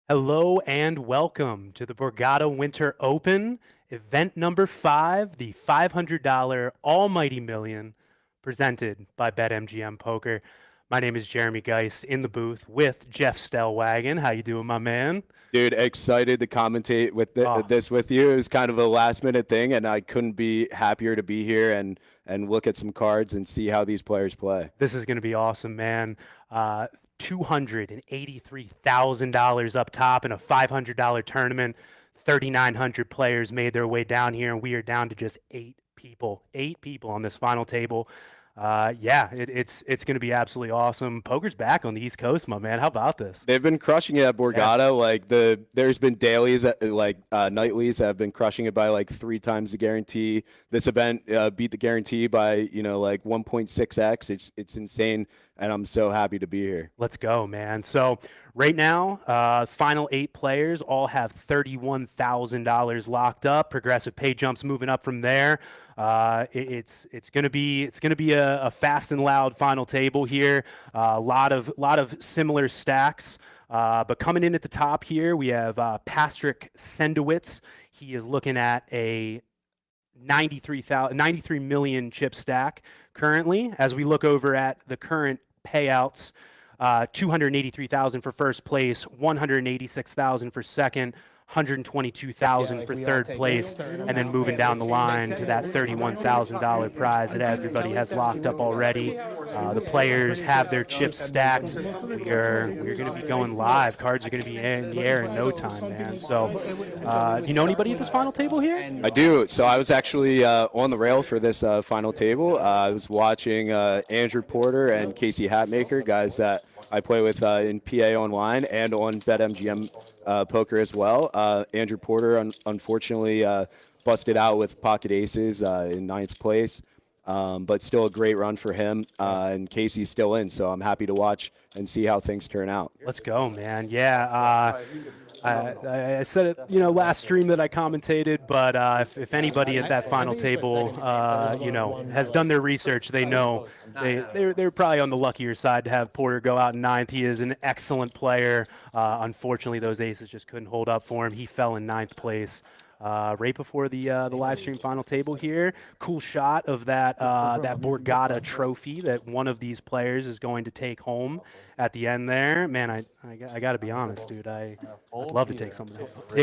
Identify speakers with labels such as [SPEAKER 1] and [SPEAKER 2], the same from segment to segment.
[SPEAKER 1] Hello and welcome to the Borgata Winter Open, event number 5, the $500 Almighty Million, presented by BetMGM Poker. My name is Jeremy Geist in the booth with Jeff Stellwagen. How you doing, my man?
[SPEAKER 2] Dude, excited to commentate with
[SPEAKER 1] Oh,
[SPEAKER 2] this with you. It was kind of a last minute thing, and I couldn't be happier to be here and look at some cards and see how these players play.
[SPEAKER 1] this is going to be awesome, man. $283,000 up top in a $500 tournament. 3,900 players made their way down here, and we are down to just 8 people. 8 people on this final table. It's going to be absolutely awesome. Poker's back on the East Coast, my man. How about this?
[SPEAKER 2] They've been crushing it at Borgata. There's been dailies, nightlies that have been crushing it by like 3 times the guarantee. This event beat the guarantee by 1.6x. It's insane, and I'm so happy to be here.
[SPEAKER 1] Let's go, man. So right now, final 8 players all have $31,000 locked up. Progressive pay jumps moving up from there. It's gonna be a fast and loud final table here. A lot of similar stacks. But coming in at the top here, we have Patrick Sendowitz. He is looking at a 93 million chip stack currently. As we look over at the current payouts, 283,000 for first place, 186,000 for second, 122,000 for third place, and then moving down the line to that $31,000 prize that everybody has locked up already. The players have their chips stacked. We're going to be going live. Cards are going to be in the air in no time, man. So, you know anybody at this final table here?
[SPEAKER 2] I do. So I was actually on the rail for this final table. I was watching Andrew Porter and Casey Hatmaker, guys that I play with in PA online and on BetMGM Poker as well. Andrew Porter, unfortunately, busted out with pocket aces in 9th place, but still a great run for him. And Casey's still in, so I'm happy to watch and see how things turn out.
[SPEAKER 1] Let's go, man. Yeah. I said it, last stream that I commentated, but if anybody at that final table, has done their research, they know they're probably on the luckier side to have Porter go out in 9th. He is an excellent player. Unfortunately, those aces just couldn't hold up for him. He fell in 9th place. Right before the live stream final table here. Cool shot of that Borgata trophy that one of these players is going to take home at the end there. Man, I got to be honest, dude. I'd love to take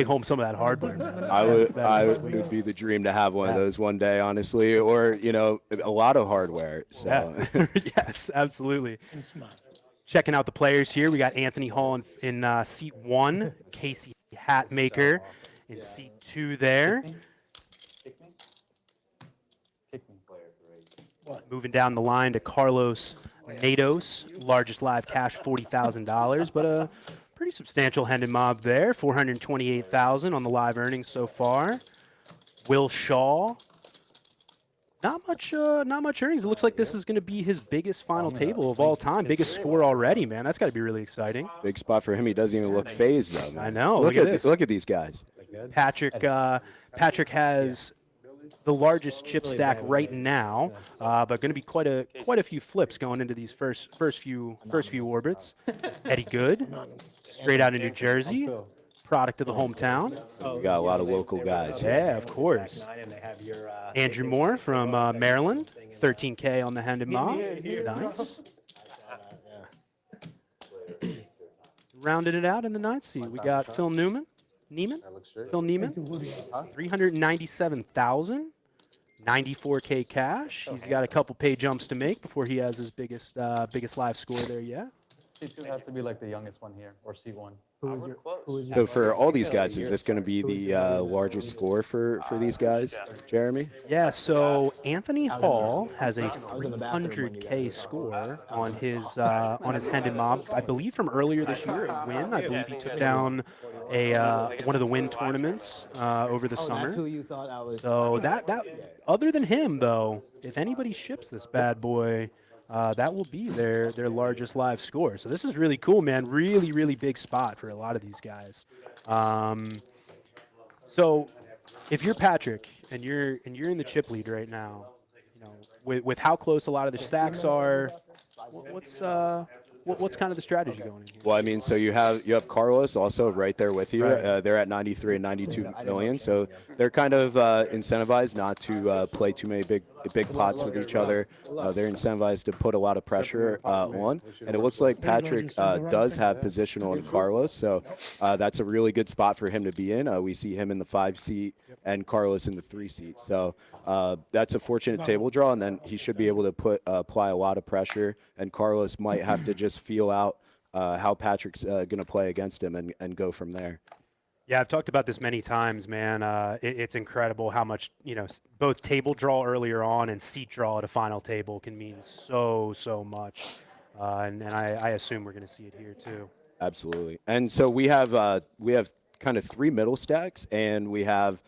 [SPEAKER 1] home some of that hardware.
[SPEAKER 2] It would be the dream to have one of those one day, honestly, or a lot of hardware. So.
[SPEAKER 1] Yeah. Yes, absolutely. Checking out the players here, we got Anthony Hall in seat 1, Casey Hatmaker in seat 2 there. Moving down the line to Carlos Nados, largest live cash, $40,000, but a pretty substantial Hendon mob there, $428,000 on the live earnings so far. Will Shaw, not much earnings. It looks like this is going to be his biggest final table of all time, biggest score already, man. That's got to be really exciting.
[SPEAKER 2] Big spot for him. He doesn't even look phased, though, man.
[SPEAKER 1] I know.
[SPEAKER 2] Look at these guys.
[SPEAKER 1] Patrick has the largest chip stack right now, but going to be quite a few flips going into these first few orbits. Eddie Good, straight out of New Jersey, product of the hometown.
[SPEAKER 2] We got a lot of local guys.
[SPEAKER 1] Yeah, of course. Andrew Moore from Maryland, 13K on the Hendon mob. Nice. Rounding it out in the 9th seat, we got Phil Neiman, 397,000, 94K cash. He's got a couple pay jumps to make before he has his biggest live score there yet.
[SPEAKER 3] C2 has to be like the youngest one here, or C1.
[SPEAKER 2] So for all these guys, is this going to be the largest score for these guys, Jeremy?
[SPEAKER 1] Yeah, so Anthony Hall has a 300K score on his Hendon mob. I believe from earlier this year, a win. I believe he took down one of the win tournaments over the summer. So that other than him though, if anybody ships this bad boy, that will be their largest live score. So this is really cool, man. Really, really big spot for a lot of these guys. So if you're Patrick and you're in the chip lead right now, with how close a lot of the stacks are, What's kind of the strategy going in here?
[SPEAKER 2] Well, I mean, so you have Carlos also right there with you.
[SPEAKER 1] Right.
[SPEAKER 2] They're at 93 and 92 million, so they're kind of incentivized not to play too many big pots with each other. They're incentivized to put a lot of pressure on, and it looks like Patrick does have position on Carlos, so that's a really good spot for him to be in. We see him in the 5 seat and Carlos in the 3 seat, so that's a fortunate table draw, and then he should be able to apply a lot of pressure, and Carlos might have to just feel out how Patrick's going to play against him and go from there.
[SPEAKER 1] Yeah, I've talked about this many times, man. It's incredible how much, both table draw earlier on and seat draw at a final table can mean so much. And I assume we're going to see it here too.
[SPEAKER 2] Absolutely. And so we have kind of 3 middle stacks, and we have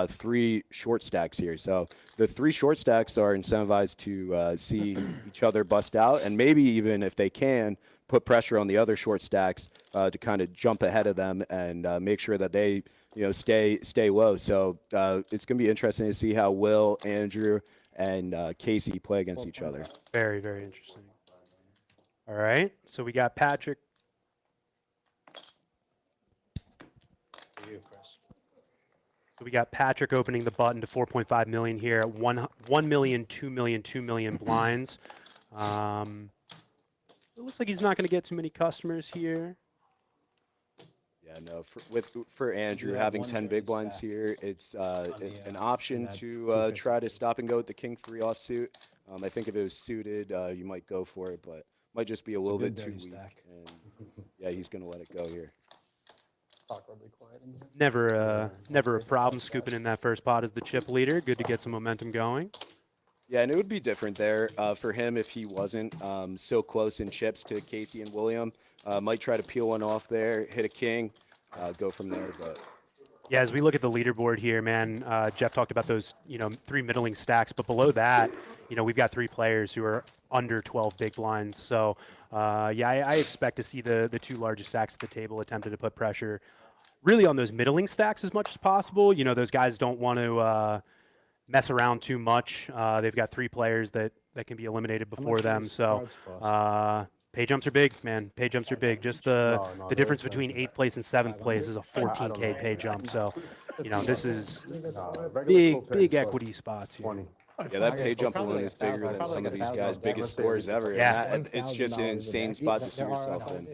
[SPEAKER 2] 3 short stacks here. So the 3 short stacks are incentivized to see each other bust out, and maybe even if they can, put pressure on the other short stacks to kind of jump ahead of them and make sure that they stay low. So it's going to be interesting to see how Will, Andrew, and Casey play against each other.
[SPEAKER 1] Very, very interesting. All right, so we got Patrick. So we got Patrick opening the button to 4.5 million here at 1 million, 2 million, 2 million blinds. It looks like he's not going to get too many customers here.
[SPEAKER 2] Yeah, no. For Andrew, having 10 big blinds here, it's an option to try to stop and go with the King 3 offsuit. I think if it was suited, you might go for it, but might just be a little bit too weak. And yeah, he's going to let it go here.
[SPEAKER 3] Awkwardly quiet in here.
[SPEAKER 1] Never a problem scooping in that first pot as the chip leader. Good to get some momentum going.
[SPEAKER 2] Yeah, and it would be different there for him if he wasn't so close in chips to Casey and William. Might try to peel one off there, hit a king, go from there. But
[SPEAKER 1] yeah, as we look at the leaderboard here, man, Jeff talked about those 3 middling stacks, but below that, we've got 3 players who are under 12 big blinds. So yeah, I expect to see the 2 largest stacks at the table attempting to put pressure really on those middling stacks as much as possible. Those guys don't want to mess around too much. They've got 3 players that can be eliminated before them. So pay jumps are big, man. Pay jumps are big. Just the difference between 8th place and 7th place is a 14K pay jump. So, this is big equity spots here.
[SPEAKER 2] yeah, that pay jump alone is bigger than some of these guys' biggest scores ever.
[SPEAKER 1] Yeah.
[SPEAKER 2] And it's just an insane spot to see yourself in.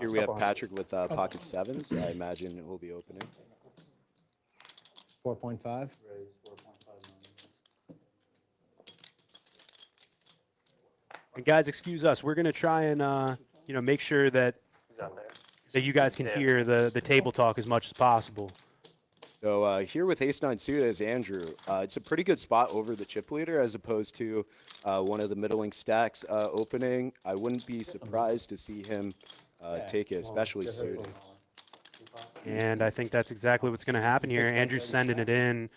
[SPEAKER 2] Here we have Patrick with pocket 7s. I imagine it will be opening.
[SPEAKER 4] 4.5.
[SPEAKER 1] And guys, excuse us. We're gonna try and make sure that you guys can hear the table talk as much as possible.
[SPEAKER 2] So here with ace-9 suited is Andrew. It's a pretty good spot over the chip leader as opposed to one of the middling stacks opening. I wouldn't be surprised to see him take it, especially suited.
[SPEAKER 1] And I think that's exactly what's going to happen here. Andrew's sending it in.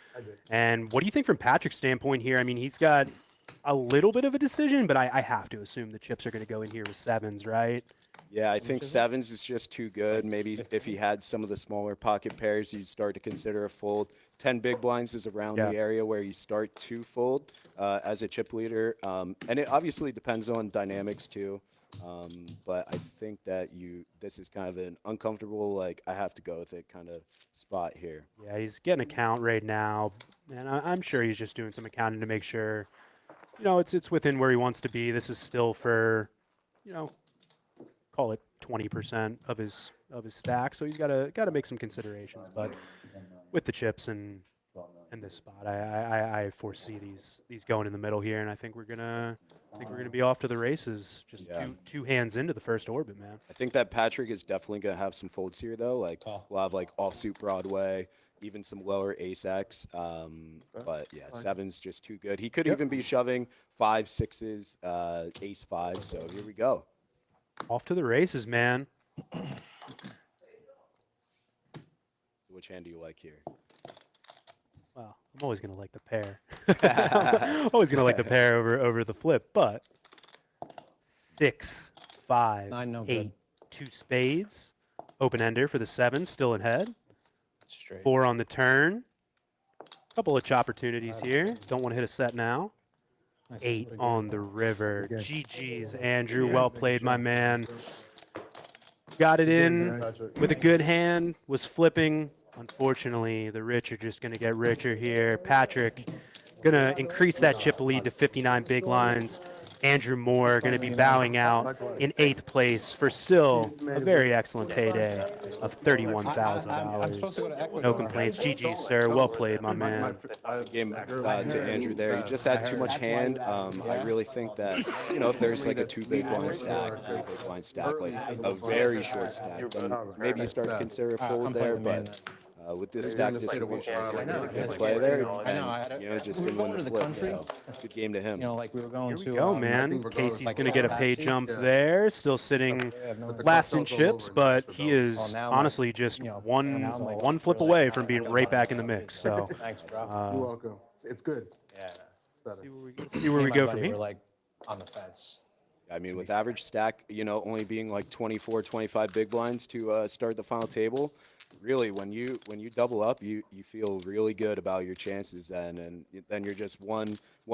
[SPEAKER 1] And what do you think from Patrick's standpoint here? I mean, he's got a little bit of a decision, but I have to assume the chips are going to go in here with 7s, right?
[SPEAKER 2] Yeah, I think 7s is just too good. Maybe if he had some of the smaller pocket pairs, you'd start to consider a fold. 10 big blinds is around the area where you start to fold as a chip leader. And it obviously depends on dynamics too. But I think that this is kind of an uncomfortable, I have to go with it kind of spot here.
[SPEAKER 1] Yeah, he's getting a count right now. And I'm sure he's just doing some accounting to make sure, it's within where he wants to be. This is still for, call it 20% of his stack. So he's got to make some considerations. But with the chips and this spot, I foresee these going in the middle here, and I think we're gonna be off to the races. Just two hands into the first orbit, man.
[SPEAKER 2] I think that Patrick is definitely gonna have some folds here though. We'll have offsuit Broadway, even some lower ace X. But yeah, 7's just too good. He could even be shoving 5, 6s, ace 5. So here we go.
[SPEAKER 1] Off to the races, man.
[SPEAKER 2] Which hand do you like here?
[SPEAKER 1] Well, I'm always going to like the pair. Always going to like the pair over the flip, but 6, 5, 8, 2 spades. Open ender for the 7, still in head.
[SPEAKER 4] Straight.
[SPEAKER 1] 4 on the turn. Couple of opportunities here. Don't want to hit a set now. 8 on the river. GG's, Andrew. Well played, my man. Got it in with a good hand, was flipping. Unfortunately, the rich are just going to get richer here. Patrick going to increase that chip lead to 59 big lines. Andrew Moore going to be bowing out in 8th place for still a very excellent payday of $31,000. No complaints. GG, sir. Well played, my man.
[SPEAKER 2] Game to Andrew there. He just had too much hand. I really think that, if there's like a 2 big blind stack, 3 big blind stack, like a very short stack, then maybe you start to consider a fold there. But with this stack distribution, I think a good play there, and just didn't win the flip. So good game to him.
[SPEAKER 3] Like we were going
[SPEAKER 1] Here we go, man. Casey's going to get a pay jump there. Still sitting last in chips, but he is honestly just one flip away from being right back in the mix. So
[SPEAKER 3] Thanks, bro.
[SPEAKER 4] You're welcome. It's good.
[SPEAKER 3] Yeah.
[SPEAKER 4] It's better.
[SPEAKER 1] see where we go from
[SPEAKER 3] We're
[SPEAKER 1] here.
[SPEAKER 3] like on the fence.
[SPEAKER 2] I mean, with average stack, only being like 24, 25 big blinds to start the final table, really, when you double up, you feel really good about your chances then, and then you're just one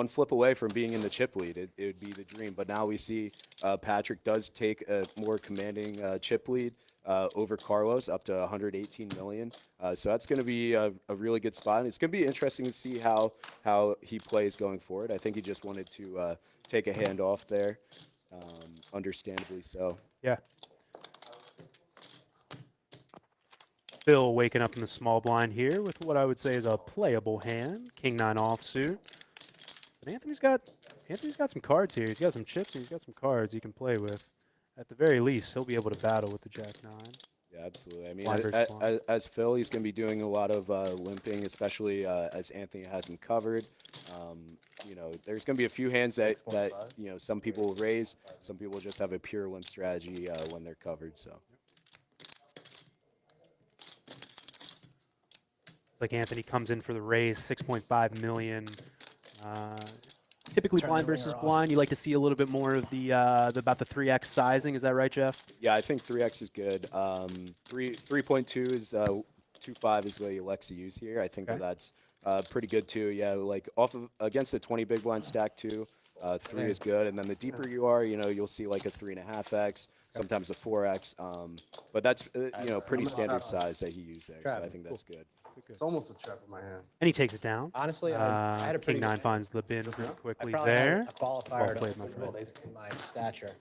[SPEAKER 2] flip away from being in the chip lead. It would be the dream. But now we see Patrick does take a more commanding chip lead over Carlos, up to 118 million. So that's going to be a really good spot. And it's going to be interesting to see how he plays going forward. I think he just wanted to take a hand off there, understandably so.
[SPEAKER 1] Yeah. Phil waking up in the small blind here with what I would say is a playable hand. King 9 offsuit. But Anthony's got some cards here. He's got some chips and he's got some cards he can play with. At the very least, he'll be able to battle with the Jack 9.
[SPEAKER 2] Yeah, absolutely. I
[SPEAKER 1] Blind versus
[SPEAKER 2] mean,
[SPEAKER 1] blind.
[SPEAKER 2] as Phil, he's going to be doing a lot of limping, especially as Anthony has him covered. There's going to be a few hands that some people will raise. Some people just have a pure limp strategy when they're covered. So.
[SPEAKER 1] Like Anthony comes in for the raise, 6.5 million. Typically blind versus blind, you like to see a little bit more of the about the 3x sizing. Is that right, Jeff?
[SPEAKER 2] Yeah, I think 3x is good. 3.2 is 2.5 is what he likes to use here. I think that's pretty good too. Yeah, like against a 20 big blind stack too. 3 is good, and then the deeper you are, you'll see like a 3.5x, sometimes a 4x. But that's pretty standard size that he used there. So I think that's good.
[SPEAKER 4] It's almost a trap in my hand.
[SPEAKER 1] And he takes it down.
[SPEAKER 3] Honestly, I had a
[SPEAKER 1] King
[SPEAKER 3] pretty
[SPEAKER 1] 9
[SPEAKER 3] good,
[SPEAKER 1] finds the bin pretty
[SPEAKER 3] I
[SPEAKER 1] quickly
[SPEAKER 3] probably had
[SPEAKER 1] there.
[SPEAKER 3] a qualifier
[SPEAKER 1] Well
[SPEAKER 3] to
[SPEAKER 1] played, my friend.
[SPEAKER 3] my stature.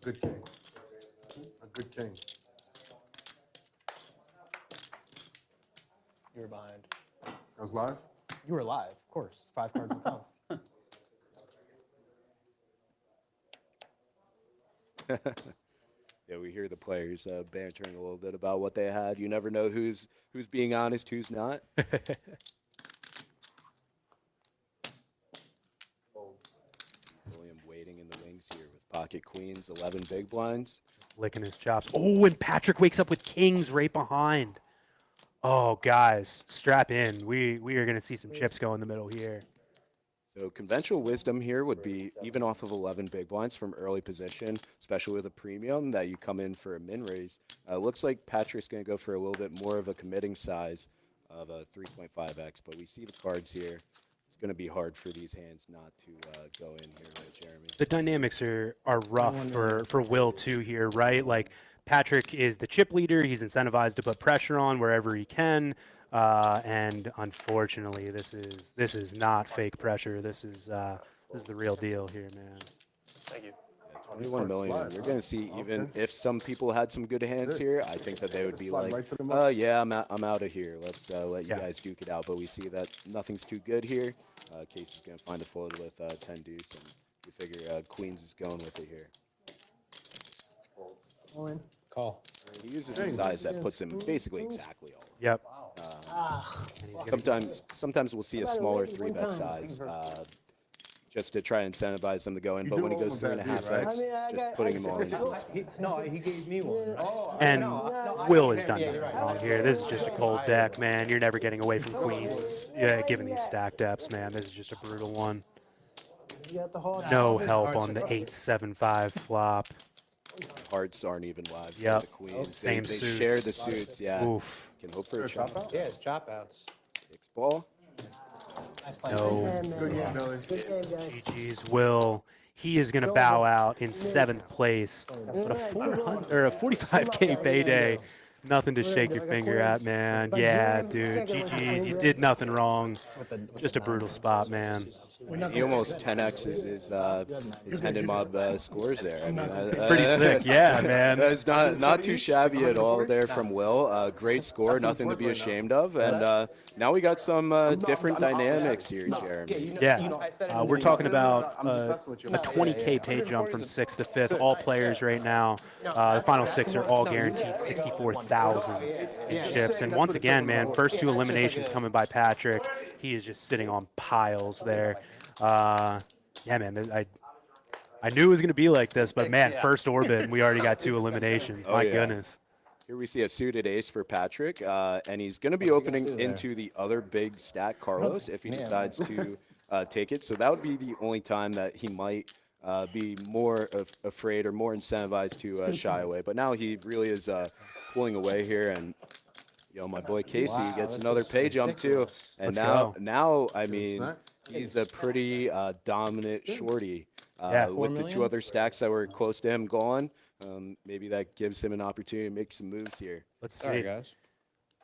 [SPEAKER 4] Good king. A good king.
[SPEAKER 3] You were behind.
[SPEAKER 4] I was live?
[SPEAKER 3] You were live, of course. 5 cards to come.
[SPEAKER 2] Yeah, we hear the players bantering a little bit about what they had. You never know who's being honest, who's not. William waiting in the wings here with pocket queens, 11 big blinds.
[SPEAKER 1] Licking his chops. Oh, and Patrick wakes up with kings right behind. Oh, guys, strap in. We are going to see some chips go in the middle here.
[SPEAKER 2] So conventional wisdom here would be even off of 11 big blinds from early position, especially with a premium that you come in for a min raise. Looks like Patrick's going to go for a little bit more of a committing size of a 3.5x, but we see the cards here. It's going to be hard for these hands not to go in here, right, Jeremy?
[SPEAKER 1] The dynamics are rough for Will too here, right? Like Patrick is the chip leader. He's incentivized to put pressure on wherever he can. And unfortunately, this is not fake pressure. This is the real deal here, man.
[SPEAKER 3] Thank you.
[SPEAKER 2] 21 million. You're going to see even if some people had some good hands here, I think that they would be like,
[SPEAKER 4] right to the mark.
[SPEAKER 2] yeah, I'm out of here. Let's let you guys duke it out. But we see that nothing's too good here. Casey's going to find a fold with 10 deuce, and we figure Queens is going with it here.
[SPEAKER 3] Call.
[SPEAKER 2] He uses a size that puts him basically exactly all.
[SPEAKER 1] Yep.
[SPEAKER 2] Sometimes we'll see a smaller 3-bet size just to try and incentivize them to go in. But when he goes 3.5x, just putting him all in.
[SPEAKER 3] He gave me one.
[SPEAKER 1] And Will has done nothing wrong here. This is just a cold deck, man. You're never getting away from queens. Yeah, given these stack depths, man. This is just a brutal one. No help on the 8-7-5 flop.
[SPEAKER 2] Hearts aren't even live. for
[SPEAKER 1] Yep.
[SPEAKER 2] The queens.
[SPEAKER 1] Same
[SPEAKER 2] they
[SPEAKER 1] suits.
[SPEAKER 2] share the suits. Yeah.
[SPEAKER 1] Oof.
[SPEAKER 2] Can hope for a chop out.
[SPEAKER 3] Yeah, it's chop outs.
[SPEAKER 2] 6 ball.
[SPEAKER 1] No.
[SPEAKER 4] Good game, Billy.
[SPEAKER 1] GG's Will. He is going to bow out in 7th place. But a 400 or a 45K payday. Nothing to shake your finger at, man. Yeah, dude. GG's. You did nothing wrong. Just a brutal spot, man.
[SPEAKER 2] He almost 10x his Hendon Mob scores there. I mean,
[SPEAKER 1] It's pretty sick. Yeah, man.
[SPEAKER 2] That's not too shabby at all there from Will. Great score, nothing to be ashamed of. And now we got some different dynamics here, Jeremy.
[SPEAKER 1] Yeah, we're talking about a 20K pay jump from 6th to 5th. All players right now, the final 6 are all guaranteed 64,000 in chips. And once again, man, first 2 eliminations coming by Patrick. He is just sitting on piles there. Yeah, man, I knew it was going to be like this, but man, first orbit, and we already got 2 eliminations. My goodness.
[SPEAKER 2] Here we see a suited ace for Patrick, and he's going to be opening into the other big stack, Carlos, if he decides to take it. So that would be the only time that he might be more afraid or more incentivized to shy away. But now he really is pulling away here, and my boy Casey gets another pay jump too. And now, I mean, he's a pretty dominant shorty. With the 2 other stacks that were close to him gone, maybe that gives him an opportunity to make some moves here.
[SPEAKER 1] Let's see.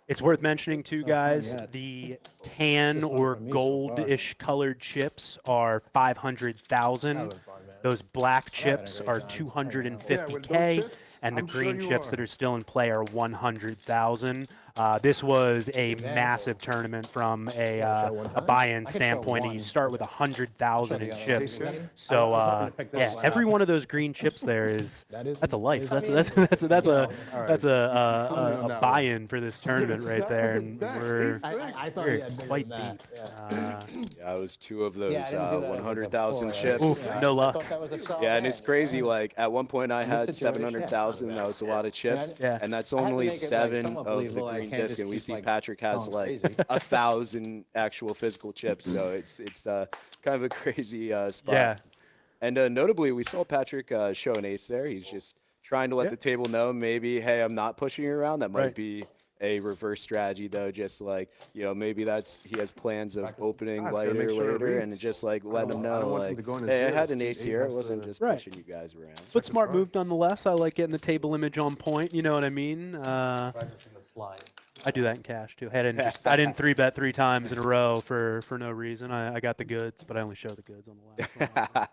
[SPEAKER 1] It's worth mentioning too, guys, the tan or gold-ish colored chips are 500,000. Those black chips are 250K, and the green chips that are still in play are 100,000. This was a massive tournament from a buy-in standpoint, and you start with 100,000 in chips. So yeah, every one of those green chips there that's a life. That's a buy-in for this tournament right there, and we're quite deep.
[SPEAKER 2] Yeah, it was 2 of those 100,000 chips.
[SPEAKER 1] Oof, no luck.
[SPEAKER 2] Yeah, and it's crazy. Like at one point, I had 700,000. That was a lot of chips, and that's only 7 of the green disc. And we see Patrick has like 1,000 actual physical chips. So it's kind of a crazy spot.
[SPEAKER 1] Yeah.
[SPEAKER 2] And notably, we saw Patrick show an ace there. He's just trying to let the table know maybe, hey, I'm not pushing you around. That might be a reverse strategy, though. Just like, maybe he has plans of opening later and just like letting them know, like, hey, I had an ace here. I wasn't just pushing you guys around.
[SPEAKER 1] But smart move nonetheless. I like getting the table image on point. You know what I mean?
[SPEAKER 3] Practicing the slide.
[SPEAKER 1] I do that in cash too. I didn't 3-bet 3 times in a row for no reason. I got the goods, but I only show the goods on the last one.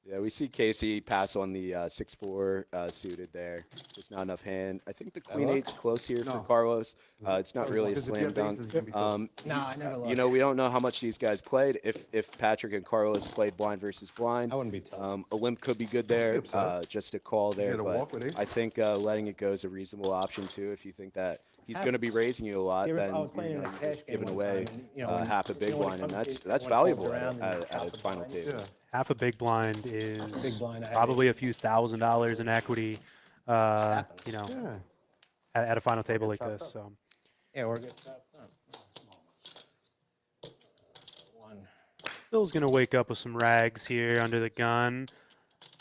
[SPEAKER 2] Yeah, we see Casey pass on the 6-4 suited there. Just not enough hand. I think the queen 8's close here for Carlos. It's not really a slam dunk.
[SPEAKER 3] No, I never looked.
[SPEAKER 2] We don't know how much these guys played. If Patrick and Carlos played blind versus blind,
[SPEAKER 3] I wouldn't be tough.
[SPEAKER 2] a limp could be good there, just a call there. But I think letting it go is a reasonable option too. If you think that he's going to be raising you a lot, then you're just giving away half a big blind, and that's valuable at a final table.
[SPEAKER 1] Half a big blind is probably a few $1,000s in equity, at a final table like this. So
[SPEAKER 3] Yeah, we're good.
[SPEAKER 1] Bill's gonna wake up with some rags here under the gun.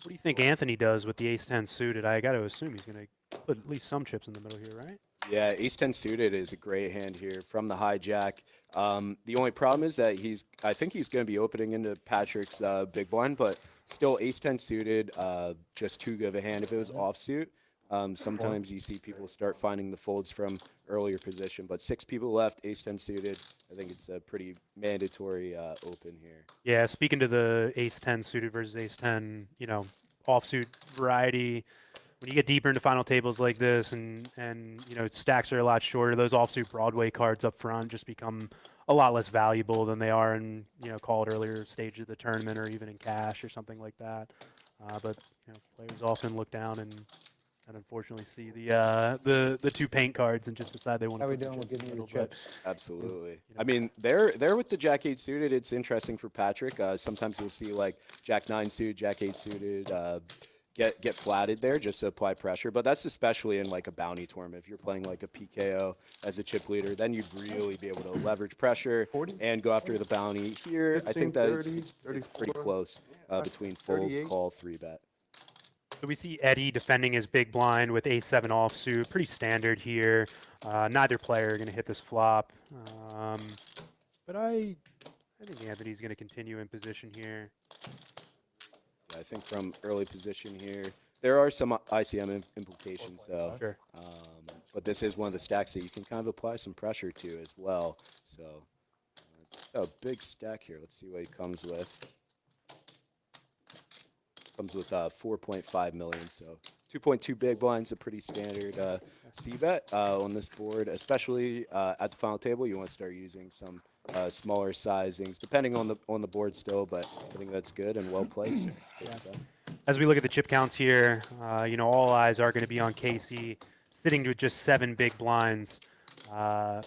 [SPEAKER 1] What do you think Anthony does with the ace-10 suited? I got to assume he's gonna put at least some chips in the middle here, right?
[SPEAKER 2] Yeah, ace-10 suited is a great hand here from the hijack. The only problem is that I think he's going to be opening into Patrick's big blind, but still ace-10 suited, just too good of a hand. If it was offsuit, sometimes you see people start finding the folds from earlier position, but 6 people left, ace-10 suited. I think it's a pretty mandatory open here.
[SPEAKER 1] Yeah, speaking to the ace-10 suited versus ace-10, offsuit variety. When you get deeper into final tables like this and stacks are a lot shorter, those offsuit Broadway cards up front just become a lot less valuable than they are in, call it earlier stage of the tournament or even in cash or something like that. But players often look down and unfortunately see the 2 paint cards and just decide they want to put some chips in the middle, but
[SPEAKER 2] Absolutely. I mean, there with the Jack 8 suited, it's interesting for Patrick. Sometimes you'll see like Jack 9 suited, Jack 8 suited, get flatted there just to apply pressure, but that's especially in like a bounty tournament. If you're playing like a PKO as a chip leader, then you'd really be able to leverage pressure and go after the bounty. Here, I think that it's pretty close between fold, call, 3-bet.
[SPEAKER 1] So we see Eddie defending his big blind with ace-7 offsuit. Pretty standard here. Neither player are going to hit this flop. But I I think Anthony's going to continue in position here.
[SPEAKER 2] Yeah, I think from early position here, there are some ICM implications, so.
[SPEAKER 1] Sure.
[SPEAKER 2] But this is one of the stacks that you can kind of apply some pressure to as well. So, a big stack here. Let's see what he comes with. Comes with 4.5 million, so 2.2 big blinds, a pretty standard c-bet on this board, especially at the final table. You want to start using some smaller sizings, depending on the board still, but I think that's good and well played. So
[SPEAKER 1] As we look at the chip counts here, all eyes are going to be on Casey, sitting with just 7 big blinds.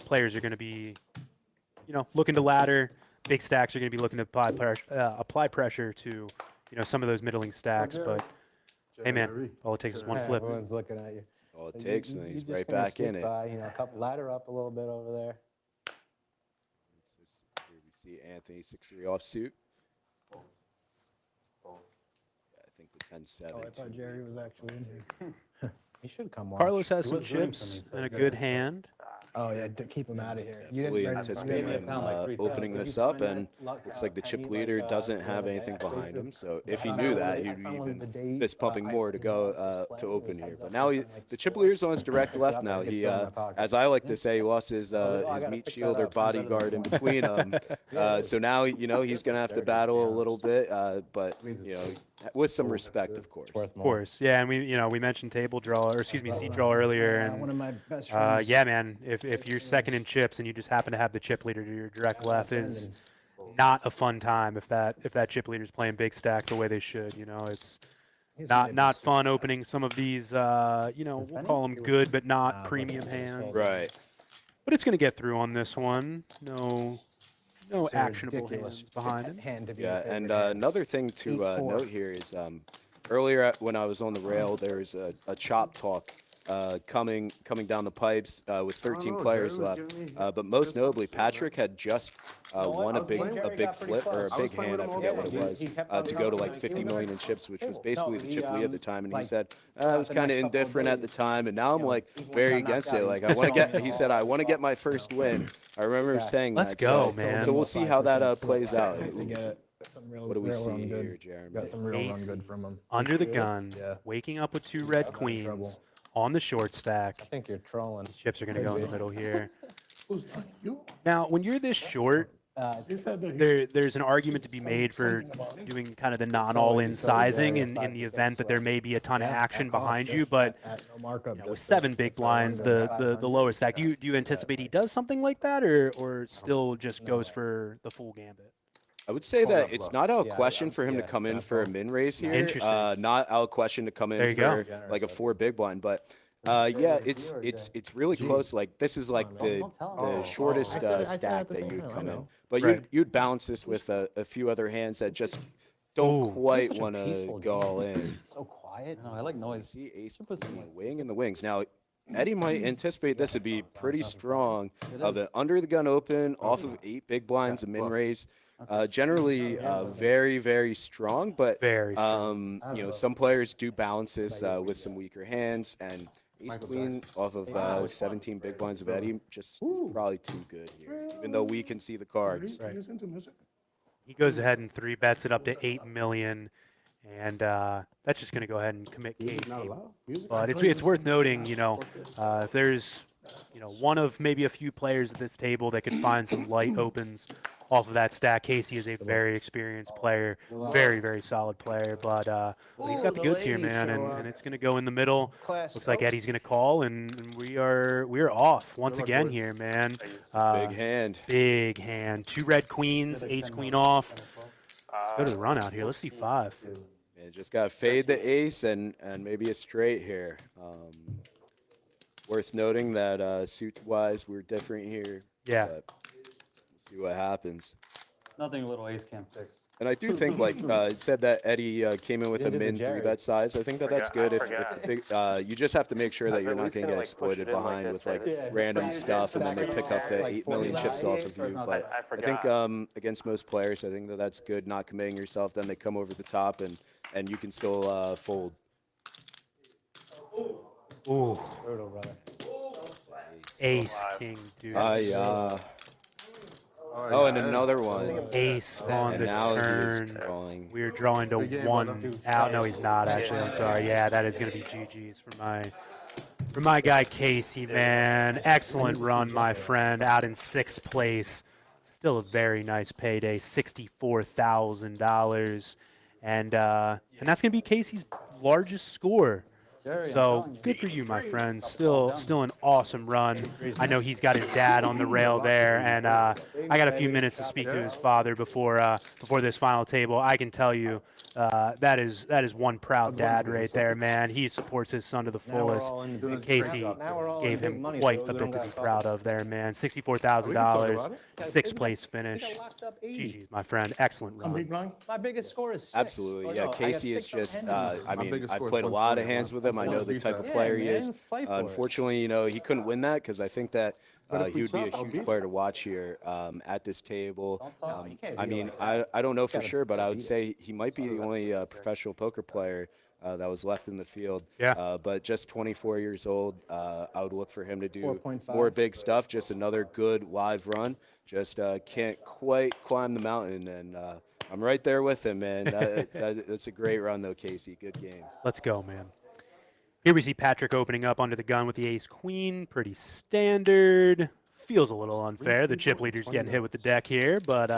[SPEAKER 1] Players are going to be, looking to ladder. Big stacks are going to be looking to apply pressure to, some of those middling stacks. But hey, man, all it takes is one flip.
[SPEAKER 3] Everyone's looking at you.
[SPEAKER 2] all it takes, and then he's
[SPEAKER 3] just
[SPEAKER 2] right
[SPEAKER 3] gonna
[SPEAKER 2] back in
[SPEAKER 3] sit
[SPEAKER 2] it.
[SPEAKER 3] by, a couple ladder up a little bit over there.
[SPEAKER 2] So here we see Anthony 6-3 offsuit. Yeah, I think the 10-7.
[SPEAKER 5] Oh, I thought Jerry was actually in here.
[SPEAKER 3] He should come on.
[SPEAKER 1] Carlos has
[SPEAKER 5] He
[SPEAKER 1] some
[SPEAKER 5] was doing
[SPEAKER 1] chips
[SPEAKER 5] something, so
[SPEAKER 1] and a
[SPEAKER 5] good.
[SPEAKER 1] good hand.
[SPEAKER 3] Oh yeah, keep him out of here.
[SPEAKER 2] Yeah, fully
[SPEAKER 3] write his
[SPEAKER 2] anticipate
[SPEAKER 3] name
[SPEAKER 2] him
[SPEAKER 3] down.
[SPEAKER 2] opening this up, and looks like the chip leader doesn't have anything behind him. So if he knew that, he'd be even fist pumping more to go to open here. But now the chip leader's on his direct left now. He, as I like to say, he lost his meat shield or bodyguard in between them. So now he's gonna have to battle a little bit, but with some respect, of course.
[SPEAKER 1] Of course, yeah, and we mentioned table draw, or excuse me, seat draw earlier,
[SPEAKER 5] One of
[SPEAKER 1] and
[SPEAKER 5] my best friends.
[SPEAKER 1] yeah, man, if you're second in chips and you just happen to have the chip leader to your direct left is not a fun time if that chip leader's playing big stack the way they should. It's not fun opening some of these we'll call them good but not premium hands.
[SPEAKER 2] Right.
[SPEAKER 1] But it's going to get through on this one. No
[SPEAKER 3] It's a
[SPEAKER 1] actionable
[SPEAKER 3] ridiculous
[SPEAKER 1] hands behind him.
[SPEAKER 3] hand to be
[SPEAKER 2] Yeah,
[SPEAKER 3] a favorite
[SPEAKER 2] and
[SPEAKER 3] hand.
[SPEAKER 2] another thing to
[SPEAKER 3] 8-4.
[SPEAKER 2] note here is earlier when I was on the rail, there's a chop talk coming down the pipes with 13 players left. But most notably, Patrick had just won a big flip or a big hand, I forget what it was, to go to like 50 million in chips, which was basically the chip lead at the time. And he said I was kind of indifferent at the time, and now I'm like very against it. Like I want to get, he said I want to get my first win. I remember him saying
[SPEAKER 1] Let's
[SPEAKER 2] that.
[SPEAKER 1] go,
[SPEAKER 2] so,
[SPEAKER 1] man.
[SPEAKER 2] So we'll see how that plays out.
[SPEAKER 5] To get some real,
[SPEAKER 2] What do we
[SPEAKER 5] real
[SPEAKER 2] see
[SPEAKER 5] run good.
[SPEAKER 2] here, Jeremy?
[SPEAKER 5] Got some real run
[SPEAKER 1] Ace
[SPEAKER 5] good from him.
[SPEAKER 1] Under the gun,
[SPEAKER 5] Yeah.
[SPEAKER 1] waking up with 2 red
[SPEAKER 5] trouble.
[SPEAKER 1] queens on the short
[SPEAKER 3] I
[SPEAKER 1] stack.
[SPEAKER 3] think you're trolling.
[SPEAKER 1] Chips are going to go in the middle here.
[SPEAKER 6] Who's not you?
[SPEAKER 1] Now, when you're this short,
[SPEAKER 6] He said that he
[SPEAKER 1] there's an argument to be made for doing kind of the non-all-in sizing in the event that there may be a ton of action behind you. But
[SPEAKER 5] At no markup.
[SPEAKER 1] with 7 big blinds, the lowest stack, do you anticipate he does something like that, or still just goes for the full gambit?
[SPEAKER 2] I would say that it's not out of
[SPEAKER 3] Yeah,
[SPEAKER 2] question for him to
[SPEAKER 3] yeah,
[SPEAKER 2] come in for a min raise here.
[SPEAKER 1] Interesting.
[SPEAKER 2] Not out of question to come
[SPEAKER 1] There
[SPEAKER 2] in
[SPEAKER 1] you
[SPEAKER 2] for
[SPEAKER 1] go.
[SPEAKER 2] like a 4 big blind, but yeah, it's really close. Like this is like the shortest stack that you'd come in, but
[SPEAKER 1] Right.
[SPEAKER 2] you'd balance this with a few other hands that just don't quite
[SPEAKER 3] such a
[SPEAKER 2] want to
[SPEAKER 3] peaceful
[SPEAKER 2] go
[SPEAKER 3] game.
[SPEAKER 2] all in.
[SPEAKER 3] So quiet.
[SPEAKER 6] No, I like noise.
[SPEAKER 2] See ace wing in the wings. Now, Eddie might anticipate this would be pretty strong of an under the gun open off of 8 big blinds, a min raise. Generally, very, very strong, but
[SPEAKER 1] Very strong.
[SPEAKER 2] some players do balance this with some weaker hands, and ace queen off of 17 big blinds of Eddie just is probably too good here, even though we can see the cards.
[SPEAKER 6] He's into music.
[SPEAKER 1] He goes ahead and 3-bets it up to 8 million, and that's just going to go ahead and commit
[SPEAKER 6] Music
[SPEAKER 1] Casey.
[SPEAKER 6] not loud. Music.
[SPEAKER 1] But it's worth noting, if there's one of maybe a few players at this table that can find some light opens off of that stack. Casey is a very experienced player, very, very solid player. But he's got the goods here, man, and it's going to go in the middle. Looks like Eddie's going to call, and we're off once again here, man.
[SPEAKER 2] Big hand.
[SPEAKER 1] Big hand. 2 red queens, ace queen off. Let's go to the run out here. Let's see 5.
[SPEAKER 2] And just got to fade the ace and maybe a straight here. Worth noting that suit-wise, we're different here.
[SPEAKER 1] Yeah.
[SPEAKER 2] But we'll see what happens.
[SPEAKER 7] Nothing a little ace can't fix.
[SPEAKER 2] And I do think, like it said that Eddie came in with a
[SPEAKER 3] did the
[SPEAKER 2] min
[SPEAKER 3] Jerry.
[SPEAKER 2] 3-bet size. I think that's good. If the big, you just have to make sure that you're not going to get exploited behind with like random stuff, and then they pick up the 8 million chips off of you. But I think against most players, I think that's good. Not committing yourself, then they come over the top, and you can still fold.
[SPEAKER 1] Ooh,
[SPEAKER 3] Brutal, brother.
[SPEAKER 1] ace king, dude.
[SPEAKER 2] Yeah. Oh, and another one.
[SPEAKER 1] Ace on
[SPEAKER 2] And
[SPEAKER 1] the
[SPEAKER 2] now he is
[SPEAKER 1] turn.
[SPEAKER 2] drawing.
[SPEAKER 1] We're drawing to
[SPEAKER 4] Big game,
[SPEAKER 1] one
[SPEAKER 4] brother.
[SPEAKER 1] out. No, he's not actually. I'm sorry. Yeah, that is going to be GG's for my guy Casey, man. Excellent run, my friend. Out in 6th place. Still a very nice payday, $64,000, and that's going to be Casey's largest score.
[SPEAKER 7] Jerry, I'm
[SPEAKER 1] So
[SPEAKER 7] telling you.
[SPEAKER 1] good for you, my friend. Still an awesome run. I know he's got his dad on the rail there, and I got a few minutes to speak to his father before this final table. I can tell you that is one proud dad right there, man. He supports his son to the fullest. And Casey gave him quite a bit to be proud of there, man. $64,000, 6th place finish. GG's, my friend. Excellent
[SPEAKER 6] Some big
[SPEAKER 1] run.
[SPEAKER 6] blind?
[SPEAKER 3] My biggest score is 6.
[SPEAKER 2] Absolutely, yeah. Casey is just. I mean,
[SPEAKER 4] biggest
[SPEAKER 2] I
[SPEAKER 4] score is
[SPEAKER 2] played a lot of
[SPEAKER 4] 121.
[SPEAKER 2] hands with him. I know the
[SPEAKER 4] Beat
[SPEAKER 2] type
[SPEAKER 4] that.
[SPEAKER 2] of player he
[SPEAKER 3] man,
[SPEAKER 2] is.
[SPEAKER 3] let's play for it.
[SPEAKER 2] Unfortunately, he couldn't win that because I think that
[SPEAKER 4] But if
[SPEAKER 2] he
[SPEAKER 4] we
[SPEAKER 2] would be a
[SPEAKER 4] chop, I'll
[SPEAKER 2] huge
[SPEAKER 4] beat
[SPEAKER 2] player to watch here at this table.
[SPEAKER 7] Don't talk.
[SPEAKER 3] you can't
[SPEAKER 2] I
[SPEAKER 3] be
[SPEAKER 2] mean,
[SPEAKER 3] like
[SPEAKER 2] I don't know for sure, but I would say he might be the only professional poker player that was left in the field.
[SPEAKER 1] Yeah.
[SPEAKER 2] But just 24 years old, I would look for him to do
[SPEAKER 3] 4.5.
[SPEAKER 2] more big stuff. Just another good live run. Just can't quite climb the mountain, and I'm right there with him, man. That's a great run, though, Casey. Good game.
[SPEAKER 1] Let's go, man. Here we see Patrick opening up under the gun with the ace-queen. Pretty standard. Feels a little unfair. The chip leader's getting hit with the deck here, but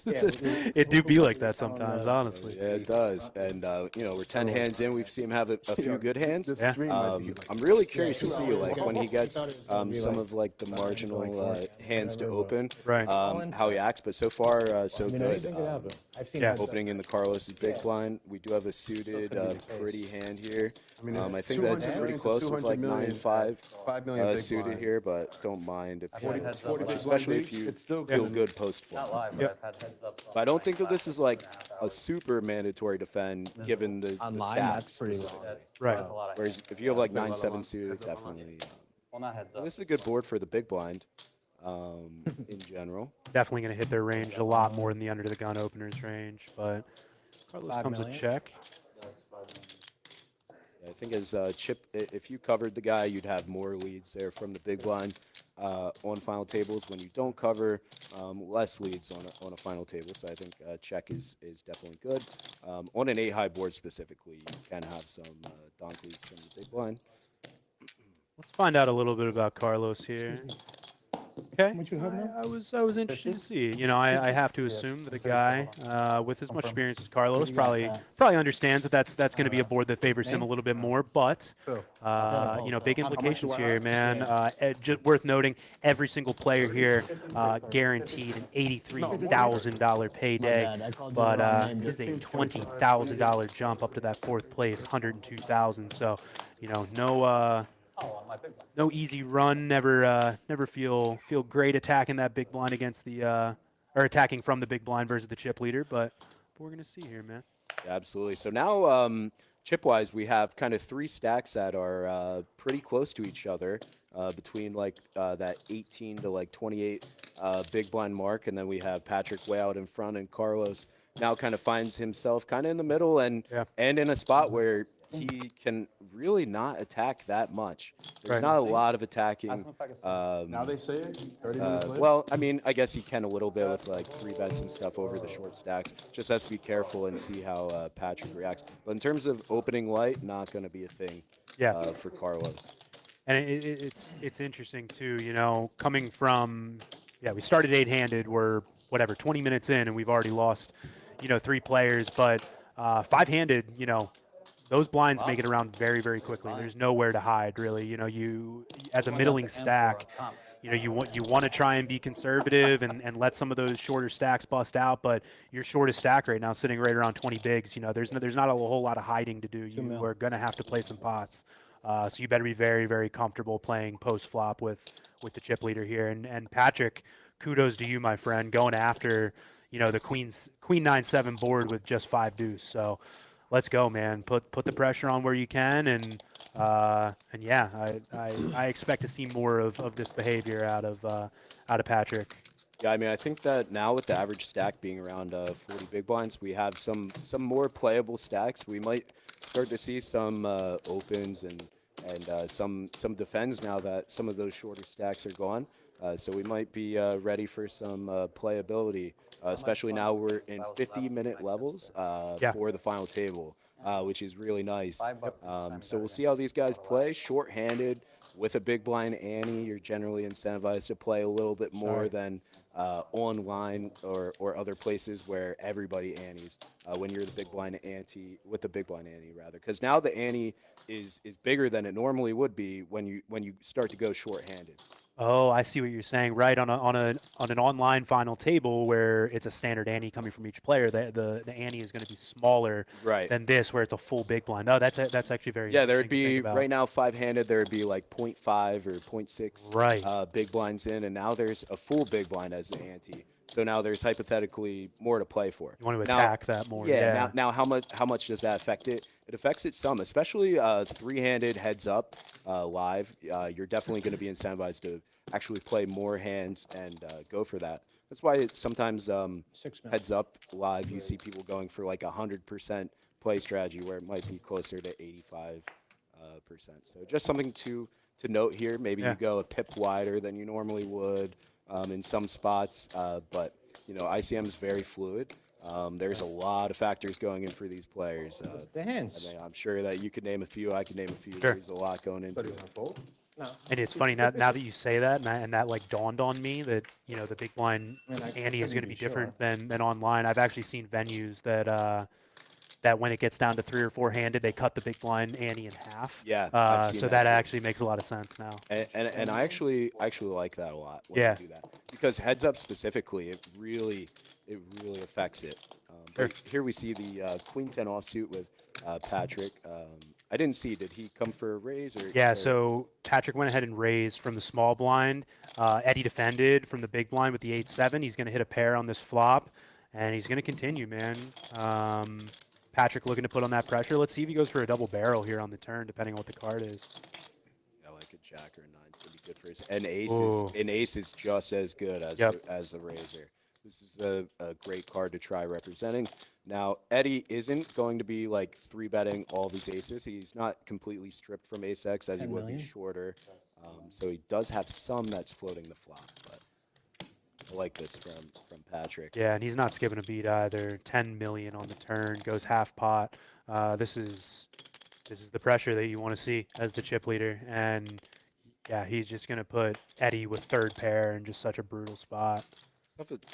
[SPEAKER 1] it do be like that sometimes, honestly.
[SPEAKER 2] Yeah, it does. And, we're 10 hands in. We've seen him have a few good hands.
[SPEAKER 4] This
[SPEAKER 1] Yeah.
[SPEAKER 4] stream might be
[SPEAKER 2] I'm really curious to see, like, when he gets some of, like, the marginal hands to open,
[SPEAKER 1] Right.
[SPEAKER 2] how he acts. But so far, so good.
[SPEAKER 3] Anything could happen. I've seen
[SPEAKER 1] yeah.
[SPEAKER 3] that.
[SPEAKER 2] Opening in the Carlos's big blind. We do have a suited, pretty hand here.
[SPEAKER 4] mean,
[SPEAKER 2] I think
[SPEAKER 4] 200
[SPEAKER 2] that's pretty
[SPEAKER 4] million to
[SPEAKER 2] close with
[SPEAKER 4] 200
[SPEAKER 2] like
[SPEAKER 4] million,
[SPEAKER 2] 9-5
[SPEAKER 4] 5 million big
[SPEAKER 2] suited
[SPEAKER 4] blind.
[SPEAKER 2] here, but don't mind if you,
[SPEAKER 7] heads up.
[SPEAKER 2] especially if you
[SPEAKER 4] It's still
[SPEAKER 2] feel
[SPEAKER 4] good.
[SPEAKER 2] good post
[SPEAKER 7] Not
[SPEAKER 2] flop.
[SPEAKER 7] live, but I've had heads up.
[SPEAKER 2] But I don't think that this is like a super mandatory defend given the
[SPEAKER 3] Online,
[SPEAKER 2] stats.
[SPEAKER 3] that's pretty low.
[SPEAKER 1] Right.
[SPEAKER 7] That's a lot of
[SPEAKER 2] Whereas
[SPEAKER 7] hands.
[SPEAKER 2] if you have like 9-7 suited, definitely.
[SPEAKER 7] Well, not heads up.
[SPEAKER 2] This is a good board for the big blind in general.
[SPEAKER 1] Definitely going to hit their range a lot more than the under the gun opener's range, but Carlos
[SPEAKER 3] 5
[SPEAKER 1] comes a
[SPEAKER 3] million?
[SPEAKER 1] check.
[SPEAKER 2] I think as Chip, if you covered the guy, you'd have more leads there from the big blind on final tables. When you don't cover, less leads on a final table. So I think check is definitely good. On an 8-high board specifically, you can have some donk leads from the big blind.
[SPEAKER 1] Let's find out a little bit about Carlos here. Okay.
[SPEAKER 6] What you have now?
[SPEAKER 1] I was interested to see. I have to assume that a guy with as much experience as Carlos probably understands that that's going to be a board that favors him a little bit more. But big implications here, man. Just worth noting, every single player here guaranteed an $83,000 payday, but it is a $20,000 jump up to that 4th place, $102,000. So, no easy run. Never feel great attacking that big blind against the or attacking from the big blind versus the chip leader. But we're gonna see here, man.
[SPEAKER 2] Yeah, absolutely. So now, chip-wise, we have kind of 3 stacks that are pretty close to each other between like that 18 to like 28 big blind mark, and then we have Patrick way out in front, and Carlos now kind of finds himself kind of in the middle and in a spot where he can really not attack that much. There's not a lot of attacking.
[SPEAKER 4] Now they say it. 30 minutes later.
[SPEAKER 2] Well, I mean, I guess he can a little bit with like 3 bets and stuff over the short stacks. Just has to be careful and see how Patrick reacts. But in terms of opening light, not going to be a thing for Carlos.
[SPEAKER 1] And it's interesting too. Coming from we started 8-handed. We're 20 minutes in, and we've already lost 3 players. But 5-handed, those blinds make it around very, very quickly. There's nowhere to hide, really. You as a middling stack, you want to try and be conservative and let some of those shorter stacks bust out. But your shortest stack right now, sitting right around 20 bigs. There's not a whole lot of hiding to do. You are going to have to play some pots. So you better be very, very comfortable playing post flop with the chip leader here. And Patrick, kudos to you, my friend, going after the queen 9-7 board with just 5 deuce. So. Let's go, man. Put the pressure on where you can, and yeah, I expect to see more of this behavior out of Patrick.
[SPEAKER 2] Yeah, I mean, I think that now with the average stack being around 40 big blinds, we have some more playable stacks. We might start to see some opens and some defends now that some of those shorter stacks are gone. So we might be ready for some playability, especially now we're in 50-minute levels
[SPEAKER 1] Yeah.
[SPEAKER 2] for the final table, which is really nice.
[SPEAKER 7] $5
[SPEAKER 2] So we'll see how these guys play. Short-handed with a big blind ante, you're generally incentivized to play a little bit more than online or other places where everybody antes when you're the big blind ante with the big blind ante rather, because now the ante is bigger than it normally would be when you start to go short-handed.
[SPEAKER 1] Oh, I see what you're saying. Right, on an online final table where it's a standard ante coming from each player, the ante is going to be smaller
[SPEAKER 2] Right.
[SPEAKER 1] than this, where it's a full big blind. Oh, that's actually very
[SPEAKER 2] Yeah, there would
[SPEAKER 1] interesting to
[SPEAKER 2] be
[SPEAKER 1] think about.
[SPEAKER 2] right now 5-handed. There would be like 0.5 or 0.6
[SPEAKER 1] Right.
[SPEAKER 2] big blinds in, and now there's a full big blind as the ante. So now there's hypothetically more to play for.
[SPEAKER 1] You want to
[SPEAKER 2] Now-
[SPEAKER 1] attack that more.
[SPEAKER 2] Yeah. Now how much does that affect it? It affects it some, especially 3-handed heads up live. You're definitely going to be incentivized to actually play more hands and go for that. That's why it's sometimes
[SPEAKER 5] 6 minutes.
[SPEAKER 2] heads up live. You see people going for like 100% play strategy where it might be closer to 85%. So just something to note here. Maybe
[SPEAKER 1] Yeah.
[SPEAKER 2] you go a pip wider than you normally would in some spots, but ICM is very fluid. There's a lot of factors going in for these players.
[SPEAKER 3] The hands.
[SPEAKER 2] I mean, I'm sure that you could name a few. I could name a few.
[SPEAKER 1] Sure.
[SPEAKER 2] There's a lot going into
[SPEAKER 4] But
[SPEAKER 2] it.
[SPEAKER 4] he's on fold.
[SPEAKER 1] And it's funny now that you say that, and that like dawned on me that the big blind
[SPEAKER 3] I mean, I
[SPEAKER 1] ante is
[SPEAKER 3] couldn't
[SPEAKER 1] going to be
[SPEAKER 3] be sure.
[SPEAKER 1] different than online. I've actually seen venues that when it gets down to 3 or 4-handed, they cut the big blind ante in half.
[SPEAKER 2] Yeah, I've seen
[SPEAKER 1] so
[SPEAKER 2] that
[SPEAKER 1] that
[SPEAKER 2] too.
[SPEAKER 1] actually makes a lot of sense now.
[SPEAKER 2] And I actually like that a lot when
[SPEAKER 1] Yeah.
[SPEAKER 2] they do that, because heads up specifically, it really affects it. But here we see the Queen 10 offsuit with Patrick. I didn't see. Did he come for a raise or?
[SPEAKER 1] Yeah,
[SPEAKER 2] or-
[SPEAKER 1] so Patrick went ahead and raised from the small blind. Eddie defended from the big blind with the 8-7. He's going to hit a pair on this flop, and he's going to continue, man. Patrick looking to put on that pressure. Let's see if he goes for a double barrel here on the turn, depending on what the card is.
[SPEAKER 2] I like a jack or a 9's gonna be good for his. And
[SPEAKER 1] Ooh.
[SPEAKER 2] ace is just as good as
[SPEAKER 1] Yep.
[SPEAKER 2] as the razor. This is a great card to try representing. Now Eddie isn't going to be like 3-betting all these aces. He's not completely stripped from ace X as he
[SPEAKER 3] 10
[SPEAKER 2] would be
[SPEAKER 3] million?
[SPEAKER 2] shorter. So he does have some that's floating the flop, but I like this from Patrick.
[SPEAKER 1] Yeah, and he's not skipping a beat either. 10 million on the turn, goes half pot. This is the pressure that you want to see as the chip leader, and yeah, he's just going to put Eddie with third pair in just such a brutal spot.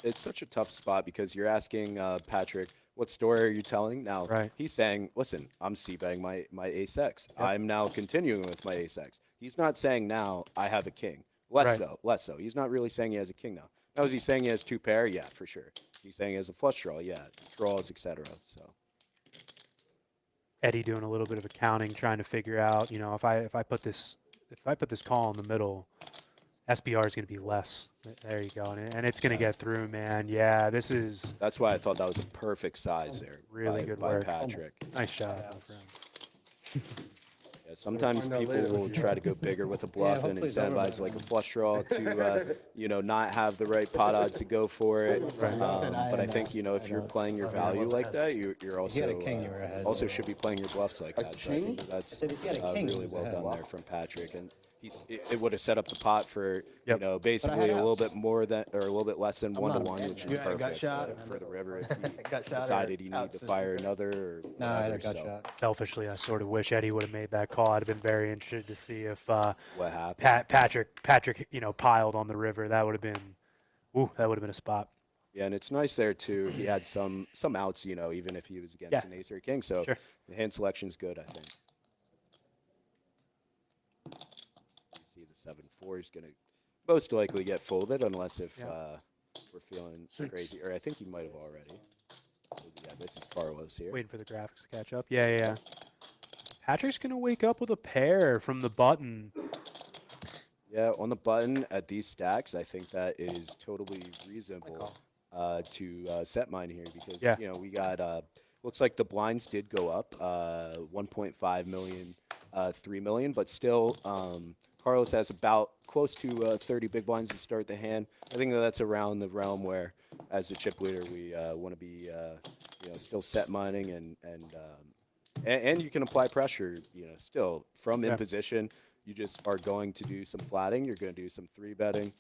[SPEAKER 2] It's such a tough spot because you're asking Patrick, what story are you telling? Now,
[SPEAKER 1] Right.
[SPEAKER 2] he's saying, listen, I'm c-betting my ace X. I'm now continuing with my ace X. He's not saying now I have a king. Less so. He's not really saying he has a king now. Now, is he saying he has 2 pair? Yeah, for sure. He's saying he has a flush draw? Yeah, draws, etc. So
[SPEAKER 1] Eddie doing a little bit of accounting, trying to figure out, if I put this call in the middle, SBR is going to be less. There you go, and it's going to get through, man. Yeah, this is
[SPEAKER 2] that's why I thought that was a perfect size there.
[SPEAKER 1] Really
[SPEAKER 2] by,
[SPEAKER 1] good
[SPEAKER 2] by
[SPEAKER 1] work.
[SPEAKER 2] Patrick.
[SPEAKER 1] nice job, my friend.
[SPEAKER 2] Yeah, sometimes
[SPEAKER 4] find out
[SPEAKER 2] people
[SPEAKER 4] later.
[SPEAKER 2] will try to go bigger with a bluff and
[SPEAKER 3] hopefully some of
[SPEAKER 2] incentivize
[SPEAKER 3] us-
[SPEAKER 2] like a flush draw to, not have the right pot odds to go for it. But I think, if you're playing your value like that, you're also
[SPEAKER 3] had a king, you were ahead.
[SPEAKER 2] also should be playing your bluffs like that. So I think that's
[SPEAKER 3] said if you had a king,
[SPEAKER 2] really
[SPEAKER 3] he was
[SPEAKER 2] well
[SPEAKER 3] ahead.
[SPEAKER 2] done there from Patrick. And it would have set up the pot for
[SPEAKER 1] Yep.
[SPEAKER 2] basically
[SPEAKER 3] had
[SPEAKER 2] a little
[SPEAKER 3] outs.
[SPEAKER 2] bit more than or a little bit less than 1-1, which is
[SPEAKER 3] You had a gut
[SPEAKER 2] perfect
[SPEAKER 3] shot?
[SPEAKER 2] for the river if you
[SPEAKER 3] Gut shot or
[SPEAKER 2] decided you need
[SPEAKER 3] outs
[SPEAKER 2] to
[SPEAKER 3] is
[SPEAKER 2] fire another. Or
[SPEAKER 3] No, I had a
[SPEAKER 2] whatever,
[SPEAKER 3] gut
[SPEAKER 2] so
[SPEAKER 3] shot.
[SPEAKER 1] Selfishly, I sort of wish Eddie would have made that call. I'd have been very interested to see if
[SPEAKER 2] What happened?
[SPEAKER 1] Patrick, piled on the river. That would have been a spot.
[SPEAKER 2] Yeah, and it's nice there too. He had some outs, even if he was against
[SPEAKER 1] Yeah.
[SPEAKER 2] an ace or a king. So
[SPEAKER 1] Sure.
[SPEAKER 2] the hand selection's good, I think. You see the 7-4 is going to most likely get folded unless if we're feeling
[SPEAKER 6] 6.
[SPEAKER 2] crazy. Or I think he might have already. So, yeah, this is Carlos here.
[SPEAKER 1] Waiting for the graphics to catch up. Yeah. Patrick's gonna wake up with a pair from the button.
[SPEAKER 2] Yeah, on the button at these stacks, I think that is totally reasonable to set mine here because
[SPEAKER 1] Yeah.
[SPEAKER 2] we got looks like the blinds did go up 1.5 million, 3 million, but still Carlos has about close to 30 big blinds to start the hand. I think that's around the realm where, as the chip leader, we want to be still set mining and you can apply pressure, still from in
[SPEAKER 1] Yeah.
[SPEAKER 2] position. You just are going to do some flatting. You're going to do some 3-betting.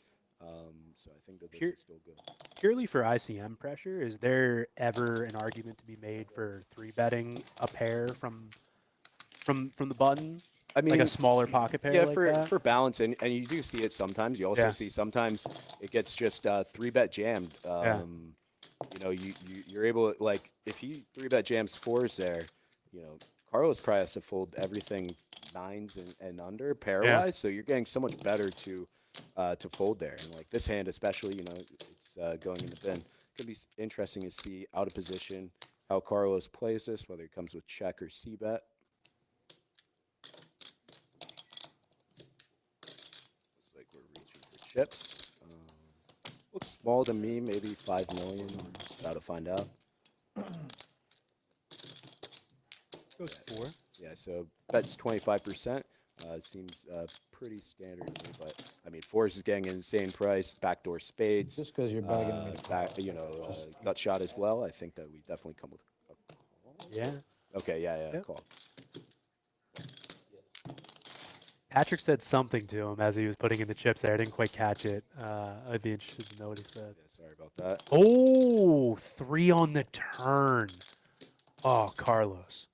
[SPEAKER 2] So I think that this
[SPEAKER 1] Pure-
[SPEAKER 2] is still good.
[SPEAKER 1] Purely for ICM pressure, is there ever an argument to be made for 3-betting a pair from the button?
[SPEAKER 2] I
[SPEAKER 1] Like a
[SPEAKER 2] mean,
[SPEAKER 1] smaller pocket pair
[SPEAKER 2] yeah,
[SPEAKER 1] like
[SPEAKER 2] for
[SPEAKER 1] that?
[SPEAKER 2] for balance, and you do see it sometimes. You also
[SPEAKER 1] Yeah.
[SPEAKER 2] see sometimes it gets just 3-bet jammed.
[SPEAKER 1] Yeah.
[SPEAKER 2] You know, you're able to, like, if he 3-bet jams 4s there, you know, Carlos probably has to fold everything 9s and under pairwise. So you're getting so much better to fold there. And like this hand especially, you know, it's going in the bin. Could be interesting to see out of position how Carlos plays this, whether he comes with check or c-bet. Looks like we're reaching for chips. Looks small to me, maybe 5 million. About to find out.
[SPEAKER 1] Goes 4.
[SPEAKER 2] Yeah, so bets 25%. Seems pretty standard to me, but I mean, 4s is getting an insane price. Backdoor spades.
[SPEAKER 5] Just because you're begging me.
[SPEAKER 2] Gut shot as well. I think that we definitely come with a call.
[SPEAKER 1] Yeah.
[SPEAKER 2] Okay, yeah,
[SPEAKER 1] Yep.
[SPEAKER 2] call.
[SPEAKER 1] Patrick said something to him as he was putting in the chips there. I didn't quite catch it. I'd be interested to know what he said.
[SPEAKER 2] Yeah, sorry about that.
[SPEAKER 1] Oh, 3 on the turn. Oh, Carlos.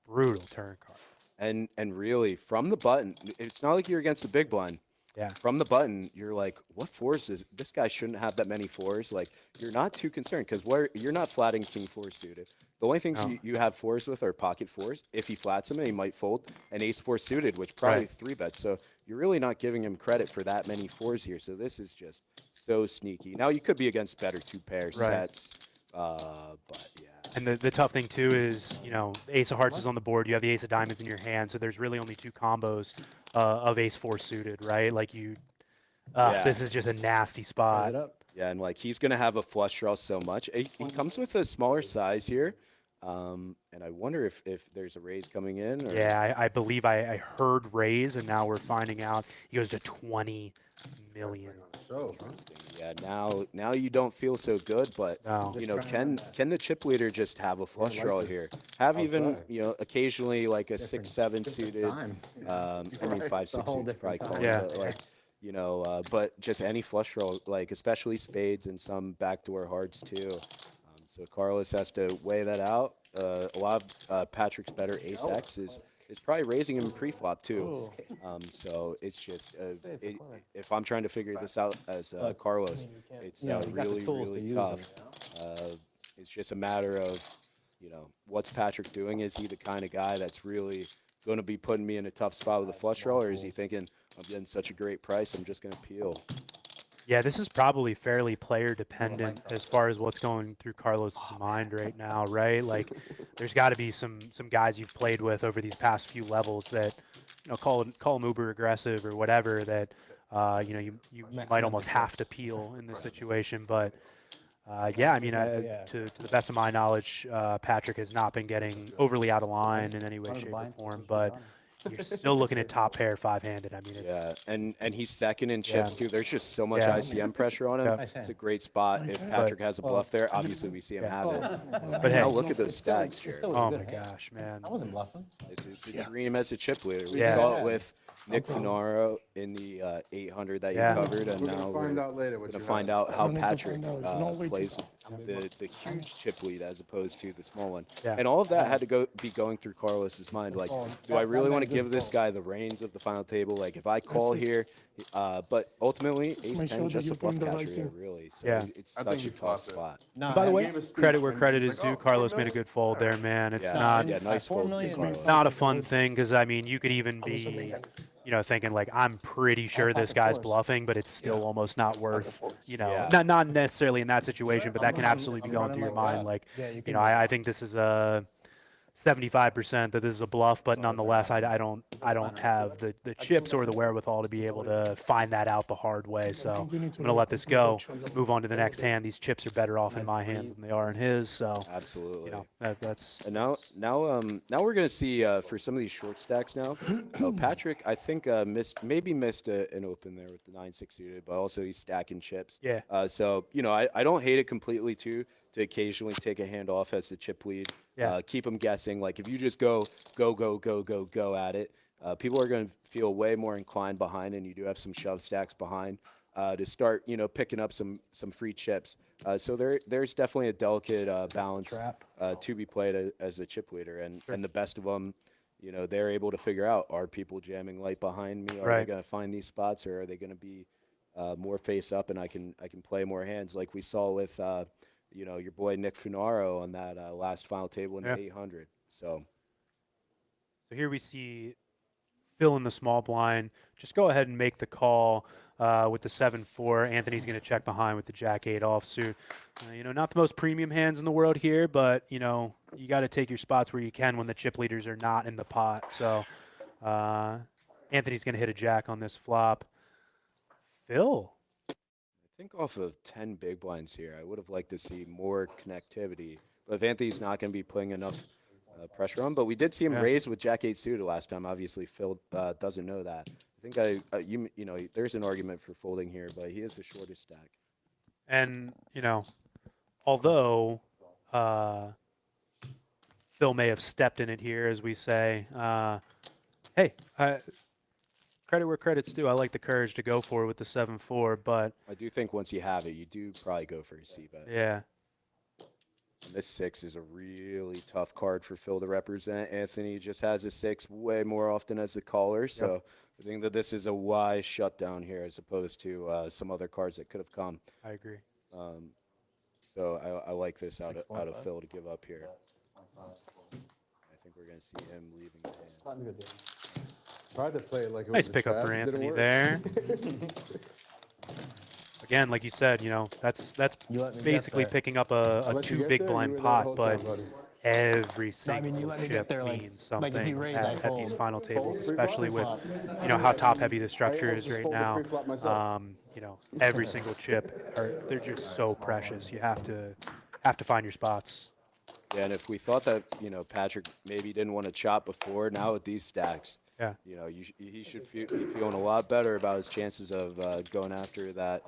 [SPEAKER 1] Brutal turn, Carlos.
[SPEAKER 2] And really, from the button, it's not like you're against the big blind.
[SPEAKER 1] Yeah.
[SPEAKER 2] From the button, you're like, what 4s is this guy? Shouldn't have that many 4s. Like, you're not too concerned because you're not flatting king 4 suited. The only things
[SPEAKER 1] No.
[SPEAKER 2] you have 4s with are pocket 4s. If he flats them, he might fold an ace 4 suited, which probably
[SPEAKER 1] Right.
[SPEAKER 2] 3-bets. So you're really not giving him credit for that many 4s here. So this is just so sneaky. Now you could be against better 2-pair sets, but yeah.
[SPEAKER 1] And the tough thing too is, you know, the ace of hearts is on the board. You have the ace of diamonds in your hand, so there's really only 2 combos of ace 4 suited, right? Like
[SPEAKER 2] Yeah.
[SPEAKER 1] this is just a nasty
[SPEAKER 5] Raise
[SPEAKER 1] spot.
[SPEAKER 5] it up.
[SPEAKER 2] Yeah, and like he's gonna have a flush draw so much. He comes with a smaller size here, and I wonder if there's a raise coming in. Or...
[SPEAKER 1] Yeah, I believe I heard raise, and now we're finding out he goes to 20 million.
[SPEAKER 4] So,
[SPEAKER 2] Yeah, now you don't feel so good, but
[SPEAKER 1] No.
[SPEAKER 2] you know, can the chip leader just have a flush draw here? Have even occasionally like a 6-7 suited.
[SPEAKER 3] time.
[SPEAKER 2] I mean 5-6
[SPEAKER 3] whole
[SPEAKER 2] suited probably
[SPEAKER 3] different
[SPEAKER 2] call
[SPEAKER 3] time.
[SPEAKER 2] it,
[SPEAKER 1] Yeah.
[SPEAKER 2] but like but just any flush draw, like especially spades and some backdoor hearts too. So Carlos has to weigh that out. A lot of Patrick's better ace X is probably raising him pre-flop too. So it's just if I'm trying to figure this out as Carlos, it's
[SPEAKER 5] you got the
[SPEAKER 2] really
[SPEAKER 5] tools to
[SPEAKER 2] really
[SPEAKER 5] use
[SPEAKER 2] tough. It's just a matter of what's Patrick doing? Is he the kind of guy that's really going to be putting me in a tough spot with a flush draw, or is he thinking I'm getting such a great price, I'm just going to peel?
[SPEAKER 1] Yeah, this is probably fairly player dependent as far as what's going through Carlos's mind right now, right? Like, there's got to be some guys you've played with over these past few levels that, call them uber aggressive or whatever, that you might almost have to peel in this situation. But yeah, I mean, to the best of my knowledge, Patrick has not been getting overly out of line in any way, shape, or form. But you're still looking at top pair 5-handed. I mean, it's
[SPEAKER 2] and he's second in chips too. There's just so much
[SPEAKER 1] Yeah.
[SPEAKER 2] ICM pressure on him.
[SPEAKER 1] Yeah.
[SPEAKER 2] It's a great spot. If Patrick has a bluff there, obviously we see him have it.
[SPEAKER 1] But hey,
[SPEAKER 2] Now look at those stacks, Jared.
[SPEAKER 3] Still was
[SPEAKER 1] oh
[SPEAKER 3] a
[SPEAKER 1] my
[SPEAKER 3] good hand.
[SPEAKER 1] gosh, man.
[SPEAKER 3] I wasn't bluffing.
[SPEAKER 2] This is the dream as a chip leader. We
[SPEAKER 1] Yeah.
[SPEAKER 2] saw it with Nick Finaro in the 800 that
[SPEAKER 1] Yeah.
[SPEAKER 2] you covered, and
[SPEAKER 4] we're
[SPEAKER 2] now
[SPEAKER 4] gonna find out later what
[SPEAKER 2] going
[SPEAKER 4] you
[SPEAKER 2] to find
[SPEAKER 4] have.
[SPEAKER 2] out how
[SPEAKER 6] don't need to
[SPEAKER 2] Patrick
[SPEAKER 6] find out. There's no way to
[SPEAKER 2] plays
[SPEAKER 6] find
[SPEAKER 2] the huge chip lead as opposed to the small one.
[SPEAKER 1] Yeah.
[SPEAKER 2] And all of that had to be going through Carlos's mind. Like, do I really want to give this guy the reins of the final table? Like, if I call here, but ultimately,
[SPEAKER 6] make
[SPEAKER 2] ace
[SPEAKER 6] sure
[SPEAKER 2] 10
[SPEAKER 6] that
[SPEAKER 2] just
[SPEAKER 6] you're
[SPEAKER 2] a bluff
[SPEAKER 6] doing the right
[SPEAKER 2] catcher here,
[SPEAKER 6] thing.
[SPEAKER 2] really. So
[SPEAKER 1] Yeah.
[SPEAKER 2] it's
[SPEAKER 4] I think
[SPEAKER 2] such
[SPEAKER 4] he
[SPEAKER 2] a tough
[SPEAKER 4] flopped it.
[SPEAKER 2] spot.
[SPEAKER 3] No,
[SPEAKER 1] By the
[SPEAKER 3] I
[SPEAKER 1] way,
[SPEAKER 4] gave a speech
[SPEAKER 1] credit where
[SPEAKER 4] when
[SPEAKER 1] credit
[SPEAKER 4] he
[SPEAKER 1] is
[SPEAKER 4] was
[SPEAKER 1] due.
[SPEAKER 4] like, "Oh,
[SPEAKER 1] Carlos
[SPEAKER 4] 4
[SPEAKER 1] made a good fold there, man. It's
[SPEAKER 2] Yeah.
[SPEAKER 1] not
[SPEAKER 2] Yeah, nice
[SPEAKER 3] 4
[SPEAKER 2] fold.
[SPEAKER 3] million.
[SPEAKER 2] Carlos.
[SPEAKER 1] not a fun thing because I mean, you could even be, thinking like, I'm pretty sure this
[SPEAKER 3] pocket
[SPEAKER 1] guy's
[SPEAKER 3] fours.
[SPEAKER 1] bluffing, but it's still almost not worth,
[SPEAKER 2] Yeah.
[SPEAKER 1] not necessarily in that situation, but that can absolutely be going through your mind. Like, I think this is a 75% that this is a bluff, but nonetheless, I don't have the chips or the wherewithal to be able to find that out the hard way. So I'm gonna let this go, move on to the next hand. These chips are better off in my hands than they are in his. So
[SPEAKER 2] Absolutely.
[SPEAKER 1] that's
[SPEAKER 2] And now we're gonna see for some of these short stacks now. Patrick, I think missed an open there with the 9-6 suited, but also he's stacking chips.
[SPEAKER 1] Yeah.
[SPEAKER 2] So I don't hate it completely too to occasionally take a hand off as the chip lead.
[SPEAKER 1] Yeah.
[SPEAKER 2] Keep them guessing. Like if you just go at it, people are gonna feel way more inclined behind, and you do have some shove stacks behind. to start, picking up some free chips. So there's definitely a delicate balance
[SPEAKER 5] Trap.
[SPEAKER 2] to be played as a chip leader, and the best of them, they're able to figure out, are people jamming light behind me? Are they
[SPEAKER 1] Right.
[SPEAKER 2] going to find these spots, or are they going to be more face up, and I can play more hands, like we saw with your boy Nick Funaro on that last final table in
[SPEAKER 1] Yeah.
[SPEAKER 2] the 800. So
[SPEAKER 1] So here we see Phil in the small blind. Just go ahead and make the call with the 7-4. Anthony's going to check behind with the Jack-8 offsuit. Not the most premium hands in the world here, but, you got to take your spots where you can when the chip leaders are not in the pot. So Anthony's going to hit a Jack on this flop. Phil.
[SPEAKER 2] I think off of 10 big blinds here, I would have liked to see more connectivity. But if Anthony's not going to be putting enough pressure on, but we did see him
[SPEAKER 1] Yeah.
[SPEAKER 2] raise with Jack-8 suited last time. Obviously, Phil doesn't know that. I think there's an argument for folding here, but he is the shortest stack.
[SPEAKER 1] And, although Phil may have stepped in it here, as we say, hey, credit where credit's due. I like the courage to go for it with the 7-4, but
[SPEAKER 2] I do think once you have it, you do probably go for a C-bet.
[SPEAKER 1] yeah.
[SPEAKER 2] And this 6 is a really tough card for Phil to represent. Anthony just has a 6 way more often as the caller, so I think that this is a wise shutdown here as opposed to some other cards that could have come.
[SPEAKER 1] I agree.
[SPEAKER 2] So I like this out of
[SPEAKER 3] 6.5.
[SPEAKER 2] Phil to give up here. I think we're going to see him leaving the hand.
[SPEAKER 3] Not in good deal.
[SPEAKER 4] Tried to play it like it
[SPEAKER 1] Nice
[SPEAKER 4] was a
[SPEAKER 1] pickup
[SPEAKER 4] trap,
[SPEAKER 1] for
[SPEAKER 4] didn't
[SPEAKER 1] Anthony
[SPEAKER 4] work.
[SPEAKER 1] there. Again, like you said, that's
[SPEAKER 3] You let me get
[SPEAKER 1] basically
[SPEAKER 3] there.
[SPEAKER 1] picking up
[SPEAKER 4] I'll
[SPEAKER 1] a
[SPEAKER 4] let you
[SPEAKER 1] 2
[SPEAKER 4] get
[SPEAKER 1] big
[SPEAKER 4] there, you
[SPEAKER 1] blind
[SPEAKER 4] were there the whole
[SPEAKER 1] pot,
[SPEAKER 4] time,
[SPEAKER 1] but
[SPEAKER 4] buddy.
[SPEAKER 1] every
[SPEAKER 5] No, I
[SPEAKER 1] single
[SPEAKER 5] mean, you let me
[SPEAKER 1] chip
[SPEAKER 5] get there, like-
[SPEAKER 1] means
[SPEAKER 5] like if he
[SPEAKER 1] something
[SPEAKER 5] raised, I
[SPEAKER 1] at these
[SPEAKER 5] fold.
[SPEAKER 1] final tables,
[SPEAKER 4] Fold,
[SPEAKER 1] especially with
[SPEAKER 4] pre-flop?
[SPEAKER 1] how top heavy the structure
[SPEAKER 4] I
[SPEAKER 1] is
[SPEAKER 4] just
[SPEAKER 1] right
[SPEAKER 4] fold the
[SPEAKER 1] now.
[SPEAKER 4] pre-flop myself.
[SPEAKER 1] Every single chip, they're just so precious. You have to find your spots.
[SPEAKER 2] Yeah, and if we thought that, Patrick maybe didn't want to chop before, now with these stacks,
[SPEAKER 1] Yeah.
[SPEAKER 2] he should be feeling a lot better about his chances of going after that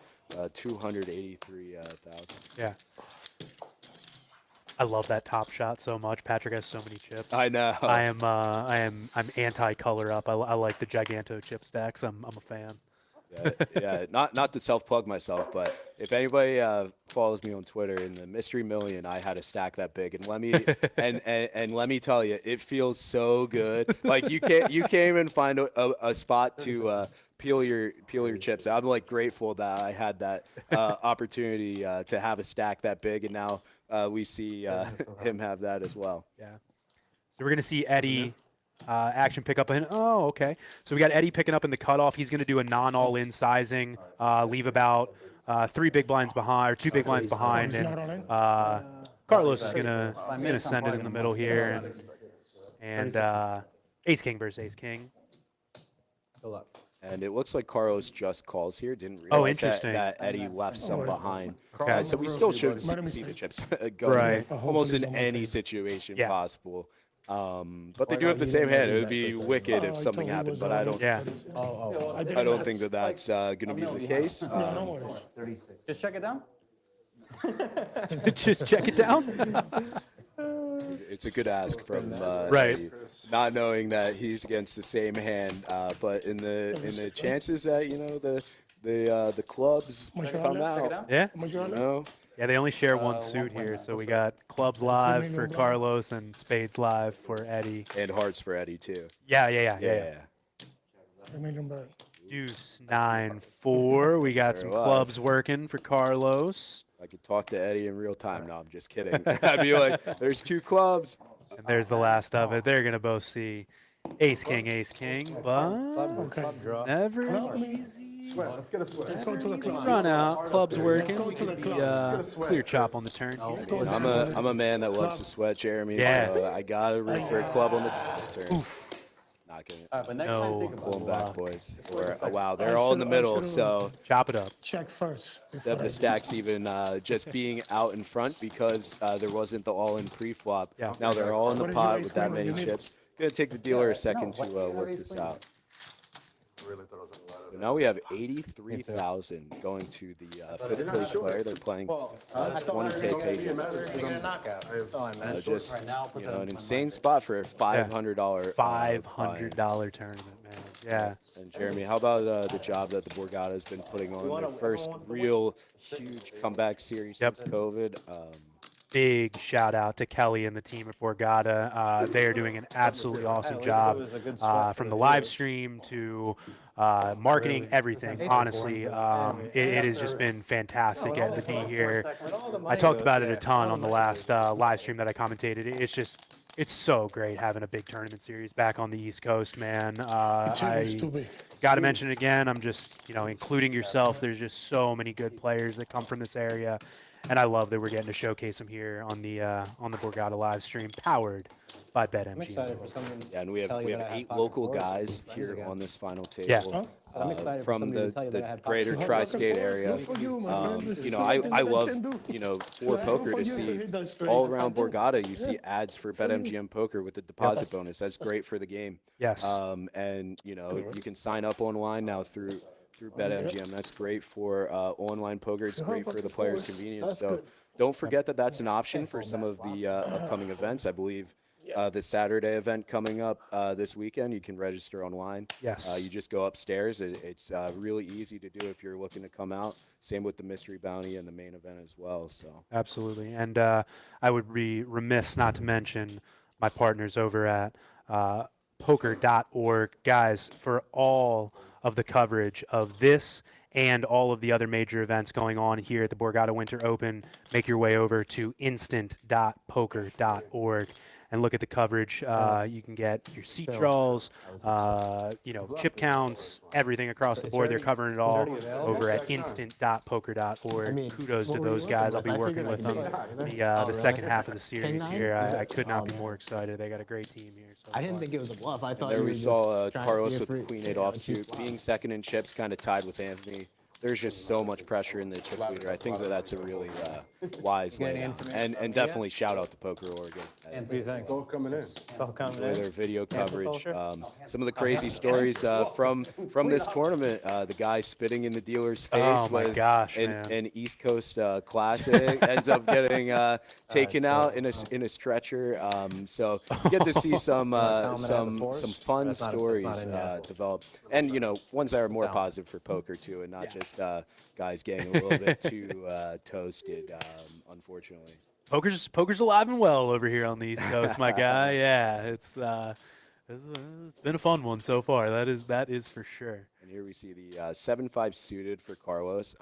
[SPEAKER 2] 283,000.
[SPEAKER 1] Yeah. I love that top shot so much. Patrick has so many chips.
[SPEAKER 2] I know.
[SPEAKER 1] I'm anti color up. I like the Giganto chip stacks. I'm a fan.
[SPEAKER 2] Yeah, not to self-plug myself, but if anybody follows me on Twitter, in the Mystery Million, I had a stack that big, and let me tell you, it feels so good. Like you can't even find a spot to peel your chips. I'm like grateful that I had that opportunity to have a stack that big, and now we see him have that as well.
[SPEAKER 1] Yeah. So we're gonna see Eddie action pick up. Oh, okay. So we got Eddie picking up in the cutoff. He's gonna do a non-all-in sizing, leave about 3 big blinds behind or 2 big blinds behind,
[SPEAKER 6] He's not
[SPEAKER 1] and
[SPEAKER 6] all in?
[SPEAKER 1] Carlos is gonna send it in the middle here, and ace king versus ace king.
[SPEAKER 3] Good luck.
[SPEAKER 2] And it looks like Carlos just calls here. Didn't realize
[SPEAKER 1] Oh, interesting.
[SPEAKER 2] that Eddie left some behind.
[SPEAKER 1] Okay.
[SPEAKER 2] So we still should
[SPEAKER 6] Let him
[SPEAKER 2] see the
[SPEAKER 6] see.
[SPEAKER 2] chips going
[SPEAKER 1] Right.
[SPEAKER 2] almost in
[SPEAKER 6] Hopefully it's
[SPEAKER 2] any
[SPEAKER 6] almost
[SPEAKER 2] situation
[SPEAKER 1] Yeah.
[SPEAKER 2] possible. But they do have the same hand. It would be wicked if
[SPEAKER 6] Oh, I
[SPEAKER 2] something
[SPEAKER 6] thought he
[SPEAKER 2] happened,
[SPEAKER 6] was
[SPEAKER 2] but I
[SPEAKER 6] all in.
[SPEAKER 2] don't.
[SPEAKER 1] Yeah.
[SPEAKER 6] I
[SPEAKER 2] I don't think that that's going to be the case.
[SPEAKER 6] No, no worries.
[SPEAKER 7] 36. Just check it down.
[SPEAKER 1] Just check it down.
[SPEAKER 2] It's a good ask from
[SPEAKER 1] Right.
[SPEAKER 2] Eddie, not knowing that he's against the same hand. But in the chances that the clubs
[SPEAKER 6] Much
[SPEAKER 2] come
[SPEAKER 6] round
[SPEAKER 7] Check it
[SPEAKER 2] out,
[SPEAKER 7] down.
[SPEAKER 1] Yeah.
[SPEAKER 6] How much you on that?
[SPEAKER 2] no.
[SPEAKER 1] Yeah, they only share one suit here, so we got clubs live for
[SPEAKER 6] million
[SPEAKER 1] Carlos and spades live for Eddie.
[SPEAKER 2] And hearts for Eddie too.
[SPEAKER 1] Yeah.
[SPEAKER 6] $3 million back.
[SPEAKER 1] Deuce 9-4. We got some
[SPEAKER 2] Very live.
[SPEAKER 1] clubs working for Carlos.
[SPEAKER 2] I could talk to Eddie in real time. No, I'm just kidding. I'd be like, "There's 2 clubs."
[SPEAKER 1] And there's the last of it. They're going to both see ace, king, but
[SPEAKER 3] Club draw.
[SPEAKER 1] never
[SPEAKER 6] Club me.
[SPEAKER 1] easy.
[SPEAKER 4] Sweat. Let's get a sweat.
[SPEAKER 6] Let's go to the club.
[SPEAKER 1] Run out. Clubs working.
[SPEAKER 6] go
[SPEAKER 1] We
[SPEAKER 6] to
[SPEAKER 1] could
[SPEAKER 6] the
[SPEAKER 1] be
[SPEAKER 6] club.
[SPEAKER 1] clear chop on the turn.
[SPEAKER 6] Let's go
[SPEAKER 2] I'm a man that loves to sweat, Jeremy.
[SPEAKER 1] Yeah.
[SPEAKER 2] So I gotta root for a club on the turn. Not kidding.
[SPEAKER 7] But next time, think about
[SPEAKER 2] Pulling
[SPEAKER 7] it.
[SPEAKER 2] back, boys. Wow, they're all in the middle. So
[SPEAKER 1] Chop it up.
[SPEAKER 6] Check first. before
[SPEAKER 2] the
[SPEAKER 6] I-
[SPEAKER 2] stacks even just being out in front because there wasn't the all-in pre-flop.
[SPEAKER 1] Yeah.
[SPEAKER 2] Now they're all in the
[SPEAKER 6] What did you
[SPEAKER 2] pot
[SPEAKER 6] ace
[SPEAKER 2] with that
[SPEAKER 6] win?
[SPEAKER 2] many
[SPEAKER 6] You need-
[SPEAKER 2] chips. Gonna take the dealer a second
[SPEAKER 7] No,
[SPEAKER 2] to
[SPEAKER 7] what-
[SPEAKER 2] work
[SPEAKER 7] what
[SPEAKER 2] this
[SPEAKER 7] ace
[SPEAKER 2] out.
[SPEAKER 4] I really thought it was on the ladder.
[SPEAKER 2] So now we have 83,000 going to the fifth place player. They're playing 20K payment.
[SPEAKER 3] Knockout. That's all I meant.
[SPEAKER 2] Just
[SPEAKER 7] Right now, put that
[SPEAKER 2] an
[SPEAKER 7] in my
[SPEAKER 2] insane
[SPEAKER 7] market.
[SPEAKER 2] spot for a $500.
[SPEAKER 1] $500 tournament, man. Yeah.
[SPEAKER 2] And Jeremy, how about the job that the Borgata has been putting on their first real huge comeback series
[SPEAKER 1] Yep.
[SPEAKER 2] since COVID?
[SPEAKER 1] Big shout out to Kelly and the team at Borgata. They are doing an absolutely awesome job from the live stream to marketing, everything. Honestly, it has just been fantastic getting to be here. I talked about it a ton on the last live stream that I commentated. It's so great having a big tournament series back on the East Coast, man.
[SPEAKER 6] It's
[SPEAKER 1] I
[SPEAKER 6] too big.
[SPEAKER 1] got to mention it again. I'm just, including yourself, there's just so many good players that come from this area. And I love that we're getting to showcase them here on the Borgata live stream, powered by
[SPEAKER 3] I'm
[SPEAKER 1] BetMGM.
[SPEAKER 3] excited for someone.
[SPEAKER 2] Yeah, and we
[SPEAKER 3] to tell
[SPEAKER 2] have
[SPEAKER 3] you that I had
[SPEAKER 2] 8
[SPEAKER 3] pocket
[SPEAKER 2] local
[SPEAKER 3] fours
[SPEAKER 2] guys
[SPEAKER 3] with friends
[SPEAKER 2] here
[SPEAKER 3] again.
[SPEAKER 2] on this final table.
[SPEAKER 1] Yeah.
[SPEAKER 6] Huh?
[SPEAKER 3] So I'm excited for
[SPEAKER 2] From
[SPEAKER 3] somebody to tell you that I
[SPEAKER 2] the
[SPEAKER 3] had
[SPEAKER 2] greater
[SPEAKER 3] pocket
[SPEAKER 2] tri-state
[SPEAKER 6] Good
[SPEAKER 2] area.
[SPEAKER 6] for you, my friend. This is
[SPEAKER 2] I
[SPEAKER 6] something that
[SPEAKER 2] love,
[SPEAKER 6] can do.
[SPEAKER 2] for poker to see all around Borgata, you see ads for BetMGM Poker with the deposit bonus. That's great for the game.
[SPEAKER 1] Yes.
[SPEAKER 2] And, you can sign up online now through BetMGM. That's great for online poker. It's great for the player's convenience. So don't forget that that's an option for some of the upcoming events. I believe the Saturday event coming up this weekend, you can register online.
[SPEAKER 1] Yes.
[SPEAKER 2] You just go upstairs. It's really easy to do if you're looking to come out. Same with the Mystery Bounty and the main event as well. So
[SPEAKER 1] Absolutely. And I would be remiss not to mention my partners over at poker.org. Guys, for all of the coverage of this and all of the other major events going on here at the Borgata Winter Open, make your way over to instant.poker.org and look at the coverage. You can get your seat draws, chip counts, everything across the board. They're covering it all over at instant.poker.org. Kudos to those guys. I'll be working with them the second half of the series here. I could not be more excited. They got a great team here. So
[SPEAKER 5] I didn't
[SPEAKER 1] far.
[SPEAKER 5] think it was a bluff. I thought
[SPEAKER 2] there
[SPEAKER 5] you were
[SPEAKER 2] we
[SPEAKER 5] just
[SPEAKER 2] saw
[SPEAKER 5] trying to
[SPEAKER 2] Carlos
[SPEAKER 5] be a
[SPEAKER 2] with the
[SPEAKER 5] freak.
[SPEAKER 2] Queen 8 offsuit, being second in chips, kind of tied with Anthony. There's just so much pressure in the chip leader. I think that's a really wise laydown. And definitely shout out to Poker Oregon.
[SPEAKER 3] And do you think?
[SPEAKER 4] It's all coming in.
[SPEAKER 3] It's all coming
[SPEAKER 2] Enjoy
[SPEAKER 3] in.
[SPEAKER 2] their video coverage. Some of the crazy stories from this tournament. The guy spitting in the dealer's face
[SPEAKER 1] Oh my
[SPEAKER 2] was
[SPEAKER 1] gosh, man.
[SPEAKER 2] an East Coast classic. Ends up getting taken out in a stretcher. So you get to see some fun
[SPEAKER 3] That's not
[SPEAKER 2] stories
[SPEAKER 3] in yet.
[SPEAKER 2] develop, and ones that are more positive for poker too, and not just guys getting a little bit too toasted. Unfortunately.
[SPEAKER 1] Poker's alive and well over here on the East Coast, my guy. Yeah, it's been a fun one so far. That is for sure.
[SPEAKER 2] And here we see the 7-5 suited for Carlos.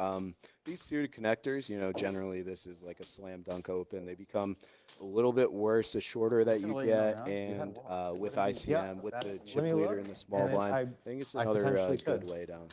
[SPEAKER 2] These suited connectors, generally this is like a slam dunk open. They become a little bit worse the shorter that you get, and with ICM, with the chip
[SPEAKER 3] me
[SPEAKER 2] leader
[SPEAKER 3] look,
[SPEAKER 2] and the small
[SPEAKER 3] and
[SPEAKER 2] blind,
[SPEAKER 3] I-
[SPEAKER 2] I think it's
[SPEAKER 3] I
[SPEAKER 2] another
[SPEAKER 3] potentially
[SPEAKER 2] good
[SPEAKER 3] could.
[SPEAKER 2] lay down.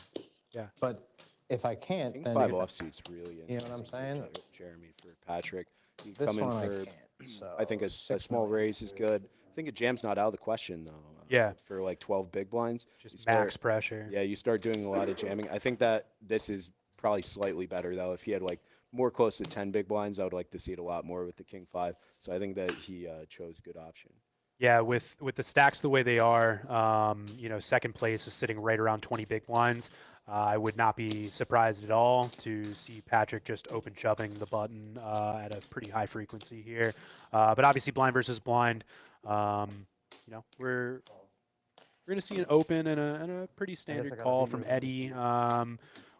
[SPEAKER 3] But if I can't,
[SPEAKER 2] King
[SPEAKER 3] then
[SPEAKER 2] 5 offsuit's really
[SPEAKER 3] You know what I'm
[SPEAKER 2] interesting for
[SPEAKER 3] saying?
[SPEAKER 2] Jeremy, for Patrick. You
[SPEAKER 3] this
[SPEAKER 2] come in
[SPEAKER 3] one I
[SPEAKER 2] for,
[SPEAKER 3] can't. So
[SPEAKER 2] I think a small raise is good. I think a jam's not out of the question though.
[SPEAKER 1] Yeah.
[SPEAKER 2] For like 12 big blinds. You
[SPEAKER 1] Just
[SPEAKER 2] start-
[SPEAKER 1] max pressure.
[SPEAKER 2] Yeah, you start doing a lot of jamming. I think that this is probably slightly better though. If he had like more close to 10 big blinds, I would like to see it a lot more with the King 5. So I think that he chose a good option.
[SPEAKER 1] Yeah, with the stacks the way they are, second place is sitting right around 20 big blinds. I would not be surprised at all to see Patrick just open shoving the button at a pretty high frequency here. But obviously, blind versus blind, we're going to see an open and a pretty standard call from Eddie.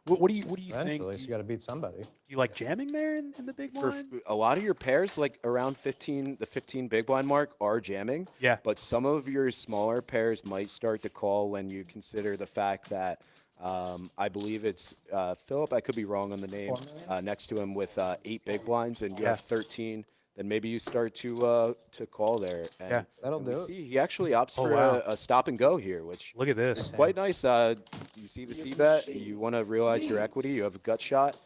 [SPEAKER 1] What do you think?
[SPEAKER 3] eventually,
[SPEAKER 1] Do
[SPEAKER 3] so you got to beat somebody.
[SPEAKER 1] you like jamming there in the big
[SPEAKER 2] For
[SPEAKER 1] blind?
[SPEAKER 2] a lot of your pairs, like around the 15 big blind mark, are jamming.
[SPEAKER 1] Yeah.
[SPEAKER 2] But some of your smaller pairs might start to call when you consider the fact that I believe it's Philip. I could be wrong on the name. Next to him with 8 big blinds, and you have 13. Then maybe you start to call there. And,
[SPEAKER 1] Yeah.
[SPEAKER 3] That'll
[SPEAKER 2] and we
[SPEAKER 3] do it.
[SPEAKER 2] see he actually opts
[SPEAKER 1] Oh,
[SPEAKER 2] for
[SPEAKER 1] wow.
[SPEAKER 2] a stop and go here, which
[SPEAKER 1] Look at this.
[SPEAKER 2] is quite nice. You see the C-bet. You want to realize your equity. You have a gut shot.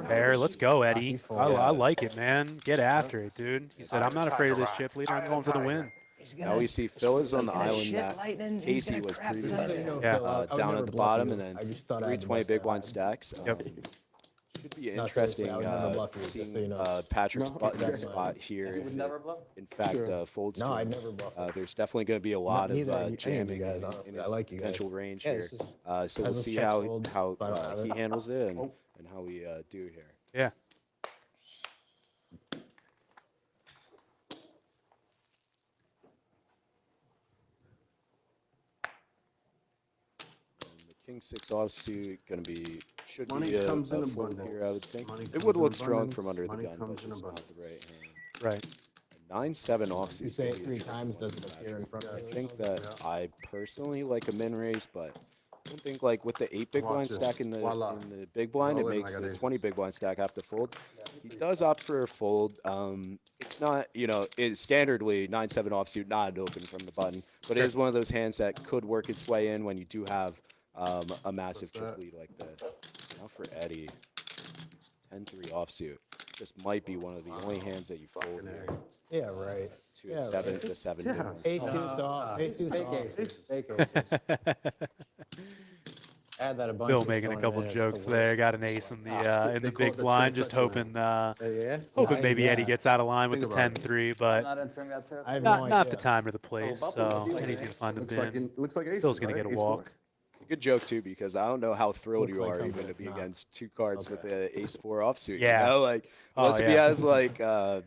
[SPEAKER 1] Fair. Let's go, Eddie.
[SPEAKER 3] four.
[SPEAKER 1] I like it, man. Get after it, dude. He said, I'm not afraid of this chip leader. I'm going for the win.
[SPEAKER 2] Now we see Phil is on the island that Casey was previously
[SPEAKER 1] Yeah.
[SPEAKER 2] down at the bottom, and then 320 big blind stacks.
[SPEAKER 1] Yep.
[SPEAKER 2] Should be
[SPEAKER 5] No,
[SPEAKER 2] interesting
[SPEAKER 5] seriously, I would never bluff you, just so
[SPEAKER 2] seeing
[SPEAKER 5] you know.
[SPEAKER 2] Patrick's button spot here. If it, in fact, folds
[SPEAKER 5] No,
[SPEAKER 2] to
[SPEAKER 5] I'd
[SPEAKER 2] him.
[SPEAKER 5] never bluff.
[SPEAKER 2] There's definitely going to be a lot of
[SPEAKER 5] neither any of you
[SPEAKER 2] jamming
[SPEAKER 5] guys,
[SPEAKER 2] in
[SPEAKER 5] honestly.
[SPEAKER 2] his
[SPEAKER 5] I like you guys.
[SPEAKER 2] potential range
[SPEAKER 3] Yeah,
[SPEAKER 2] here.
[SPEAKER 3] this is-
[SPEAKER 2] So we'll
[SPEAKER 5] was
[SPEAKER 2] see
[SPEAKER 5] check
[SPEAKER 2] how
[SPEAKER 5] fold,
[SPEAKER 2] how
[SPEAKER 5] but I don't have
[SPEAKER 2] he
[SPEAKER 5] it.
[SPEAKER 2] handles it and how we do here.
[SPEAKER 1] Yeah.
[SPEAKER 2] King 6 offsuit gonna be should
[SPEAKER 4] Money
[SPEAKER 2] be a
[SPEAKER 4] comes in
[SPEAKER 2] fold here, I would
[SPEAKER 4] abundance.
[SPEAKER 2] think.
[SPEAKER 4] Money
[SPEAKER 2] It
[SPEAKER 4] comes
[SPEAKER 2] would
[SPEAKER 4] in
[SPEAKER 2] look strong
[SPEAKER 4] abundance.
[SPEAKER 2] from under the
[SPEAKER 4] Money
[SPEAKER 2] gun, but
[SPEAKER 4] comes in
[SPEAKER 2] just not the
[SPEAKER 4] abundance.
[SPEAKER 2] right hand.
[SPEAKER 1] Right.
[SPEAKER 2] 9-7 offsuit.
[SPEAKER 5] You say it 3 times, does it appear in front
[SPEAKER 2] I
[SPEAKER 5] of you?
[SPEAKER 2] think that I personally like a min raise, but I don't think like with the 8 big blind
[SPEAKER 4] Watch this.
[SPEAKER 2] stack in
[SPEAKER 4] Voila.
[SPEAKER 2] the big blind, it
[SPEAKER 4] All in,
[SPEAKER 2] makes
[SPEAKER 4] I got
[SPEAKER 2] the
[SPEAKER 4] aces.
[SPEAKER 2] 20 big blind stack have to fold. He does opt for a fold. It's not, it's standardly 9-7 offsuit, not open from the button, but it is one of those hands that could work its way in when you do have a massive chip
[SPEAKER 4] that?
[SPEAKER 2] lead like this. Now for Eddie, 10-3 offsuit. This might be one of the only hands that you fold here
[SPEAKER 3] Yeah, right.
[SPEAKER 2] to a 7 to 7 big blind.
[SPEAKER 3] Ace deuce off, ace deuce
[SPEAKER 5] Fake
[SPEAKER 3] off.
[SPEAKER 5] aces. Fake aces. Add that a bunch.
[SPEAKER 1] Bill
[SPEAKER 5] of
[SPEAKER 1] making a
[SPEAKER 5] stone
[SPEAKER 1] couple
[SPEAKER 5] in, it's
[SPEAKER 1] jokes
[SPEAKER 5] the
[SPEAKER 1] there.
[SPEAKER 5] worst.
[SPEAKER 1] Got an ace in
[SPEAKER 4] They
[SPEAKER 1] the
[SPEAKER 4] call it
[SPEAKER 1] big
[SPEAKER 4] the
[SPEAKER 1] blind, just
[SPEAKER 4] transactional
[SPEAKER 1] hoping
[SPEAKER 5] Yeah.
[SPEAKER 1] hoping
[SPEAKER 5] Why
[SPEAKER 1] maybe
[SPEAKER 5] is
[SPEAKER 1] Eddie
[SPEAKER 5] that?
[SPEAKER 1] gets out of line with
[SPEAKER 4] Think
[SPEAKER 1] the
[SPEAKER 4] about it.
[SPEAKER 1] 10-3,
[SPEAKER 7] I'm
[SPEAKER 1] but
[SPEAKER 7] not entering that
[SPEAKER 5] I
[SPEAKER 7] territory.
[SPEAKER 5] have
[SPEAKER 1] not
[SPEAKER 5] no
[SPEAKER 1] the
[SPEAKER 5] idea.
[SPEAKER 1] time or the place.
[SPEAKER 7] bubble
[SPEAKER 1] So
[SPEAKER 7] would be like
[SPEAKER 1] anything to
[SPEAKER 7] this.
[SPEAKER 1] find the
[SPEAKER 4] Looks like
[SPEAKER 1] bin.
[SPEAKER 4] looks like aces.
[SPEAKER 1] Phil's gonna
[SPEAKER 4] right?
[SPEAKER 1] get a
[SPEAKER 4] Ace four.
[SPEAKER 1] walk.
[SPEAKER 2] It's a good joke too because I don't know how thrilled
[SPEAKER 5] Looks
[SPEAKER 2] you
[SPEAKER 5] like
[SPEAKER 2] are
[SPEAKER 5] something
[SPEAKER 2] even to
[SPEAKER 5] that's
[SPEAKER 2] be
[SPEAKER 5] not.
[SPEAKER 2] against 2 cards with the ace 4 offsuit.
[SPEAKER 1] Yeah.
[SPEAKER 2] You know, like
[SPEAKER 1] Oh,
[SPEAKER 2] unless if he
[SPEAKER 1] yeah.
[SPEAKER 2] has like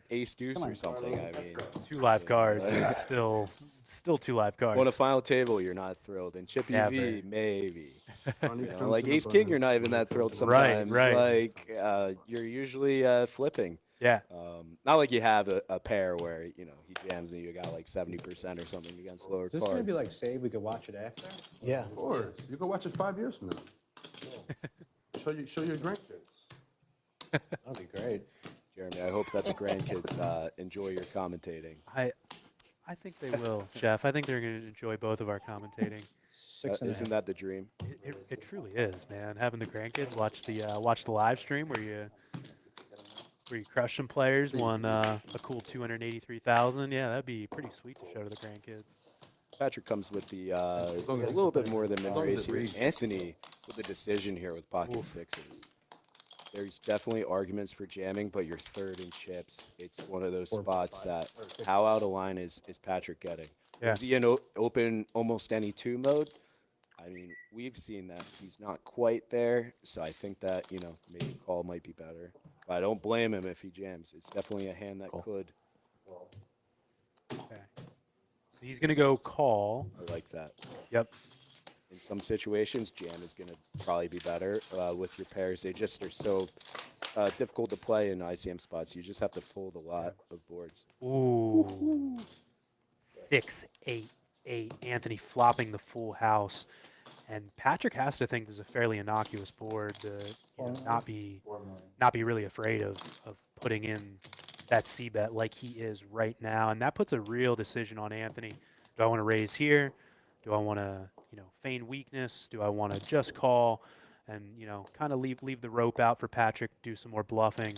[SPEAKER 2] ace deuce or something. I mean,
[SPEAKER 1] 2 live cards is still 2 live cards.
[SPEAKER 2] on a final table, you're not thrilled, and chip
[SPEAKER 1] Never.
[SPEAKER 2] EV maybe.
[SPEAKER 4] Money
[SPEAKER 2] You know,
[SPEAKER 4] comes
[SPEAKER 2] like
[SPEAKER 4] in
[SPEAKER 2] ace king, you're
[SPEAKER 4] abundance.
[SPEAKER 2] not even
[SPEAKER 4] Money
[SPEAKER 2] that thrilled
[SPEAKER 4] comes in
[SPEAKER 2] sometimes.
[SPEAKER 1] Right.
[SPEAKER 2] Like you're usually flipping.
[SPEAKER 1] Yeah.
[SPEAKER 2] Not like you have a pair where he jams and you got like 70% or something against lower
[SPEAKER 3] Is this
[SPEAKER 2] cards.
[SPEAKER 3] gonna be like save? We could watch it after.
[SPEAKER 5] Yeah.
[SPEAKER 4] Of course. You can watch it 5 years from now. Show your grandkids.
[SPEAKER 3] That'd be great.
[SPEAKER 2] Jeremy, I hope that the grandkids enjoy your commentating.
[SPEAKER 1] I think they will, Jeff. I think they're going to enjoy both of our commentating.
[SPEAKER 3] 6 and a
[SPEAKER 2] Isn't
[SPEAKER 3] half.
[SPEAKER 2] that the dream?
[SPEAKER 1] It truly is, man. Having the grandkids watch the live stream where you crush some players, won a cool 283,000. Yeah, that'd be pretty sweet to show to the grandkids.
[SPEAKER 2] Patrick comes with the a
[SPEAKER 4] long as
[SPEAKER 2] little bit more than min
[SPEAKER 4] long as
[SPEAKER 2] raise
[SPEAKER 4] it
[SPEAKER 2] here.
[SPEAKER 4] reads.
[SPEAKER 2] Anthony with the decision here with pocket sixes. There's definitely arguments for jamming, but you're third in chips. It's one of those spots that how out of line is Patrick getting?
[SPEAKER 1] Yeah.
[SPEAKER 2] Is he in open almost any 2 mode? I mean, we've seen that he's not quite there, so I think that, maybe call might be better. But I don't blame him if he jams. It's definitely a hand that could.
[SPEAKER 1] Okay. He's going to go call.
[SPEAKER 2] I like that.
[SPEAKER 1] Yep.
[SPEAKER 2] In some situations, jam is going to probably be better with your pairs. They just are so difficult to play in ICM spots. You just have to fold a lot of boards.
[SPEAKER 1] Ooh. 6-8-8. Anthony flopping the full house. And Patrick has to think this is a fairly innocuous board to not be really afraid of putting in that C-bet like he is right now. And that puts a real decision on Anthony. Do I want to raise here? Do I want to, feign weakness? Do I want to just call and, kind of leave the rope out for Patrick, do some more bluffing?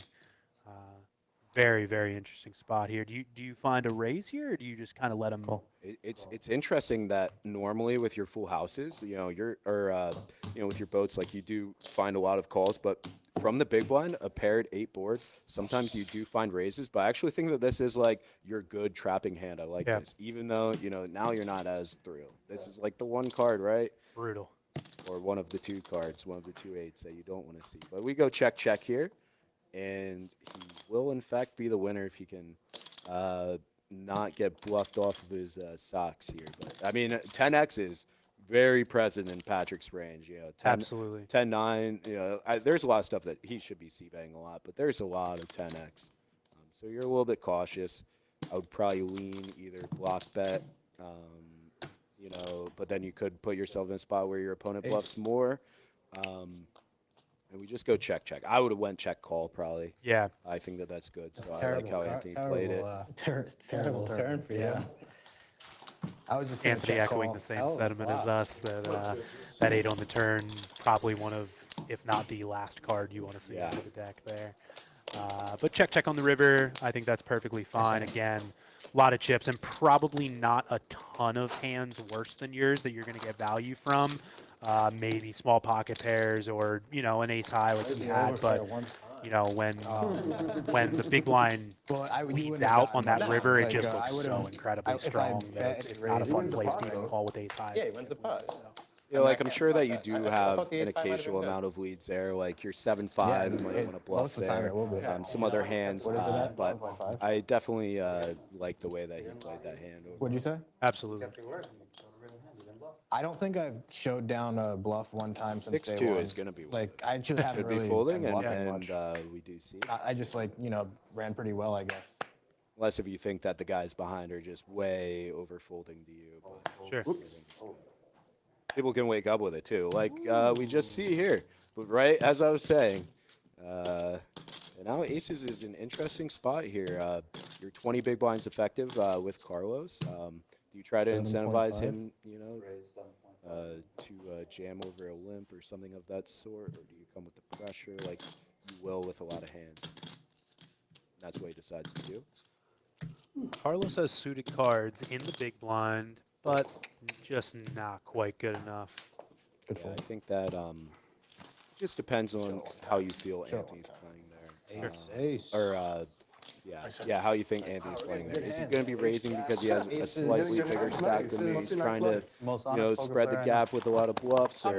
[SPEAKER 1] Very, very interesting spot here. Do you find a raise here, or do you just kind of let him?
[SPEAKER 2] It's interesting that normally with your full houses, with your boats, like you do find a lot of calls, but from the big blind, a paired 8 board, sometimes you do find raises. But I actually think that this is like your good trapping hand. I like this, even though now you're not as thrilled. This is like the one card, right?
[SPEAKER 1] Brutal.
[SPEAKER 2] Or one of the 2 cards, one of the 2 8s that you don't want to see. But we go check here, and he will in fact be the winner if he can not get bluffed off of his socks here. But I mean, 10x is very present in Patrick's range. 10,
[SPEAKER 1] Absolutely.
[SPEAKER 2] 10-9. There's a lot of stuff that he should be c-betting a lot, but there's a lot of 10x. So you're a little bit cautious. I would probably lean either block bet, but then you could put yourself in a spot where your opponent bluffs more. And we just go check. I would have went check call probably.
[SPEAKER 1] Yeah.
[SPEAKER 2] I think that's good. So I like how Anthony played it.
[SPEAKER 5] Terrible turn for you. I was just gonna
[SPEAKER 1] Anthony
[SPEAKER 5] check
[SPEAKER 1] echoing
[SPEAKER 5] call.
[SPEAKER 1] the same
[SPEAKER 5] Oh,
[SPEAKER 1] sentiment as
[SPEAKER 5] wow.
[SPEAKER 1] us, that 8 on the turn, probably one of, if not the last card you want to see out of the deck there. But check on the river. I think that's perfectly fine. Again, a lot of chips and probably not a ton of hands worse than yours that you're going to get value from. Maybe small pocket pairs or, an ace high like you had. But, when the big blind leads out on that river, it just looks so incredibly strong that it's not a fun place to even call with ace highs.
[SPEAKER 3] Yeah, he wins the pot.
[SPEAKER 2] Like I'm sure that you do
[SPEAKER 3] I
[SPEAKER 2] have
[SPEAKER 3] thought the
[SPEAKER 2] an
[SPEAKER 3] ace high might have been
[SPEAKER 2] occasional
[SPEAKER 3] good.
[SPEAKER 2] amount of leads there, like your 7-5,
[SPEAKER 5] Yeah,
[SPEAKER 2] you might want to bluff
[SPEAKER 5] most of the time
[SPEAKER 2] there.
[SPEAKER 5] it will be.
[SPEAKER 2] Some other hands,
[SPEAKER 5] What is it at?
[SPEAKER 2] but
[SPEAKER 5] 1.5?
[SPEAKER 2] I definitely like the way that he played that hand.
[SPEAKER 5] What'd you say?
[SPEAKER 1] Absolutely.
[SPEAKER 5] I don't think I've showed down a bluff one time since day
[SPEAKER 2] 6-2
[SPEAKER 5] one.
[SPEAKER 2] is gonna be
[SPEAKER 5] like I just haven't
[SPEAKER 2] Should
[SPEAKER 5] really
[SPEAKER 2] be folding,
[SPEAKER 5] been
[SPEAKER 2] and,
[SPEAKER 5] bluffing much.
[SPEAKER 2] we do see.
[SPEAKER 5] I just like ran pretty well, I guess.
[SPEAKER 2] Unless if you think that the guys behind are just way over folding to you. But
[SPEAKER 1] Sure.
[SPEAKER 2] people can wake up with it too, like we just see here. But right as I was saying, and now aces is an interesting spot here. You're 20 big blinds effective with Carlos. Do you try to incentivize
[SPEAKER 5] 7.5?
[SPEAKER 2] him, to jam over a limp or something of that sort, or do you come with the pressure like you will with a lot of hands? That's what he decides to do.
[SPEAKER 1] Carlos has suited cards in the big blind, but just not quite good enough.
[SPEAKER 5] Good
[SPEAKER 2] Yeah,
[SPEAKER 5] fold.
[SPEAKER 2] I think that just depends on how you feel Anthony's playing there.
[SPEAKER 3] Ace.
[SPEAKER 2] Or yeah, how you think Anthony's playing there. Is he going to be raising because he has a slightly bigger stack than me? He's trying to,
[SPEAKER 7] Most honest poker
[SPEAKER 2] spread the
[SPEAKER 7] player I
[SPEAKER 2] gap with a lot of bluffs or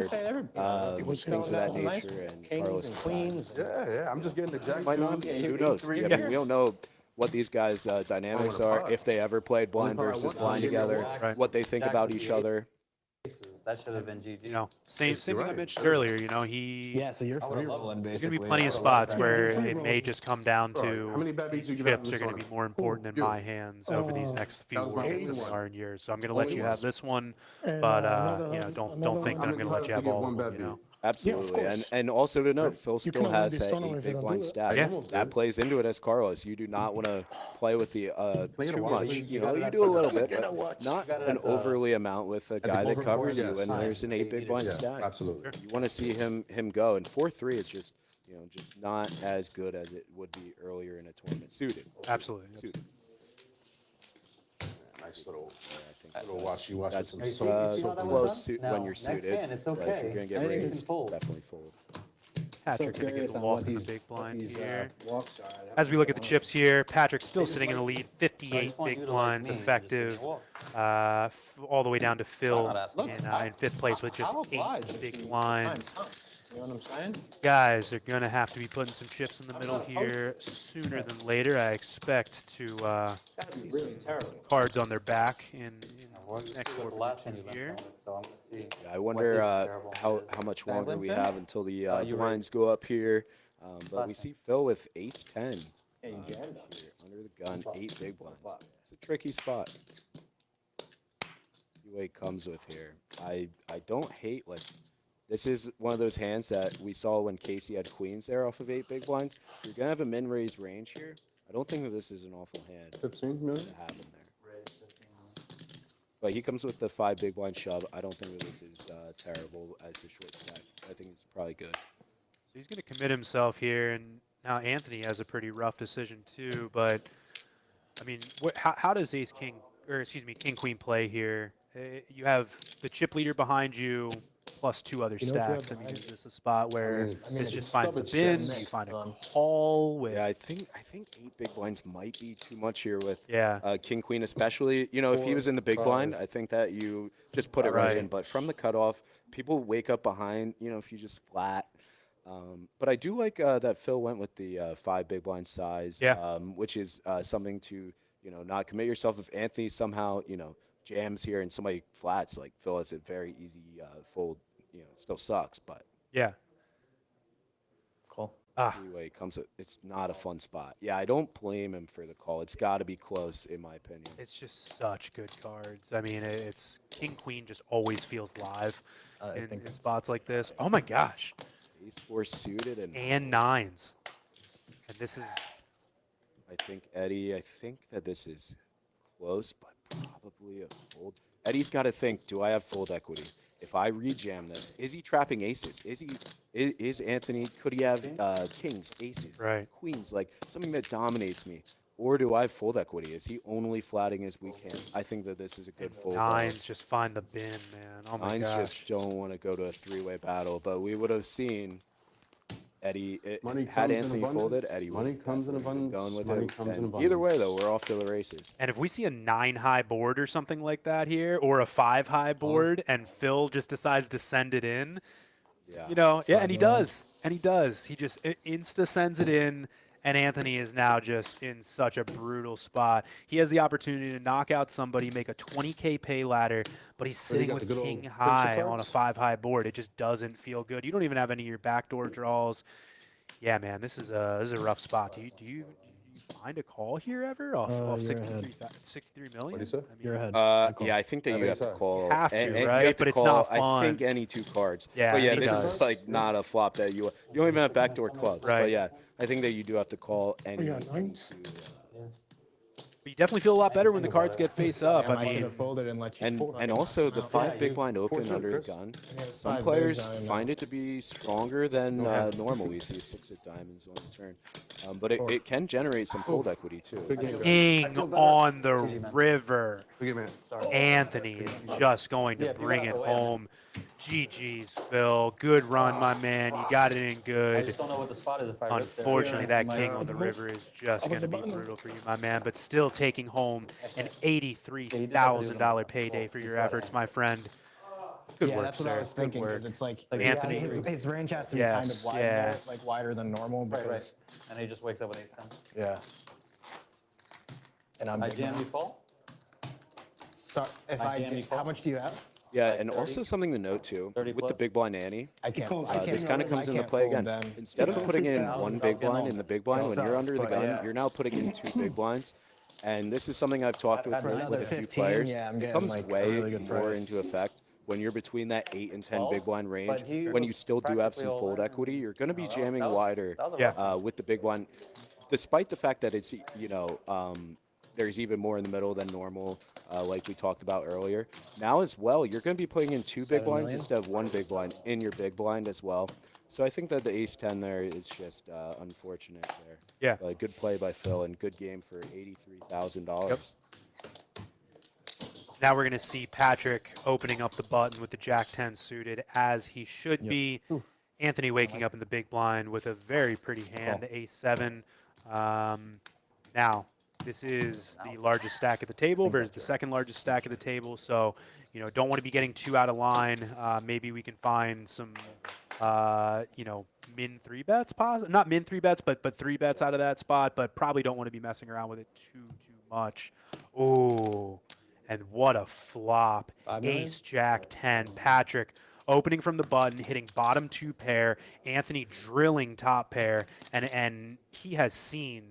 [SPEAKER 3] was
[SPEAKER 2] things of that
[SPEAKER 3] nice
[SPEAKER 2] nature. And
[SPEAKER 3] kings
[SPEAKER 2] Carlos
[SPEAKER 3] and
[SPEAKER 2] decides.
[SPEAKER 3] queens.
[SPEAKER 4] Yeah, I'm just getting the jack
[SPEAKER 2] Might not.
[SPEAKER 4] suit.
[SPEAKER 2] Who knows? Yeah, I mean, we don't know what these guys' dynamics are, if they ever played blind
[SPEAKER 4] part I
[SPEAKER 2] versus
[SPEAKER 4] want to
[SPEAKER 2] blind
[SPEAKER 4] give you a
[SPEAKER 2] together,
[SPEAKER 1] Right.
[SPEAKER 2] what they think about
[SPEAKER 7] Jackson
[SPEAKER 2] each
[SPEAKER 7] eight.
[SPEAKER 2] other.
[SPEAKER 7] That should have been GG.
[SPEAKER 1] Same thing I
[SPEAKER 4] right.
[SPEAKER 1] mentioned earlier. He
[SPEAKER 5] Yeah, so you're free rolling
[SPEAKER 1] there's
[SPEAKER 5] basically.
[SPEAKER 1] gonna be plenty of
[SPEAKER 5] That's a lot
[SPEAKER 1] spots
[SPEAKER 5] of
[SPEAKER 1] where
[SPEAKER 5] pressure.
[SPEAKER 1] it may just come down
[SPEAKER 4] How
[SPEAKER 1] to
[SPEAKER 4] many bad beats you give out
[SPEAKER 1] chips
[SPEAKER 4] in
[SPEAKER 1] are
[SPEAKER 4] this
[SPEAKER 1] going to be
[SPEAKER 4] tournament?
[SPEAKER 1] more important in
[SPEAKER 4] Good.
[SPEAKER 1] my hands over these next few
[SPEAKER 4] That was my
[SPEAKER 1] weeks than
[SPEAKER 4] only
[SPEAKER 1] they
[SPEAKER 4] one.
[SPEAKER 1] are in yours. So I'm going to let
[SPEAKER 4] Only
[SPEAKER 1] you
[SPEAKER 4] one.
[SPEAKER 1] have this one,
[SPEAKER 6] And,
[SPEAKER 1] but
[SPEAKER 6] another-
[SPEAKER 1] don't
[SPEAKER 6] another
[SPEAKER 1] think that
[SPEAKER 6] one.
[SPEAKER 1] I'm going to let you have all of them. You know?
[SPEAKER 2] Absolutely, and
[SPEAKER 6] course.
[SPEAKER 2] also to note, Phil
[SPEAKER 6] You
[SPEAKER 2] still
[SPEAKER 6] cannot win
[SPEAKER 2] has
[SPEAKER 6] this
[SPEAKER 2] that
[SPEAKER 6] tournament
[SPEAKER 2] 8
[SPEAKER 6] if you
[SPEAKER 2] big
[SPEAKER 6] don't
[SPEAKER 2] blind
[SPEAKER 6] do it.
[SPEAKER 2] stack.
[SPEAKER 1] Yeah.
[SPEAKER 4] Almost
[SPEAKER 2] That
[SPEAKER 4] did.
[SPEAKER 2] plays into it as Carlos. You do not want to play with the too
[SPEAKER 3] watch
[SPEAKER 2] much.
[SPEAKER 3] this.
[SPEAKER 2] You know, you do a little bit,
[SPEAKER 6] Gotta
[SPEAKER 2] but
[SPEAKER 6] watch.
[SPEAKER 2] not
[SPEAKER 7] got it
[SPEAKER 2] an
[SPEAKER 7] at the-
[SPEAKER 2] overly amount with a guy that
[SPEAKER 4] overboard,
[SPEAKER 2] covers you.
[SPEAKER 4] yes.
[SPEAKER 2] And there's an 8 big blind
[SPEAKER 4] Yeah,
[SPEAKER 2] stack.
[SPEAKER 4] absolutely.
[SPEAKER 2] You want to see him go, and 4-3 is just just not as good as it would be earlier in a tournament. Suited.
[SPEAKER 1] Absolutely.
[SPEAKER 2] Suited.
[SPEAKER 4] Nice little,
[SPEAKER 2] I think
[SPEAKER 4] little watch with
[SPEAKER 2] that's
[SPEAKER 4] some
[SPEAKER 7] Hey,
[SPEAKER 4] soap.
[SPEAKER 2] so
[SPEAKER 7] see how that was
[SPEAKER 2] close
[SPEAKER 7] done?
[SPEAKER 2] suit
[SPEAKER 7] Now,
[SPEAKER 2] when you're
[SPEAKER 7] next
[SPEAKER 2] suited.
[SPEAKER 7] hand, it's
[SPEAKER 2] but if
[SPEAKER 7] okay.
[SPEAKER 2] you're gonna get
[SPEAKER 7] Anything can
[SPEAKER 2] raised,
[SPEAKER 7] fold.
[SPEAKER 2] definitely fold.
[SPEAKER 1] Patrick going to get
[SPEAKER 3] curious
[SPEAKER 1] the
[SPEAKER 3] on
[SPEAKER 1] walk
[SPEAKER 3] what
[SPEAKER 1] in the
[SPEAKER 3] these-
[SPEAKER 1] big blind
[SPEAKER 3] these,
[SPEAKER 1] here.
[SPEAKER 3] walks are.
[SPEAKER 1] As we look at the chips here, Patrick's still sitting in the lead,
[SPEAKER 7] I
[SPEAKER 1] 58
[SPEAKER 7] just want you
[SPEAKER 1] big
[SPEAKER 7] to like
[SPEAKER 1] blinds
[SPEAKER 7] me and just give me a
[SPEAKER 1] effective,
[SPEAKER 7] walk.
[SPEAKER 1] all the way down to Phil
[SPEAKER 7] not asking.
[SPEAKER 1] in fifth place with just
[SPEAKER 3] I'll
[SPEAKER 1] 8
[SPEAKER 3] oblige if
[SPEAKER 1] big
[SPEAKER 3] you-
[SPEAKER 1] blinds.
[SPEAKER 3] time comes. You know what I'm saying?
[SPEAKER 1] Guys are going to have to be putting some chips in the middle here sooner than later. I expect to see
[SPEAKER 3] Really terrible.
[SPEAKER 1] some cards on their back in
[SPEAKER 7] Well,
[SPEAKER 1] next
[SPEAKER 7] this is
[SPEAKER 1] quarter
[SPEAKER 7] the last hand
[SPEAKER 1] or
[SPEAKER 7] you
[SPEAKER 1] two
[SPEAKER 7] left
[SPEAKER 1] here.
[SPEAKER 7] on it, so I'm gonna see.
[SPEAKER 2] I
[SPEAKER 7] what
[SPEAKER 2] wonder
[SPEAKER 7] this terrible
[SPEAKER 2] how
[SPEAKER 7] is.
[SPEAKER 2] much
[SPEAKER 3] That
[SPEAKER 2] longer we
[SPEAKER 3] limp in?
[SPEAKER 2] have until the
[SPEAKER 7] you
[SPEAKER 2] blinds go up here. But we
[SPEAKER 7] Last
[SPEAKER 2] see Phil with ace 10
[SPEAKER 3] Hey, you jammed
[SPEAKER 2] here,
[SPEAKER 3] us.
[SPEAKER 2] under the gun, 8 big blinds. It's a tricky spot. See what he comes with here. I don't hate, like, this is one of those hands that we saw when Casey had queens there off of 8 big blinds. You're going to have a min-raise range here. I don't think that this is an awful hand
[SPEAKER 4] 15 million?
[SPEAKER 2] to happen there. But he comes with the 5 big blind shove. I don't think that this is terrible as a short stack. I think it's probably good.
[SPEAKER 1] So he's going to commit himself here, and now Anthony has a pretty rough decision too. But I mean, how does Ace King, or excuse me, King Queen play here? You have the chip leader behind you, plus 2 other
[SPEAKER 5] You know what you have
[SPEAKER 1] stacks. I mean,
[SPEAKER 5] behind
[SPEAKER 1] is this a spot where
[SPEAKER 4] mean,
[SPEAKER 1] it
[SPEAKER 4] it's
[SPEAKER 1] just finds the
[SPEAKER 4] stubborn shit
[SPEAKER 1] bin?
[SPEAKER 4] mix,
[SPEAKER 1] You find a
[SPEAKER 5] son.
[SPEAKER 1] call with?
[SPEAKER 2] Yeah, I think 8 big blinds might be too much here with
[SPEAKER 1] Yeah.
[SPEAKER 2] King Queen, especially. You know, if he was in the big blind,
[SPEAKER 4] 5.
[SPEAKER 2] I think that you just put it right
[SPEAKER 1] Right.
[SPEAKER 2] in. But from the cutoff, people wake up behind. You know, if you just flat. But I do like that Phil went with the 5 big blind size.
[SPEAKER 1] Yeah.
[SPEAKER 2] Which is something to not commit yourself. If Anthony somehow jams here and somebody flats, like Phil has a very easy fold. It still sucks, but.
[SPEAKER 1] Yeah.
[SPEAKER 5] Cool.
[SPEAKER 1] Ah.
[SPEAKER 2] See what he comes with. It's not a fun spot. Yeah, I don't blame him for the call. It's got to be close, in my opinion.
[SPEAKER 1] It's just such good cards. I mean, it's King Queen just always feels live
[SPEAKER 5] I
[SPEAKER 1] in
[SPEAKER 5] think
[SPEAKER 1] spots like this. Oh my gosh.
[SPEAKER 2] Ace 4 suited
[SPEAKER 1] And 9s. And this is
[SPEAKER 2] I think Eddie. I think that this is close, but probably a fold. Eddie's got to think: do I have fold equity? If I rejam this, is he trapping aces? Is Anthony? Could he have kings, aces,
[SPEAKER 1] Right.
[SPEAKER 2] queens, like something that dominates me? Or do I have fold equity? Is he only flatting his weak hand? I think that this is a good fold.
[SPEAKER 1] 9s just find the bin, man. Oh my
[SPEAKER 2] Nines
[SPEAKER 1] gosh.
[SPEAKER 2] just don't want to go to a 3-way battle, but we would have seen Eddie.
[SPEAKER 4] Money
[SPEAKER 2] Had
[SPEAKER 4] comes in
[SPEAKER 2] Anthony
[SPEAKER 4] abundance.
[SPEAKER 2] folded, Eddie would
[SPEAKER 4] Money
[SPEAKER 2] have
[SPEAKER 4] comes in
[SPEAKER 2] definitely been
[SPEAKER 4] abundance.
[SPEAKER 2] going with
[SPEAKER 4] Money
[SPEAKER 2] it.
[SPEAKER 4] comes in
[SPEAKER 2] And
[SPEAKER 4] abundance.
[SPEAKER 2] either way, though, we're off to the races.
[SPEAKER 1] And if we see a 9 high board or something like that here, or a 5 high board, and Phil just decides to send it in,
[SPEAKER 2] Yeah.
[SPEAKER 1] and he does. And he does. He just insta sends it in, And Anthony is now just in such a brutal spot. He has the opportunity to knock out somebody, make a 20K pay ladder, but he's
[SPEAKER 4] So you
[SPEAKER 1] sitting
[SPEAKER 4] got
[SPEAKER 1] with
[SPEAKER 4] the good old
[SPEAKER 1] king
[SPEAKER 4] finisher
[SPEAKER 1] high on a
[SPEAKER 4] cards?
[SPEAKER 1] 5 high board. It just doesn't feel good. You don't even have any of your backdoor draws. Yeah, man, this is a rough spot. Do you find a call here ever off
[SPEAKER 5] You're
[SPEAKER 1] 63,
[SPEAKER 5] ahead.
[SPEAKER 1] 63 million?
[SPEAKER 4] What'd he say?
[SPEAKER 1] I mean,
[SPEAKER 5] You're ahead.
[SPEAKER 2] Yeah, I think that you have to
[SPEAKER 4] Everything's
[SPEAKER 2] call.
[SPEAKER 1] You have to,
[SPEAKER 2] and you
[SPEAKER 1] right?
[SPEAKER 2] have to
[SPEAKER 1] But it's
[SPEAKER 2] call,
[SPEAKER 1] not
[SPEAKER 2] I think
[SPEAKER 1] fun.
[SPEAKER 2] any 2 cards.
[SPEAKER 1] Yeah,
[SPEAKER 2] but yeah,
[SPEAKER 1] he
[SPEAKER 2] this
[SPEAKER 1] does.
[SPEAKER 2] is like not a flop that you don't even have backdoor clubs.
[SPEAKER 1] Right.
[SPEAKER 2] But yeah, I think that you do have to call any.
[SPEAKER 6] got
[SPEAKER 2] any
[SPEAKER 6] nines?
[SPEAKER 1] But you definitely feel a lot better when the cards get face up.
[SPEAKER 5] Damn,
[SPEAKER 1] I
[SPEAKER 5] I should
[SPEAKER 1] mean,
[SPEAKER 5] have folded and let you.
[SPEAKER 2] And
[SPEAKER 5] fucking
[SPEAKER 2] and also the
[SPEAKER 5] knock
[SPEAKER 2] 5
[SPEAKER 5] out.
[SPEAKER 2] big blind open
[SPEAKER 4] Fortunate,
[SPEAKER 2] under the
[SPEAKER 4] Chris.
[SPEAKER 2] gun.
[SPEAKER 5] Yeah,
[SPEAKER 2] Some
[SPEAKER 5] 5
[SPEAKER 2] players
[SPEAKER 5] bigs, I know.
[SPEAKER 2] find it to be stronger than normal. We see 6 of diamonds on the turn, but it can generate some fold equity too.
[SPEAKER 4] Good game, guys.
[SPEAKER 1] king on the river.
[SPEAKER 4] Good game, man.
[SPEAKER 1] Anthony is just going to bring it home. GG's, Phil. Good run, my man. You got it in
[SPEAKER 7] I
[SPEAKER 1] good.
[SPEAKER 7] just don't know what the spot is if I rip there.
[SPEAKER 1] Unfortunately, that
[SPEAKER 7] My-
[SPEAKER 1] king on the river is just going to be brutal for you, my man. But still taking home an $83,000 payday for your efforts, my friend. Good
[SPEAKER 5] Yeah,
[SPEAKER 1] work,
[SPEAKER 5] that's what I
[SPEAKER 1] sir.
[SPEAKER 5] was
[SPEAKER 1] Good
[SPEAKER 5] thinking
[SPEAKER 1] work.
[SPEAKER 5] because it's like
[SPEAKER 1] Anthony.
[SPEAKER 5] his range has to be
[SPEAKER 1] Yes,
[SPEAKER 5] kind of wide,
[SPEAKER 1] yeah.
[SPEAKER 5] though, like wider than normal
[SPEAKER 7] Right,
[SPEAKER 5] because
[SPEAKER 7] right. And he just wakes up with ace 10.
[SPEAKER 5] yeah. And I'm
[SPEAKER 7] I
[SPEAKER 5] big
[SPEAKER 7] jam,
[SPEAKER 5] now.
[SPEAKER 7] you call?
[SPEAKER 5] So if
[SPEAKER 7] I
[SPEAKER 5] I
[SPEAKER 7] jam, you
[SPEAKER 5] how
[SPEAKER 7] call?
[SPEAKER 5] much do you have?
[SPEAKER 2] Yeah,
[SPEAKER 7] Like
[SPEAKER 2] and
[SPEAKER 7] 30?
[SPEAKER 2] also something to note too
[SPEAKER 7] 30
[SPEAKER 2] with the
[SPEAKER 7] plus?
[SPEAKER 2] big blind ante.
[SPEAKER 5] I can't.
[SPEAKER 6] calls
[SPEAKER 5] I can't
[SPEAKER 2] This kind of comes
[SPEAKER 5] I
[SPEAKER 2] into
[SPEAKER 5] can't
[SPEAKER 2] play
[SPEAKER 5] fold
[SPEAKER 2] again.
[SPEAKER 5] then.
[SPEAKER 2] Instead of
[SPEAKER 6] calls
[SPEAKER 2] putting in
[SPEAKER 6] 50,000.
[SPEAKER 2] one
[SPEAKER 7] I was
[SPEAKER 2] big
[SPEAKER 7] getting
[SPEAKER 2] blind
[SPEAKER 7] on.
[SPEAKER 2] in the big blind when you're
[SPEAKER 5] sucks,
[SPEAKER 2] under the
[SPEAKER 5] but
[SPEAKER 2] gun,
[SPEAKER 5] yeah.
[SPEAKER 2] you're now putting in 2 big blinds. And this is something I've talked with,
[SPEAKER 7] For
[SPEAKER 2] with
[SPEAKER 5] another
[SPEAKER 2] a few
[SPEAKER 5] 15,
[SPEAKER 2] players.
[SPEAKER 5] yeah, I'm
[SPEAKER 2] it
[SPEAKER 5] getting,
[SPEAKER 2] comes
[SPEAKER 5] like, a
[SPEAKER 2] way
[SPEAKER 5] really good
[SPEAKER 2] more
[SPEAKER 5] price.
[SPEAKER 2] into effect when you're between that 8 and 10 big blind range.
[SPEAKER 7] but he
[SPEAKER 2] When you
[SPEAKER 7] was
[SPEAKER 2] still do have some
[SPEAKER 7] practically all
[SPEAKER 2] fold
[SPEAKER 7] in.
[SPEAKER 2] equity, you're going to be
[SPEAKER 7] No, that was-
[SPEAKER 2] jamming
[SPEAKER 7] that was-
[SPEAKER 2] wider
[SPEAKER 7] that was a
[SPEAKER 1] Yeah.
[SPEAKER 7] rough
[SPEAKER 2] with the big blind, despite the fact that it's there's even more in the middle than normal, like we talked about earlier. Now as well, you're going to be putting in 2 big
[SPEAKER 5] 7
[SPEAKER 2] blinds
[SPEAKER 5] million?
[SPEAKER 2] instead of 1 big blind in your big blind as well. So I think that the ace 10 there is just unfortunate there.
[SPEAKER 1] Yeah.
[SPEAKER 2] But good play by Phil and good game for $83,000.
[SPEAKER 1] Now we're going to see Patrick opening up the button with the Jack 10 suited as he should be. Anthony waking up in the big blind with a very pretty hand, ace 7. Now, this is the largest stack at the table versus the second largest stack at the table. So, don't want to be getting too out of line. Maybe we can find some, min 3 bets, not min 3 bets, but 3 bets out of that spot. But probably don't want to be messing around with it too much. Oh, and what a flop!
[SPEAKER 5] 5 million?
[SPEAKER 1] Ace Jack 10. Patrick opening from the button, hitting bottom 2 pair. Anthony drilling top pair, and he has seen,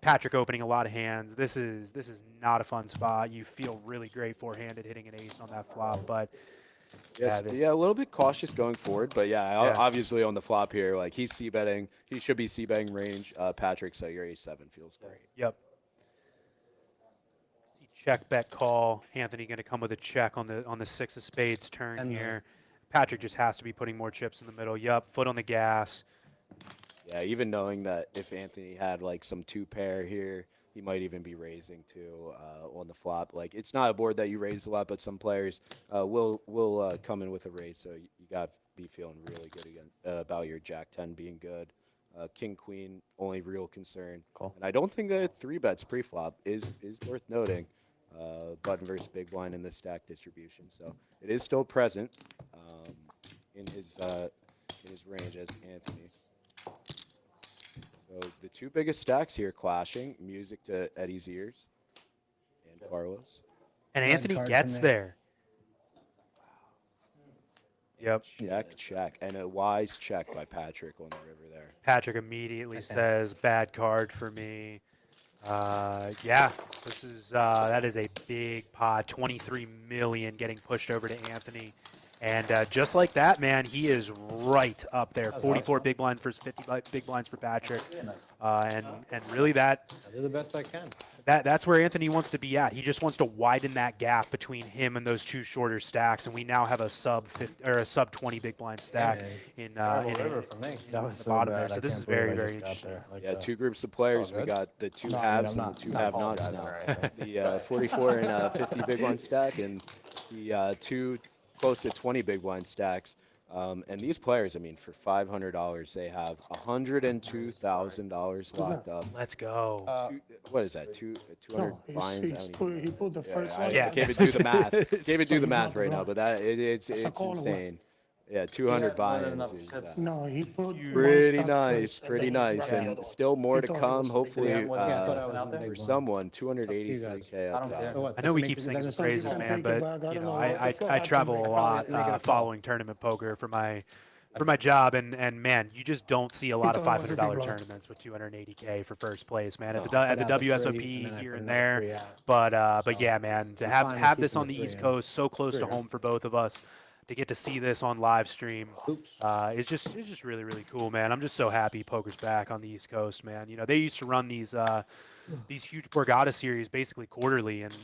[SPEAKER 1] Patrick opening a lot of hands. This is not a fun spot. You feel really great four-handed hitting an ace on that flop, but
[SPEAKER 2] Yes,
[SPEAKER 1] this-
[SPEAKER 2] yeah, a little bit cautious going forward, but yeah,
[SPEAKER 1] Yeah.
[SPEAKER 2] obviously on the flop here, like he's c-betting. He should be c-betting range. Patrick, so your ace 7 feels great.
[SPEAKER 1] Yep. See check bet call. Anthony going to come with a check on the 6 of spades turn
[SPEAKER 5] 10 million.
[SPEAKER 1] here. Patrick just has to be putting more chips in the middle. Yep, foot on the gas.
[SPEAKER 2] Yeah, even knowing that if Anthony had like some 2 pair here, he might even be raising too on the flop. Like it's not a board that you raise a lot, but some players will come in with a raise. So you got to be feeling really good again about your Jack 10 being good. King Queen only real concern.
[SPEAKER 5] Cool.
[SPEAKER 2] And I don't think that 3 bets pre-flop is worth noting. Button versus big blind in this stack distribution, so it is still present in his range as Anthony. So the 2 biggest stacks here clashing, music to Eddie's ears and Carlos.
[SPEAKER 1] And
[SPEAKER 5] Red
[SPEAKER 1] Anthony
[SPEAKER 5] card for
[SPEAKER 1] gets
[SPEAKER 5] me.
[SPEAKER 1] there. Yep.
[SPEAKER 2] Check, and a wise check by Patrick on the river there.
[SPEAKER 1] Patrick immediately says, "Bad card for me." Yeah, that is a big pot. 23 million getting pushed over to Anthony, and just like that, man, he is right up there. 44 big blinds versus 50 big blinds for Patrick, and really
[SPEAKER 3] I do the best I can.
[SPEAKER 1] that's where Anthony wants to be at. He just wants to widen that gap between him and those 2 shorter stacks, and we now have a sub 50 or a sub 20 big blind stack in
[SPEAKER 7] Terrible river for me.
[SPEAKER 5] That was
[SPEAKER 1] the
[SPEAKER 5] so
[SPEAKER 1] bottom
[SPEAKER 5] bad.
[SPEAKER 1] there. So
[SPEAKER 5] I
[SPEAKER 1] this
[SPEAKER 5] can't
[SPEAKER 1] is
[SPEAKER 5] believe
[SPEAKER 1] very,
[SPEAKER 5] I
[SPEAKER 1] very
[SPEAKER 5] just got
[SPEAKER 1] interesting.
[SPEAKER 5] there. Like
[SPEAKER 2] Yeah,
[SPEAKER 5] that.
[SPEAKER 2] 2 groups of players. We
[SPEAKER 3] good.
[SPEAKER 2] got the 2
[SPEAKER 5] No, I mean,
[SPEAKER 2] halves
[SPEAKER 5] I'm
[SPEAKER 2] and the 2
[SPEAKER 5] not
[SPEAKER 2] have-nots
[SPEAKER 5] apologizing
[SPEAKER 2] now.
[SPEAKER 5] or anything.
[SPEAKER 2] The 44 and 50 big blind stack and the 2 close to 20 big blind stacks. And these players, I mean, for $500, they have $102,000 locked up.
[SPEAKER 1] Let's go.
[SPEAKER 2] What is that? 200
[SPEAKER 6] No,
[SPEAKER 2] blinds?
[SPEAKER 6] he pulled the first
[SPEAKER 2] I
[SPEAKER 6] one.
[SPEAKER 1] Yeah.
[SPEAKER 2] can't even do the math. Can't even do
[SPEAKER 6] So
[SPEAKER 2] the
[SPEAKER 6] he's
[SPEAKER 2] math
[SPEAKER 6] not
[SPEAKER 2] right now,
[SPEAKER 6] wrong.
[SPEAKER 2] but it's
[SPEAKER 6] a call or what?
[SPEAKER 2] insane. Yeah, 200
[SPEAKER 7] had more than
[SPEAKER 2] buy-ins
[SPEAKER 7] enough
[SPEAKER 2] is
[SPEAKER 7] chips.
[SPEAKER 6] No, he put one
[SPEAKER 2] pretty
[SPEAKER 6] stack
[SPEAKER 2] nice,
[SPEAKER 6] first, and
[SPEAKER 2] pretty
[SPEAKER 6] then he
[SPEAKER 2] nice,
[SPEAKER 6] grabbed the
[SPEAKER 2] and
[SPEAKER 6] other one.
[SPEAKER 2] still more
[SPEAKER 6] He
[SPEAKER 2] to
[SPEAKER 6] thought it
[SPEAKER 2] come.
[SPEAKER 6] was big.
[SPEAKER 2] Hopefully,
[SPEAKER 7] Yeah, more than
[SPEAKER 5] Yeah, I thought
[SPEAKER 7] that
[SPEAKER 5] I was
[SPEAKER 7] out
[SPEAKER 5] in
[SPEAKER 7] there?
[SPEAKER 5] the
[SPEAKER 2] for
[SPEAKER 5] big blind.
[SPEAKER 2] someone,
[SPEAKER 5] Up to you
[SPEAKER 2] 283K
[SPEAKER 7] I
[SPEAKER 2] up
[SPEAKER 7] don't
[SPEAKER 2] top.
[SPEAKER 7] care.
[SPEAKER 5] So what?
[SPEAKER 1] I know we
[SPEAKER 5] to
[SPEAKER 1] keep
[SPEAKER 5] make-
[SPEAKER 1] singing
[SPEAKER 5] then
[SPEAKER 1] the
[SPEAKER 5] it's not-
[SPEAKER 1] praises,
[SPEAKER 6] can
[SPEAKER 1] man,
[SPEAKER 6] take it
[SPEAKER 1] but
[SPEAKER 6] back. I
[SPEAKER 1] you
[SPEAKER 6] don't
[SPEAKER 1] know,
[SPEAKER 6] know what the fuck
[SPEAKER 1] I
[SPEAKER 6] happened
[SPEAKER 1] travel
[SPEAKER 6] to
[SPEAKER 1] a
[SPEAKER 6] me.
[SPEAKER 1] lot
[SPEAKER 5] Make a call.
[SPEAKER 1] following tournament poker for my job, and man, you just don't see a lot of
[SPEAKER 6] thought it was a big
[SPEAKER 1] $500
[SPEAKER 6] blind.
[SPEAKER 1] tournaments with 280K for first place, man. At
[SPEAKER 5] I
[SPEAKER 1] the
[SPEAKER 5] put out the three,
[SPEAKER 1] WSOP
[SPEAKER 5] and then I
[SPEAKER 1] here
[SPEAKER 5] put
[SPEAKER 1] and
[SPEAKER 5] another
[SPEAKER 1] there,
[SPEAKER 5] three out.
[SPEAKER 1] but yeah, man, to
[SPEAKER 5] I'm
[SPEAKER 1] have
[SPEAKER 5] fine with
[SPEAKER 1] have this
[SPEAKER 5] keeping
[SPEAKER 1] on
[SPEAKER 5] the
[SPEAKER 1] the
[SPEAKER 5] three
[SPEAKER 1] East
[SPEAKER 5] in.
[SPEAKER 1] Coast, so close to
[SPEAKER 5] Three, right?
[SPEAKER 1] home for both of us, to get to see this on live stream,
[SPEAKER 5] Oops.
[SPEAKER 1] it's just really really cool, man. I'm just so happy poker's back on the East Coast, man. You know, they used to run these huge Borgata series basically quarterly, and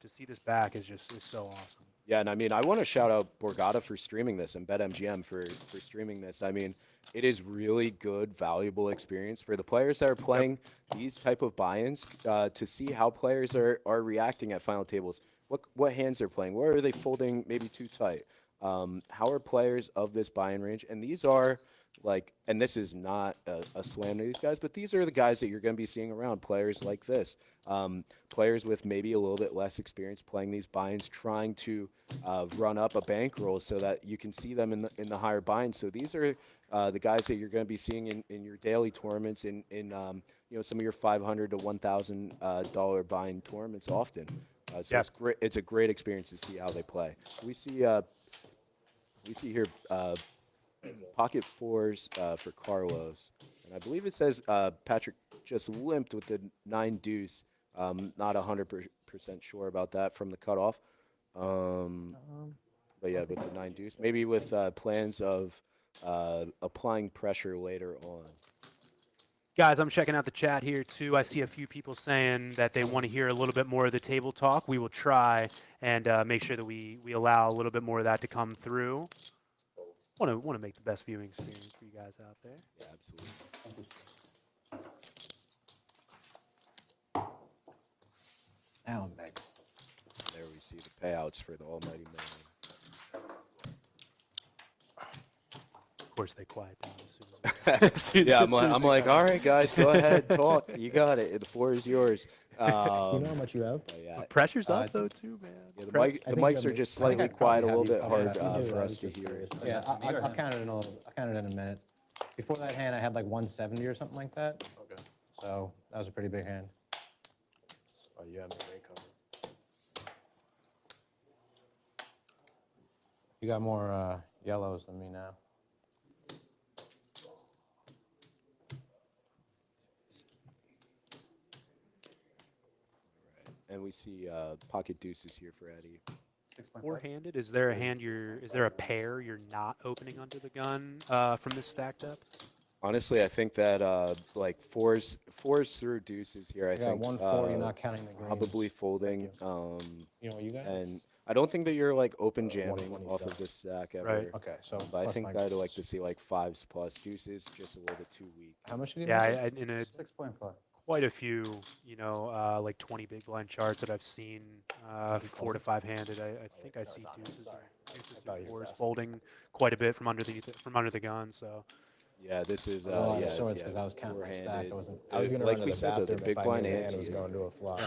[SPEAKER 1] to see this back is so awesome.
[SPEAKER 2] Yeah, and I mean, I want to shout out Borgata for streaming this and BetMGM for streaming this. I mean, it is really good, valuable experience for the players that are playing these type of buy-ins to see how players are reacting at final tables. What hands they're playing. Where are they folding maybe too tight? How are players of this buy-in range? And these are like, and this is not a slam to these guys, but these are the guys that you're going to be seeing around. Players like this, players with maybe a little bit less experience playing these buy-ins, trying to run up a bankroll so that you can see them in the higher buy-ins. So these are the guys that you're going to be seeing in your daily tournaments, in some of your $500 to $1,000 buy-in tournaments often. So
[SPEAKER 1] Yeah.
[SPEAKER 2] it's great. It's a great experience to see how they play. We see here pocket fours for Carlos, and I believe it says Patrick just limped with the 9 deuce. Not 100% sure about that from the cutoff, but yeah, with the 9 deuce, maybe with plans of applying pressure later on.
[SPEAKER 1] Guys, I'm checking out the chat here too. I see a few people saying that they want to hear a little bit more of the table talk. We will try and make sure that we allow a little bit more of that to come through. Want to make the best viewing experience for you guys out there.
[SPEAKER 2] Yeah, absolutely.
[SPEAKER 5] Now I'm back.
[SPEAKER 2] There we see the payouts for the almighty man.
[SPEAKER 1] Of course, they quiet down as soon as
[SPEAKER 2] Yeah,
[SPEAKER 1] as soon as
[SPEAKER 2] I'm
[SPEAKER 1] they
[SPEAKER 2] like,
[SPEAKER 1] come
[SPEAKER 2] all
[SPEAKER 1] out.
[SPEAKER 2] right, guys, go ahead, talk. You got it. The floor is yours.
[SPEAKER 5] You know how much you have?
[SPEAKER 2] But yeah,
[SPEAKER 1] Pressure's up though too, man.
[SPEAKER 2] yeah, the
[SPEAKER 1] Pre-
[SPEAKER 2] mics
[SPEAKER 5] I think you
[SPEAKER 2] are
[SPEAKER 5] have
[SPEAKER 2] just
[SPEAKER 5] I think
[SPEAKER 2] slightly
[SPEAKER 5] I
[SPEAKER 2] quiet, a
[SPEAKER 5] probably
[SPEAKER 2] little
[SPEAKER 5] have
[SPEAKER 2] bit
[SPEAKER 5] you
[SPEAKER 2] hard
[SPEAKER 5] covered.
[SPEAKER 2] for
[SPEAKER 5] I
[SPEAKER 2] us
[SPEAKER 5] was
[SPEAKER 2] to
[SPEAKER 5] just
[SPEAKER 2] hear.
[SPEAKER 5] curious. Yeah, I'll count it in a little. I'll count it in a minute. Before that hand, I had like 170 or something like that.
[SPEAKER 4] Okay.
[SPEAKER 5] So that was a pretty big hand.
[SPEAKER 4] Oh, you have me great covered.
[SPEAKER 5] You got more yellows than me now.
[SPEAKER 2] And we see pocket deuces here for Eddie.
[SPEAKER 7] 6.5.
[SPEAKER 1] Four-handed. Is there a hand is there a pair you're not opening under the gun from this stack depth?
[SPEAKER 2] Honestly, I think that like fours through deuces here. I
[SPEAKER 5] You got
[SPEAKER 2] think
[SPEAKER 5] 140, not counting the greens.
[SPEAKER 2] probably folding.
[SPEAKER 5] You know what you got?
[SPEAKER 2] And I don't think that you're like open jamming off of
[SPEAKER 5] 127.
[SPEAKER 2] this stack ever.
[SPEAKER 1] Right.
[SPEAKER 5] Okay, so
[SPEAKER 2] But I
[SPEAKER 5] plus
[SPEAKER 2] think
[SPEAKER 5] my
[SPEAKER 2] that I'd like
[SPEAKER 5] greens.
[SPEAKER 2] to see like 5s plus deuces, just a little bit too weak.
[SPEAKER 5] How much did you
[SPEAKER 1] Yeah,
[SPEAKER 5] make?
[SPEAKER 1] in a
[SPEAKER 7] 6.5.
[SPEAKER 1] quite a few, like 20 big blind charts that I've seen, 4 to 5 handed. I think I see deuces and fours folding quite a bit from under the gun. So
[SPEAKER 2] Yeah, this is
[SPEAKER 5] There's a lot
[SPEAKER 2] yeah,
[SPEAKER 5] of sorts
[SPEAKER 2] yeah,
[SPEAKER 5] because I was counting my stack.
[SPEAKER 2] four-handed.
[SPEAKER 5] I wasn't.
[SPEAKER 3] I was gonna
[SPEAKER 2] Like
[SPEAKER 3] run to
[SPEAKER 2] we
[SPEAKER 3] the
[SPEAKER 2] said,
[SPEAKER 3] bathroom
[SPEAKER 2] the big
[SPEAKER 3] if I
[SPEAKER 2] blind
[SPEAKER 3] knew the
[SPEAKER 2] hands
[SPEAKER 3] hand was
[SPEAKER 2] here.
[SPEAKER 3] going to a flop.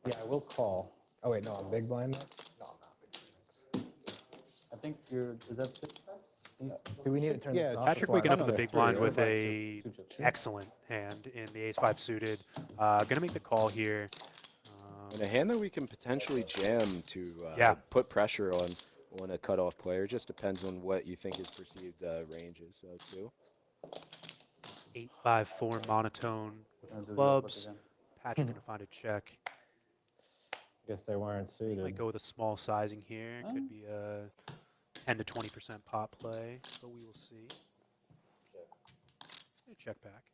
[SPEAKER 5] Yeah, I will call.
[SPEAKER 3] Oh wait, no, I'm big blind next? No, I'm not big blind next.
[SPEAKER 7] I think is that 6 bets?
[SPEAKER 3] Do we need to turn
[SPEAKER 5] Yeah,
[SPEAKER 3] this off?
[SPEAKER 1] Patrick
[SPEAKER 3] before I
[SPEAKER 1] waking up in
[SPEAKER 3] go?
[SPEAKER 1] the big
[SPEAKER 5] three,
[SPEAKER 1] blind
[SPEAKER 5] right?
[SPEAKER 1] with
[SPEAKER 7] Right,
[SPEAKER 1] a
[SPEAKER 7] two chips.
[SPEAKER 1] excellent hand in the ace-5 suited. Gonna make the call here.
[SPEAKER 2] And a hand that we can potentially jam to
[SPEAKER 1] Yeah.
[SPEAKER 2] put pressure on a cutoff player. Just depends on what you think his perceived range is. So too.
[SPEAKER 1] 8-5-4 monotone with
[SPEAKER 7] Gonna do the
[SPEAKER 1] clubs.
[SPEAKER 7] again.
[SPEAKER 1] Patrick gonna find a check.
[SPEAKER 5] I guess they weren't suited.
[SPEAKER 1] Might go with a small sizing here. Could be a 10 to 20% pot play, but we will see. Yeah, check back.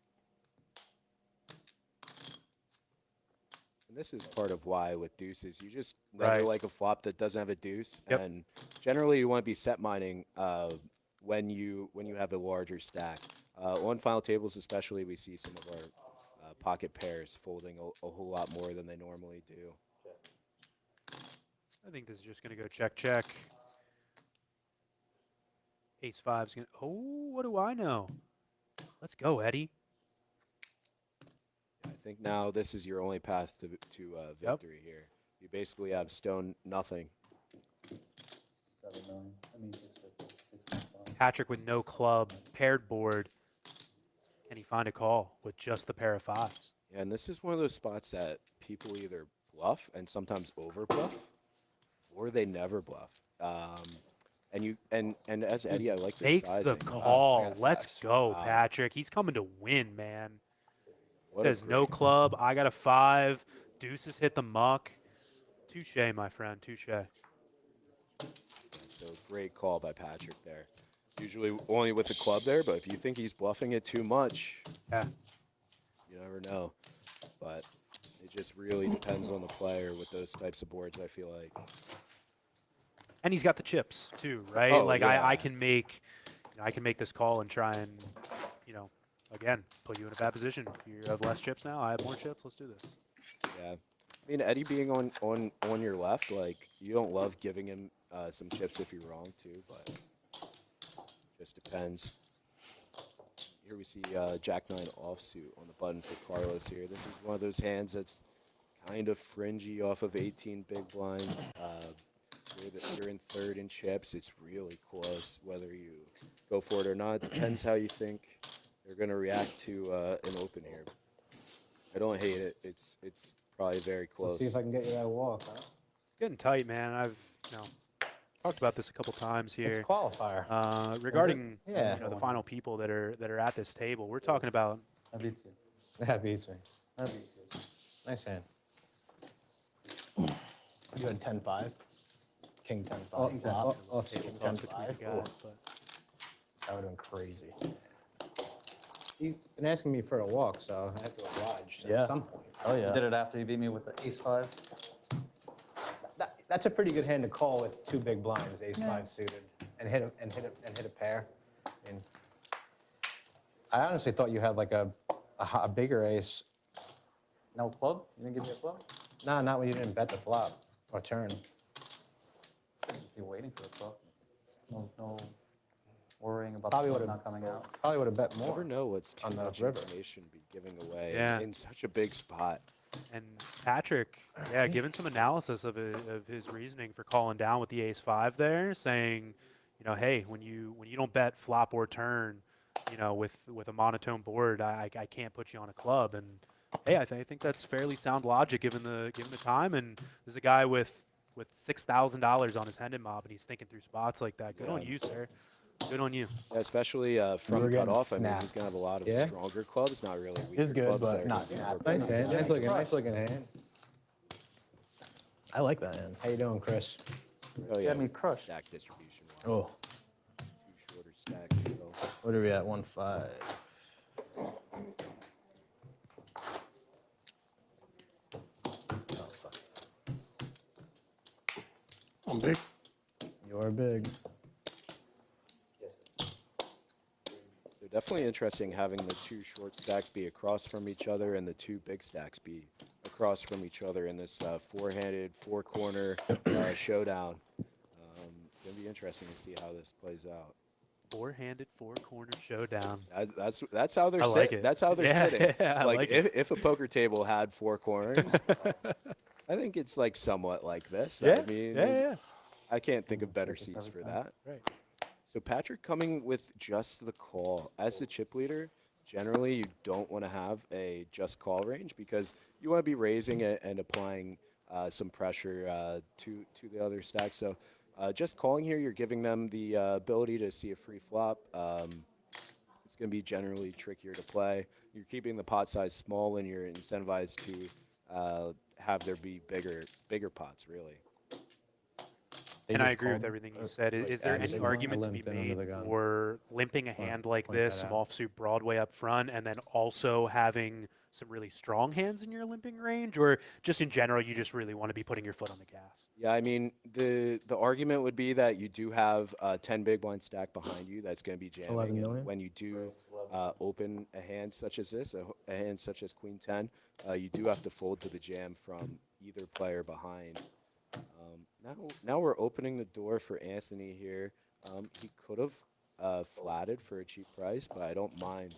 [SPEAKER 2] And this is part of why with deuces, you just never
[SPEAKER 1] Right.
[SPEAKER 2] like a flop that doesn't have a deuce.
[SPEAKER 1] Yep.
[SPEAKER 2] And generally, you want to be set mining when you have a larger stack. On final tables, especially, we see some of our pocket pairs folding a whole lot more than they normally do.
[SPEAKER 1] I think this is just going to go check, check. Ace-5's going to... Oh, what do I know? Let's go, Eddie.
[SPEAKER 2] I think now this is your only path to victory here. You basically have stone nothing.
[SPEAKER 7] 7 million. I mean, 650, 6.5.
[SPEAKER 1] Patrick with no club, paired board. Can he find a call with just the pair of fives?
[SPEAKER 2] Yeah, and this is one of those spots that people either bluff and sometimes over bluff, or they never bluff. And as Eddie, I like this
[SPEAKER 1] Makes
[SPEAKER 2] sizing.
[SPEAKER 1] the
[SPEAKER 5] I
[SPEAKER 1] call.
[SPEAKER 5] got
[SPEAKER 1] Let's
[SPEAKER 5] fives.
[SPEAKER 1] go,
[SPEAKER 2] Wow.
[SPEAKER 1] Patrick. He's coming to win, man.
[SPEAKER 2] What a
[SPEAKER 1] Says no
[SPEAKER 2] great-
[SPEAKER 1] club. I got a 5. Deuces hit the muck. Touche, my friend. Touche.
[SPEAKER 2] So great call by Patrick there. Usually only with the club there, but if you think he's bluffing it too much,
[SPEAKER 1] Yeah.
[SPEAKER 2] you never know. But it just really depends on the player with those types of boards, I feel like.
[SPEAKER 1] And he's got the chips too, right?
[SPEAKER 2] Oh,
[SPEAKER 1] like
[SPEAKER 2] yeah.
[SPEAKER 1] I can make, I can make this call and try and, again, put you in a bad position. You have less chips now. I have more chips. Let's do this.
[SPEAKER 2] Yeah. I mean, Eddie being on your left, like, you don't love giving him some chips if you're wrong, too, but just depends. Here we see Jack 9 offsuit on the button for Carlos here. This is one of those hands that's kind of fringy off of 18 big blinds. You're in third in chips. It's really close whether you go for it or not. Depends how you think they're going to react to an open here. I don't hate it. It's probably very
[SPEAKER 5] We'll
[SPEAKER 2] close.
[SPEAKER 5] see if I can get you that walk, huh?
[SPEAKER 1] It's getting tight, man. I've talked about this a couple times
[SPEAKER 5] It's
[SPEAKER 1] here.
[SPEAKER 5] qualifier.
[SPEAKER 1] Regarding
[SPEAKER 5] Yeah.
[SPEAKER 1] the final people that are at this table. We're talking about
[SPEAKER 7] That beats you.
[SPEAKER 5] That beats me.
[SPEAKER 7] That beats you.
[SPEAKER 5] Nice hand.
[SPEAKER 3] You had 10-5? King 10-5.
[SPEAKER 5] Offsuit,
[SPEAKER 1] tabletop
[SPEAKER 5] 10
[SPEAKER 1] between
[SPEAKER 5] 5.
[SPEAKER 1] you guys, but
[SPEAKER 3] That would have been crazy.
[SPEAKER 5] He's been asking me for a walk, so I have to oblige
[SPEAKER 3] Yeah.
[SPEAKER 5] at some point.
[SPEAKER 3] Oh,
[SPEAKER 7] You
[SPEAKER 3] yeah.
[SPEAKER 7] did it after you beat me with the ace-5.
[SPEAKER 5] That's a pretty good hand to call with 2 big blinds, ace-5 suited, and hit a pair. And I honestly thought you had like a bigger ace.
[SPEAKER 7] No club? You didn't give me a club?
[SPEAKER 5] Nah, not when you didn't bet the flop or turn.
[SPEAKER 7] Just be waiting for a club. No worrying about
[SPEAKER 5] Probably
[SPEAKER 7] the club
[SPEAKER 5] would've-
[SPEAKER 7] not coming out.
[SPEAKER 5] Probably would have bet
[SPEAKER 2] You never
[SPEAKER 5] more.
[SPEAKER 2] know what's too
[SPEAKER 5] on the
[SPEAKER 2] much
[SPEAKER 5] river.
[SPEAKER 2] information to be giving away
[SPEAKER 1] Yeah.
[SPEAKER 2] in such a big spot.
[SPEAKER 1] and Patrick, yeah, giving some analysis of his reasoning for calling down with the ace-5 there, saying, hey, when you don't bet flop or turn, with a monotone board, I can't put you on a club. And hey, I think that's fairly sound logic given the time. And there's a guy with $6,000 on his Hendon mob, and he's thinking through spots like that. Good on you, sir. Good on you.
[SPEAKER 2] Yeah, especially from
[SPEAKER 3] were getting
[SPEAKER 2] cutoff. I mean, he's
[SPEAKER 3] snapped.
[SPEAKER 2] going to have a lot of
[SPEAKER 5] Yeah?
[SPEAKER 2] stronger clubs, not really weaker
[SPEAKER 3] It's good,
[SPEAKER 2] clubs
[SPEAKER 3] but
[SPEAKER 2] that are
[SPEAKER 3] not
[SPEAKER 2] gonna be more
[SPEAKER 3] snapped.
[SPEAKER 5] Nice
[SPEAKER 2] balanced.
[SPEAKER 5] hand. Nice looking hand.
[SPEAKER 3] I like that hand.
[SPEAKER 5] How you doing, Chris?
[SPEAKER 2] Oh, yeah.
[SPEAKER 7] me crushed.
[SPEAKER 2] Stack distribution.
[SPEAKER 3] Oh,
[SPEAKER 2] Two shorter stacks. So.
[SPEAKER 3] what are we at? 1-5. Oh, fuck.
[SPEAKER 4] I'm big.
[SPEAKER 3] You're big.
[SPEAKER 2] So definitely interesting having the 2 short stacks be across from each other and the 2 big stacks be across from each other in this 4-handed, 4-corner showdown. Gonna be interesting to see how this plays out.
[SPEAKER 1] 4-handed, 4-corner showdown.
[SPEAKER 2] That's how they're
[SPEAKER 1] I like
[SPEAKER 2] sitting.
[SPEAKER 1] it.
[SPEAKER 2] That's how they're
[SPEAKER 1] Yeah,
[SPEAKER 2] sitting.
[SPEAKER 1] yeah, I like it.
[SPEAKER 2] if a poker table had 4 corners, I think it's like somewhat like this.
[SPEAKER 1] Yeah,
[SPEAKER 2] I mean,
[SPEAKER 1] yeah.
[SPEAKER 2] I can't think of better seats for that.
[SPEAKER 1] Right.
[SPEAKER 2] So Patrick coming with just the call. As the chip leader, generally you don't want to have a just call range because you want to be raising it and applying some pressure to the other stack. So just calling here, you're giving them the ability to see a free flop. It's going to be generally trickier to play. You're keeping the pot size small and you're incentivized to have there be bigger pots, really.
[SPEAKER 1] And I agree with everything you said. Is there any argument to be made for limping a hand like this, some offsuit Broadway up front, and then also having some really strong hands in your limping range? Or just in general, you just really want to be putting your foot on the gas?
[SPEAKER 2] Yeah, I mean, the argument would be that you do have 10 big blind stack behind you that's going to be jamming.
[SPEAKER 3] 11
[SPEAKER 2] And
[SPEAKER 3] million?
[SPEAKER 2] when you do open a hand such as this, a hand such as Queen 10, you do have to fold to the jam from either player behind. Now we're opening the door for Anthony here. He could have flatted for a cheap price, but I don't mind.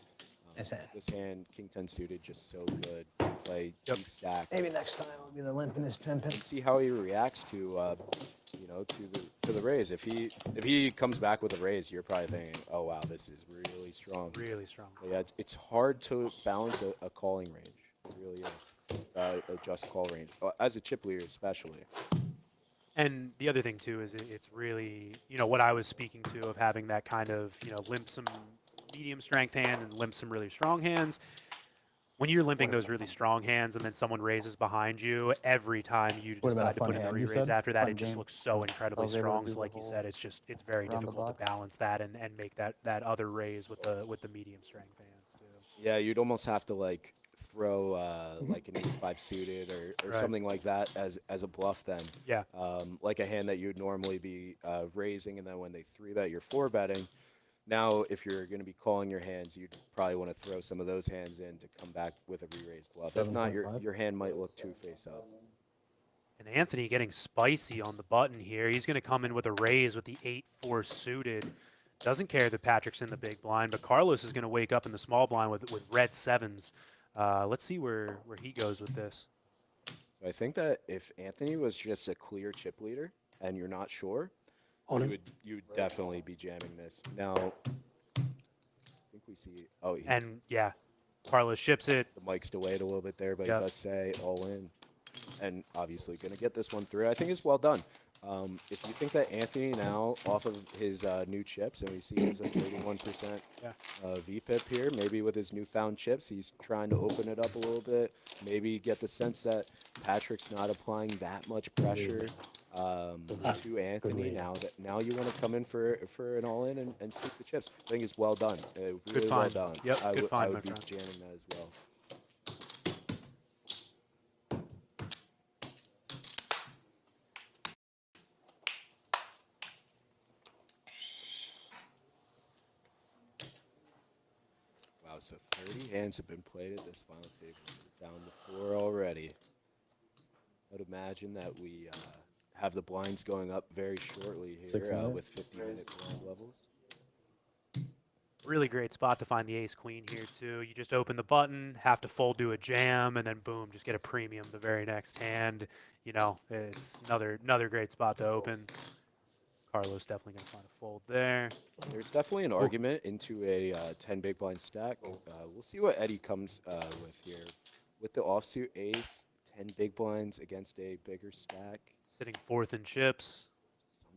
[SPEAKER 5] Nice hand.
[SPEAKER 2] This hand, King 10 suited, just so good to play cheap stack.
[SPEAKER 3] Maybe next time it'll be the limp in his pin pin.
[SPEAKER 2] And see how he reacts to you know, to the raise. If he comes back with a raise, you're probably thinking, oh wow, this is really strong.
[SPEAKER 1] Really strong.
[SPEAKER 2] But yeah, it's hard to balance a calling range. It really is. A just call range, as a chip leader especially.
[SPEAKER 1] And the other thing too is it's really, what I was speaking to of having that kind of, limp some medium strength hand and limp some really strong hands. When you're limping those really strong hands and then someone raises behind you, every time you
[SPEAKER 3] Would've been a
[SPEAKER 1] decide to
[SPEAKER 3] fun
[SPEAKER 1] put in the
[SPEAKER 3] hand, you
[SPEAKER 1] re-raise
[SPEAKER 3] said?
[SPEAKER 1] after that,
[SPEAKER 7] Fun
[SPEAKER 1] it just
[SPEAKER 7] game.
[SPEAKER 1] looks so incredibly
[SPEAKER 7] was able to
[SPEAKER 1] strong.
[SPEAKER 7] do
[SPEAKER 1] So
[SPEAKER 7] the
[SPEAKER 1] like you
[SPEAKER 7] whole
[SPEAKER 1] said, it's very
[SPEAKER 7] around the
[SPEAKER 1] difficult to
[SPEAKER 7] box.
[SPEAKER 1] balance that and make that other raise with the medium strength hands too.
[SPEAKER 2] Yeah, you'd almost have to like throw like an ace-5 suited or
[SPEAKER 1] Right.
[SPEAKER 2] something like that as a bluff then.
[SPEAKER 1] Yeah.
[SPEAKER 2] Like a hand that you'd normally be raising, and then when they 3-bet, you're 4-betting. Now, if you're going to be calling your hands, you'd probably want to throw some of those hands in to come back with a re-raised bluff. If not,
[SPEAKER 3] 7.5.
[SPEAKER 2] your hand might look too face up.
[SPEAKER 1] And Anthony getting spicy on the button here. He's going to come in with a raise with the 8-4 suited. Doesn't care that Patrick's in the big blind, but Carlos is going to wake up in the small blind with red sevens. Let's see where he goes with this.
[SPEAKER 2] So I think that if Anthony was just a clear chip leader and you're not sure, you would definitely be jamming this. Now, I think we see. Oh,
[SPEAKER 1] And yeah, Carlos ships it.
[SPEAKER 2] the mic's delayed a little bit there, but
[SPEAKER 1] Yep.
[SPEAKER 2] he does say all in. And obviously going to get this one through. I think it's well done. If you think that Anthony now, off of his new chips, and we see he's a 31% VPIP here, maybe with his newfound chips, he's trying to open it up a little bit. Maybe get the sense that Patrick's not applying that much pressure to Anthony. Now you want to come in for an all-in and scoop the chips. I think it's well done. Really well
[SPEAKER 1] find.
[SPEAKER 2] done.
[SPEAKER 1] Yep,
[SPEAKER 2] I
[SPEAKER 1] good find,
[SPEAKER 2] I
[SPEAKER 1] my
[SPEAKER 2] would be
[SPEAKER 1] friend.
[SPEAKER 2] jamming that as well. Wow, so 30 hands have been played at this final table. We're down to 4 already. I'd imagine that we have the blinds going up very shortly here
[SPEAKER 3] 600.
[SPEAKER 2] with 50-minute blind levels.
[SPEAKER 1] Really great spot to find the ace queen here too. You just open the button, have to fold to a jam, and then boom, just get a premium the very next hand. It's another great spot to open. Carlos definitely gonna find a fold there.
[SPEAKER 2] There's definitely an argument into a 10 big blind stack. We'll see what Eddie comes with here. With the offsuit ace, 10 big blinds against a bigger stack.
[SPEAKER 1] Sitting fourth in chips.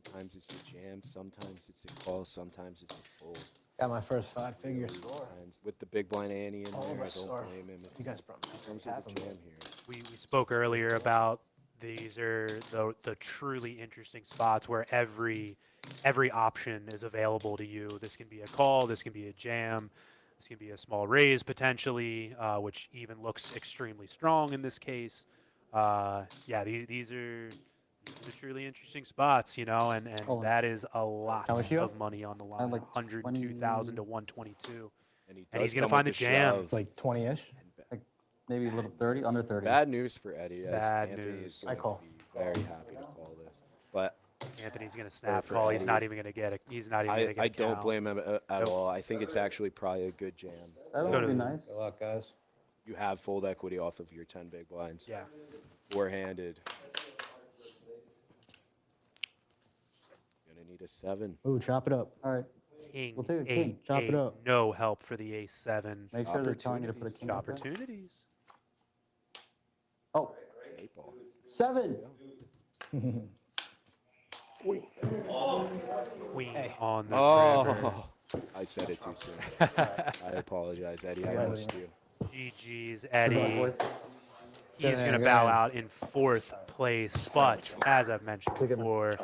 [SPEAKER 2] Sometimes it's a jam, sometimes it's a call, sometimes it's a fold.
[SPEAKER 5] Got my first 5-figure
[SPEAKER 2] Really
[SPEAKER 5] score.
[SPEAKER 2] depends. With the big blind Annie in
[SPEAKER 5] All
[SPEAKER 2] there,
[SPEAKER 5] of
[SPEAKER 2] I
[SPEAKER 5] us
[SPEAKER 2] don't
[SPEAKER 5] are.
[SPEAKER 2] blame him.
[SPEAKER 5] You guys brought me
[SPEAKER 2] It comes
[SPEAKER 5] half
[SPEAKER 2] with
[SPEAKER 5] of
[SPEAKER 2] the
[SPEAKER 5] it.
[SPEAKER 2] jam here.
[SPEAKER 1] We spoke earlier about these are the truly interesting spots where every option is available to you. This can be a call, this can be a jam, this can be a small raise potentially, which even looks extremely strong in this case. These are the truly interesting spots, and
[SPEAKER 7] Oh,
[SPEAKER 1] that is a lot
[SPEAKER 7] how much you
[SPEAKER 1] of
[SPEAKER 7] have?
[SPEAKER 1] money on the line,
[SPEAKER 7] like
[SPEAKER 1] 102,000 to 122.
[SPEAKER 2] And
[SPEAKER 1] And he's
[SPEAKER 2] does
[SPEAKER 1] gonna
[SPEAKER 2] come
[SPEAKER 1] find
[SPEAKER 2] with
[SPEAKER 1] the jam.
[SPEAKER 2] shove.
[SPEAKER 3] Like 20-ish.
[SPEAKER 7] Maybe a little 30, under 30.
[SPEAKER 2] Bad news for Eddie. As
[SPEAKER 1] Bad
[SPEAKER 2] Anthony
[SPEAKER 1] news.
[SPEAKER 2] is
[SPEAKER 5] I
[SPEAKER 2] going
[SPEAKER 5] call.
[SPEAKER 2] to be very happy to call this. But
[SPEAKER 1] Anthony's gonna snap
[SPEAKER 2] for
[SPEAKER 1] call. He's not
[SPEAKER 2] Eddie.
[SPEAKER 1] even gonna get it. He's not even gonna get
[SPEAKER 2] I
[SPEAKER 1] a
[SPEAKER 2] don't
[SPEAKER 1] count.
[SPEAKER 2] blame him at
[SPEAKER 1] Nope.
[SPEAKER 2] all. I think it's actually probably a good jam.
[SPEAKER 7] That
[SPEAKER 1] Go
[SPEAKER 7] would
[SPEAKER 1] to-
[SPEAKER 7] be nice.
[SPEAKER 5] Good luck, guys.
[SPEAKER 2] You have full equity off of your 10 big blinds.
[SPEAKER 1] Yeah.
[SPEAKER 2] Four-handed. Gonna need a 7.
[SPEAKER 3] Ooh, chop it up.
[SPEAKER 7] All right.
[SPEAKER 1] King,
[SPEAKER 7] We'll take a
[SPEAKER 1] eight,
[SPEAKER 7] king.
[SPEAKER 3] Chop it
[SPEAKER 1] eight,
[SPEAKER 3] up.
[SPEAKER 1] no help for the ace 7.
[SPEAKER 7] Make sure they're telling you to put a king up there.
[SPEAKER 1] Opportunities.
[SPEAKER 7] Oh,
[SPEAKER 2] 8 ball.
[SPEAKER 7] 7.
[SPEAKER 1] Queen on the river.
[SPEAKER 2] Oh, I said it too soon. I apologize, Eddie. I missed you.
[SPEAKER 1] GG's,
[SPEAKER 7] Good luck,
[SPEAKER 1] Eddie.
[SPEAKER 7] boys.
[SPEAKER 1] He's going to bow out in 4th place, but as I've mentioned before,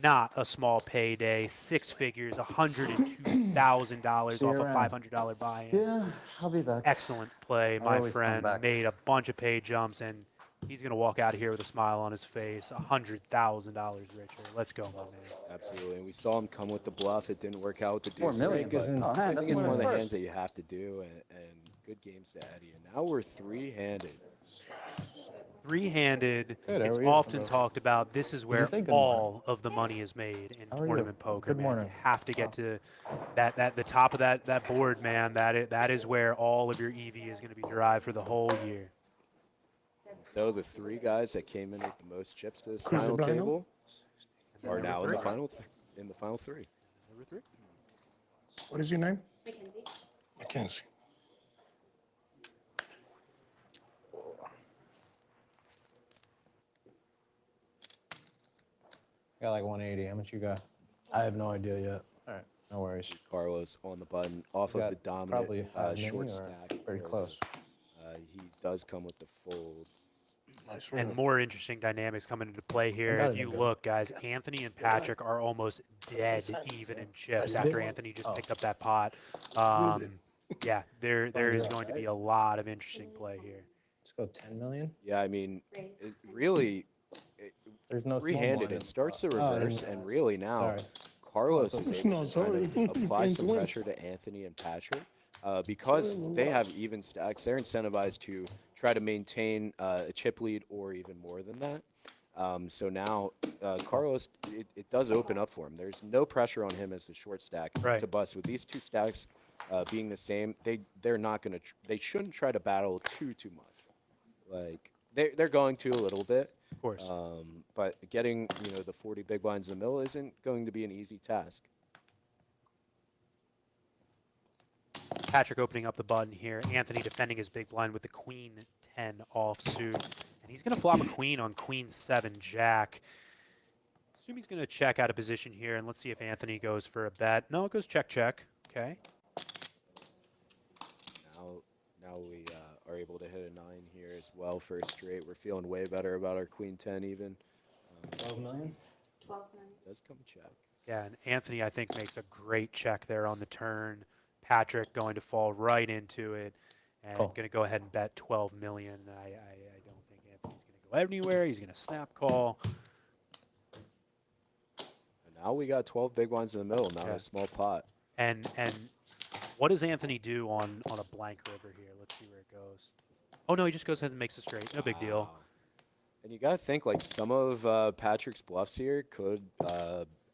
[SPEAKER 1] not a small payday. 6 figures, $102,000
[SPEAKER 7] See you
[SPEAKER 1] off a
[SPEAKER 7] around.
[SPEAKER 1] $500 buy-in.
[SPEAKER 7] Yeah, I'll be back.
[SPEAKER 1] Excellent play,
[SPEAKER 7] I
[SPEAKER 1] my
[SPEAKER 7] always come
[SPEAKER 1] friend.
[SPEAKER 7] back.
[SPEAKER 1] Made a bunch of pay jumps, and he's going to walk out of here with a smile on his face. $100,000 richer. Let's go, my man.
[SPEAKER 2] Absolutely. And we saw him come with the bluff. It didn't work out with the
[SPEAKER 7] 4
[SPEAKER 2] deuce.
[SPEAKER 7] million.
[SPEAKER 5] Because in-
[SPEAKER 7] Oh, man,
[SPEAKER 2] I
[SPEAKER 7] that's
[SPEAKER 2] think it's
[SPEAKER 7] more
[SPEAKER 2] one of
[SPEAKER 7] than
[SPEAKER 2] the
[SPEAKER 7] first.
[SPEAKER 2] hands that you have to do, and good games to Eddie. And now we're 3-handed.
[SPEAKER 1] Three-handed,
[SPEAKER 3] Good, how
[SPEAKER 1] it's
[SPEAKER 3] are you?
[SPEAKER 1] often talked about. This is where
[SPEAKER 3] say good
[SPEAKER 1] all of the money is made in
[SPEAKER 3] How are you?
[SPEAKER 1] tournament poker.
[SPEAKER 3] Good
[SPEAKER 1] man.
[SPEAKER 3] morning.
[SPEAKER 1] You have to get to the top of that board, man. That is where all of your EV is going to be derived for the whole year.
[SPEAKER 2] So the 3 guys that came in with the most chips to this
[SPEAKER 3] Chris
[SPEAKER 2] final
[SPEAKER 3] O'Brien?
[SPEAKER 2] table, are now in
[SPEAKER 1] three.
[SPEAKER 2] the final three.
[SPEAKER 1] Number 3.
[SPEAKER 6] What is your name?
[SPEAKER 8] Mackenzie.
[SPEAKER 6] Mackenzie.
[SPEAKER 5] I got like 180. How much you got?
[SPEAKER 3] I have no idea yet.
[SPEAKER 5] All right, no worries.
[SPEAKER 2] Carlos on the button off
[SPEAKER 5] You
[SPEAKER 2] of the
[SPEAKER 5] got
[SPEAKER 2] dominant
[SPEAKER 5] probably a mini
[SPEAKER 2] short
[SPEAKER 5] or
[SPEAKER 2] stack.
[SPEAKER 5] Very close.
[SPEAKER 2] He does come with the fold.
[SPEAKER 6] Nice
[SPEAKER 1] And
[SPEAKER 6] round.
[SPEAKER 1] more interesting dynamics coming into play here.
[SPEAKER 3] got
[SPEAKER 1] If
[SPEAKER 3] it
[SPEAKER 1] you
[SPEAKER 3] in good.
[SPEAKER 1] look, guys, Anthony and Patrick are almost dead even in chips
[SPEAKER 3] That's
[SPEAKER 1] after
[SPEAKER 3] big.
[SPEAKER 1] Anthony just
[SPEAKER 3] Oh.
[SPEAKER 1] picked up that pot. Yeah, there is going to be a lot of interesting play here.
[SPEAKER 5] Let's go 10 million.
[SPEAKER 2] Yeah, I mean,
[SPEAKER 8] Raise.
[SPEAKER 2] it really
[SPEAKER 5] There's no small
[SPEAKER 2] three-handed.
[SPEAKER 5] blind in
[SPEAKER 2] It
[SPEAKER 5] the
[SPEAKER 2] starts
[SPEAKER 5] pot.
[SPEAKER 2] to
[SPEAKER 5] Oh, I didn't
[SPEAKER 2] reverse, and
[SPEAKER 5] realize.
[SPEAKER 2] really now,
[SPEAKER 5] Sorry.
[SPEAKER 2] Carlos
[SPEAKER 5] Oh,
[SPEAKER 2] is
[SPEAKER 6] no,
[SPEAKER 2] able to
[SPEAKER 6] sorry.
[SPEAKER 2] kind of apply
[SPEAKER 6] Thanks,
[SPEAKER 2] some
[SPEAKER 6] Will.
[SPEAKER 2] pressure to Anthony and Patrick because they have even stacks. They're incentivized to try to maintain a chip lead or even more than that. So now Carlos, it does open up for him. There's no pressure on him as the short stack
[SPEAKER 1] Right.
[SPEAKER 2] to bust. With these two stacks being the same, they're not gonna. They shouldn't try to battle too much. Like they're going to a little bit.
[SPEAKER 1] Of course.
[SPEAKER 2] But getting the 40 big blinds in the middle isn't going to be an easy task.
[SPEAKER 1] Patrick opening up the button here. Anthony defending his big blind with the queen 10 offsuit. And he's going to flop a queen on queen 7 jack. Assume he's going to check out of position here. And let's see if Anthony goes for a bet. No, it goes check, check. Okay.
[SPEAKER 2] Now we are able to hit a 9 here as well for a straight. We're feeling way better about our queen 10 even.
[SPEAKER 5] 12 million.
[SPEAKER 8] 12 million.
[SPEAKER 2] Does come check.
[SPEAKER 1] Yeah, and Anthony, I think, makes a great check there on the turn. Patrick going to fall right into it and
[SPEAKER 5] Call.
[SPEAKER 1] going to go ahead and bet 12 million. I don't think Anthony's going to go anywhere. He's going to snap call.
[SPEAKER 2] And now we got 12 big ones in the middle, not
[SPEAKER 1] Yeah.
[SPEAKER 2] a small pot.
[SPEAKER 1] And what does Anthony do on a blank river here? Let's see where it goes. Oh, no, he just goes ahead and makes a straight. No big deal.
[SPEAKER 2] Wow. And you got to think like some of Patrick's bluffs here could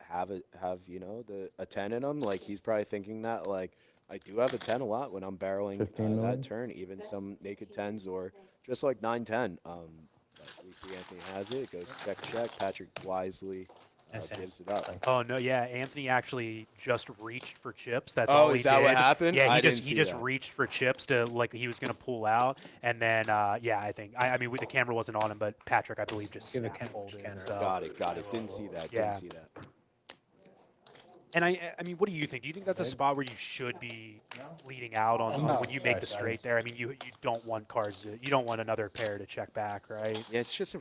[SPEAKER 2] have a 10 in them. Like he's probably thinking that like I do have a 10 a lot when I'm barreling
[SPEAKER 5] 15 million?
[SPEAKER 2] that turn, even some naked 10s or just like 9-10. But we see Anthony has it. It goes check check. Patrick wisely
[SPEAKER 5] Yes, sir.
[SPEAKER 2] gives it up.
[SPEAKER 1] Oh, no, yeah, Anthony actually just reached for chips. That's
[SPEAKER 2] Oh,
[SPEAKER 1] all he
[SPEAKER 2] is that
[SPEAKER 1] did.
[SPEAKER 2] what happened?
[SPEAKER 1] Yeah,
[SPEAKER 2] I
[SPEAKER 1] he
[SPEAKER 2] didn't
[SPEAKER 1] just
[SPEAKER 2] see
[SPEAKER 1] just
[SPEAKER 2] that.
[SPEAKER 1] reached for chips to like he was going to pull out, and then I think I mean the camera wasn't on him, but Patrick I believe just
[SPEAKER 5] Give it
[SPEAKER 1] snap
[SPEAKER 5] Ken-
[SPEAKER 1] folded.
[SPEAKER 5] Kenner.
[SPEAKER 1] So.
[SPEAKER 2] Got it. Didn't see that.
[SPEAKER 1] Yeah.
[SPEAKER 2] Didn't see that.
[SPEAKER 1] And I mean, what do you think? Do you think that's a spot where you should be leading out on
[SPEAKER 5] No.
[SPEAKER 1] when you
[SPEAKER 5] Sorry,
[SPEAKER 1] make the
[SPEAKER 5] sorry.
[SPEAKER 1] straight there? I mean, you don't want cards. You don't want another pair to check back, right?
[SPEAKER 2] Yeah, it's just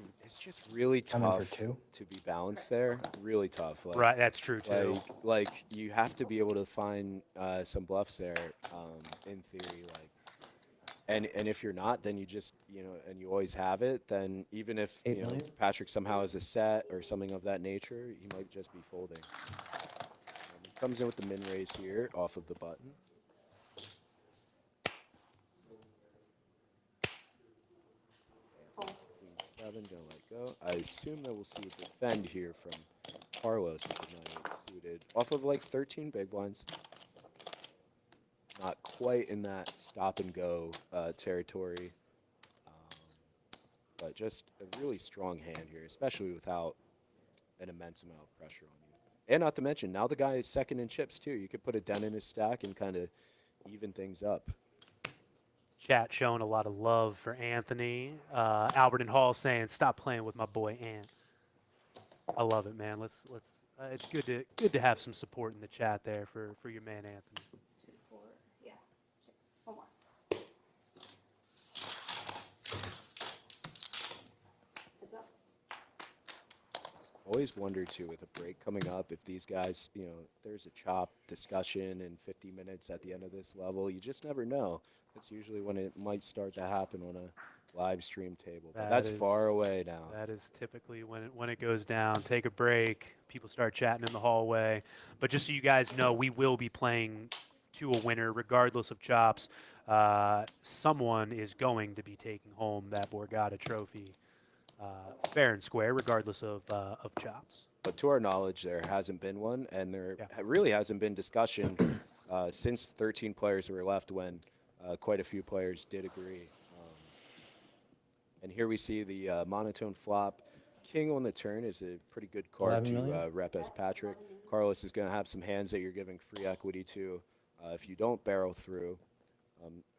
[SPEAKER 2] really
[SPEAKER 5] I'm in for
[SPEAKER 2] tough
[SPEAKER 5] 2.
[SPEAKER 2] to be balanced there. Really tough. Like,
[SPEAKER 1] Right, that's true too.
[SPEAKER 2] Like you have to be able to find some bluffs there. In theory, and if you're not, then you just and you always have it. Then even if
[SPEAKER 5] 8 million?
[SPEAKER 2] Patrick somehow has a set or something of that nature, he might just be folding. He comes in with the min raise here off of the button.
[SPEAKER 8] Fold.
[SPEAKER 2] Queen 7 gonna let go. I assume that we'll see a defend here from Carlos with the 9-8 suited off of like 13 big blinds. Not quite in that stop and go territory, but just a really strong hand here, especially without an immense amount of pressure on you. And not to mention, now the guy is second in chips too. You could put a dent in his stack and kind of even things up.
[SPEAKER 1] Chat showing a lot of love for Anthony. Albert and Hall saying, "Stop playing with my boy Ant." I love it, man. Let's. It's good to have some support in the chat there for your man Anthony.
[SPEAKER 8] 2, 4, yeah, 6. One more. Heads up.
[SPEAKER 2] Always wonder too with a break coming up if these guys, there's a chop discussion in 50 minutes at the end of this level. You just never know. That's usually when it might start to happen on a live stream table. But that's far away now.
[SPEAKER 1] That is typically when it goes down. Take a break. People start chatting in the hallway. But just so you guys know, we will be playing to a winner regardless of chops. Someone is going to be taking home that Borgata trophy fair and square, regardless of chops.
[SPEAKER 2] But to our knowledge, there hasn't been one, and there
[SPEAKER 1] Yeah.
[SPEAKER 2] really hasn't been discussion since 13 players were left when quite a few players did agree. And here we see the monotone flop king on the turn is a pretty good card
[SPEAKER 5] 11
[SPEAKER 2] to
[SPEAKER 5] million?
[SPEAKER 2] rep as Patrick. Carlos is going to have some hands that you're giving free equity to if you don't barrel through.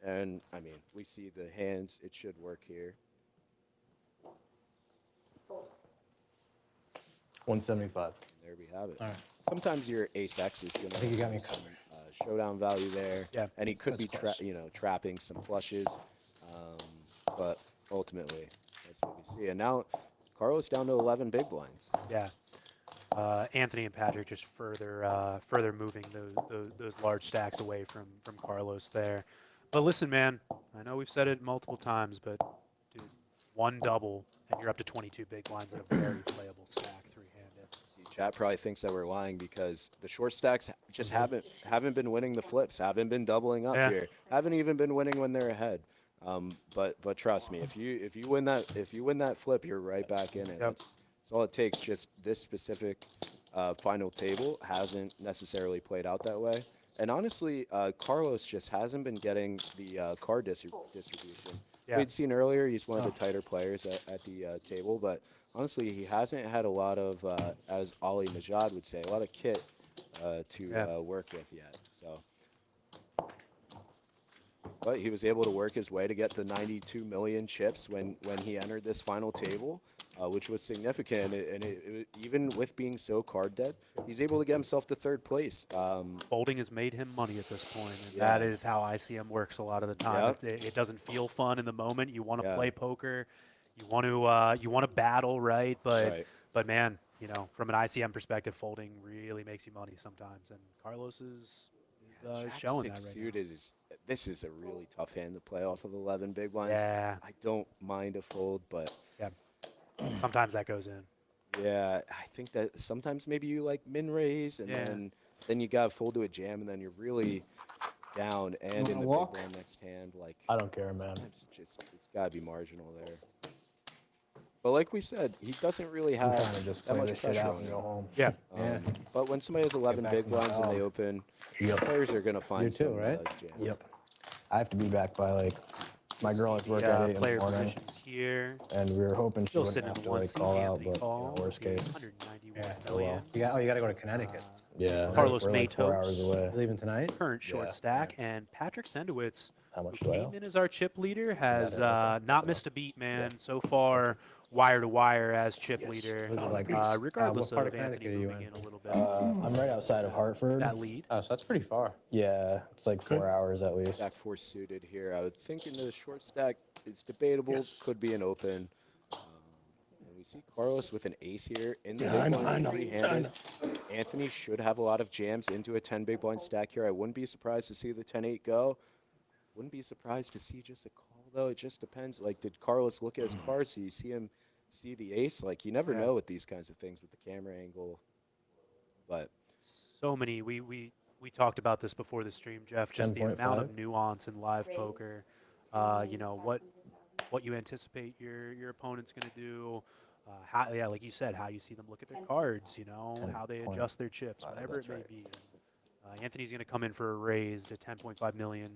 [SPEAKER 2] And, I mean, we see the hands. It should work here.
[SPEAKER 5] 175.
[SPEAKER 2] There we have it.
[SPEAKER 5] All right.
[SPEAKER 2] Sometimes your ace X is going to
[SPEAKER 5] think you got me
[SPEAKER 2] some showdown value there.
[SPEAKER 1] Yeah.
[SPEAKER 2] And he could be
[SPEAKER 5] That's close.
[SPEAKER 2] trapping some flushes. But ultimately, that's what we see. And now Carlos down to 11 big blinds.
[SPEAKER 1] Yeah. Anthony and Patrick just further moving those large stacks away from Carlos there. But listen, man, I know we've said it multiple times, but dude, one double and you're up to 22 big blinds in a very playable stack, three-handed.
[SPEAKER 2] See, chat probably thinks that we're lying because the short stacks just haven't been winning the flips, haven't been doubling up
[SPEAKER 1] Yeah.
[SPEAKER 2] here, haven't even been winning when they're ahead. But trust me, if you win that flip, you're right back in it.
[SPEAKER 1] Yep.
[SPEAKER 2] That's all it takes. Just this specific final table hasn't necessarily played out that way. And honestly, Carlos just hasn't been getting the card distribution.
[SPEAKER 1] Yeah.
[SPEAKER 2] We'd seen earlier he's one of the tighter players at the table, but honestly, he hasn't had a lot of, as Ali Majad would say, a lot of kit to work with yet. So, but he was able to work his way to get the 92 million chips when he entered this final table, which was significant. And even with being so card dead, he's able to get himself to third place.
[SPEAKER 1] Folding has made him money at this point, and
[SPEAKER 2] Yeah.
[SPEAKER 1] that is how ICM works a lot of the time.
[SPEAKER 2] Yep.
[SPEAKER 1] It doesn't feel fun in the moment. You want to
[SPEAKER 2] Yeah.
[SPEAKER 1] play poker, you want to battle, right?
[SPEAKER 2] Right.
[SPEAKER 1] But man, you know, from an ICM perspective, folding really makes you money sometimes, and Carlos is
[SPEAKER 2] Jack
[SPEAKER 1] showing that
[SPEAKER 2] six
[SPEAKER 1] right now.
[SPEAKER 2] suited this is a really tough hand to play off of 11 big blinds.
[SPEAKER 1] Yeah.
[SPEAKER 2] I don't mind a fold, but
[SPEAKER 1] Yeah, sometimes that goes in.
[SPEAKER 2] yeah, I think that sometimes maybe you like min raise and
[SPEAKER 1] Yeah.
[SPEAKER 2] then you got to fold to a jam and then you're really down and in the big
[SPEAKER 5] walk?
[SPEAKER 2] blind next hand. Like
[SPEAKER 5] I don't care, man.
[SPEAKER 2] it's got to be marginal there. But like we said, he doesn't really
[SPEAKER 5] I'm
[SPEAKER 2] have
[SPEAKER 5] trying to just
[SPEAKER 2] that
[SPEAKER 5] play
[SPEAKER 2] much
[SPEAKER 5] this shit
[SPEAKER 2] pressure
[SPEAKER 5] out
[SPEAKER 2] on
[SPEAKER 5] and
[SPEAKER 2] him.
[SPEAKER 5] go home.
[SPEAKER 1] Yeah.
[SPEAKER 5] Yeah.
[SPEAKER 2] But when somebody has 11
[SPEAKER 5] back
[SPEAKER 2] big
[SPEAKER 5] to my
[SPEAKER 2] blinds and they
[SPEAKER 5] dog.
[SPEAKER 2] open,
[SPEAKER 5] Yep.
[SPEAKER 2] players are gonna find
[SPEAKER 5] You too,
[SPEAKER 2] some
[SPEAKER 5] right?
[SPEAKER 2] jams.
[SPEAKER 5] Yep. I have to be back by like my girl has work
[SPEAKER 1] The
[SPEAKER 5] at 8 in the
[SPEAKER 1] player
[SPEAKER 5] morning,
[SPEAKER 1] positions here.
[SPEAKER 5] and we were hoping she
[SPEAKER 1] Still
[SPEAKER 5] wouldn't
[SPEAKER 1] sitting
[SPEAKER 5] have
[SPEAKER 1] in
[SPEAKER 5] to
[SPEAKER 1] one
[SPEAKER 5] like
[SPEAKER 1] seat.
[SPEAKER 5] call out,
[SPEAKER 1] Anthony
[SPEAKER 5] but
[SPEAKER 1] call.
[SPEAKER 5] worst case.
[SPEAKER 1] 191
[SPEAKER 5] oh
[SPEAKER 1] million.
[SPEAKER 5] well.
[SPEAKER 7] You got to go to Connecticut.
[SPEAKER 5] Yeah.
[SPEAKER 1] Carlos
[SPEAKER 5] we're like 4 hours
[SPEAKER 1] Matos.
[SPEAKER 5] away.
[SPEAKER 7] You leaving tonight?
[SPEAKER 1] Current short
[SPEAKER 5] Yeah.
[SPEAKER 1] stack, and Patrick Sendowitz,
[SPEAKER 5] How much
[SPEAKER 1] who
[SPEAKER 5] do I
[SPEAKER 1] came
[SPEAKER 5] owe?
[SPEAKER 1] in as our chip leader, has
[SPEAKER 5] it right there?
[SPEAKER 1] not missed a beat, man. So far, wire to wire as chip leader,
[SPEAKER 7] Was it like-
[SPEAKER 1] regardless
[SPEAKER 7] what part
[SPEAKER 1] of
[SPEAKER 7] of
[SPEAKER 1] Anthony
[SPEAKER 7] Connecticut are you
[SPEAKER 1] moving
[SPEAKER 7] in?
[SPEAKER 1] in a little bit.
[SPEAKER 5] I'm right outside of Hartford.
[SPEAKER 1] That lead.
[SPEAKER 7] Oh, so that's pretty far.
[SPEAKER 5] Yeah, it's like 4 hours at least.
[SPEAKER 2] Jack 4 suited here. I would think in the short stack is debatable. Could be an open. And we see Carlos with an ace here in the
[SPEAKER 6] Yeah,
[SPEAKER 2] big
[SPEAKER 6] I know,
[SPEAKER 2] blind,
[SPEAKER 6] I know,
[SPEAKER 2] three-handed. Anthony should have a lot of jams into a 10 big blind stack here. I wouldn't be surprised to see the 10-8 go. Wouldn't be surprised to see just a call though. It just depends. Like, did Carlos look at his cards? Do you see him see the ace? Like, you never
[SPEAKER 1] Yeah.
[SPEAKER 2] know with these kinds of things with the camera angle. But
[SPEAKER 1] So many. We talked about this before the stream, Jeff. Just the amount
[SPEAKER 5] 10.5?
[SPEAKER 1] of nuance in live poker. You know what you anticipate your opponent's going to do. How, yeah, like you said, how you see them look at their cards. You know, how they adjust their chips, whatever it may be. Anthony's going to come in for a raise to 10.5 million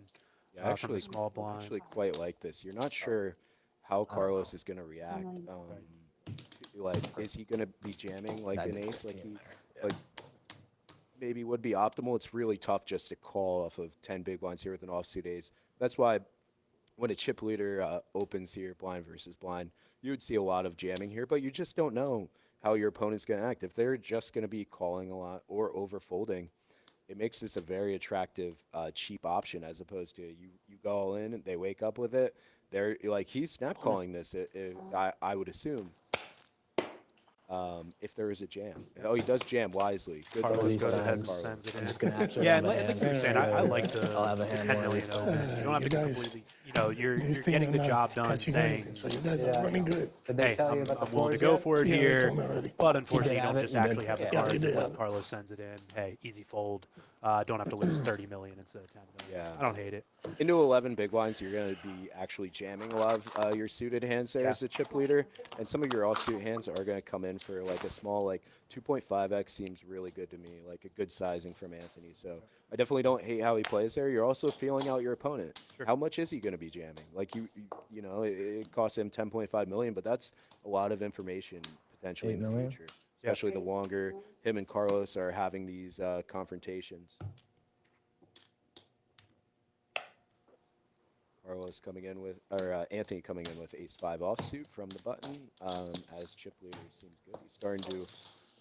[SPEAKER 2] yeah,
[SPEAKER 1] from
[SPEAKER 2] actually,
[SPEAKER 1] the small blind.
[SPEAKER 2] actually quite like this. You're not sure how Carlos is going to react. Like, is he going to be jamming like an ace? Like he, like maybe would be optimal. It's really tough just to call off of 10 big blinds here with an offsuit ace. That's why when a chip leader opens here, blind versus blind, you would see a lot of jamming here, but you just don't know how your opponent's going to act. If they're just going to be calling a lot or overfolding, it makes this a very attractive, cheap option as opposed to you go all in and they wake up with it. They're like, he's snap calling this, I would assume. If there is a jam. Oh, he does jam wisely. Good
[SPEAKER 1] Carlos
[SPEAKER 2] Carlos
[SPEAKER 1] goes
[SPEAKER 2] goes
[SPEAKER 1] ahead and
[SPEAKER 2] Carlos.
[SPEAKER 1] sends it
[SPEAKER 5] I'm
[SPEAKER 1] in.
[SPEAKER 5] just gonna actually
[SPEAKER 1] Yeah,
[SPEAKER 5] have
[SPEAKER 1] and
[SPEAKER 5] a
[SPEAKER 1] like
[SPEAKER 5] hand.
[SPEAKER 1] you're saying, I like
[SPEAKER 5] I'll have
[SPEAKER 1] the
[SPEAKER 5] a hand
[SPEAKER 1] 10
[SPEAKER 5] more
[SPEAKER 1] million
[SPEAKER 5] this time.
[SPEAKER 1] opens. You don't have to
[SPEAKER 6] You guys-
[SPEAKER 1] completely, you know, you're
[SPEAKER 6] This thing
[SPEAKER 1] getting the
[SPEAKER 6] I'm
[SPEAKER 1] job
[SPEAKER 6] not
[SPEAKER 1] done
[SPEAKER 6] catching
[SPEAKER 1] saying,
[SPEAKER 6] anything, so you guys are running good.
[SPEAKER 7] Did they
[SPEAKER 1] hey,
[SPEAKER 7] tell you
[SPEAKER 1] I'm
[SPEAKER 7] about the
[SPEAKER 1] willing to
[SPEAKER 7] fours
[SPEAKER 1] go
[SPEAKER 7] yet?
[SPEAKER 1] for it
[SPEAKER 6] Yeah, they
[SPEAKER 1] here.
[SPEAKER 6] told me already.
[SPEAKER 1] But unfortunately, you
[SPEAKER 5] have
[SPEAKER 1] don't
[SPEAKER 5] it?
[SPEAKER 1] just
[SPEAKER 5] You did?
[SPEAKER 1] actually have the
[SPEAKER 5] Yeah,
[SPEAKER 1] cards.
[SPEAKER 6] they did
[SPEAKER 1] When
[SPEAKER 6] have it.
[SPEAKER 1] Carlos sends it in, hey, easy fold. Don't have to lose 30 million instead of 10 million.
[SPEAKER 2] Yeah.
[SPEAKER 1] I don't hate it.
[SPEAKER 2] Into 11 big blinds, you're going to be actually jamming a lot of your suited hands there as a chip leader. And some of your offsuit hands are going to come in for like a small, like 2.5x seems really good to me, like a good sizing from Anthony. So I definitely don't hate how he plays there. You're also feeling out your opponent. How much is he going to be jamming? Like you know, it costs him 10.5 million, but that's a lot of information potentially
[SPEAKER 3] 8
[SPEAKER 2] in the
[SPEAKER 3] million?
[SPEAKER 2] future, especially the longer him and Carlos are having these confrontations. Carlos coming in with, or Anthony coming in with ace-5 offsuit from the button. As chip leader seems good. He's starting to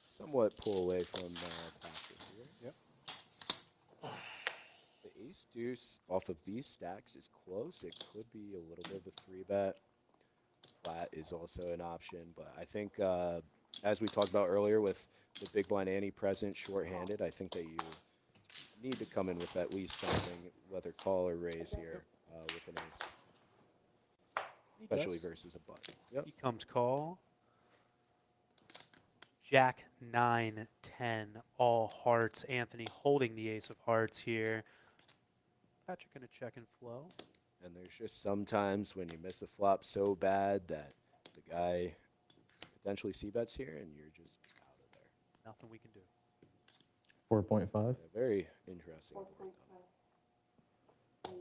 [SPEAKER 2] somewhat pull away from Patrick here.
[SPEAKER 1] Yep.
[SPEAKER 2] The ace-deuce off of these stacks is close. It could be a little bit of a 3-bet. Flat is also an option, but I think as we talked about earlier with the big blind ante present shorthanded, I think that you need to come in with at least something, whether call or raise here with an ace, especially versus a button. Yep.
[SPEAKER 1] He comes call. Jack 9, 10, all hearts. Anthony holding the ace of hearts here. Patrick gonna check and flow.
[SPEAKER 2] And there's just sometimes when you miss a flop so bad that the guy potentially c-bets here and you're just out of there.
[SPEAKER 1] Nothing we can do.
[SPEAKER 3] 4.5.
[SPEAKER 2] Yeah, very interesting board,
[SPEAKER 8] 4.5.
[SPEAKER 2] though.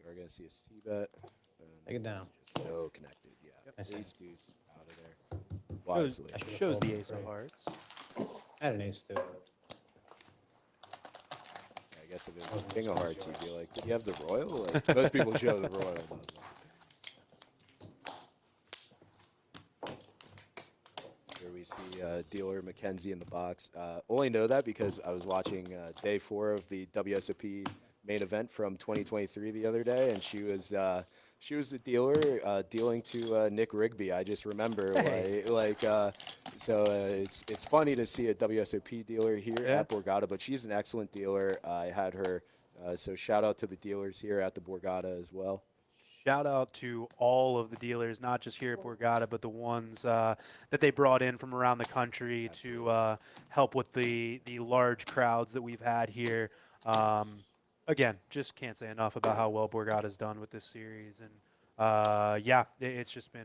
[SPEAKER 2] We are going to see a c-bet. and
[SPEAKER 5] Take it down.
[SPEAKER 2] it's just so connected, yeah.
[SPEAKER 5] Nice hand.
[SPEAKER 2] Ace deuce out of there.
[SPEAKER 1] Shows,
[SPEAKER 2] Wisely.
[SPEAKER 1] shows the ace of hearts.
[SPEAKER 5] I had an ace too.
[SPEAKER 2] I guess if it was king of hearts, you'd be like, did you have the royal? Like, most people show the royal. Doesn't. Here we see dealer Mackenzie in the box. Only know that because I was watching day 4 of the WSOP main event from 2023 the other day, and she was the dealer dealing to Nick Rigby. I just remember it's funny to see a WSOP dealer here at Borgata, but she's an excellent dealer. I had her, so shout out to the dealers here at the Borgata as well.
[SPEAKER 1] Shout out to all of the dealers, not just here at Borgata, but the ones that they brought in from around the country to help with the large crowds that we've had here. Again, just can't say enough about how well Borgata's done with this series, and yeah, it's been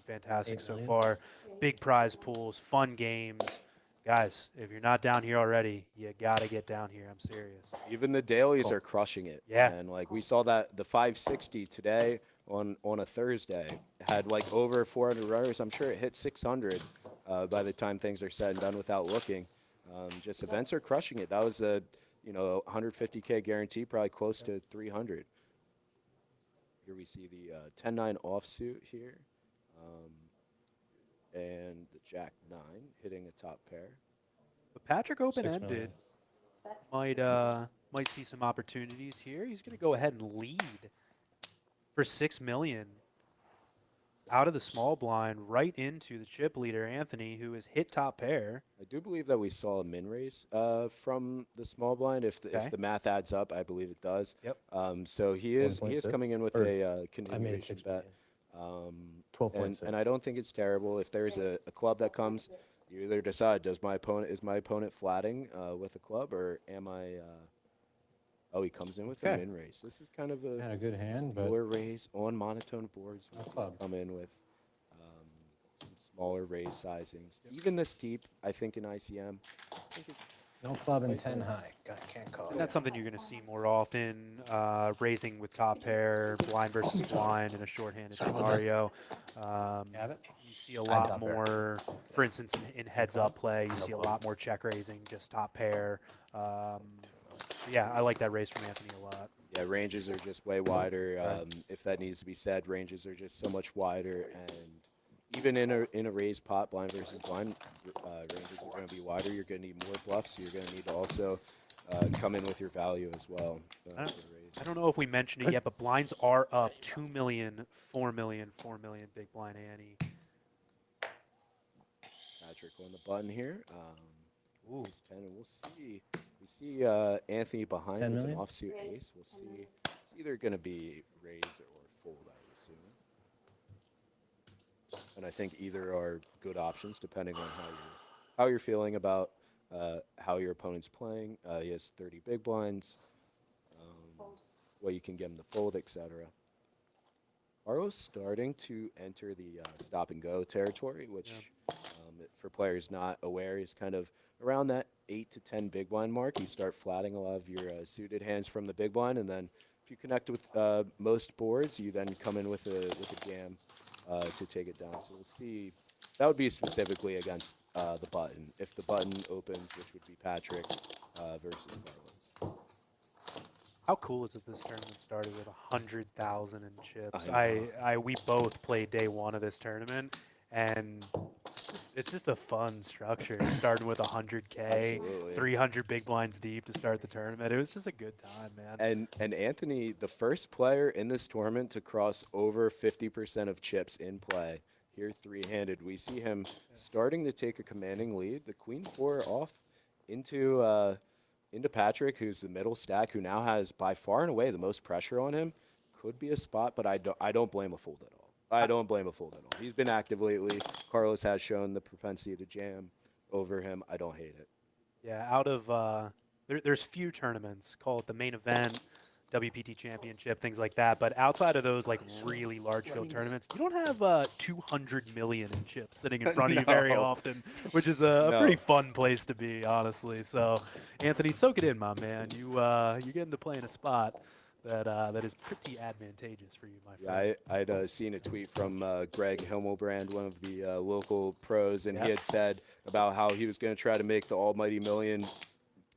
[SPEAKER 1] fantastic
[SPEAKER 5] 8
[SPEAKER 1] so
[SPEAKER 5] million.
[SPEAKER 1] far. Big prize pools, fun games. Guys, if you're not down here already, you gotta get down here. I'm serious.
[SPEAKER 2] Even the dailies are crushing it.
[SPEAKER 1] Yeah.
[SPEAKER 2] And like we saw that the 560 today on a Thursday had like over 400 runners. I'm sure it hit 600 by the time things are said and done without looking. Just events are crushing it. That was a 150K guarantee, probably close to 300. Here we see the 10-9 offsuit here. And the Jack 9 hitting a top pair.
[SPEAKER 1] But Patrick
[SPEAKER 5] 6
[SPEAKER 1] open-ended
[SPEAKER 5] million.
[SPEAKER 1] might see some opportunities here. He's going to go ahead and lead for 6 million out of the small blind right into the chip leader Anthony, who has hit top pair.
[SPEAKER 2] I do believe that we saw a min raise from the small blind. If
[SPEAKER 1] Okay.
[SPEAKER 2] the math adds up, I believe it does.
[SPEAKER 1] Yep.
[SPEAKER 2] So he is
[SPEAKER 3] 1.6?
[SPEAKER 2] coming in with
[SPEAKER 3] Or
[SPEAKER 2] a
[SPEAKER 5] I made it
[SPEAKER 2] continuation
[SPEAKER 5] 6
[SPEAKER 2] bet.
[SPEAKER 5] million.
[SPEAKER 3] 12.6.
[SPEAKER 2] And I don't think it's terrible. If there's a club that comes, you either decide, is my opponent flatting with a club, or am I? Oh, he comes in with a
[SPEAKER 5] Okay.
[SPEAKER 2] min raise. This is kind of
[SPEAKER 5] Had
[SPEAKER 2] a
[SPEAKER 5] a good hand, but
[SPEAKER 2] lower raise on monotone boards.
[SPEAKER 5] No
[SPEAKER 2] We can
[SPEAKER 5] club.
[SPEAKER 2] come in with some smaller raise sizings. Even this deep, I think in ICM, I think it's
[SPEAKER 5] no club and 10 high. Can't call.
[SPEAKER 1] And that's something you're going to see more often, raising with top pair, blind versus blind in a shorthanded scenario.
[SPEAKER 5] Have it?
[SPEAKER 1] You see a
[SPEAKER 5] I'm
[SPEAKER 1] lot
[SPEAKER 5] top pair.
[SPEAKER 1] more, for instance, in heads-up play, you see a lot more check raising, just top pair. Yeah, I like that raise from Anthony a lot.
[SPEAKER 2] Yeah, ranges are just way wider. If that needs to be said, ranges are just so much wider, and even in a raised pot, blind versus blind, ranges are going to be wider. You're going to need more bluffs. So you're going to need to also come in with your value as well.
[SPEAKER 1] I
[SPEAKER 2] For the raise.
[SPEAKER 1] I don't know if we mentioned it yet, but blinds are up 2 million, 4 million, 4 million, big blind ante.
[SPEAKER 2] Patrick on the button here.
[SPEAKER 1] Ooh.
[SPEAKER 2] Ace 10, and we'll see. We see Anthony behind
[SPEAKER 5] 10
[SPEAKER 2] with an
[SPEAKER 5] million?
[SPEAKER 2] offsuit ace. We'll see. It's either going to be raise or fold, I would assume. And I think either are good options depending on how you're feeling about how your opponent's playing. He has 30 big blinds. What you can get him to fold, etc. Carlos starting to enter the stop and go territory, which for players not aware is kind of around that 8 to 10 big blind mark. You start flatting a lot of your suited hands from the big blind, and then if you connect with most boards, you then come in with a jam to take it down. So we'll see that would be specifically against the button. If the button opens, which would be Patrick versus Carlos.
[SPEAKER 1] How cool is it this tournament started with 100,000 in chips?
[SPEAKER 2] I know.
[SPEAKER 1] We both played day one of this tournament, and it's just a fun structure. Starting with 100K,
[SPEAKER 2] Absolutely.
[SPEAKER 1] 300 big blinds deep to start the tournament. It was just a good time, man.
[SPEAKER 2] And Anthony, the first player in this tournament to cross over 50% of chips in play. Here, three-handed. We see him starting to take a commanding lead. The queen four off into Patrick, who's the middle stack, who now has by far and away the most pressure on him. Could be a spot, but I don't blame a fold at all. I don't blame a fold at all. He's been active lately. Carlos has shown the propensity to jam over him. I don't hate it.
[SPEAKER 1] Yeah, out of there's few tournaments, call it the main event, WPT Championship, things like that. But outside of those like really large field tournaments, you don't have 200 million in chips sitting in front of you very
[SPEAKER 2] No.
[SPEAKER 1] often, which is a
[SPEAKER 2] No.
[SPEAKER 1] pretty fun place to be, honestly. So, Anthony, soak it in, my man. You get into playing a spot that is pretty advantageous for you, my friend.
[SPEAKER 2] Yeah, I'd seen a tweet from Greg Himmelbrand, one of the local pros, and he
[SPEAKER 1] Yeah.
[SPEAKER 2] had said about how he was going to try to make the almighty million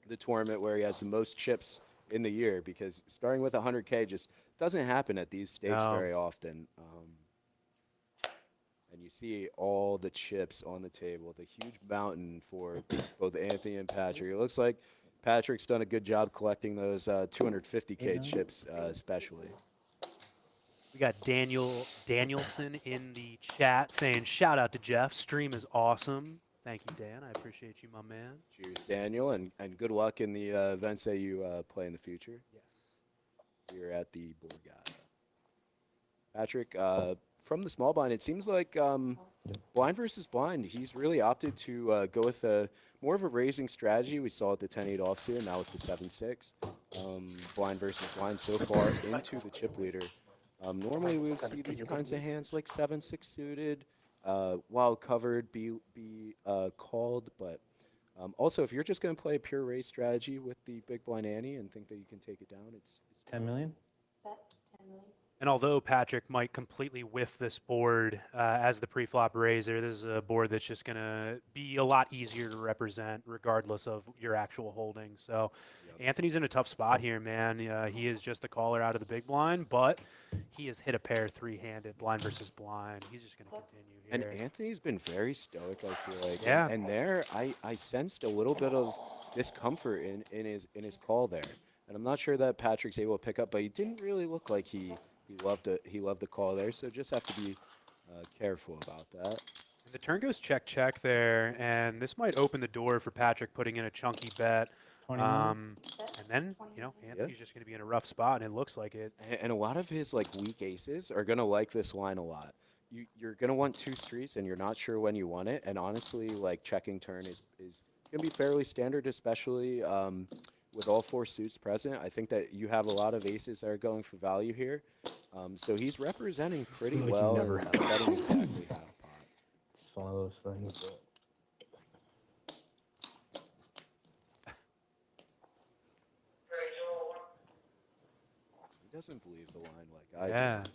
[SPEAKER 2] the tournament where he has the most chips in the year, because starting with 100K just doesn't happen at these stakes
[SPEAKER 1] No.
[SPEAKER 2] very often. And you see all the chips on the table, the huge mountain for both Anthony and Patrick. It looks like Patrick's done a good job collecting those 250K chips, especially.
[SPEAKER 1] We got Danielson in the chat saying, shout out to Jeff. Stream is awesome. Thank you, Dan. I appreciate you, my man.
[SPEAKER 2] Cheers, Daniel, and good luck in the events that you play in the future.
[SPEAKER 1] Yes.
[SPEAKER 2] Here at the Borgata. Patrick, from the small blind, it seems like blind versus blind, he's really opted to go with more of a raising strategy. We saw at the 10-8 offsuit, now with the 7-6. Blind versus blind so far into the chip leader. Normally we would see these kinds of hands like 7-6 suited, while covered be called, but also if you're just going to play a pure raise strategy with the big blind ante and think that you can take it down, it's
[SPEAKER 5] 10 million?
[SPEAKER 8] Bet 10 million.
[SPEAKER 1] And although Patrick might completely whiff this board as the pre-flop raiser, this is a board that's just going to be a lot easier to represent regardless of your actual holding. So Anthony's in a tough spot here, man. He is just the caller out of the big blind, but he has hit a pair three-handed, blind versus blind. He's just going to continue here.
[SPEAKER 2] And Anthony's been very stoic, I feel like.
[SPEAKER 1] Yeah.
[SPEAKER 2] And there, I sensed a little bit of discomfort in his call there. And I'm not sure that Patrick's able to pick up, but he didn't really look like he loved the call there. So just have to be careful about that.
[SPEAKER 1] The turn goes check there, and this might open the door for Patrick putting in a chunky bet.
[SPEAKER 5] 20 million?
[SPEAKER 1] And then, Anthony's just going to be in a rough spot, and it looks like it.
[SPEAKER 2] And a lot of his like weak aces are gonna like this line a lot. You're gonna want two streets, and you're not sure when you want it. And honestly, like checking turn is gonna be fairly standard, especially with all four suits present. I think that you have a lot of aces that are going for value here. So he's representing pretty
[SPEAKER 3] like you
[SPEAKER 2] well.
[SPEAKER 3] never
[SPEAKER 2] and
[SPEAKER 3] have.
[SPEAKER 2] betting exactly half pot.
[SPEAKER 3] It's just one of those things.
[SPEAKER 2] He doesn't believe the line like I
[SPEAKER 1] Yeah.
[SPEAKER 2] do.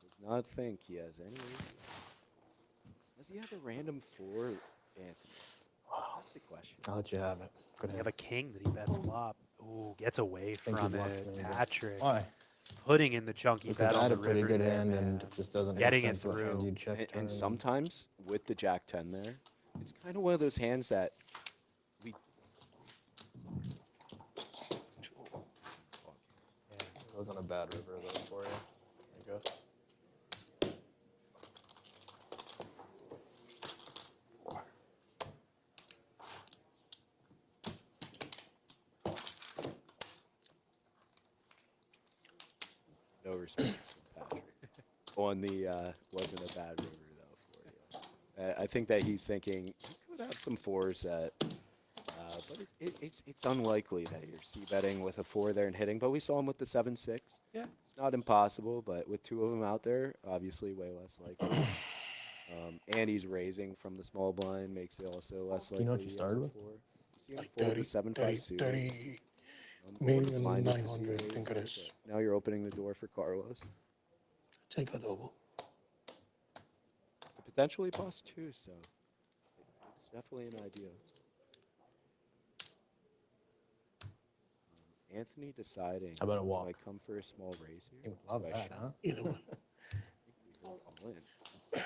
[SPEAKER 2] Does not think he has any aces. Does he have a random four, Anthony? That's the question.
[SPEAKER 3] I'll let you have it.
[SPEAKER 1] Does he have a king that he bets flop? Ooh, gets away
[SPEAKER 3] think
[SPEAKER 1] from
[SPEAKER 3] he bluffed
[SPEAKER 1] it.
[SPEAKER 3] maybe.
[SPEAKER 1] Patrick
[SPEAKER 5] Why?
[SPEAKER 1] putting in the chunky
[SPEAKER 3] Because
[SPEAKER 1] bet
[SPEAKER 3] I
[SPEAKER 1] on
[SPEAKER 3] had
[SPEAKER 1] the
[SPEAKER 3] a pretty
[SPEAKER 1] river
[SPEAKER 3] good
[SPEAKER 1] here,
[SPEAKER 3] hand, and
[SPEAKER 1] man.
[SPEAKER 3] it just doesn't
[SPEAKER 1] Getting
[SPEAKER 3] make
[SPEAKER 1] it
[SPEAKER 3] sense what hand
[SPEAKER 1] through.
[SPEAKER 3] you'd check turn.
[SPEAKER 2] And sometimes with the Jack 10 there, it's kind of one of those hands that we
[SPEAKER 3] It wasn't a bad river though for you, I guess.
[SPEAKER 2] no respect from Patrick. On the wasn't a bad river though for you. I think that he's thinking he could have some fours that, but it's unlikely that you're c-betting with a four there and hitting. But we saw him with the 7-6.
[SPEAKER 1] Yeah.
[SPEAKER 2] It's not impossible, but with two of them out there, obviously way less likely. And he's raising from the small blind, makes it also less likely.
[SPEAKER 3] you know what you
[SPEAKER 2] he has
[SPEAKER 3] started
[SPEAKER 2] a
[SPEAKER 3] with?
[SPEAKER 2] four. You see him
[SPEAKER 6] Like
[SPEAKER 2] fold
[SPEAKER 6] 30,
[SPEAKER 2] the 7-5
[SPEAKER 6] 30,
[SPEAKER 2] suited.
[SPEAKER 6] 30
[SPEAKER 2] Blind
[SPEAKER 6] million
[SPEAKER 2] with the
[SPEAKER 6] 900, I
[SPEAKER 2] C
[SPEAKER 6] think it
[SPEAKER 2] raise,
[SPEAKER 6] is.
[SPEAKER 2] but now you're opening the door for Carlos.
[SPEAKER 6] Take a double.
[SPEAKER 2] To potentially plus 2, so it's definitely an idea. Anthony deciding.
[SPEAKER 3] How about a walk?
[SPEAKER 2] Do I come for a small raise
[SPEAKER 5] You
[SPEAKER 2] here?
[SPEAKER 5] would love
[SPEAKER 2] Do I
[SPEAKER 5] that,
[SPEAKER 2] shove?
[SPEAKER 5] huh?
[SPEAKER 6] Either way.
[SPEAKER 2] All in.
[SPEAKER 1] Oh,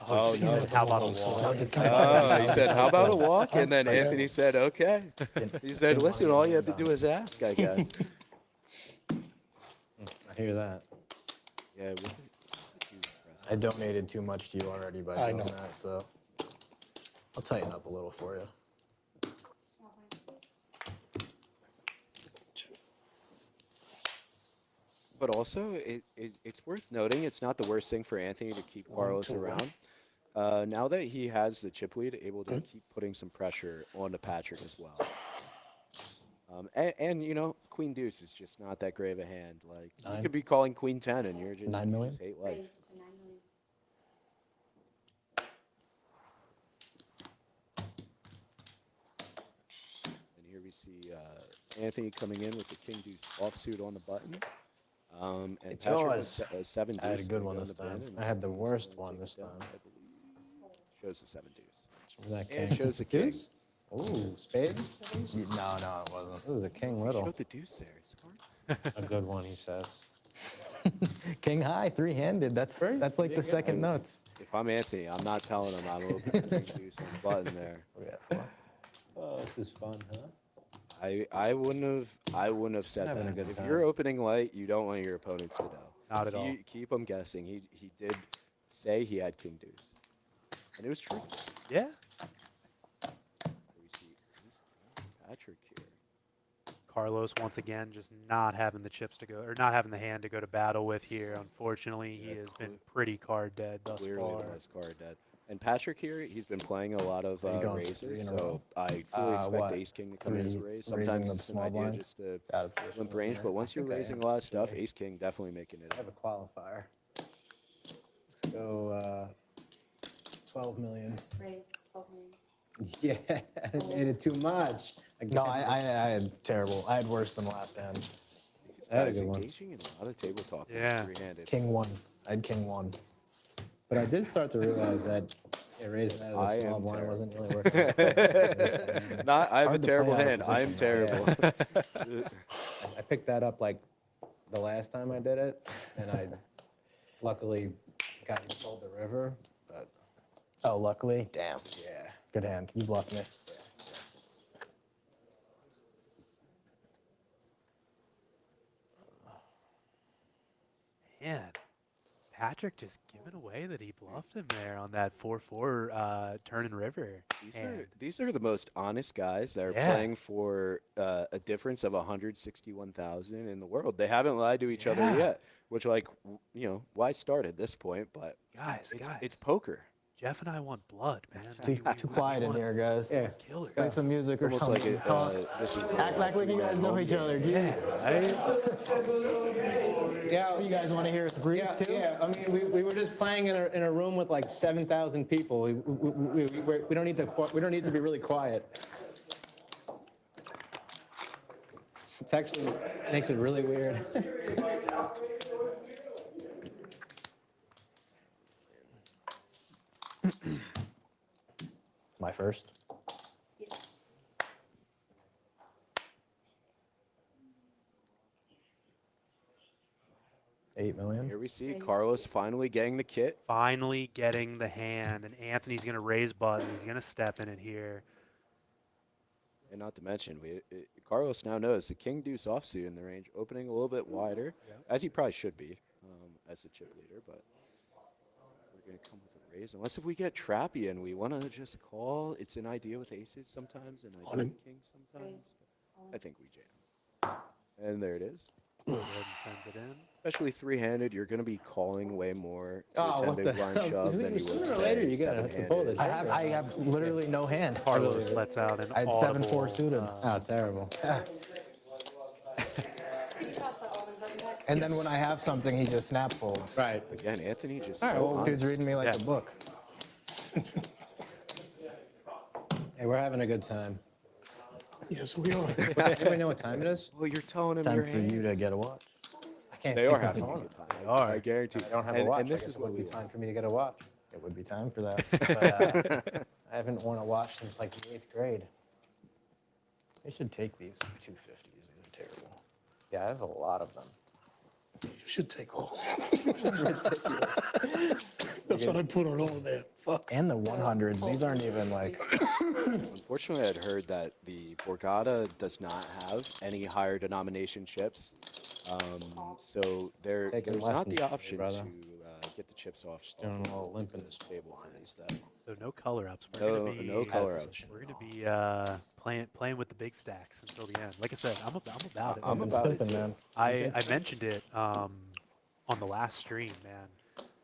[SPEAKER 2] Oh,
[SPEAKER 1] she
[SPEAKER 2] no.
[SPEAKER 1] said, how about a wall?
[SPEAKER 2] Oh, he said, how about a walk? And then Anthony said, okay. He said, listen, all you have to do is ask, I guess.
[SPEAKER 5] I hear that.
[SPEAKER 2] Yeah, with the huge press.
[SPEAKER 3] I donated too much to you already by
[SPEAKER 6] I
[SPEAKER 3] doing
[SPEAKER 6] know.
[SPEAKER 3] that, so I'll tighten up a little for you.
[SPEAKER 8] Small blind, please.
[SPEAKER 2] But also, it's worth noting it's not the worst thing for Anthony to keep Carlos
[SPEAKER 6] two,
[SPEAKER 2] around. Now that he has the chip lead, able to keep putting some pressure onto Patrick as well. And, you know, Queen Deuce is just not that great of a hand. Like, you
[SPEAKER 5] Nine.
[SPEAKER 2] could be calling Queen 10 and you're just,
[SPEAKER 3] 9
[SPEAKER 2] you
[SPEAKER 3] million?
[SPEAKER 2] just hate life.
[SPEAKER 8] Raise to 9 million.
[SPEAKER 2] And here we see Anthony coming in with the King Deuce offsuit on the button. And
[SPEAKER 5] It's
[SPEAKER 2] Patrick
[SPEAKER 5] yours.
[SPEAKER 2] with a 7 deuce.
[SPEAKER 3] I had a good
[SPEAKER 2] gonna
[SPEAKER 3] one
[SPEAKER 2] go on
[SPEAKER 3] this
[SPEAKER 2] the bin,
[SPEAKER 3] time.
[SPEAKER 2] and
[SPEAKER 5] I had the
[SPEAKER 2] he's
[SPEAKER 5] worst
[SPEAKER 2] gonna
[SPEAKER 5] one
[SPEAKER 2] take
[SPEAKER 5] this
[SPEAKER 2] it down,
[SPEAKER 5] time.
[SPEAKER 2] I believe. Shows the 7 deuce.
[SPEAKER 5] Remember that
[SPEAKER 2] And
[SPEAKER 5] king?
[SPEAKER 2] shows the king.
[SPEAKER 5] Deuce? Ooh, spade?
[SPEAKER 3] No, it wasn't.
[SPEAKER 5] Ooh, the king
[SPEAKER 2] He
[SPEAKER 5] little.
[SPEAKER 2] showed the deuce there. It's hard.
[SPEAKER 5] A good one, he says.
[SPEAKER 3] King high, 3-handed. That's like the second nuts.
[SPEAKER 2] If I'm Anthony, I'm not telling him I'm opening King Deuce on the button there.
[SPEAKER 5] Oh, this is fun, huh?
[SPEAKER 2] I wouldn't have said
[SPEAKER 5] Having a
[SPEAKER 2] that.
[SPEAKER 5] good
[SPEAKER 2] If
[SPEAKER 5] time.
[SPEAKER 2] you're opening light, you don't want your opponents to know.
[SPEAKER 1] Not at all.
[SPEAKER 2] Keep them guessing. He did say he had King Deuce, and it was true.
[SPEAKER 1] Yeah.
[SPEAKER 2] We see Patrick here.
[SPEAKER 1] Carlos once again just not having the chips to go, or not having the hand to go to battle with here. Unfortunately, he has been pretty card dead thus
[SPEAKER 2] Clearly
[SPEAKER 1] far.
[SPEAKER 2] the most card dead. And Patrick here, he's been playing a lot of
[SPEAKER 3] Are you going
[SPEAKER 2] raises,
[SPEAKER 3] 3 in a
[SPEAKER 2] so
[SPEAKER 3] row?
[SPEAKER 2] I fully expect
[SPEAKER 5] what?
[SPEAKER 2] Ace King to come in as a
[SPEAKER 3] Three
[SPEAKER 2] raise.
[SPEAKER 3] raising
[SPEAKER 2] Sometimes
[SPEAKER 3] the
[SPEAKER 2] it's an
[SPEAKER 3] small
[SPEAKER 2] idea
[SPEAKER 3] blind?
[SPEAKER 2] just to
[SPEAKER 3] Out of position.
[SPEAKER 2] limp range, but once you're
[SPEAKER 5] think I
[SPEAKER 2] raising
[SPEAKER 5] am,
[SPEAKER 2] a lot of stuff,
[SPEAKER 5] actually.
[SPEAKER 2] Ace King definitely making it.
[SPEAKER 5] I have a qualifier. Let's go 12 million.
[SPEAKER 8] Raise 12 million.
[SPEAKER 5] Yeah, I made it too much.
[SPEAKER 3] No, I had terrible. I had worse than last hand.
[SPEAKER 2] This
[SPEAKER 5] I had a
[SPEAKER 2] guy's
[SPEAKER 5] good one.
[SPEAKER 2] engaging in a lot of table talk.
[SPEAKER 1] Yeah.
[SPEAKER 2] Three-handed.
[SPEAKER 3] King 1. I had King 1.
[SPEAKER 5] But I did start to realize that raising out of
[SPEAKER 2] I
[SPEAKER 5] the small
[SPEAKER 2] am
[SPEAKER 5] blind
[SPEAKER 2] terrible.
[SPEAKER 5] wasn't really working.
[SPEAKER 2] I have a
[SPEAKER 3] hard to play
[SPEAKER 2] terrible
[SPEAKER 3] out of
[SPEAKER 2] hand. I am
[SPEAKER 3] position,
[SPEAKER 2] terrible.
[SPEAKER 5] I picked that up like the last time I did it, and I luckily got and sold the river. But
[SPEAKER 3] Oh, luckily. Damn.
[SPEAKER 5] yeah,
[SPEAKER 3] Good hand. You bluffed me.
[SPEAKER 1] Man, Patrick just giving away that he bluffed him there on that 4-4 turn and river.
[SPEAKER 2] These are the most honest guys that are
[SPEAKER 1] Yeah.
[SPEAKER 2] playing for a difference of 161,000 in the world. They haven't lied to each other
[SPEAKER 1] Yeah.
[SPEAKER 2] yet, which, like, why start at this point? But
[SPEAKER 1] Guys,
[SPEAKER 2] it's poker.
[SPEAKER 1] Jeff and I want blood, man.
[SPEAKER 3] Too quiet in here, guys.
[SPEAKER 5] yeah.
[SPEAKER 1] Killers.
[SPEAKER 3] Play some music or
[SPEAKER 2] Almost
[SPEAKER 3] something.
[SPEAKER 2] like
[SPEAKER 3] Talk.
[SPEAKER 2] this is
[SPEAKER 3] Act like you guys know each other. Jeez.
[SPEAKER 5] Yeah,
[SPEAKER 3] You guys want to hear us breathe
[SPEAKER 5] yeah,
[SPEAKER 3] too?
[SPEAKER 5] yeah. I mean, we were just playing in a room with like 7,000 people. We don't need to be really quiet. It's actually makes it really weird.
[SPEAKER 3] My first.
[SPEAKER 8] Yes.
[SPEAKER 3] $8 million.
[SPEAKER 2] Here we see Carlos finally getting the kit.
[SPEAKER 1] Finally getting the hand, and Anthony's going to raise button. He's going to step in it here.
[SPEAKER 2] And not to mention, Carlos now knows the King Deuce offsuit in the range, opening a little bit wider, as he probably should be as the chip leader. But we're going to come with a raise. Unless if we get trappy and we want to just call, it's an idea with aces sometimes, and I
[SPEAKER 6] in.
[SPEAKER 2] with kings sometimes. I think we jam. And there it is.
[SPEAKER 1] Goes ahead and sends it in.
[SPEAKER 2] Especially three-handed, you're going to be calling way more to
[SPEAKER 5] Oh,
[SPEAKER 2] a
[SPEAKER 5] what
[SPEAKER 2] 10
[SPEAKER 5] the
[SPEAKER 2] big blind
[SPEAKER 5] hell?
[SPEAKER 2] shove than you would
[SPEAKER 5] Sooner or
[SPEAKER 2] say
[SPEAKER 5] later, you gotta have to pull
[SPEAKER 2] seven-handed.
[SPEAKER 5] the
[SPEAKER 3] I have literally no hand.
[SPEAKER 1] Carlos lets out an
[SPEAKER 3] I had
[SPEAKER 1] audible,
[SPEAKER 3] 7-4 suited.
[SPEAKER 5] Oh, terrible.
[SPEAKER 8] Can you toss that Alden button back?
[SPEAKER 3] And then when I have something, he just snap folds.
[SPEAKER 5] Right.
[SPEAKER 2] Again, Anthony just
[SPEAKER 5] All right,
[SPEAKER 2] so
[SPEAKER 5] well,
[SPEAKER 3] Dude's
[SPEAKER 2] honest.
[SPEAKER 3] reading me like
[SPEAKER 1] Yeah.
[SPEAKER 3] a book.
[SPEAKER 5] Hey, we're having a good time.
[SPEAKER 6] Yes, we are.
[SPEAKER 5] Anybody know what time it is?
[SPEAKER 2] Well, you're telling him
[SPEAKER 3] Time
[SPEAKER 2] your
[SPEAKER 3] for
[SPEAKER 2] hand.
[SPEAKER 3] you to get a watch.
[SPEAKER 5] can't
[SPEAKER 2] They
[SPEAKER 5] keep
[SPEAKER 2] are
[SPEAKER 5] my
[SPEAKER 2] having a
[SPEAKER 5] phone
[SPEAKER 2] good
[SPEAKER 5] on.
[SPEAKER 2] time.
[SPEAKER 1] They are.
[SPEAKER 2] I guarantee.
[SPEAKER 5] I don't have
[SPEAKER 2] and,
[SPEAKER 5] a watch.
[SPEAKER 2] And this
[SPEAKER 5] I guess
[SPEAKER 2] is
[SPEAKER 5] it
[SPEAKER 2] what
[SPEAKER 5] would
[SPEAKER 2] we
[SPEAKER 5] be time
[SPEAKER 2] want.
[SPEAKER 5] for me to get a watch. It would be time for that. But, I haven't worn a watch since like the 8th grade.
[SPEAKER 3] They should take these 250s. They're terrible.
[SPEAKER 5] Yeah, I have a lot of them.
[SPEAKER 6] You should take all. That's what I put on all there. Fuck.
[SPEAKER 3] And the 100s. These aren't even like.
[SPEAKER 2] Unfortunately, I'd heard that the Borgata does not have any higher denomination chips. So
[SPEAKER 5] Taking
[SPEAKER 2] there's not
[SPEAKER 5] lessons
[SPEAKER 2] the
[SPEAKER 5] from me,
[SPEAKER 2] option
[SPEAKER 5] brother.
[SPEAKER 2] to get the chips off.
[SPEAKER 5] Doing a little limp in this table line instead.
[SPEAKER 1] So no color ups. We're gonna be
[SPEAKER 2] No color ups.
[SPEAKER 1] We're gonna be playing with the big stacks until the end. Like I said, I'm about it.
[SPEAKER 2] I'm
[SPEAKER 1] man.
[SPEAKER 2] about it
[SPEAKER 3] pimping,
[SPEAKER 2] too.
[SPEAKER 3] man.
[SPEAKER 1] I mentioned it on the last stream, man.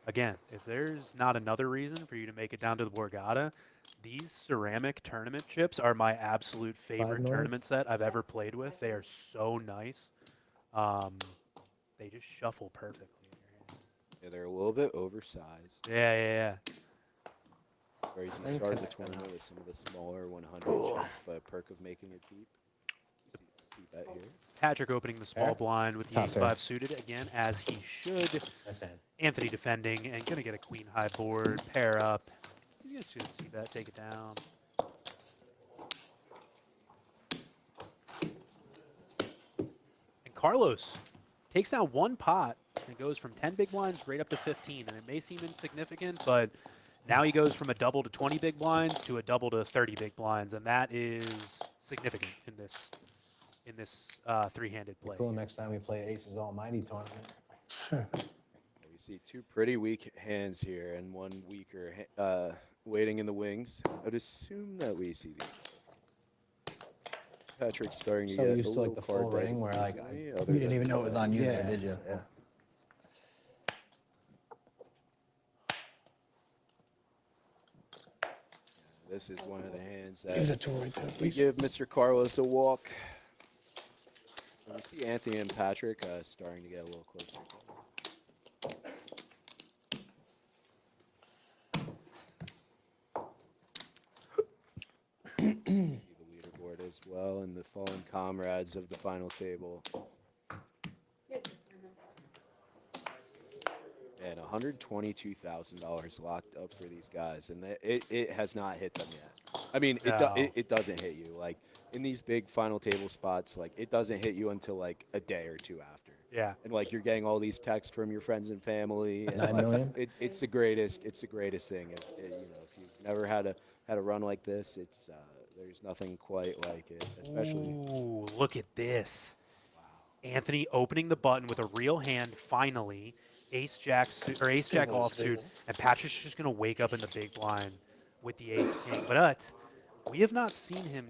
[SPEAKER 1] Again, if there's not another reason for you to make it down to the Borgata, these ceramic tournament chips are my absolute favorite
[SPEAKER 3] million?
[SPEAKER 1] tournament set I've ever played with. They are so nice. They just shuffle perfectly in your hand.
[SPEAKER 2] Yeah, they're a little bit oversized.
[SPEAKER 1] Yeah.
[SPEAKER 2] Where you
[SPEAKER 5] Ring
[SPEAKER 2] started the
[SPEAKER 5] connect
[SPEAKER 2] tournament
[SPEAKER 5] enough.
[SPEAKER 2] with some of the smaller 100 chips, but a perk of making it deep. See that here.
[SPEAKER 1] Patrick opening the small
[SPEAKER 5] Pair?
[SPEAKER 1] blind with the
[SPEAKER 3] Top pair.
[SPEAKER 1] ace-5 suited, again, as he should.
[SPEAKER 5] Nice hand.
[SPEAKER 1] Anthony defending and going to get a queen-high board, pair up. You guys should see that, take it down. And Carlos takes down one pot and goes from 10 big blinds right up to 15. And it may seem insignificant, but now he goes from a double to 20 big blinds to a double to 30 big blinds, and that is significant in this three-handed play.
[SPEAKER 5] Cool. Next time we play Aces Almighty tournament.
[SPEAKER 2] We see two pretty weak hands here and one weaker waiting in the wings. I'd assume that we see these. Patrick's starting to
[SPEAKER 5] So
[SPEAKER 2] get
[SPEAKER 5] used
[SPEAKER 2] a
[SPEAKER 5] to, like,
[SPEAKER 2] little
[SPEAKER 5] the full
[SPEAKER 2] card
[SPEAKER 5] ring where, like,
[SPEAKER 2] recently.
[SPEAKER 3] You
[SPEAKER 2] Other
[SPEAKER 3] didn't
[SPEAKER 2] than
[SPEAKER 3] even know it was on you
[SPEAKER 5] Yeah.
[SPEAKER 3] there, did you?
[SPEAKER 5] Yeah.
[SPEAKER 2] This is one of the hands
[SPEAKER 6] Give
[SPEAKER 2] that
[SPEAKER 6] it to him right there,
[SPEAKER 2] we
[SPEAKER 6] please.
[SPEAKER 2] give Mr. Carlos a walk. And we see Anthony and Patrick starting to get a little closer. See the leaderboard as well and the fallen comrades of the final table. And $122,000 locked up for these guys, and it has not hit them yet. I mean,
[SPEAKER 1] No.
[SPEAKER 2] it doesn't hit you. Like, in these big final table spots, like, it doesn't hit you until, like, a day or two after.
[SPEAKER 1] Yeah.
[SPEAKER 2] And, like, you're getting all these texts from your friends and family. And,
[SPEAKER 3] 9
[SPEAKER 2] like,
[SPEAKER 3] million?
[SPEAKER 2] it's the greatest thing. If you've never had a run like this, there's nothing quite like it, especially.
[SPEAKER 1] Ooh, look at this. Anthony opening the button with a real hand finally. Ace jack offsuit, and Patrick's just gonna wake up in the big blind with the ace king. But we have not seen him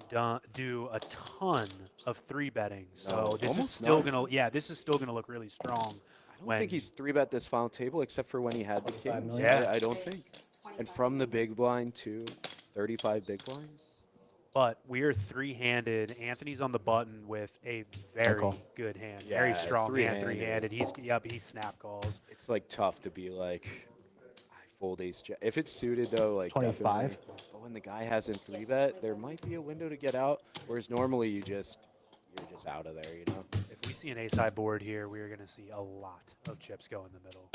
[SPEAKER 1] do a ton of three betting, so
[SPEAKER 2] No,
[SPEAKER 1] this is
[SPEAKER 2] almost
[SPEAKER 1] still
[SPEAKER 2] none.
[SPEAKER 1] this is still gonna look really strong.
[SPEAKER 2] I don't think he's 3-bet this final table except for when he had the kings.
[SPEAKER 1] million?
[SPEAKER 2] I don't think. And from the big blind to 35 big blinds.
[SPEAKER 1] But we are three-handed. Anthony's on the button with a very
[SPEAKER 3] call.
[SPEAKER 1] good hand,
[SPEAKER 2] Yeah,
[SPEAKER 1] very strong hand,
[SPEAKER 2] three-handed.
[SPEAKER 1] three-handed. He's snap calls.
[SPEAKER 2] It's like tough to be like, I fold ace jack. If it's suited though, like
[SPEAKER 3] 25?
[SPEAKER 2] definitely. But when the guy hasn't 3-bet, there might be a window to get out. Whereas normally you're just out of there, you know.
[SPEAKER 1] If we see an ace-high board here, we are going to see a lot of chips go in the middle.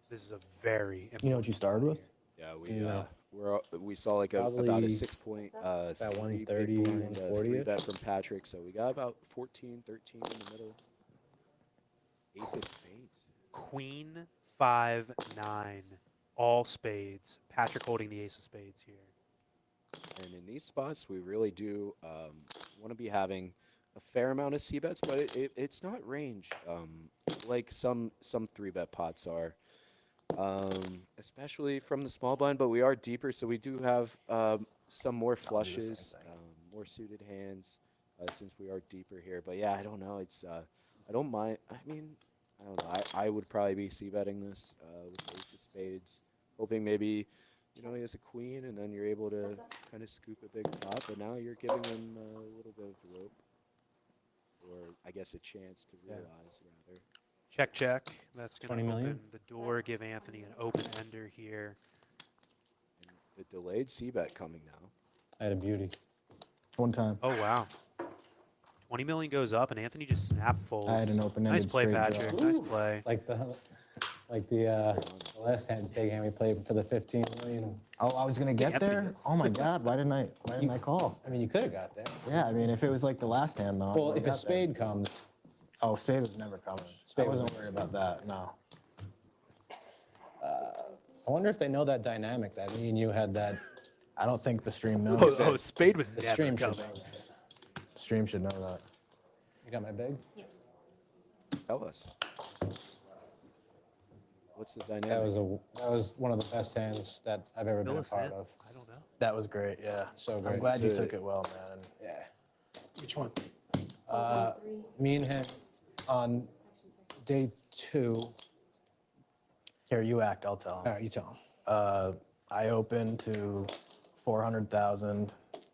[SPEAKER 1] This is a very important.
[SPEAKER 3] You know what you started with?
[SPEAKER 2] Yeah,
[SPEAKER 5] No.
[SPEAKER 2] we saw like about
[SPEAKER 5] Probably
[SPEAKER 2] a 6-point
[SPEAKER 5] about
[SPEAKER 2] three
[SPEAKER 5] 130,
[SPEAKER 2] big blind,
[SPEAKER 5] 140-ish.
[SPEAKER 2] 3-bet from Patrick, so we got about 14, 13 in the middle. Ace of spades.
[SPEAKER 1] Queen, 5, 9, all spades. Patrick holding the ace of spades here.
[SPEAKER 2] And in these spots, we really do want to be having a fair amount of c-bets, but it's not range like some 3-bet pots are. Especially from the small blind, but we are deeper, so we do have some more flushes, more suited hands, since we are deeper here. But yeah, I don't know. I don't mind. I mean, I don't know. I would probably be c-betting this with ace of spades, hoping maybe, he has a queen, and then you're able to kind of scoop a big pot. But now you're giving him a little bit of rope, or I guess a chance to realize rather.
[SPEAKER 1] Check, check. That's going
[SPEAKER 5] 20
[SPEAKER 1] to
[SPEAKER 5] million?
[SPEAKER 1] open the door, give Anthony an open ender here.
[SPEAKER 2] And the delayed c-bet coming now.
[SPEAKER 5] I had a beauty.
[SPEAKER 3] One time.
[SPEAKER 1] Oh, wow. 20 million goes up, and Anthony just snap folds.
[SPEAKER 3] I had an open-ended
[SPEAKER 1] Nice play,
[SPEAKER 3] straight draw.
[SPEAKER 1] Patrick. Nice play.
[SPEAKER 5] Like the last hand big hand we played for the 15 million.
[SPEAKER 3] Oh, I was gonna get
[SPEAKER 1] Anthony
[SPEAKER 3] there.
[SPEAKER 1] is.
[SPEAKER 3] Oh my God, why didn't I call?
[SPEAKER 5] I mean, you could have got there.
[SPEAKER 3] Yeah, I mean, if it was like the last hand, though. I
[SPEAKER 5] Well,
[SPEAKER 3] would've
[SPEAKER 5] if a
[SPEAKER 3] got there.
[SPEAKER 5] spade comes,
[SPEAKER 3] Oh, spade was never coming.
[SPEAKER 5] Spade
[SPEAKER 3] I
[SPEAKER 5] was
[SPEAKER 3] wasn't worried about that. No.
[SPEAKER 5] I wonder if they know that dynamic that me and you had that.
[SPEAKER 3] I don't think the stream knows.
[SPEAKER 1] Oh, spade was
[SPEAKER 5] The
[SPEAKER 1] never
[SPEAKER 5] stream should
[SPEAKER 1] coming.
[SPEAKER 5] know that.
[SPEAKER 3] The stream should know that.
[SPEAKER 5] You got my big?
[SPEAKER 8] Yes.
[SPEAKER 2] Tell us. What's the dynamic?
[SPEAKER 5] That was one of the best hands that I've ever been
[SPEAKER 1] Fill
[SPEAKER 5] a
[SPEAKER 1] us
[SPEAKER 5] part
[SPEAKER 1] in.
[SPEAKER 5] of.
[SPEAKER 1] I don't know.
[SPEAKER 3] That was great. Yeah.
[SPEAKER 5] So
[SPEAKER 3] I'm
[SPEAKER 5] great.
[SPEAKER 3] glad you
[SPEAKER 2] Good.
[SPEAKER 3] took it well, man.
[SPEAKER 5] Yeah.
[SPEAKER 6] Which one?
[SPEAKER 8] 4.3.
[SPEAKER 5] Me and him on day 2.
[SPEAKER 3] Here, you act. I'll tell
[SPEAKER 5] All
[SPEAKER 3] him.
[SPEAKER 5] right, you tell him.
[SPEAKER 3] I opened to 400,000.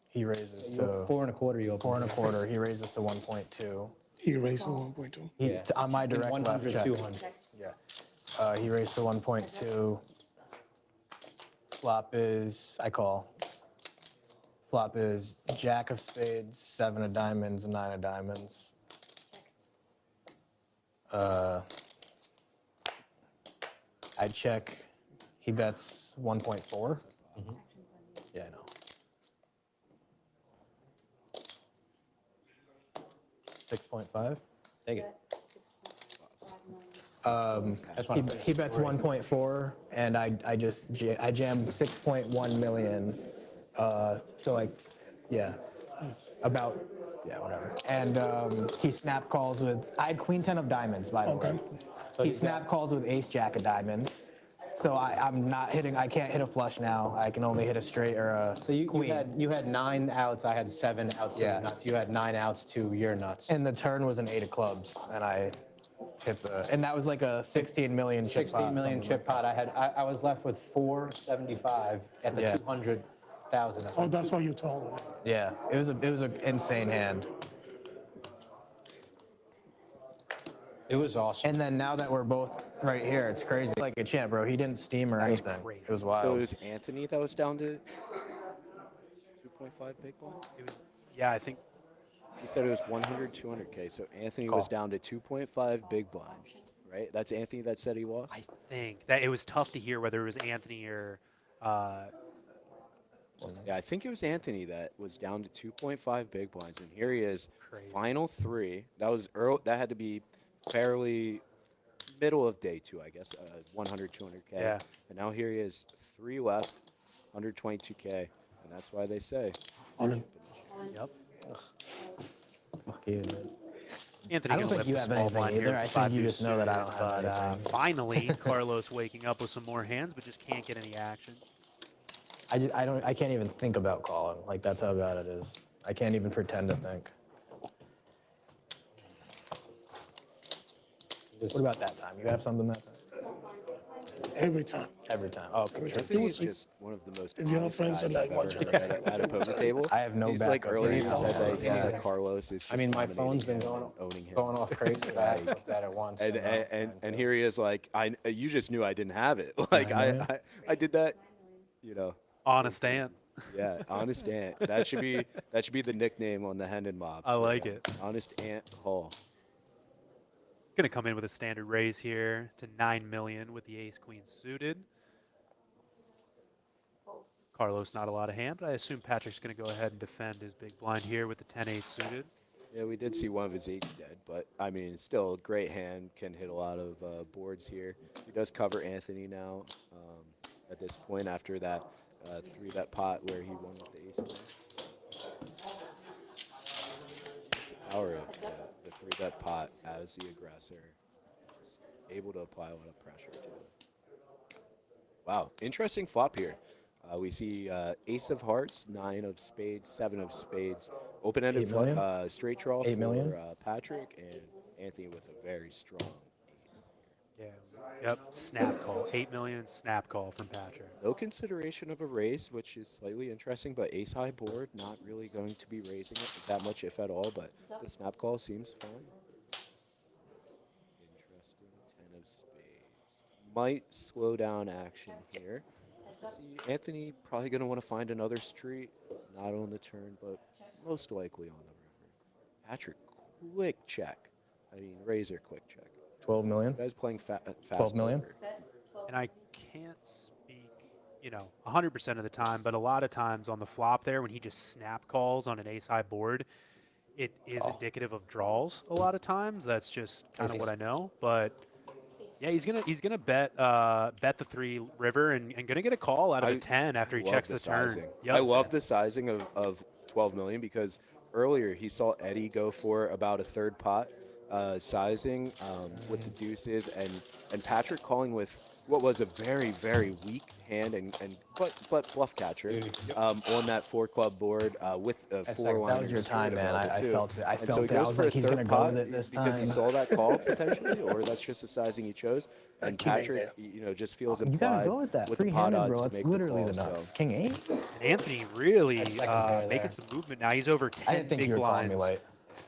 [SPEAKER 3] He raises to
[SPEAKER 5] 4.25 you open.
[SPEAKER 3] 4 1/4. He raises to 1.2.
[SPEAKER 6] He raised to 1.2.
[SPEAKER 3] He,
[SPEAKER 5] Yeah.
[SPEAKER 3] on my
[SPEAKER 5] In
[SPEAKER 3] direct left
[SPEAKER 5] 100,
[SPEAKER 3] check.
[SPEAKER 5] 200.
[SPEAKER 3] Yeah. He raised to 1.2. Flop is, I call. Flop is jack of spades, 7 of diamonds, 9 of diamonds. I check. He bets 1.4. Yeah, I know. 6.5.
[SPEAKER 5] Take it.
[SPEAKER 8] 6.5 million.
[SPEAKER 5] I just wanna finish
[SPEAKER 3] He
[SPEAKER 5] the
[SPEAKER 3] bets
[SPEAKER 5] story.
[SPEAKER 3] 1.4, and I just I jammed 6.1 million. So like, yeah, about whatever. And he snap calls with I had queen 10 of diamonds, by the way.
[SPEAKER 5] So
[SPEAKER 3] He
[SPEAKER 5] you
[SPEAKER 3] snap calls with ace jack of diamonds. So I'm not hitting. I can't hit a flush now. I can only hit a straight or a
[SPEAKER 5] So you
[SPEAKER 3] queen.
[SPEAKER 5] had 9 outs. I had 7 outs to
[SPEAKER 3] Yeah.
[SPEAKER 5] the nuts. You had 9 outs to your nuts.
[SPEAKER 3] And the turn was an 8 of clubs, and I hit and that was like a 16 million chip
[SPEAKER 5] 16 million
[SPEAKER 3] something
[SPEAKER 5] chip pot. I was left with 475 at the
[SPEAKER 3] Yeah.
[SPEAKER 5] 200,000.
[SPEAKER 6] Oh, that's what you told me.
[SPEAKER 3] Yeah, it was an insane hand.
[SPEAKER 5] It was awesome.
[SPEAKER 3] And then now that we're both right here, it's crazy. Like a champ, bro. He didn't steam or anything.
[SPEAKER 1] crazy.
[SPEAKER 3] It was
[SPEAKER 2] So
[SPEAKER 3] wild.
[SPEAKER 2] it was Anthony that was down to 2.5 big blinds?
[SPEAKER 1] It was, yeah, I think
[SPEAKER 2] You said it was 100, 200K. So Anthony was down to 2.5 big blinds, right? That's Anthony that said he lost?
[SPEAKER 1] I think that it was tough to hear whether it was Anthony or
[SPEAKER 2] Yeah, I think it was Anthony that was down to 2.5 big blinds, and here he is,
[SPEAKER 1] Crazy.
[SPEAKER 2] final 3. That was early. That had to be fairly middle of day 2, I guess. 100, 200K.
[SPEAKER 1] Yeah.
[SPEAKER 2] And now here he is, 3 left, 122K, and that's why they say.
[SPEAKER 1] yep.
[SPEAKER 3] Fuck you, dude.
[SPEAKER 1] Anthony
[SPEAKER 3] I don't
[SPEAKER 1] gonna
[SPEAKER 3] think
[SPEAKER 1] lift
[SPEAKER 3] you
[SPEAKER 1] the
[SPEAKER 3] have
[SPEAKER 1] small
[SPEAKER 3] anything
[SPEAKER 1] blind
[SPEAKER 3] either.
[SPEAKER 1] here
[SPEAKER 3] I
[SPEAKER 1] with
[SPEAKER 3] think
[SPEAKER 1] 5
[SPEAKER 3] you
[SPEAKER 1] deuce
[SPEAKER 3] just know that I
[SPEAKER 1] suited,
[SPEAKER 3] don't have
[SPEAKER 1] but
[SPEAKER 3] anything.
[SPEAKER 1] finally, Carlos waking up with some more hands, but just can't get any action.
[SPEAKER 3] I can't even think about calling. Like that's how bad it is. I can't even pretend to think. What about that time? You have something that time?
[SPEAKER 6] Every time.
[SPEAKER 3] Every time. Oh, okay.
[SPEAKER 2] Anthony is just one of the most
[SPEAKER 6] If your
[SPEAKER 2] honest
[SPEAKER 6] friends are
[SPEAKER 2] guys
[SPEAKER 6] like
[SPEAKER 2] I've
[SPEAKER 6] watching
[SPEAKER 2] ever heard at a poker table.
[SPEAKER 3] I have no
[SPEAKER 2] He's like
[SPEAKER 3] backup
[SPEAKER 2] earlier, he
[SPEAKER 3] here.
[SPEAKER 2] said that,
[SPEAKER 5] Yeah.
[SPEAKER 2] that Carlos is just
[SPEAKER 5] I mean, my
[SPEAKER 2] dominating
[SPEAKER 5] phone's been
[SPEAKER 2] him and owning him.
[SPEAKER 5] going off crazy. But I haven't looked at it once.
[SPEAKER 2] And here he is, like, you just knew I didn't have it. Like, I did that, you know.
[SPEAKER 1] Honest Ant.
[SPEAKER 2] Yeah, Honest Ant. That should be the nickname on the Hendon mob.
[SPEAKER 1] I like it.
[SPEAKER 2] Honest Ant Hall.
[SPEAKER 1] Gonna come in with a standard raise here to 9 million with the ace queen suited. Carlos not a lot of hand, but I assume Patrick's gonna go ahead and defend his big blind here with the 10-8 suited.
[SPEAKER 2] Yeah, we did see one of his 8s dead, but I mean, still a great hand, can hit a lot of boards here. He does cover Anthony now at this point after that 3-bet pot where he won with the ace. It's the power of the 3-bet pot as the aggressor, just able to apply a lot of pressure to him. Wow, interesting flop here. We see ace of hearts, 9 of spades, 7 of spades, open-ended
[SPEAKER 3] 8 million?
[SPEAKER 2] straight draw
[SPEAKER 3] 8 million?
[SPEAKER 2] for Patrick, and Anthony with a very strong ace.
[SPEAKER 1] Yeah. Yep. Snap call. 8 million snap call from Patrick.
[SPEAKER 2] No consideration of a raise, which is slightly interesting, but ace high board, not really going to be raising it that much, if at all, but the snap call seems fine. Interesting. 10 of spades. Might slow down action here. See, Anthony probably going to want to find another street, not on the turn, but most likely on the river. Patrick quick check. I mean, razor quick check.
[SPEAKER 3] 12 million.
[SPEAKER 2] Guys playing fast
[SPEAKER 3] 12 million?
[SPEAKER 2] poker.
[SPEAKER 1] And I can't speak, 100% of the time, but a lot of times on the flop there, when he just snap calls on an ace high board, it is indicative of draws a lot of times. That's just kind of what I know. But yeah, he's gonna bet the 3 river and gonna get a call out of a 10 after he
[SPEAKER 2] love
[SPEAKER 1] checks the turn.
[SPEAKER 2] sizing.
[SPEAKER 1] Yep.
[SPEAKER 2] I love the sizing of 12 million because earlier he saw Eddie go for about a third pot sizing with the deuces and Patrick calling with what was a very, very weak hand but bluff catcher on that 4 club board with a
[SPEAKER 5] That's
[SPEAKER 2] 4
[SPEAKER 5] like-
[SPEAKER 2] line.
[SPEAKER 3] That was your time, man. I felt it. I
[SPEAKER 2] And so
[SPEAKER 3] felt
[SPEAKER 2] he
[SPEAKER 3] it. I
[SPEAKER 2] goes
[SPEAKER 3] was
[SPEAKER 2] for
[SPEAKER 3] like,
[SPEAKER 2] a
[SPEAKER 3] he's
[SPEAKER 2] third
[SPEAKER 3] going to go
[SPEAKER 2] pot
[SPEAKER 3] with it this
[SPEAKER 2] because
[SPEAKER 3] time.
[SPEAKER 2] he saw that call potentially, or that's just the sizing he chose. And
[SPEAKER 6] King eight
[SPEAKER 2] Patrick, just feels
[SPEAKER 3] You
[SPEAKER 2] implied
[SPEAKER 3] got to go with that.
[SPEAKER 2] with the pot
[SPEAKER 3] Free-handed,
[SPEAKER 2] odds
[SPEAKER 3] bro.
[SPEAKER 2] to
[SPEAKER 3] It's
[SPEAKER 2] make
[SPEAKER 3] literally
[SPEAKER 2] the
[SPEAKER 3] the
[SPEAKER 2] call.
[SPEAKER 3] nuts.
[SPEAKER 2] So.
[SPEAKER 3] King 8?
[SPEAKER 1] And Anthony really
[SPEAKER 5] second pair
[SPEAKER 1] making
[SPEAKER 5] there.
[SPEAKER 1] some movement now. He's over
[SPEAKER 3] I
[SPEAKER 1] 10
[SPEAKER 3] didn't think
[SPEAKER 1] big
[SPEAKER 3] you were calling me
[SPEAKER 1] blinds
[SPEAKER 3] late.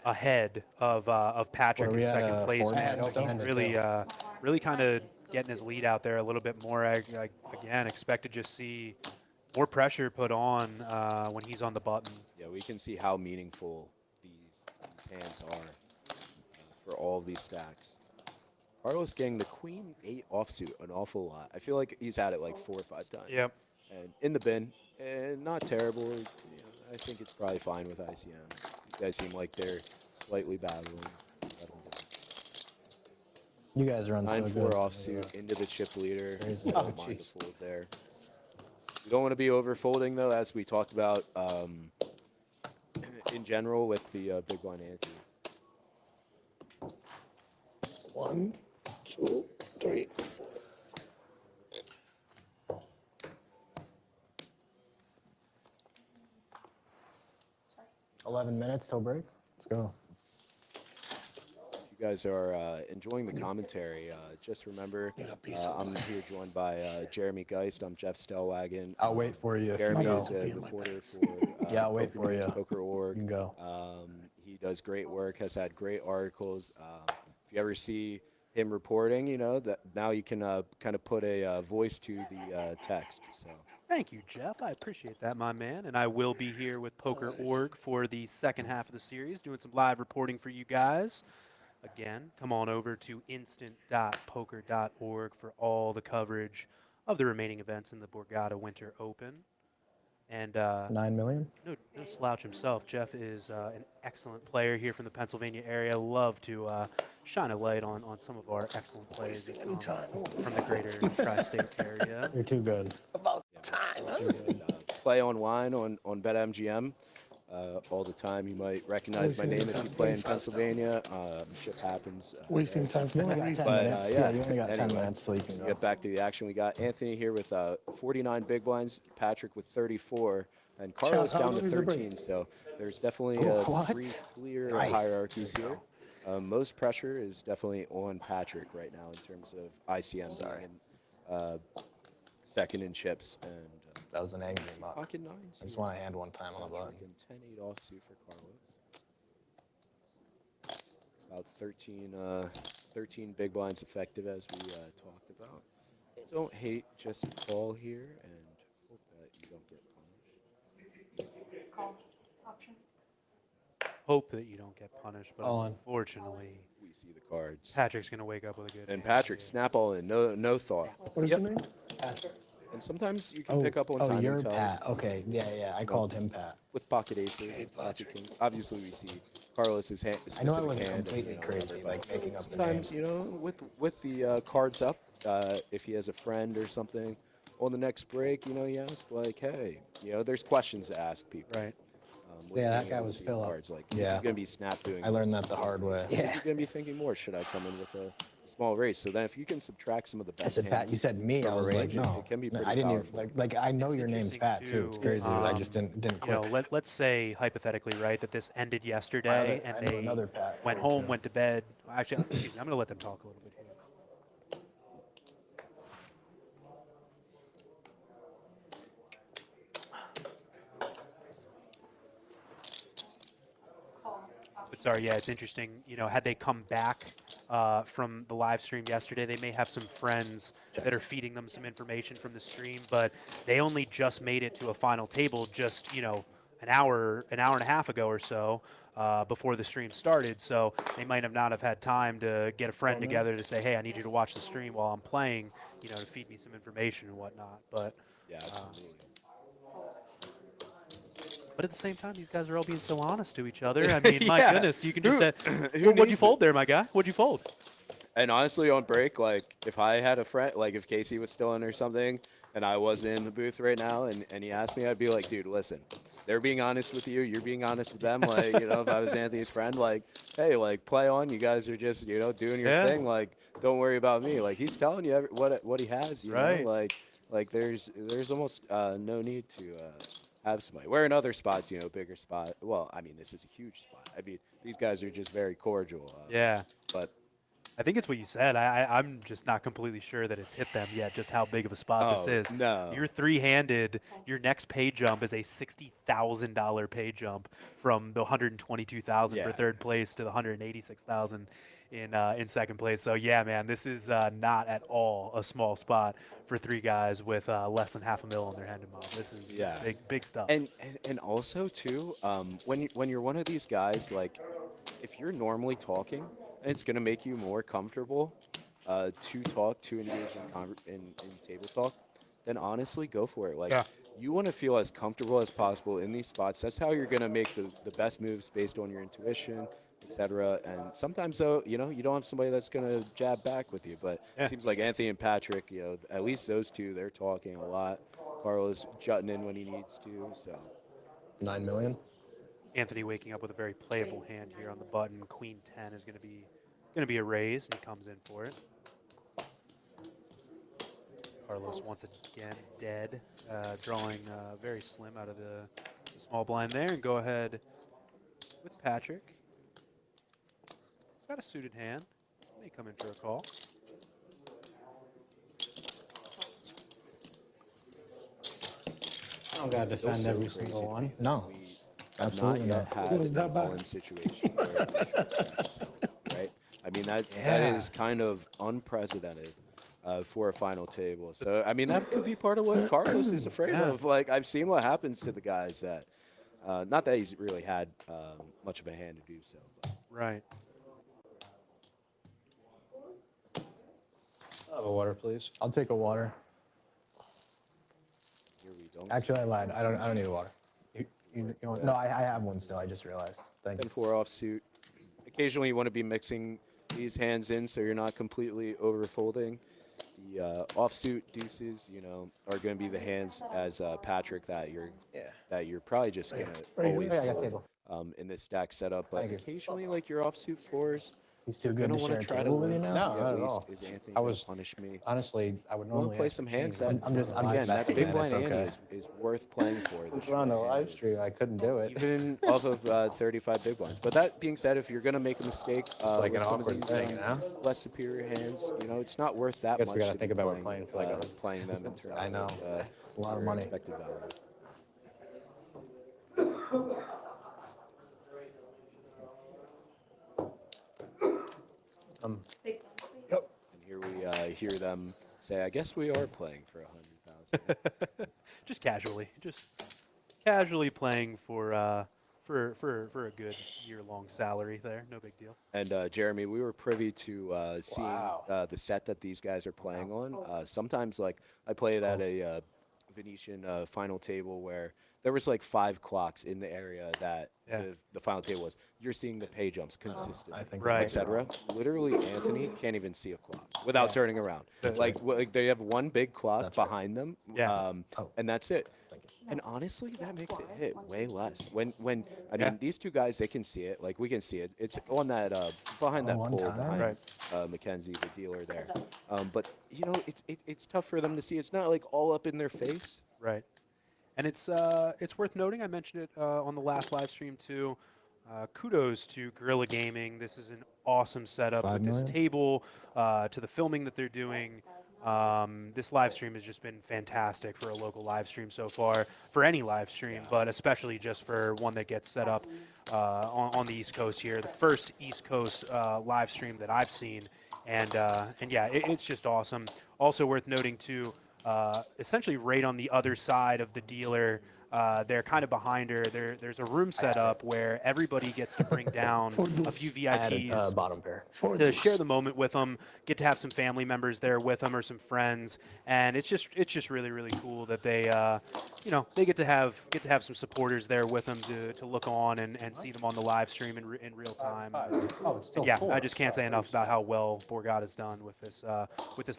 [SPEAKER 1] ahead of Patrick
[SPEAKER 3] What are
[SPEAKER 1] in
[SPEAKER 3] we at,
[SPEAKER 1] second place.
[SPEAKER 3] 4
[SPEAKER 1] Man.
[SPEAKER 5] minutes?
[SPEAKER 1] So
[SPEAKER 5] Still
[SPEAKER 1] he's
[SPEAKER 5] handed
[SPEAKER 1] really,
[SPEAKER 5] too.
[SPEAKER 1] really kind of getting his lead out there a little bit more. I again expect to just see more pressure put on when he's on the button.
[SPEAKER 2] Yeah, we can see how meaningful these hands are for all of these stacks. Carlos getting the queen 8 offsuit an awful lot. I feel like he's had it like 4 or 5 times.
[SPEAKER 1] Yep.
[SPEAKER 2] And in the bin, and not terrible. I think it's probably fine with ICM. You guys seem like they're slightly battling. Let 'em go.
[SPEAKER 3] You guys run so
[SPEAKER 2] 9-4
[SPEAKER 3] good.
[SPEAKER 2] offsuit into the chip leader.
[SPEAKER 3] Crazy.
[SPEAKER 2] Don't mind the fold there. You don't want to be over folding though, as we talked about in general with the big blind ante.
[SPEAKER 6] 1, 2, 3, 4.
[SPEAKER 3] 11 minutes till break. Let's go.
[SPEAKER 2] You guys are enjoying the commentary. Just remember,
[SPEAKER 6] Get a piece of
[SPEAKER 2] I'm here joined by Jeremy Geist. I'm Jeff Stellwagen.
[SPEAKER 3] I'll wait for you if you
[SPEAKER 2] Jeremy
[SPEAKER 3] go.
[SPEAKER 2] is a
[SPEAKER 6] Be on my
[SPEAKER 2] reporter
[SPEAKER 6] pants.
[SPEAKER 2] for
[SPEAKER 3] Yeah, I'll wait
[SPEAKER 2] Poker
[SPEAKER 3] for
[SPEAKER 2] News,
[SPEAKER 3] you.
[SPEAKER 2] Poker.org.
[SPEAKER 3] You can go.
[SPEAKER 2] He does great work, has had great articles. If you ever see him reporting, that now you can kind of put a voice to the text. So
[SPEAKER 1] Thank you, Jeff. I appreciate that, my man. And I will be here with Poker.org for the second half of the series, doing some live reporting for you guys. Again, come on over to instant.poker.org for all the coverage of the remaining events in the Borgata Winter Open. And
[SPEAKER 3] 9 million?
[SPEAKER 1] no slouch himself. Jeff is an excellent player here from the Pennsylvania area. Love to shine a light on some of our excellent players that
[SPEAKER 6] Any time.
[SPEAKER 1] from the greater tri-state area.
[SPEAKER 3] You're too good.
[SPEAKER 6] About time, huh?
[SPEAKER 2] play online on BetMGM all the time. You might recognize my name if you play in Pennsylvania. Shit happens.
[SPEAKER 6] Wasting time for
[SPEAKER 3] You only
[SPEAKER 6] no
[SPEAKER 3] got 10
[SPEAKER 6] reason.
[SPEAKER 2] But,
[SPEAKER 3] minutes.
[SPEAKER 2] yeah,
[SPEAKER 3] You only got 10
[SPEAKER 2] anyway.
[SPEAKER 3] minutes so you can go.
[SPEAKER 2] Get back to the action. We got Anthony here with 49 big blinds, Patrick with 34, and Carlos
[SPEAKER 6] how
[SPEAKER 2] down
[SPEAKER 6] long
[SPEAKER 2] to
[SPEAKER 6] is the break?
[SPEAKER 2] 13. So there's definitely
[SPEAKER 3] What?
[SPEAKER 2] 3 clear
[SPEAKER 3] Nice.
[SPEAKER 2] hierarchies here. Most pressure is definitely on Patrick right now in terms of ICM being in, second in chips and
[SPEAKER 3] That was an angry muck.
[SPEAKER 2] pocket nines.
[SPEAKER 3] I just want to hand one time on the button.
[SPEAKER 2] And 10-8 offsuit for Carlos. About 13 big blinds effective as we talked about. Don't hate, just call here and hope that you don't get punished.
[SPEAKER 8] Call option.
[SPEAKER 1] Hope that you don't get punished, but
[SPEAKER 5] All in.
[SPEAKER 1] unfortunately,
[SPEAKER 2] We see the cards.
[SPEAKER 1] Patrick's going to wake up with a good
[SPEAKER 2] And
[SPEAKER 1] hand
[SPEAKER 2] Patrick,
[SPEAKER 1] here.
[SPEAKER 2] snap all in, no thought.
[SPEAKER 6] What is your name?
[SPEAKER 2] And sometimes you can pick up on
[SPEAKER 3] oh,
[SPEAKER 2] timing
[SPEAKER 3] you're
[SPEAKER 2] tells
[SPEAKER 3] Pat. Okay, yeah. I called him Pat.
[SPEAKER 2] with pocket aces, pocket kings. Obviously, we see Carlos's hand.
[SPEAKER 3] I know I
[SPEAKER 2] specific
[SPEAKER 3] wasn't
[SPEAKER 2] hand and,
[SPEAKER 3] completely crazy,
[SPEAKER 2] whatever,
[SPEAKER 3] like
[SPEAKER 2] but
[SPEAKER 3] making up the name.
[SPEAKER 2] sometimes, with the cards up, if he has a friend or something, on the next break, you ask like, hey, there's questions to ask people.
[SPEAKER 1] Right.
[SPEAKER 2] with
[SPEAKER 5] Yeah, that
[SPEAKER 2] being
[SPEAKER 5] guy
[SPEAKER 2] able to
[SPEAKER 5] was
[SPEAKER 2] see
[SPEAKER 5] Philip.
[SPEAKER 2] cards. Like,
[SPEAKER 3] Yeah.
[SPEAKER 2] is he gonna be snap doing?
[SPEAKER 3] I learned that the hard way.
[SPEAKER 2] Is he gonna be thinking more? Should I come in with a small raise? So then, if you can subtract some of the
[SPEAKER 3] I
[SPEAKER 2] best
[SPEAKER 3] said Pat.
[SPEAKER 2] hands
[SPEAKER 3] You said me. I
[SPEAKER 2] from a
[SPEAKER 3] was like,
[SPEAKER 2] range,
[SPEAKER 3] no.
[SPEAKER 2] it can be
[SPEAKER 3] No,
[SPEAKER 2] pretty
[SPEAKER 3] I didn't
[SPEAKER 2] powerful.
[SPEAKER 3] even like. I know
[SPEAKER 1] It's
[SPEAKER 3] your name's
[SPEAKER 1] interesting,
[SPEAKER 3] Pat too. It's
[SPEAKER 1] too,
[SPEAKER 3] crazy. I just didn't
[SPEAKER 1] You know,
[SPEAKER 3] click.
[SPEAKER 1] let's say hypothetically, right, that this ended yesterday
[SPEAKER 3] I
[SPEAKER 1] and
[SPEAKER 3] know
[SPEAKER 1] they
[SPEAKER 3] another Pat
[SPEAKER 1] went
[SPEAKER 3] here,
[SPEAKER 1] home,
[SPEAKER 3] too.
[SPEAKER 1] went to bed. Actually, excuse me, I'm going to let them talk a little bit here.
[SPEAKER 8] Call
[SPEAKER 1] But
[SPEAKER 8] option.
[SPEAKER 1] sorry, yeah, it's interesting. Had they come back from the live stream yesterday, they may have some friends that are feeding them some information from the stream, but they only just made it to a final table just, an hour and a half ago or so, before the stream started. So they might have not have had time to get a friend together to say, hey, I need you to watch the stream while I'm playing, to feed me some information and whatnot. But
[SPEAKER 2] Yeah, absolutely.
[SPEAKER 1] But at the same time, these guys are all being so honest to each other. I mean, my
[SPEAKER 2] Yeah.
[SPEAKER 1] goodness, you can just
[SPEAKER 2] Who
[SPEAKER 1] what'd you
[SPEAKER 2] needs
[SPEAKER 1] fold
[SPEAKER 2] it?
[SPEAKER 1] there, my guy? What'd you fold?
[SPEAKER 2] And honestly, on break, like if I had a friend, like if Casey was still in or something, and I was in the booth right now, and he asked me, I'd be like, dude, listen, they're being honest with you, you're being honest with them. Like, if I was Anthony's friend, like, hey, like play on, you guys are just, doing your
[SPEAKER 1] Yeah.
[SPEAKER 2] thing. Like, don't worry about me. Like he's telling you what he has, you
[SPEAKER 1] Right.
[SPEAKER 2] know, like there's almost no need to have somebody. Where in other spots, bigger spot. Well, I mean, this is a huge spot. I mean, these guys are just very cordial.
[SPEAKER 1] Yeah.
[SPEAKER 2] But
[SPEAKER 1] I think it's what you said. I'm just not completely sure that it's hit them yet, just how big of a spot this
[SPEAKER 2] Oh,
[SPEAKER 1] is.
[SPEAKER 2] no.
[SPEAKER 1] You're three-handed. Your next pay jump is a $60,000 pay jump from the $122,000 for
[SPEAKER 2] Yeah.
[SPEAKER 1] third place to the $186,000 in second place. So yeah, man, this is not at all a small spot for three guys with less than $500,000 on their hand and mouth. This is
[SPEAKER 2] Yeah.
[SPEAKER 1] big stuff.
[SPEAKER 2] And also too, when you're one of these guys, like if you're normally talking, and it's gonna make you more comfortable to talk, to engage in table talk, then honestly go for it. Like
[SPEAKER 1] Yeah.
[SPEAKER 2] you want to feel as comfortable as possible in these spots. That's how you're gonna make the best moves based on your intuition, etc. And sometimes though, you don't have somebody that's gonna jab back with you. But
[SPEAKER 1] Yeah.
[SPEAKER 2] it seems like Anthony and Patrick, at least those two, they're talking a lot. Carlos jutting in when he needs to. So
[SPEAKER 3] 9 million.
[SPEAKER 1] Anthony waking up with a very playable hand here on the button. Queen 10 is going to be a raise, and he comes in for it. Carlos once again dead, drawing very slim out of the small blind there, and go ahead with Patrick. Got a suited hand. May come in for a call.
[SPEAKER 5] I don't gotta defend
[SPEAKER 2] so
[SPEAKER 5] every
[SPEAKER 2] crazy
[SPEAKER 5] single
[SPEAKER 2] to
[SPEAKER 5] one.
[SPEAKER 2] me.
[SPEAKER 5] No.
[SPEAKER 2] We have
[SPEAKER 3] Absolutely
[SPEAKER 2] not yet
[SPEAKER 3] not.
[SPEAKER 2] had
[SPEAKER 6] Was that
[SPEAKER 2] an
[SPEAKER 6] bad?
[SPEAKER 2] all-in situation where we should, right? I mean that
[SPEAKER 1] Yeah.
[SPEAKER 2] is kind of unprecedented for a final table. So I mean that could be part of what Carlos is afraid
[SPEAKER 1] Yeah.
[SPEAKER 2] of. Like I've seen what happens to the guys that, not that he's really had much of a hand to do so. But
[SPEAKER 1] Right.
[SPEAKER 5] I'll have a water, please.
[SPEAKER 3] I'll take a water.
[SPEAKER 2] here we don't.
[SPEAKER 3] Actually, I lied. I don't need a water.
[SPEAKER 5] You want
[SPEAKER 3] No, I have one still. I just realized. Thank you.
[SPEAKER 2] 10-4 offsuit. Occasionally, you want to be mixing these hands in so you're not completely overfolding. The offsuit deuces, are going to be the hands as Patrick that you're probably just going to
[SPEAKER 6] Right here.
[SPEAKER 2] always
[SPEAKER 5] Yeah, I got
[SPEAKER 2] fold,
[SPEAKER 5] table.
[SPEAKER 2] in this stack setup. But
[SPEAKER 5] Thank you.
[SPEAKER 2] occasionally, like your offsuit fours,
[SPEAKER 3] He's too
[SPEAKER 2] you're
[SPEAKER 3] good
[SPEAKER 2] going
[SPEAKER 3] to
[SPEAKER 2] to want
[SPEAKER 3] share
[SPEAKER 2] to
[SPEAKER 3] a
[SPEAKER 2] try to
[SPEAKER 3] table with you
[SPEAKER 2] limit.
[SPEAKER 3] now.
[SPEAKER 5] No,
[SPEAKER 2] At
[SPEAKER 5] not at
[SPEAKER 2] least
[SPEAKER 5] all.
[SPEAKER 2] is Anthony
[SPEAKER 5] I
[SPEAKER 2] gonna
[SPEAKER 5] was-
[SPEAKER 2] punish me?
[SPEAKER 5] Honestly, I would
[SPEAKER 2] Want
[SPEAKER 5] normally
[SPEAKER 2] to play
[SPEAKER 5] ask
[SPEAKER 2] some
[SPEAKER 5] to
[SPEAKER 2] hands
[SPEAKER 5] change
[SPEAKER 2] that
[SPEAKER 5] it.
[SPEAKER 3] I'm just
[SPEAKER 2] again, that
[SPEAKER 3] messing,
[SPEAKER 2] big
[SPEAKER 3] man.
[SPEAKER 2] blind
[SPEAKER 3] It's
[SPEAKER 2] ante
[SPEAKER 3] okay.
[SPEAKER 2] is worth playing for. this
[SPEAKER 5] We're on the
[SPEAKER 2] year.
[SPEAKER 5] live stream. I couldn't do it.
[SPEAKER 2] Even off of 35 big blinds. But that being said, if you're going to make a mistake
[SPEAKER 5] like
[SPEAKER 2] with
[SPEAKER 5] an
[SPEAKER 2] some of
[SPEAKER 5] awkward
[SPEAKER 2] these
[SPEAKER 5] thing, you know?
[SPEAKER 2] less superior hands, it's not worth that
[SPEAKER 5] Guess
[SPEAKER 2] much.
[SPEAKER 5] we gotta
[SPEAKER 2] to
[SPEAKER 5] think
[SPEAKER 2] be
[SPEAKER 5] about we're
[SPEAKER 2] playing,
[SPEAKER 5] playing for like a-
[SPEAKER 2] playing them in terms
[SPEAKER 5] I know.
[SPEAKER 2] of
[SPEAKER 3] It's a lot of
[SPEAKER 2] your
[SPEAKER 3] money.
[SPEAKER 2] expected value.
[SPEAKER 8] Big one, please.
[SPEAKER 6] Yep.
[SPEAKER 2] And here we hear them say, "I guess we are playing for 100,000."
[SPEAKER 1] Just casually playing for a good year-long salary there. No big deal.
[SPEAKER 2] And Jeremy, we were privy to seeing
[SPEAKER 5] Wow.
[SPEAKER 2] the set that these guys are playing on. Sometimes, like I played at a Venetian final table where there was like 5 clocks in the area that
[SPEAKER 1] Yeah.
[SPEAKER 2] the final table was. You're seeing the pay jumps consistently,
[SPEAKER 3] I think
[SPEAKER 1] Right.
[SPEAKER 2] etc. Literally, Anthony can't even see a clock without turning around. Like they have one big clock
[SPEAKER 3] That's right.
[SPEAKER 2] behind them,
[SPEAKER 1] Yeah.
[SPEAKER 2] and that's it. And honestly, that makes it hit way less. When I
[SPEAKER 1] Yeah.
[SPEAKER 2] mean, these two guys, they can see it. Like we can see it. It's on that behind that
[SPEAKER 3] one
[SPEAKER 2] pole
[SPEAKER 3] time?
[SPEAKER 2] behind
[SPEAKER 1] Right.
[SPEAKER 2] Mackenzie, the dealer there. But it's tough for them to see. It's not like all up in their face.
[SPEAKER 1] Right. And it's worth noting, I mentioned it on the last live stream too. Kudos to Guerrilla Gaming. This is an awesome setup
[SPEAKER 3] 5
[SPEAKER 1] with this
[SPEAKER 3] million?
[SPEAKER 1] table, to the filming that they're doing. This live stream has just been fantastic for a local live stream so far, for any live stream, but especially just for one that gets set up on the East Coast here. The first East Coast live stream that I've seen, and yeah, it's just awesome. Also worth noting too, essentially right on the other side of the dealer, they're kind of behind her. There's a room set up where everybody gets to bring down
[SPEAKER 6] For
[SPEAKER 1] a
[SPEAKER 6] those.
[SPEAKER 1] few
[SPEAKER 3] I had
[SPEAKER 1] VIPs
[SPEAKER 3] bottom pair.
[SPEAKER 6] For
[SPEAKER 1] to
[SPEAKER 6] those.
[SPEAKER 1] share the moment with them, get to have some family members there with them or some friends, and it's just really cool that they they get to have some supporters there with them to look on and see them on the live stream in real time.
[SPEAKER 5] Oh, it's still
[SPEAKER 1] Yeah,
[SPEAKER 5] four.
[SPEAKER 1] I just can't say enough about how well Borgat has done with this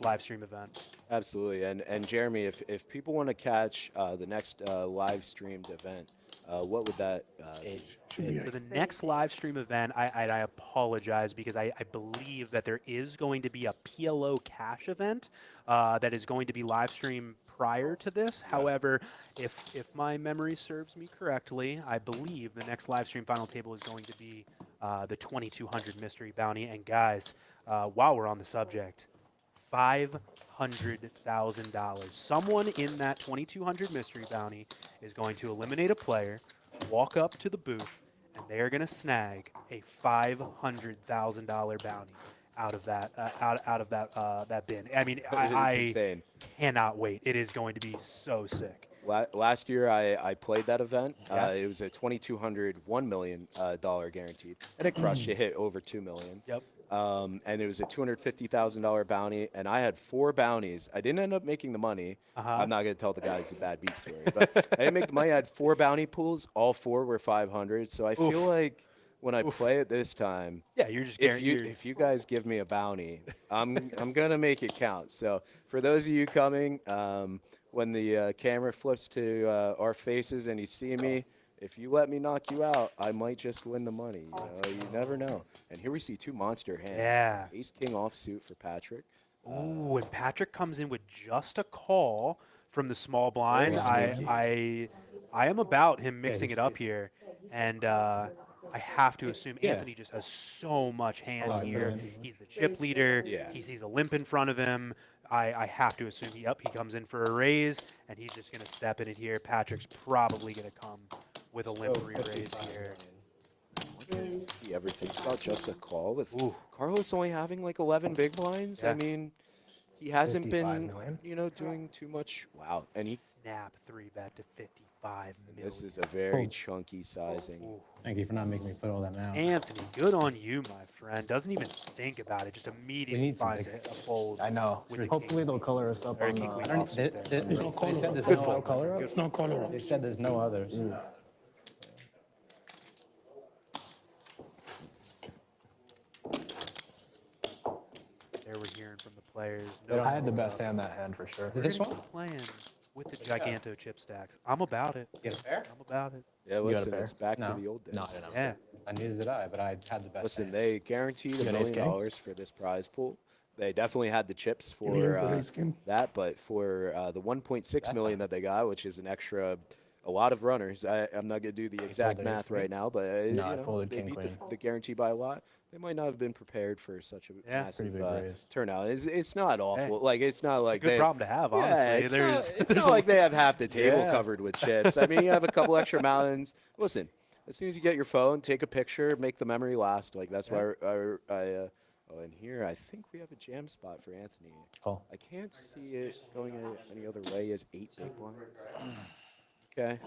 [SPEAKER 1] live stream event.
[SPEAKER 2] Absolutely. And Jeremy, if people want to catch the next live streamed event, what would that be?
[SPEAKER 6] Should be
[SPEAKER 1] For the next live stream event, I apologize because I believe that there is going to be a PLO cash event that is going to be live streamed prior to this. However, if my memory serves me correctly, I believe the next live stream final table is going to be the 2200 mystery bounty. And guys, while we're on the subject, $500,000. Someone in that 2200 mystery bounty is going to eliminate a player, walk up to the booth, and they are going to snag a $500,000 bounty out of that that bin. I mean,
[SPEAKER 2] It's
[SPEAKER 1] I
[SPEAKER 2] insane.
[SPEAKER 1] cannot wait. It is going to be so sick.
[SPEAKER 2] Last year, I played that event.
[SPEAKER 1] Yeah.
[SPEAKER 2] It was a $2,200, $1 million guaranteed, and it crushed. It hit over $2 million.
[SPEAKER 1] Yep.
[SPEAKER 2] And it was a $250,000 bounty, and I had 4 bounties. I didn't end up making the money. I'm not going to tell the guys the bad beat story, but I didn't make the money. I had 4 bounty pools. All 4 were 500. So I feel like when I play it this time,
[SPEAKER 1] Yeah, you're just
[SPEAKER 2] if you guys give me a bounty, I'm gonna make it count. So for those of you coming, when the camera flips to our faces and you see me, if you let me knock you out, I might just win the money. You never know. And here we see 2 monster hands.
[SPEAKER 1] Yeah.
[SPEAKER 2] Ace King offsuit for Patrick.
[SPEAKER 1] Ooh, and Patrick comes in with just a call from the small blind. I am about him mixing it up here, and I have to assume Anthony just has so much hand here. He's the chip leader.
[SPEAKER 2] Yeah.
[SPEAKER 1] He sees a limp in front of him. I have to assume he comes in for a raise, and he's just gonna step in it here. Patrick's probably gonna come with a limp re-raise here.
[SPEAKER 2] He ever thinks about just a call with Carlos only having like 11 big blinds? I
[SPEAKER 1] Yeah.
[SPEAKER 2] mean, he hasn't
[SPEAKER 3] 55
[SPEAKER 2] been,
[SPEAKER 3] million.
[SPEAKER 2] doing too much. Wow. And he
[SPEAKER 1] Snap 3-bet to 55 million.
[SPEAKER 2] this is a very chunky sizing.
[SPEAKER 5] Thank you for not making me put all that out.
[SPEAKER 1] Anthony, good on you, my friend. Doesn't even think about it. Just immediately
[SPEAKER 5] need some
[SPEAKER 1] finds
[SPEAKER 5] big-
[SPEAKER 1] a fold.
[SPEAKER 3] I know.
[SPEAKER 1] with the
[SPEAKER 3] Hopefully
[SPEAKER 1] king
[SPEAKER 3] they'll
[SPEAKER 1] queen
[SPEAKER 3] color us up
[SPEAKER 1] or
[SPEAKER 3] on
[SPEAKER 1] king
[SPEAKER 3] the.
[SPEAKER 1] queen
[SPEAKER 5] I don't,
[SPEAKER 1] offsuit there.
[SPEAKER 5] they
[SPEAKER 6] no color.
[SPEAKER 5] said there's
[SPEAKER 6] Good
[SPEAKER 5] no
[SPEAKER 6] fold.
[SPEAKER 3] color up?
[SPEAKER 6] There's no color up.
[SPEAKER 5] They said there's no others.
[SPEAKER 1] There we're hearing from the players.
[SPEAKER 3] I had the best hand that hand for sure.
[SPEAKER 5] This one?
[SPEAKER 1] Playing with the giganto chip stacks. I'm about it.
[SPEAKER 5] Get a pair?
[SPEAKER 1] I'm about it.
[SPEAKER 2] Yeah,
[SPEAKER 3] got a
[SPEAKER 2] listen,
[SPEAKER 3] pair?
[SPEAKER 2] it's back
[SPEAKER 5] No.
[SPEAKER 2] to the old days.
[SPEAKER 3] No, I didn't.
[SPEAKER 1] Yeah.
[SPEAKER 5] Neither did I, but I had the best.
[SPEAKER 2] Listen,
[SPEAKER 5] hand.
[SPEAKER 2] they guaranteed $1
[SPEAKER 3] got ace
[SPEAKER 2] million
[SPEAKER 3] king?
[SPEAKER 2] for this prize pool. They definitely had the chips
[SPEAKER 6] Give me your
[SPEAKER 2] for
[SPEAKER 6] ace king.
[SPEAKER 2] that, but for the 1.6 million that they got, which is an extra, a lot of runners. I'm not gonna do the exact
[SPEAKER 5] folded ace
[SPEAKER 2] math
[SPEAKER 5] queen?
[SPEAKER 2] right now, but
[SPEAKER 3] No, I folded
[SPEAKER 2] they
[SPEAKER 3] king
[SPEAKER 2] beat
[SPEAKER 3] queen.
[SPEAKER 2] the guarantee by a lot. They might not have been prepared for such a
[SPEAKER 1] Yeah.
[SPEAKER 2] massive
[SPEAKER 3] Pretty big raise.
[SPEAKER 2] turnout. It's not awful. Like it's not like
[SPEAKER 1] Good
[SPEAKER 2] they,
[SPEAKER 1] problem to have,
[SPEAKER 2] Yeah,
[SPEAKER 1] honestly.
[SPEAKER 2] it's
[SPEAKER 1] There's,
[SPEAKER 2] not, it's
[SPEAKER 1] there's
[SPEAKER 2] not
[SPEAKER 1] a-
[SPEAKER 2] like they have half the table
[SPEAKER 1] Yeah.
[SPEAKER 2] covered with chips. I mean, you have a couple extra mountains. Listen, as soon as you get your phone, take a picture, make the memory last. Like that's why oh, and here I think we have a jam spot for Anthony.
[SPEAKER 3] Call.
[SPEAKER 2] I can't see it going any other way. He has 8 big blinds. Okay.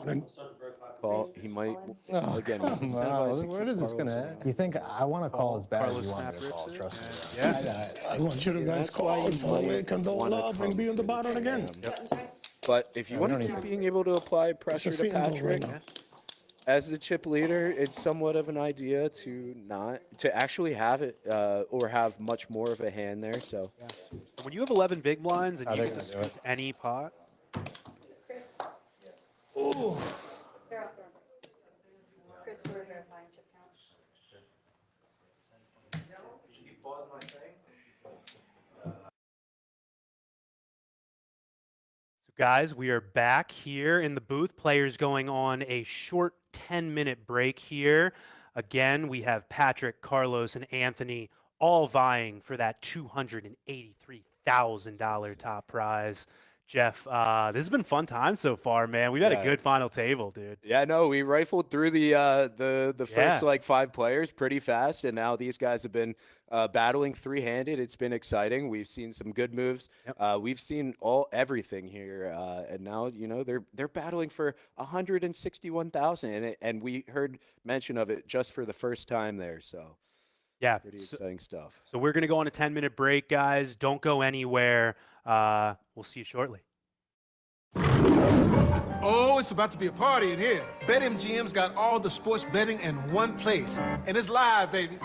[SPEAKER 2] Call. He might. Again, he's
[SPEAKER 5] Wow,
[SPEAKER 2] incentivized to
[SPEAKER 5] where
[SPEAKER 2] keep
[SPEAKER 5] is this
[SPEAKER 2] Carlos
[SPEAKER 5] gonna
[SPEAKER 2] around.
[SPEAKER 5] end?
[SPEAKER 3] You think I want to call as bad as
[SPEAKER 1] Carlos
[SPEAKER 3] you want me to
[SPEAKER 1] Snapper
[SPEAKER 3] call?
[SPEAKER 1] too?
[SPEAKER 3] Trust me.
[SPEAKER 1] Yeah.
[SPEAKER 6] I want you to guys
[SPEAKER 2] that's why
[SPEAKER 6] call
[SPEAKER 2] you
[SPEAKER 6] so we
[SPEAKER 2] might
[SPEAKER 6] can double
[SPEAKER 2] wanna
[SPEAKER 6] up and
[SPEAKER 2] come
[SPEAKER 6] be on the
[SPEAKER 2] for the
[SPEAKER 6] bottom again.
[SPEAKER 2] jam. But if you want
[SPEAKER 3] don't
[SPEAKER 2] to
[SPEAKER 3] need
[SPEAKER 2] keep
[SPEAKER 3] to-
[SPEAKER 2] being able to apply pressure to
[SPEAKER 6] seeing over
[SPEAKER 2] Patrick,
[SPEAKER 6] now.
[SPEAKER 2] as the chip leader, it's somewhat of an idea to actually have it or have much more of a hand there. So
[SPEAKER 1] When you have 11 big blinds and you
[SPEAKER 5] they're
[SPEAKER 1] get to
[SPEAKER 5] gonna do
[SPEAKER 1] scoop any pot,
[SPEAKER 8] Chris. They're up, they're up. Chris, we're verifying chip count.
[SPEAKER 1] So, guys, we are back here in the booth. Players going on a short 10-minute break here. Again, we have Patrick, Carlos, and Anthony all vying for that $283,000 top prize. Jeff, this has been fun time so far, man. We've had a
[SPEAKER 2] Yeah.
[SPEAKER 1] good final table, dude.
[SPEAKER 2] Yeah, no, we rifled through the first
[SPEAKER 1] Yeah.
[SPEAKER 2] like 5 players pretty fast, and now these guys have been battling three-handed. It's been exciting. We've seen some good moves. We've seen everything here, and now they're battling for 161,000, and we heard mention of it just for the first time there. So
[SPEAKER 1] Yeah.
[SPEAKER 2] pretty exciting stuff.
[SPEAKER 1] So we're gonna go on a 10-minute break, guys. Don't go anywhere. We'll see you shortly.
[SPEAKER 9] Oh, it's about to be a party in here. BetMGM's got all the sports betting in one place. And it's live, baby.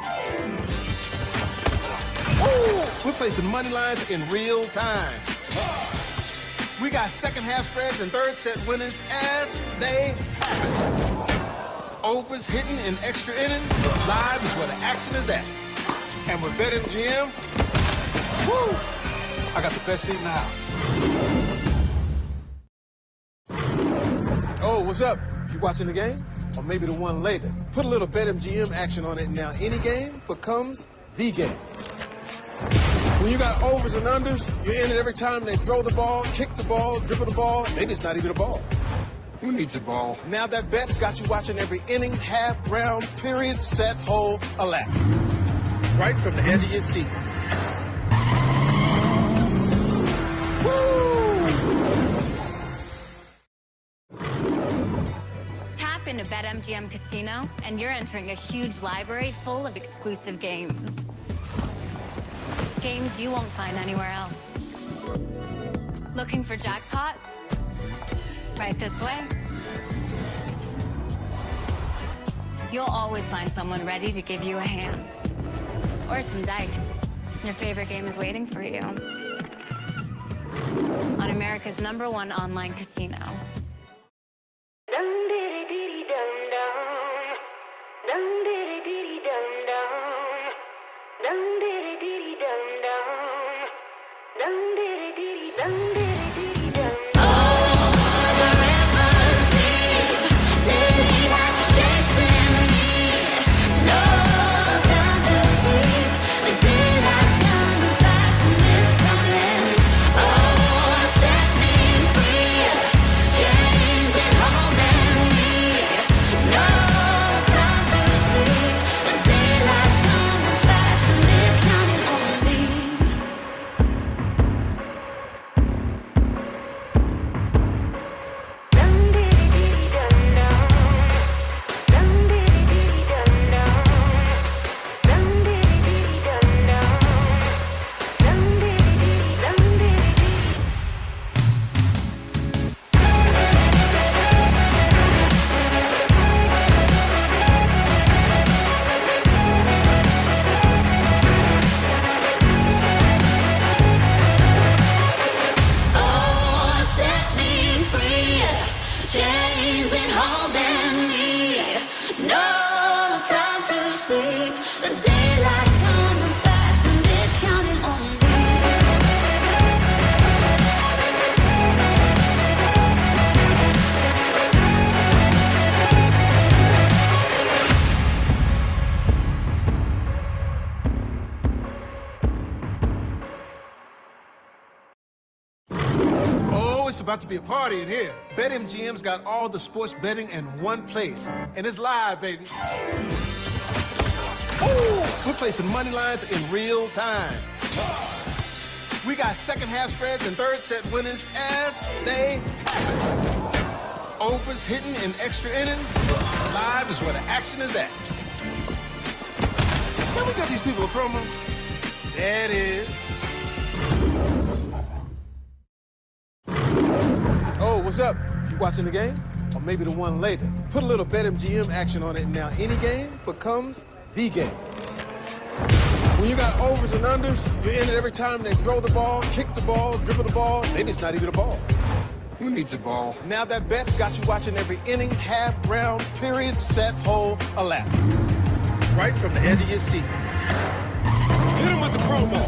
[SPEAKER 9] Ooh, we're placing money lines in real time. We got second half spreads and third set winners as they happen. Overs hitting in extra innings. Live is where the action is at. And with BetMGM, woo, I got the best seat in the house. Oh, what's up? You watching the game? Or maybe the one later? Put a little BetMGM action on it now. Any game becomes the game. When you got overs and unders, you're in it every time they throw the ball, kick the ball, dribble the ball. Maybe it's not even a ball.
[SPEAKER 4] Who needs a ball?
[SPEAKER 9] Now that bet's got you watching every inning, half, round, period, set, hole, a lap. Right from the edge of your seat.
[SPEAKER 8] Tap into BetMGM Casino, and you're entering a huge library full of exclusive games. Games you won't find anywhere else. Looking for jackpots? Right this way. You'll always find someone ready to give you a hand. Or some dice. Your favorite game is waiting for you. On America's #1 online casino.
[SPEAKER 9] It's about to be a party in here. BetMGM's got all the sports betting in one place. And it's live, baby. Ooh, we're placing money lines in real time. We got second half spreads and third set winners as they happen. Overs hitting in extra innings. Live is where the action is at. Can we get these people a promo? There it is. Oh, what's up? You watching the game? Or maybe the one later? Put a little BetMGM action on it now. Any game becomes the game. When you got overs and unders, you're in it every time they throw the ball, kick the ball, dribble the ball. Maybe it's not even a ball.
[SPEAKER 4] Who needs a ball?
[SPEAKER 9] Now that bet's got you watching every inning, half, round, period, set, hole, a lap. Right from the edge of your seat. Hit him with the promo.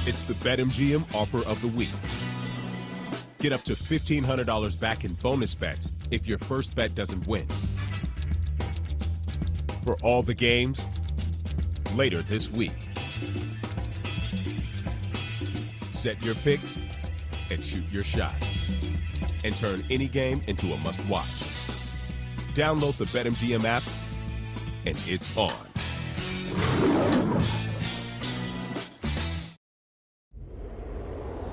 [SPEAKER 10] It's the BetMGM offer of the week. Get up to $1,500 back in bonus bets if your first bet doesn't win. For all the games, later this week. Set your picks and shoot your shot. And turn any game into a must-watch. Download the BetMGM app, and it's on.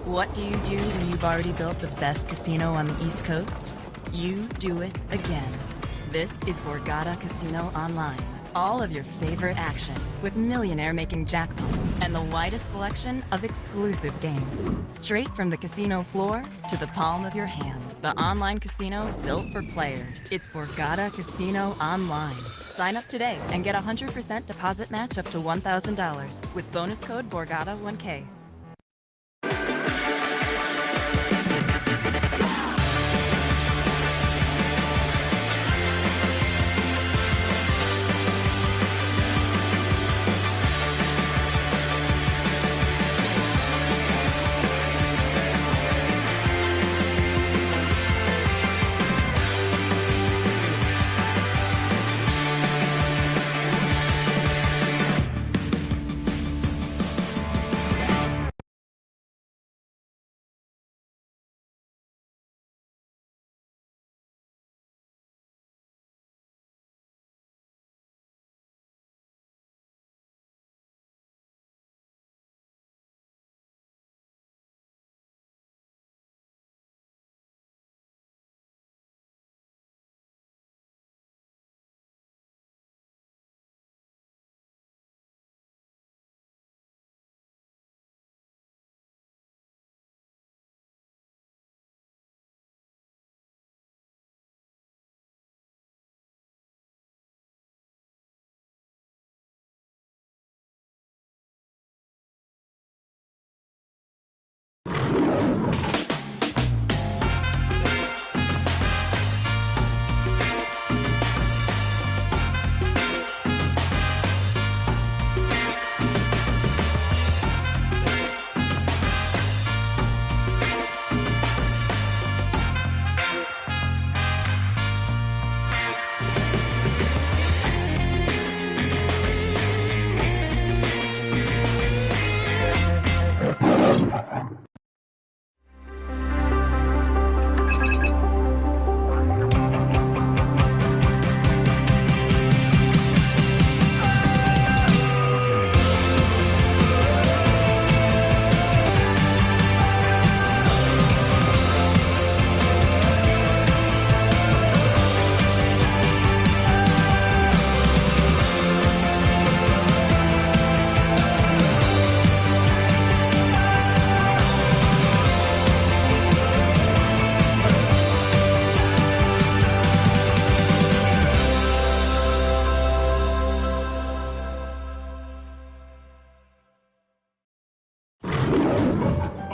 [SPEAKER 11] What do you do when you've already built the best casino on the East Coast? You do it again. This is Borgata Casino Online. All of your favorite action with millionaire-making jackpots and the widest selection of exclusive games. Straight from the casino floor to the palm of your hand. The online casino built for players. It's Borgata Casino Online. Sign up today and get a 100% deposit match up to $1,000 with bonus code BORGATA1K.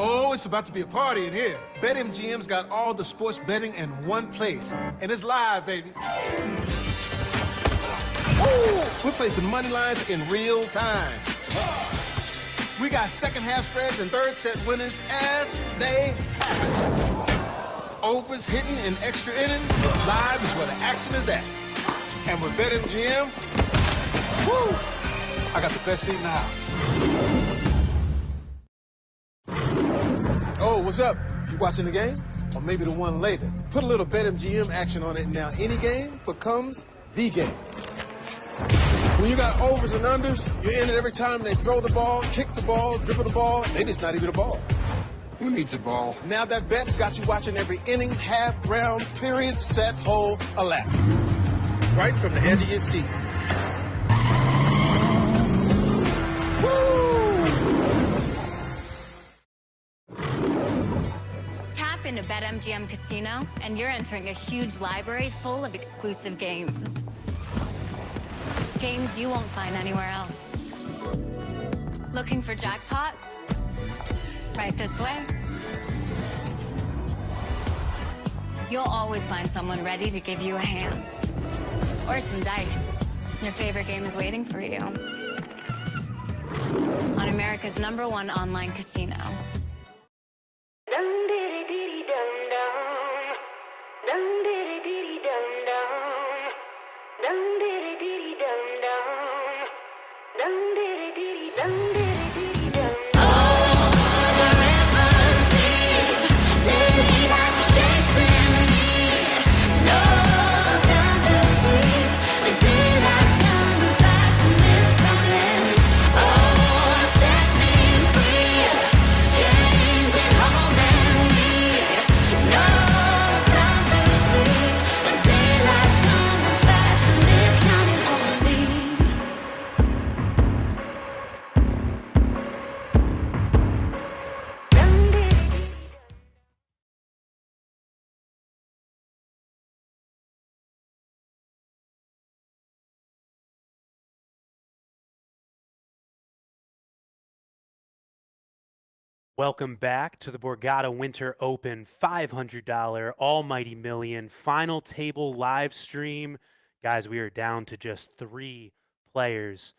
[SPEAKER 9] Oh, it's about to be a party in here. BetMGM's got all the sports betting in one place. And it's live, baby. Woo! We're placing money lines in real time. We got second half spreads and third set winners as they happen. Overs hitting in extra innings. Live is where the action is at. And with BetMGM, woo! I got the best seat in the house. Oh, what's up? You watching the game? Or maybe the one later? Put a little BetMGM action on it now. Any game becomes the game. When you got overs and unders, you're in it every time they throw the ball, kick the ball, dribble the ball. Maybe it's not even a ball.
[SPEAKER 4] Who needs a ball?
[SPEAKER 9] Now that bet's got you watching every inning, half, round, period, set, hole, a lap. Right from the edge of your seat.
[SPEAKER 8] Tap into BetMGM Casino, and you're entering a huge library full of exclusive games. Games you won't find anywhere else. Looking for jackpots? Right this way. You'll always find someone ready to give you a hand. Or some dice. Your favorite game is waiting for you. On America's #1 online casino. Oh, the river.
[SPEAKER 1] Welcome back to the Borgata Winter Open $500 Almighty Million final table live stream. Guys, we are down to just 3 players.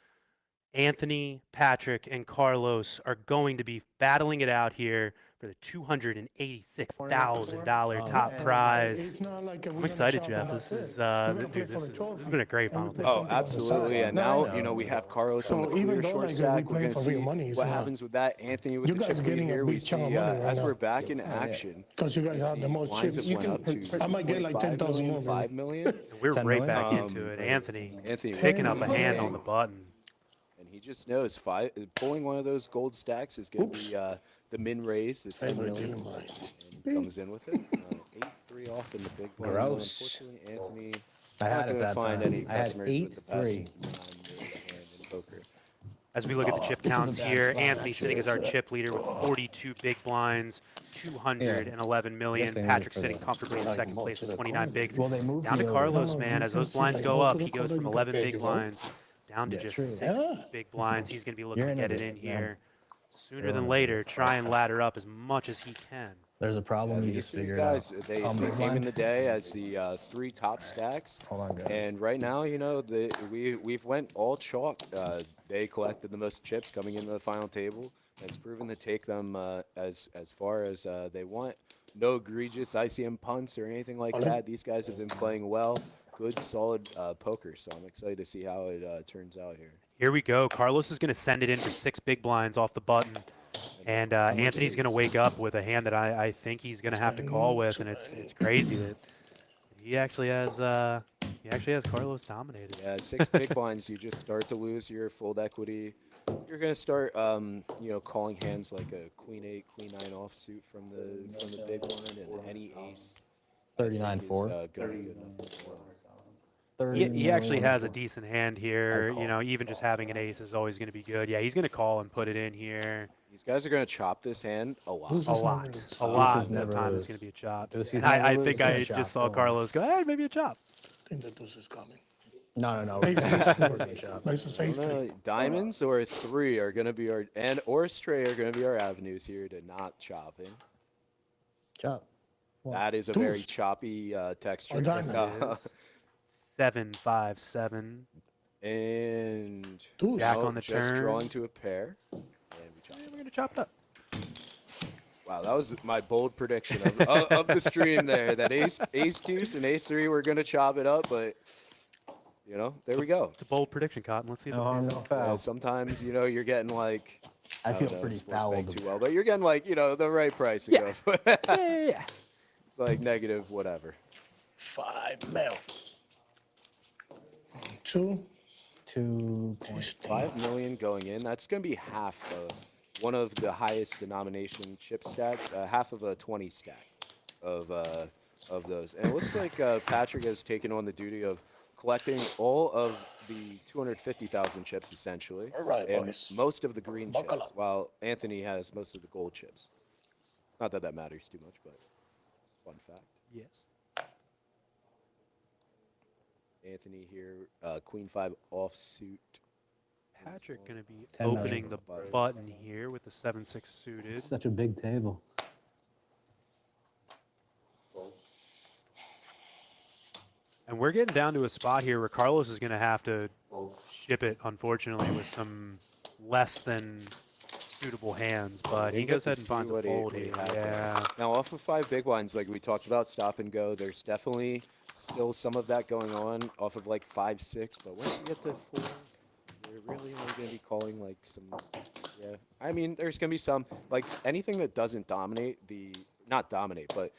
[SPEAKER 1] Anthony, Patrick, and Carlos are going to be battling it out here for the $286,000 top prize.
[SPEAKER 6] It's not like
[SPEAKER 1] I'm excited, Jeff. This is this has been a great final table.
[SPEAKER 2] Oh, absolutely. And now, you know, we have Carlos on the
[SPEAKER 6] So even
[SPEAKER 2] clear
[SPEAKER 6] though,
[SPEAKER 2] short
[SPEAKER 6] like,
[SPEAKER 2] stack.
[SPEAKER 6] we
[SPEAKER 2] We're
[SPEAKER 6] playing
[SPEAKER 2] going to
[SPEAKER 6] for
[SPEAKER 2] see
[SPEAKER 6] real money, it's
[SPEAKER 2] what
[SPEAKER 6] not-
[SPEAKER 2] happens with that. Anthony with
[SPEAKER 6] You
[SPEAKER 2] the
[SPEAKER 6] guys
[SPEAKER 2] chip lead
[SPEAKER 6] getting a
[SPEAKER 2] here.
[SPEAKER 6] big
[SPEAKER 2] We see,
[SPEAKER 6] chunk of money right
[SPEAKER 2] as
[SPEAKER 6] now.
[SPEAKER 2] we're back in action,
[SPEAKER 6] Because you guys have the most
[SPEAKER 2] lines
[SPEAKER 6] chips.
[SPEAKER 2] have went up to
[SPEAKER 6] I might get like
[SPEAKER 2] 3.5
[SPEAKER 6] 10,000
[SPEAKER 2] million,
[SPEAKER 6] more.
[SPEAKER 2] 5 million.
[SPEAKER 1] And we're
[SPEAKER 5] 10
[SPEAKER 1] right
[SPEAKER 5] million?
[SPEAKER 1] back into it. Anthony
[SPEAKER 2] Anthony
[SPEAKER 1] picking up a
[SPEAKER 6] Ten
[SPEAKER 1] hand
[SPEAKER 6] million.
[SPEAKER 1] on the button.
[SPEAKER 2] And he just knows pulling one of those gold stacks is going to be the min raise, the 10 million. And he comes in with it. 8-3 off in the big blind.
[SPEAKER 5] Gross.
[SPEAKER 2] Unfortunately, Anthony
[SPEAKER 5] I had
[SPEAKER 2] not
[SPEAKER 5] it
[SPEAKER 2] going to
[SPEAKER 5] that
[SPEAKER 2] find
[SPEAKER 5] time.
[SPEAKER 2] any
[SPEAKER 5] I had
[SPEAKER 2] customers with the best
[SPEAKER 5] 8-3.
[SPEAKER 2] hand in poker.
[SPEAKER 1] As we look at the chip
[SPEAKER 6] this is a
[SPEAKER 1] counts
[SPEAKER 6] bad
[SPEAKER 1] here,
[SPEAKER 6] spot,
[SPEAKER 1] Anthony sitting as our
[SPEAKER 6] actually.
[SPEAKER 1] chip leader with 42 big blinds, 211 million.
[SPEAKER 5] Guess they need
[SPEAKER 1] Patrick
[SPEAKER 5] it for
[SPEAKER 1] sitting
[SPEAKER 5] the-
[SPEAKER 1] comfortably in second place with 29 bigs.
[SPEAKER 3] Well, they moved
[SPEAKER 1] Down to
[SPEAKER 3] me over.
[SPEAKER 1] Carlos,
[SPEAKER 6] No,
[SPEAKER 1] man.
[SPEAKER 6] you
[SPEAKER 1] As those
[SPEAKER 6] can see,
[SPEAKER 1] blinds
[SPEAKER 6] like,
[SPEAKER 1] go
[SPEAKER 6] go
[SPEAKER 1] up,
[SPEAKER 6] to the
[SPEAKER 1] he goes
[SPEAKER 6] corner,
[SPEAKER 1] from
[SPEAKER 6] you
[SPEAKER 1] 11
[SPEAKER 6] can
[SPEAKER 1] big
[SPEAKER 6] pay,
[SPEAKER 1] blinds down to
[SPEAKER 3] Yeah,
[SPEAKER 1] just
[SPEAKER 3] true.
[SPEAKER 1] 6
[SPEAKER 6] Yeah.
[SPEAKER 1] big blinds. He's going to be looking
[SPEAKER 3] You're
[SPEAKER 1] to
[SPEAKER 3] in
[SPEAKER 1] get it
[SPEAKER 3] it,
[SPEAKER 1] in
[SPEAKER 3] man.
[SPEAKER 1] here sooner than later. Try and ladder up as much as he can.
[SPEAKER 3] There's a problem. You
[SPEAKER 2] These
[SPEAKER 3] just
[SPEAKER 2] three
[SPEAKER 3] figure
[SPEAKER 2] guys,
[SPEAKER 3] it out.
[SPEAKER 2] they
[SPEAKER 3] Big
[SPEAKER 2] came in
[SPEAKER 3] blind?
[SPEAKER 2] the day as the 3 top stacks.
[SPEAKER 3] Hold on, guys.
[SPEAKER 2] And right now, you know, we've went all chalk. They collected the most chips coming into the final table. It's proven to take them as far as they want. No egregious ICM punts or anything like that. These guys have been playing well. Good, solid poker. So I'm excited to see how it turns out here.
[SPEAKER 1] Here we go. Carlos is going to send it in for 6 big blinds off the button. And Anthony's going to wake up with a hand that I think he's going to have to call with, and it's crazy that he actually has Carlos dominated.
[SPEAKER 2] Yeah, 6 big blinds, you just start to lose your fold equity. You're gonna start, you know, calling hands like a queen 8, queen 9 offsuit from the big blind, and any ace. I think
[SPEAKER 3] 39-4.
[SPEAKER 2] is, gonna be good enough.
[SPEAKER 1] He actually has a decent hand here. You know, even just having an ace is always going to be good. Yeah, he's going to call and put it in here.
[SPEAKER 2] These guys are gonna chop this hand a lot.
[SPEAKER 6] Who's
[SPEAKER 1] A
[SPEAKER 6] this
[SPEAKER 1] lot.
[SPEAKER 6] number?
[SPEAKER 1] A lot
[SPEAKER 3] is
[SPEAKER 1] of the
[SPEAKER 3] never
[SPEAKER 1] time
[SPEAKER 3] lose.
[SPEAKER 1] it's going to be a chop.
[SPEAKER 3] This
[SPEAKER 1] And
[SPEAKER 3] is never
[SPEAKER 1] I
[SPEAKER 3] lose,
[SPEAKER 1] think
[SPEAKER 3] it's
[SPEAKER 1] I
[SPEAKER 3] gonna
[SPEAKER 1] just
[SPEAKER 3] chop,
[SPEAKER 1] saw
[SPEAKER 3] don't worry.
[SPEAKER 1] Carlos go, hey, maybe a chop.
[SPEAKER 6] I think that this is coming.
[SPEAKER 3] No.
[SPEAKER 6] Ace, ace,
[SPEAKER 3] We're gonna shop.
[SPEAKER 6] Nice to say straight.
[SPEAKER 2] Diamonds or 3 are gonna be or straight are gonna be our avenues here to not chopping.
[SPEAKER 3] Chop.
[SPEAKER 2] That is a very choppy texture.
[SPEAKER 6] Or diamond.
[SPEAKER 1] 7-5-7.
[SPEAKER 2] And
[SPEAKER 6] Deuce.
[SPEAKER 1] Jack on the
[SPEAKER 2] just
[SPEAKER 1] turn.
[SPEAKER 2] drawing to a pair. And we chop.
[SPEAKER 1] We're going to chop it up.
[SPEAKER 2] Wow, that was my bold prediction of the stream there. That ace deuce and ace 3 were gonna chop it up, but you know, there we go.
[SPEAKER 1] It's a bold prediction, Cotton. Let's see if
[SPEAKER 5] No
[SPEAKER 1] it
[SPEAKER 5] harm,
[SPEAKER 1] pays
[SPEAKER 5] no
[SPEAKER 1] off.
[SPEAKER 5] foul.
[SPEAKER 2] Sometimes you know you're getting like
[SPEAKER 3] I feel
[SPEAKER 2] don't know,
[SPEAKER 3] pretty
[SPEAKER 2] sports
[SPEAKER 3] foul.
[SPEAKER 2] bank too well, but you're getting like you know the right price to go for.
[SPEAKER 1] Yeah.
[SPEAKER 2] It's like negative whatever.
[SPEAKER 6] 5 mil. 2.
[SPEAKER 3] 2.5.
[SPEAKER 2] 5 million going in. That's gonna be half of one of the highest denomination chip stacks, half of a 20 stack of those. And it looks like Patrick has taken on the duty of collecting all of the 250,000 chips essentially,
[SPEAKER 6] All right,
[SPEAKER 2] and
[SPEAKER 6] boys.
[SPEAKER 2] most of the green
[SPEAKER 6] Buckle
[SPEAKER 2] chips,
[SPEAKER 6] up.
[SPEAKER 2] while Anthony has most of the gold chips. Not that that matters too much, but it's a fun fact.
[SPEAKER 1] Yes.
[SPEAKER 2] Anthony here, queen 5 offsuit.
[SPEAKER 1] Patrick going to be
[SPEAKER 5] 10 million.
[SPEAKER 1] opening the button here with the 7-6 suited.
[SPEAKER 5] Such a big table.
[SPEAKER 1] And we're getting down to a spot here where Carlos is going to have to ship it, unfortunately, with some less than suitable hands. But he
[SPEAKER 2] We get
[SPEAKER 1] goes
[SPEAKER 2] to
[SPEAKER 1] ahead and
[SPEAKER 2] see
[SPEAKER 1] finds a
[SPEAKER 2] what he-
[SPEAKER 1] fold
[SPEAKER 2] what he
[SPEAKER 1] here.
[SPEAKER 2] had there.
[SPEAKER 1] Yeah.
[SPEAKER 2] Now, off of 5 big blinds, like we talked about, stop and go, there's definitely still some of that going on off of like 5-6. But once you get to 4, you're really only going to be calling like some. Yeah, I mean, there's going to be some like anything that doesn't dominate not dominate, but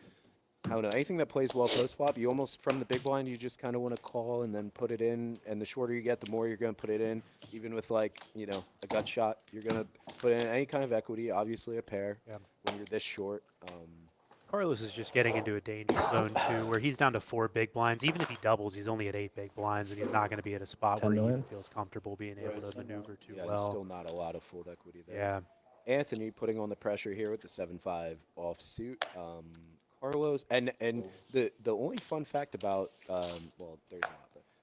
[SPEAKER 2] I don't know, anything that plays well post flop. You almost from the big blind, you just kind of want to call and then put it in. And the shorter you get, the more you're going to put it in. Even with like you know a gut shot, you're going to put in any kind of equity. Obviously a pair
[SPEAKER 1] Yeah.
[SPEAKER 2] when you're this short.
[SPEAKER 1] Carlos is just getting into a danger zone, too, where he's down to 4 big blinds. Even if he doubles, he's only at 8 big blinds, and he's not going to be at a spot
[SPEAKER 3] 10
[SPEAKER 1] where he
[SPEAKER 3] million?
[SPEAKER 1] feels comfortable being able to maneuver too
[SPEAKER 2] Yeah, there's still
[SPEAKER 1] well.
[SPEAKER 2] not a lot of fold equity there.
[SPEAKER 1] Yeah.
[SPEAKER 2] Anthony putting on the pressure here with the 7-5 offsuit. Carlos and the only fun fact about well, there's not.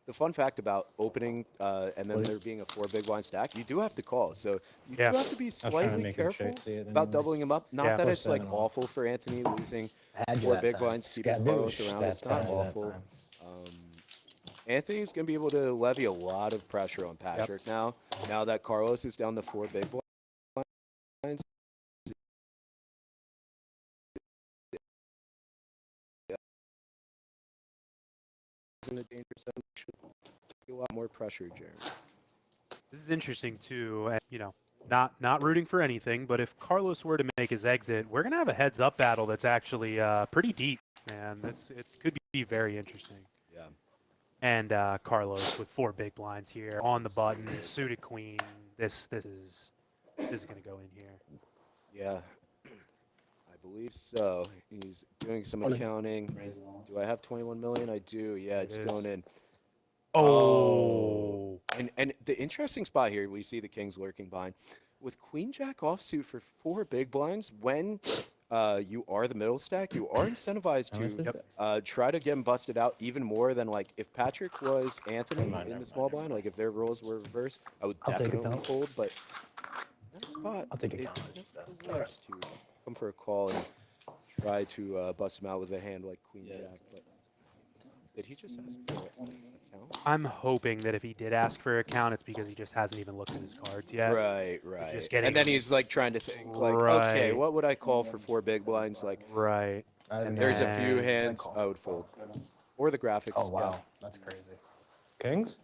[SPEAKER 2] But the fun fact about opening and then there being a 4 big blind stack, you do have to call. So you
[SPEAKER 1] Yeah.
[SPEAKER 2] do have to be
[SPEAKER 5] trying to
[SPEAKER 2] slightly
[SPEAKER 5] make him
[SPEAKER 2] careful
[SPEAKER 5] see it
[SPEAKER 2] about
[SPEAKER 5] anyway.
[SPEAKER 2] doubling him up. Not
[SPEAKER 1] Yeah.
[SPEAKER 2] that
[SPEAKER 5] Push
[SPEAKER 2] it's like
[SPEAKER 5] 7 off.
[SPEAKER 2] awful for Anthony losing
[SPEAKER 3] Had you
[SPEAKER 2] 4
[SPEAKER 3] that
[SPEAKER 2] big
[SPEAKER 3] time.
[SPEAKER 2] blinds, keeping Carlos
[SPEAKER 3] Skadoosh
[SPEAKER 2] around.
[SPEAKER 3] that
[SPEAKER 2] It's not
[SPEAKER 3] time.
[SPEAKER 2] awful. Anthony's going to be able to levy a lot of pressure on Patrick now that Carlos is down to 4 big blinds. In the danger zone, should be a lot more pressure, Jeremy.
[SPEAKER 1] This is interesting too. And, you know, not rooting for anything, but if Carlos were to make his exit, we're gonna have a heads-up battle that's actually pretty deep, man. It could be very interesting.
[SPEAKER 2] Yeah.
[SPEAKER 1] And Carlos with 4 big blinds here on the button, suited queen. This is gonna go in here.
[SPEAKER 2] Yeah, I believe so. He's doing some accounting. Do I have 21 million? I do. Yeah, it's
[SPEAKER 1] is.
[SPEAKER 2] going in.
[SPEAKER 1] Oh.
[SPEAKER 2] And the interesting spot here, we see the kings lurking behind. With queen jack offsuit for 4 big blinds, when you are the middle stack, you are incentivized to try to get him busted out even more than like if Patrick was Anthony in the small blind, like if their roles were reversed, I would
[SPEAKER 3] I'll take
[SPEAKER 2] definitely
[SPEAKER 3] account.
[SPEAKER 2] fold. But that spot,
[SPEAKER 3] I'll take
[SPEAKER 2] it's
[SPEAKER 3] account.
[SPEAKER 2] flex to come for a call and try to bust him out with a hand like queen jack. But did he just ask for an account?
[SPEAKER 1] I'm hoping that if he did ask for a count, it's because he just hasn't even looked at his cards yet.
[SPEAKER 2] Right.
[SPEAKER 1] just getting-
[SPEAKER 2] And then he's like trying to think, like, okay,
[SPEAKER 1] Right.
[SPEAKER 2] what would I call for 4 big blinds? Like,
[SPEAKER 1] Right. And
[SPEAKER 2] there's a few
[SPEAKER 1] then-
[SPEAKER 2] hands I would fold, or the graphics.
[SPEAKER 3] Oh wow,
[SPEAKER 2] yeah.
[SPEAKER 3] that's crazy.
[SPEAKER 5] Kings?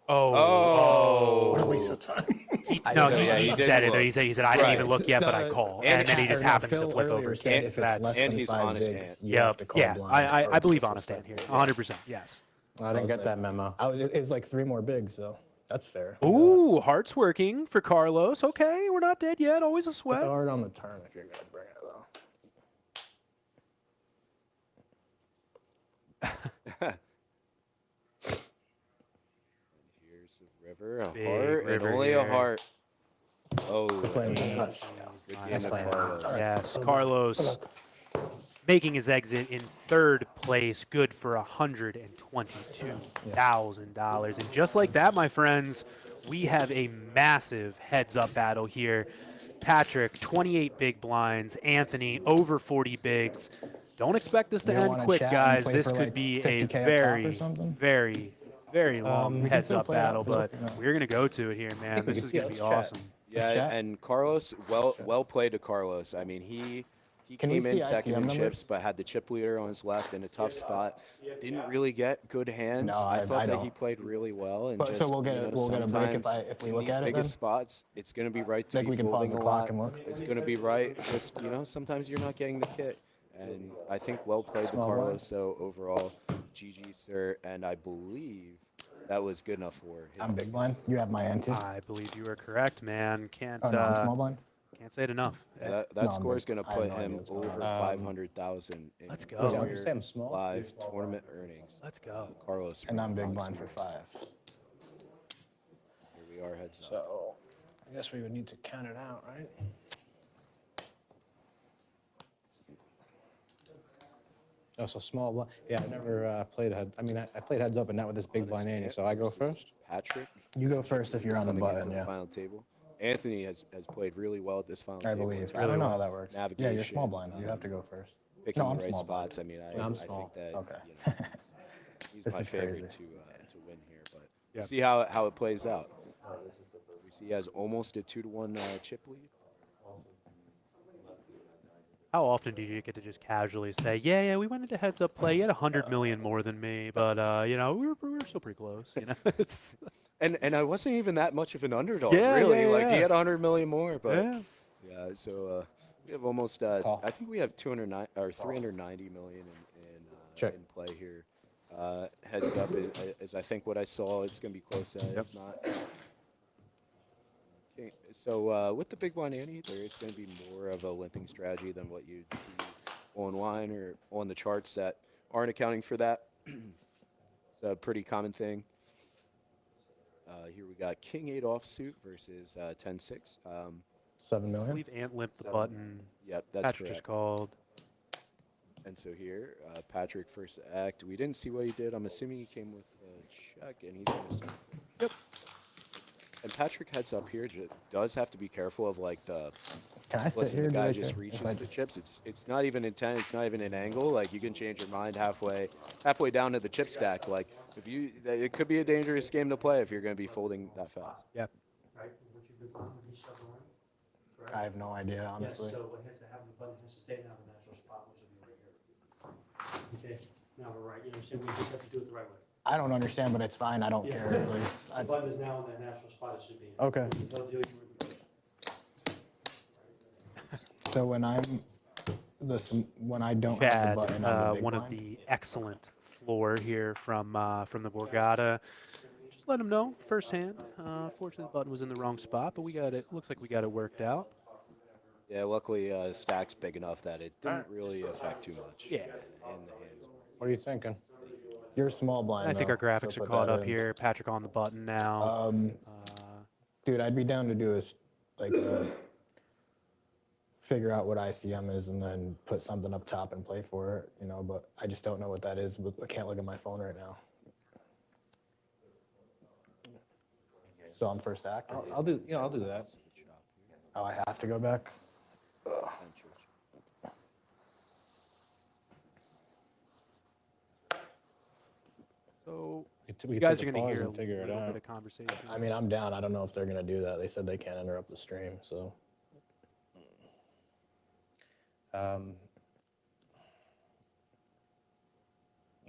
[SPEAKER 2] Oh.
[SPEAKER 6] What a waste of time.
[SPEAKER 1] He
[SPEAKER 2] he did
[SPEAKER 1] said it.
[SPEAKER 2] look.
[SPEAKER 1] He said I didn't even
[SPEAKER 2] Right.
[SPEAKER 1] look yet, but I call. And then he just happens to
[SPEAKER 3] Phil
[SPEAKER 1] flip
[SPEAKER 3] earlier
[SPEAKER 1] over.
[SPEAKER 3] said if it's
[SPEAKER 1] That's-
[SPEAKER 3] less
[SPEAKER 2] and
[SPEAKER 3] than
[SPEAKER 2] he's
[SPEAKER 3] 5
[SPEAKER 2] honest
[SPEAKER 3] bigs,
[SPEAKER 2] hand.
[SPEAKER 3] you have to call
[SPEAKER 1] yeah.
[SPEAKER 3] blind, or
[SPEAKER 1] I
[SPEAKER 3] it's
[SPEAKER 1] believe
[SPEAKER 3] just
[SPEAKER 1] honest hand here.
[SPEAKER 3] respect.
[SPEAKER 1] 100%. Yes.
[SPEAKER 5] I didn't get that memo.
[SPEAKER 3] It was like 3 more bigs, so that's fair.
[SPEAKER 1] Ooh, heart's working for Carlos. Okay, we're not dead yet. Always a
[SPEAKER 3] Put the
[SPEAKER 1] sweat.
[SPEAKER 3] heart on the turn if you're gonna bring it though.
[SPEAKER 2] Here's a river, a
[SPEAKER 1] Big
[SPEAKER 2] heart,
[SPEAKER 1] river
[SPEAKER 2] and only
[SPEAKER 1] here.
[SPEAKER 2] a heart. Oh,
[SPEAKER 3] Playing
[SPEAKER 2] good
[SPEAKER 3] nice.
[SPEAKER 2] game of Carlos.
[SPEAKER 1] Yes, Carlos making his exit in 3rd place, good for $122,000. And just like that, my friends, we have a massive heads-up battle here. Patrick, 28 big blinds. Anthony, over 40 bigs. Don't expect this to
[SPEAKER 3] You don't
[SPEAKER 1] end
[SPEAKER 3] wanna
[SPEAKER 1] quick,
[SPEAKER 3] chat and
[SPEAKER 1] guys.
[SPEAKER 3] play
[SPEAKER 1] This
[SPEAKER 3] for,
[SPEAKER 1] could
[SPEAKER 3] like,
[SPEAKER 1] be a
[SPEAKER 3] 50K up top or
[SPEAKER 1] very,
[SPEAKER 3] something?
[SPEAKER 1] very, very long
[SPEAKER 3] we can still
[SPEAKER 1] heads-up
[SPEAKER 3] play it out
[SPEAKER 1] battle,
[SPEAKER 3] for
[SPEAKER 1] but
[SPEAKER 3] the-
[SPEAKER 1] we're going to go to it here, man.
[SPEAKER 5] we
[SPEAKER 1] This
[SPEAKER 5] can-
[SPEAKER 1] is
[SPEAKER 5] yeah,
[SPEAKER 1] going to be
[SPEAKER 5] let's chat.
[SPEAKER 1] awesome.
[SPEAKER 2] Yeah,
[SPEAKER 3] chat.
[SPEAKER 2] and Carlos, well played to Carlos. I mean, he
[SPEAKER 3] Can we
[SPEAKER 2] came in
[SPEAKER 3] see
[SPEAKER 2] second
[SPEAKER 3] ICM
[SPEAKER 2] in
[SPEAKER 3] numbers?
[SPEAKER 2] chips, but had the chip leader on his left in a tough spot. Didn't really get good hands.
[SPEAKER 3] No,
[SPEAKER 2] I
[SPEAKER 3] I
[SPEAKER 2] thought that
[SPEAKER 3] don't.
[SPEAKER 2] he played really well. And
[SPEAKER 3] But- so
[SPEAKER 2] just,
[SPEAKER 3] we'll get
[SPEAKER 2] you
[SPEAKER 3] a-
[SPEAKER 2] know,
[SPEAKER 3] we'll get a break if
[SPEAKER 2] sometimes
[SPEAKER 3] we
[SPEAKER 2] in
[SPEAKER 3] look
[SPEAKER 2] these
[SPEAKER 3] at it
[SPEAKER 2] biggest
[SPEAKER 3] then?
[SPEAKER 2] spots, it's going to be right to
[SPEAKER 3] Like
[SPEAKER 2] be
[SPEAKER 3] we can pause
[SPEAKER 2] folding
[SPEAKER 3] the
[SPEAKER 2] a
[SPEAKER 3] clock
[SPEAKER 2] lot.
[SPEAKER 3] and look?
[SPEAKER 2] It's going to be right. Just, you know, sometimes you're not getting the kit. And I think well played to
[SPEAKER 3] Small blind.
[SPEAKER 2] Carlos. So overall, GG, sir. And I believe that was good enough for his
[SPEAKER 3] I'm big blind. You have my hand too.
[SPEAKER 1] I believe you are correct, man. Can't
[SPEAKER 3] Oh no, I'm small blind.
[SPEAKER 1] can't say it enough.
[SPEAKER 2] That
[SPEAKER 3] No, I'm
[SPEAKER 2] score is
[SPEAKER 3] big.
[SPEAKER 2] going to
[SPEAKER 3] I have
[SPEAKER 2] put
[SPEAKER 3] no idea
[SPEAKER 2] him
[SPEAKER 3] what's going
[SPEAKER 2] over
[SPEAKER 3] on.
[SPEAKER 2] 500,000 in
[SPEAKER 1] Let's go.
[SPEAKER 5] Yeah,
[SPEAKER 2] career
[SPEAKER 5] would you say I'm small?
[SPEAKER 2] live tournament earnings.
[SPEAKER 1] Let's go.
[SPEAKER 2] Carlos.
[SPEAKER 3] And I'm big
[SPEAKER 2] from
[SPEAKER 3] blind for
[SPEAKER 2] Oxnard.
[SPEAKER 3] 5.
[SPEAKER 2] Here we are, heads up.
[SPEAKER 5] So I guess we would need to count it out, right? Oh, so small blind. Yeah, I never played head. I mean, I played heads up, but not with this big blind ante. So I go first.
[SPEAKER 2] Patrick
[SPEAKER 3] You go first if you're on the
[SPEAKER 2] coming into
[SPEAKER 3] button,
[SPEAKER 2] the
[SPEAKER 3] yeah.
[SPEAKER 2] final table. Anthony has played really well at this final
[SPEAKER 3] I
[SPEAKER 2] table.
[SPEAKER 3] believe.
[SPEAKER 2] It's
[SPEAKER 3] I don't
[SPEAKER 2] really
[SPEAKER 3] know
[SPEAKER 2] well.
[SPEAKER 3] how that works. Yeah, you're
[SPEAKER 2] Navigation,
[SPEAKER 3] small blind. You have to go first.
[SPEAKER 2] Picking
[SPEAKER 3] No,
[SPEAKER 2] the
[SPEAKER 3] I'm
[SPEAKER 2] right
[SPEAKER 3] small blind.
[SPEAKER 2] spots. I mean,
[SPEAKER 5] I'm
[SPEAKER 2] I
[SPEAKER 5] small.
[SPEAKER 2] think that
[SPEAKER 3] Okay.
[SPEAKER 2] you know, he's
[SPEAKER 3] This
[SPEAKER 2] my
[SPEAKER 3] is
[SPEAKER 2] favorite
[SPEAKER 3] crazy.
[SPEAKER 2] to win here. But
[SPEAKER 1] Yeah.
[SPEAKER 2] see how it plays out. We see he has almost a 2-1 chip lead.
[SPEAKER 1] How often do you get to just casually say, yeah, we went into heads up play. You had 100 million more than me, but you know, we were still pretty close. You know, it's,
[SPEAKER 2] And I wasn't even that much of an underdog,
[SPEAKER 1] Yeah,
[SPEAKER 2] really.
[SPEAKER 1] yeah,
[SPEAKER 2] like he
[SPEAKER 1] yeah.
[SPEAKER 2] had 100 million more, but
[SPEAKER 1] yeah.
[SPEAKER 2] So we have almost.
[SPEAKER 5] Call.
[SPEAKER 2] I think we have 209 or 390 million
[SPEAKER 5] Check.
[SPEAKER 2] in play here. Heads up, as I think what I saw, it's going to be close. If not. Okay, so with the big blind ante, there is going to be more of a limping strategy than what you'd see online or on the charts that aren't accounting for that. It's a pretty common thing. Here we got King 8 offsuit versus 10-6.
[SPEAKER 3] 7
[SPEAKER 1] I
[SPEAKER 3] million.
[SPEAKER 1] believe Ant limped the button.
[SPEAKER 2] Yep, that's
[SPEAKER 1] Patrick just
[SPEAKER 2] correct.
[SPEAKER 1] called.
[SPEAKER 2] And so here, Patrick first act. We didn't see what he did. I'm assuming he came with a check, and he's going to start.
[SPEAKER 1] Yep.
[SPEAKER 2] And Patrick heads up here does have to be careful of like the.
[SPEAKER 3] Can I sit
[SPEAKER 2] Listen,
[SPEAKER 3] here?
[SPEAKER 2] the
[SPEAKER 3] Do
[SPEAKER 2] guy
[SPEAKER 3] I
[SPEAKER 2] just
[SPEAKER 3] care?
[SPEAKER 2] reaches
[SPEAKER 3] If I
[SPEAKER 2] the
[SPEAKER 3] just-
[SPEAKER 2] chips. It's not even intent. It's not even an angle. Like you can change your mind halfway down to the chip stack. Like if you, it could be a dangerous game to play if you're going to be folding that fast.
[SPEAKER 1] Yep.
[SPEAKER 3] I have no idea, honestly.
[SPEAKER 12] So what has to happen, the button has to stay down in the natural spot, which will be right here. Okay, now we're right, you understand, we just have to do it the right way.
[SPEAKER 3] I don't understand, but it's fine. I don't
[SPEAKER 12] Yeah.
[SPEAKER 3] care. At least.
[SPEAKER 12] The button is now in that natural spot it should be in.
[SPEAKER 3] Okay.
[SPEAKER 12] They'll do it,
[SPEAKER 3] So when I don't have
[SPEAKER 1] Chad,
[SPEAKER 3] the button on the big
[SPEAKER 1] one of
[SPEAKER 3] blind,
[SPEAKER 1] the excellent floor here from the Borgata. Just let him know firsthand. Fortunately, the button was in the wrong spot, but we got it. Looks like we got it worked out.
[SPEAKER 2] Yeah, luckily stack's big enough that it didn't really affect too much.
[SPEAKER 1] Yeah.
[SPEAKER 2] In the hands.
[SPEAKER 5] What are you thinking?
[SPEAKER 3] you're small blind.
[SPEAKER 1] I think
[SPEAKER 3] though,
[SPEAKER 1] our graphics
[SPEAKER 3] so
[SPEAKER 1] are
[SPEAKER 3] put
[SPEAKER 1] caught
[SPEAKER 3] that
[SPEAKER 1] up
[SPEAKER 3] in.
[SPEAKER 1] here. Patrick on the button now.
[SPEAKER 3] Dude, I'd be down to do figure out what ICM is and then put something up top and play for it, you know. But I just don't know what that is. But I can't look at my phone right now. So I'm first act. or-
[SPEAKER 5] I'll do that.
[SPEAKER 3] Oh, I have to go back.
[SPEAKER 1] So
[SPEAKER 5] We
[SPEAKER 1] you
[SPEAKER 5] can
[SPEAKER 1] guys
[SPEAKER 5] take
[SPEAKER 1] are
[SPEAKER 5] a
[SPEAKER 1] going to
[SPEAKER 5] pause
[SPEAKER 1] hear a
[SPEAKER 5] and figure it
[SPEAKER 1] little
[SPEAKER 5] out.
[SPEAKER 1] bit of conversation.
[SPEAKER 3] I mean, I'm down. I don't know if they're gonna do that. They said they can't interrupt the stream, so.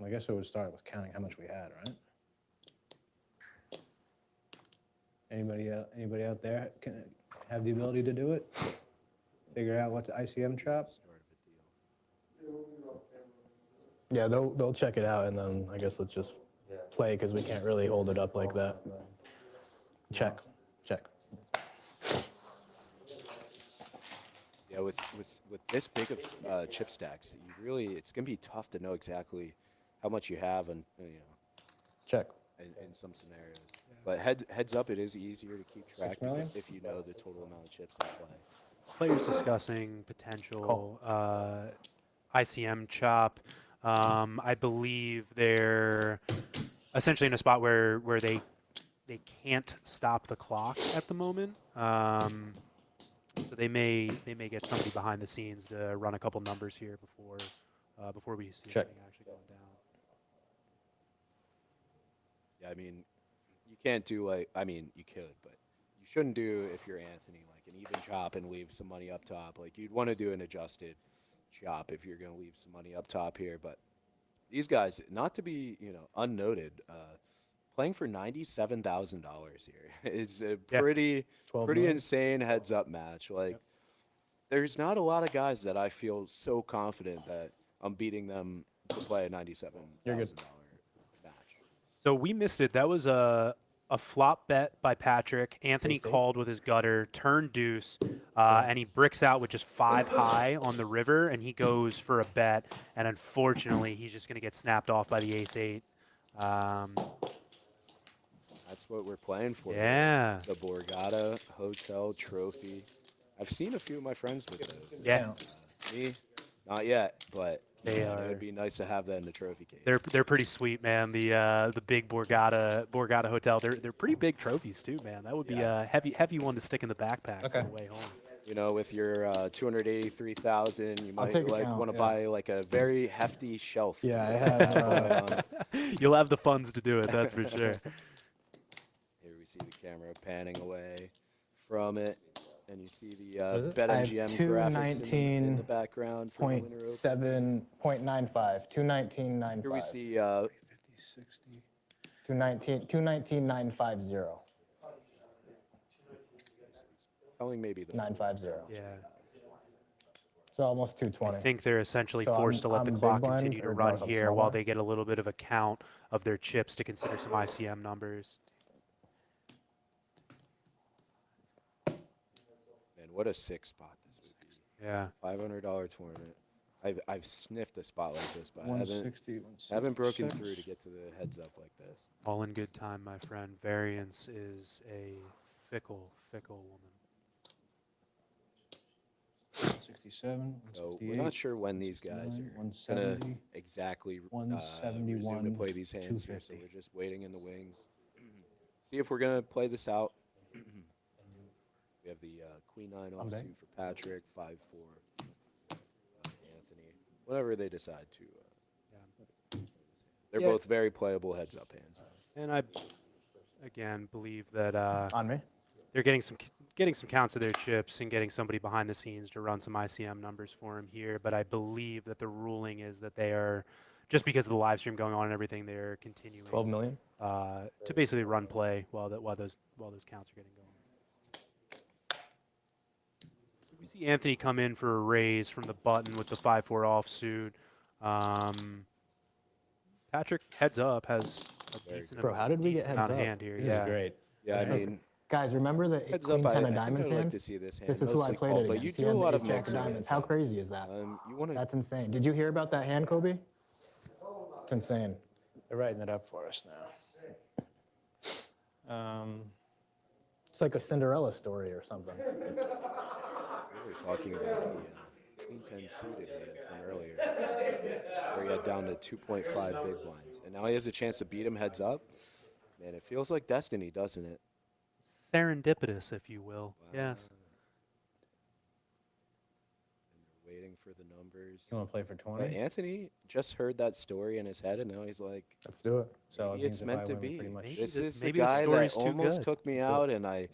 [SPEAKER 5] I guess it would start with counting how much we had, right? Anybody out there can have the ability to do it? Figure out what's ICM trap?
[SPEAKER 3] Yeah, they'll check it out, and then I guess let's just play because we can't really hold it up like that. Check.
[SPEAKER 2] Yeah, with this big of chip stacks, it's gonna be tough to know exactly how much you have, and
[SPEAKER 3] Check.
[SPEAKER 2] in some scenarios. But heads up, it is easier to keep track of
[SPEAKER 5] million?
[SPEAKER 2] it if you know the total amount of chips in play.
[SPEAKER 1] Players discussing potential ICM chop. I believe they're essentially in a spot where they can't stop the clock at the moment. So they may get somebody behind the scenes to run a couple numbers here before we see
[SPEAKER 3] Check.
[SPEAKER 1] anything actually going down.
[SPEAKER 2] Yeah, I mean, you can't do you could, but you shouldn't do if you're Anthony like an even chop and leave some money up top. Like you'd want to do an adjusted chop if you're going to leave some money up top here. But these guys, not to be unnoted, playing for $97,000 here is a pretty
[SPEAKER 3] 12
[SPEAKER 2] pretty
[SPEAKER 3] million.
[SPEAKER 2] insane heads up match. Like there's not a lot of guys that I feel so confident that I'm beating them to play a $97,000 match.
[SPEAKER 1] So we missed it. That was a flop bet by Patrick. Anthony called with his gutter, turned deuce, and he bricks out with just 5 high on the river, and he goes for a bet. And unfortunately, he's just going to get snapped off by the ace-8.
[SPEAKER 2] That's what we're playing for.
[SPEAKER 1] Yeah.
[SPEAKER 2] The Borgata Hotel Trophy. I've seen a few of my friends with those.
[SPEAKER 1] Yeah.
[SPEAKER 2] Me, not yet, but
[SPEAKER 1] They
[SPEAKER 2] man,
[SPEAKER 1] are-
[SPEAKER 2] it would be nice to have that in the trophy case.
[SPEAKER 1] They're pretty sweet, man. The big Borgata Hotel. They're pretty big trophies too, man. That would be a heavy one to stick in the backpack
[SPEAKER 5] Okay.
[SPEAKER 1] on the way home.
[SPEAKER 2] With your 283,000, you might
[SPEAKER 3] take account,
[SPEAKER 2] want to
[SPEAKER 3] yeah.
[SPEAKER 2] buy like a very hefty shelf.
[SPEAKER 3] Yeah, I have.
[SPEAKER 1] You'll have the funds to do it, that's for sure.
[SPEAKER 2] Here we see the camera panning away from it, and you see the
[SPEAKER 5] is it?
[SPEAKER 2] BetMGM
[SPEAKER 3] I have
[SPEAKER 2] graphics in the background for the
[SPEAKER 3] Point
[SPEAKER 2] winner.
[SPEAKER 3] 7.95. 219.95.
[SPEAKER 2] Here we see
[SPEAKER 5] 60.
[SPEAKER 3] 219.950.
[SPEAKER 2] telling maybe the
[SPEAKER 3] 950.
[SPEAKER 1] Yeah.
[SPEAKER 3] So almost
[SPEAKER 1] I
[SPEAKER 3] 220.
[SPEAKER 1] think they're essentially
[SPEAKER 3] So
[SPEAKER 1] forced to let the
[SPEAKER 3] I'm big
[SPEAKER 1] clock
[SPEAKER 3] blind,
[SPEAKER 1] continue to
[SPEAKER 3] or
[SPEAKER 1] run
[SPEAKER 3] no, I'm
[SPEAKER 1] here
[SPEAKER 3] small
[SPEAKER 1] while
[SPEAKER 3] blind?
[SPEAKER 1] they get a little bit of a count of their chips to consider some ICM numbers.
[SPEAKER 2] Man, what a sick spot this would be.
[SPEAKER 1] Yeah.
[SPEAKER 2] $500 tournament. I've sniffed a spot like this, but I
[SPEAKER 5] 160,
[SPEAKER 2] haven't broken
[SPEAKER 5] 166.
[SPEAKER 2] through to get to the heads up like this.
[SPEAKER 1] All in good time, my friend. Variance is a fickle woman.
[SPEAKER 5] 167,
[SPEAKER 2] So we're not sure when these guys are gonna exactly resume to play these hands here. So we're just waiting in the wings. See if we're gonna play this out. We have the Queen 9 offsuit for Patrick, 5-4 Anthony. Whatever they decide to. They're both very playable heads-up hands.
[SPEAKER 1] And I, again, believe that
[SPEAKER 3] On me?
[SPEAKER 1] they're getting some counts of their chips and getting somebody behind the scenes to run some ICM numbers for him here. But I believe that the ruling is that they are, just because of the live stream going on and everything, they're continuing
[SPEAKER 3] 12 million?
[SPEAKER 1] to basically run play while those counts are getting going. We see Anthony come in for a raise from the button with the 5-4 offsuit. Patrick heads up has a decent,
[SPEAKER 3] Bro, how did we get
[SPEAKER 1] decent
[SPEAKER 3] heads
[SPEAKER 1] amount of
[SPEAKER 3] up?
[SPEAKER 1] hand here.
[SPEAKER 5] This
[SPEAKER 1] yeah.
[SPEAKER 5] is great.
[SPEAKER 2] Yeah, I mean,
[SPEAKER 3] Guys, remember the
[SPEAKER 2] heads
[SPEAKER 3] Queen
[SPEAKER 2] up,
[SPEAKER 3] 10
[SPEAKER 2] I
[SPEAKER 3] of
[SPEAKER 2] think
[SPEAKER 3] diamonds
[SPEAKER 2] I'd like
[SPEAKER 3] hand?
[SPEAKER 2] to see this hand.
[SPEAKER 3] This is who I
[SPEAKER 2] mostly
[SPEAKER 3] played
[SPEAKER 2] called,
[SPEAKER 3] it
[SPEAKER 2] but
[SPEAKER 3] against.
[SPEAKER 2] you
[SPEAKER 3] He
[SPEAKER 2] do a
[SPEAKER 3] had
[SPEAKER 2] lot of
[SPEAKER 3] ace jack
[SPEAKER 2] mixing.
[SPEAKER 3] diamonds. How crazy is that?
[SPEAKER 2] You want to
[SPEAKER 3] That's insane. Did you hear about that hand, Kobe? It's insane.
[SPEAKER 5] They're writing it up for us now.
[SPEAKER 3] It's like a Cinderella story or something.
[SPEAKER 2] We were talking about the Queen 10 suited hand from earlier, where he had down to 2.5 big blinds, and now he has a chance to beat him heads up. Man, it feels like destiny, doesn't it?
[SPEAKER 1] Serendipitous, if you will. Yes.
[SPEAKER 2] And they're waiting for the numbers.
[SPEAKER 5] You want to play for
[SPEAKER 2] But
[SPEAKER 5] 20?
[SPEAKER 2] Anthony just heard that story in his head, and now he's like,
[SPEAKER 5] Let's do it. So
[SPEAKER 2] maybe
[SPEAKER 5] it
[SPEAKER 2] it's
[SPEAKER 5] means if I
[SPEAKER 2] meant to
[SPEAKER 5] win, we
[SPEAKER 2] be.
[SPEAKER 5] pretty much-
[SPEAKER 2] This is the
[SPEAKER 1] maybe the
[SPEAKER 2] guy that
[SPEAKER 1] story's too
[SPEAKER 2] almost
[SPEAKER 1] good.
[SPEAKER 2] took me out, and I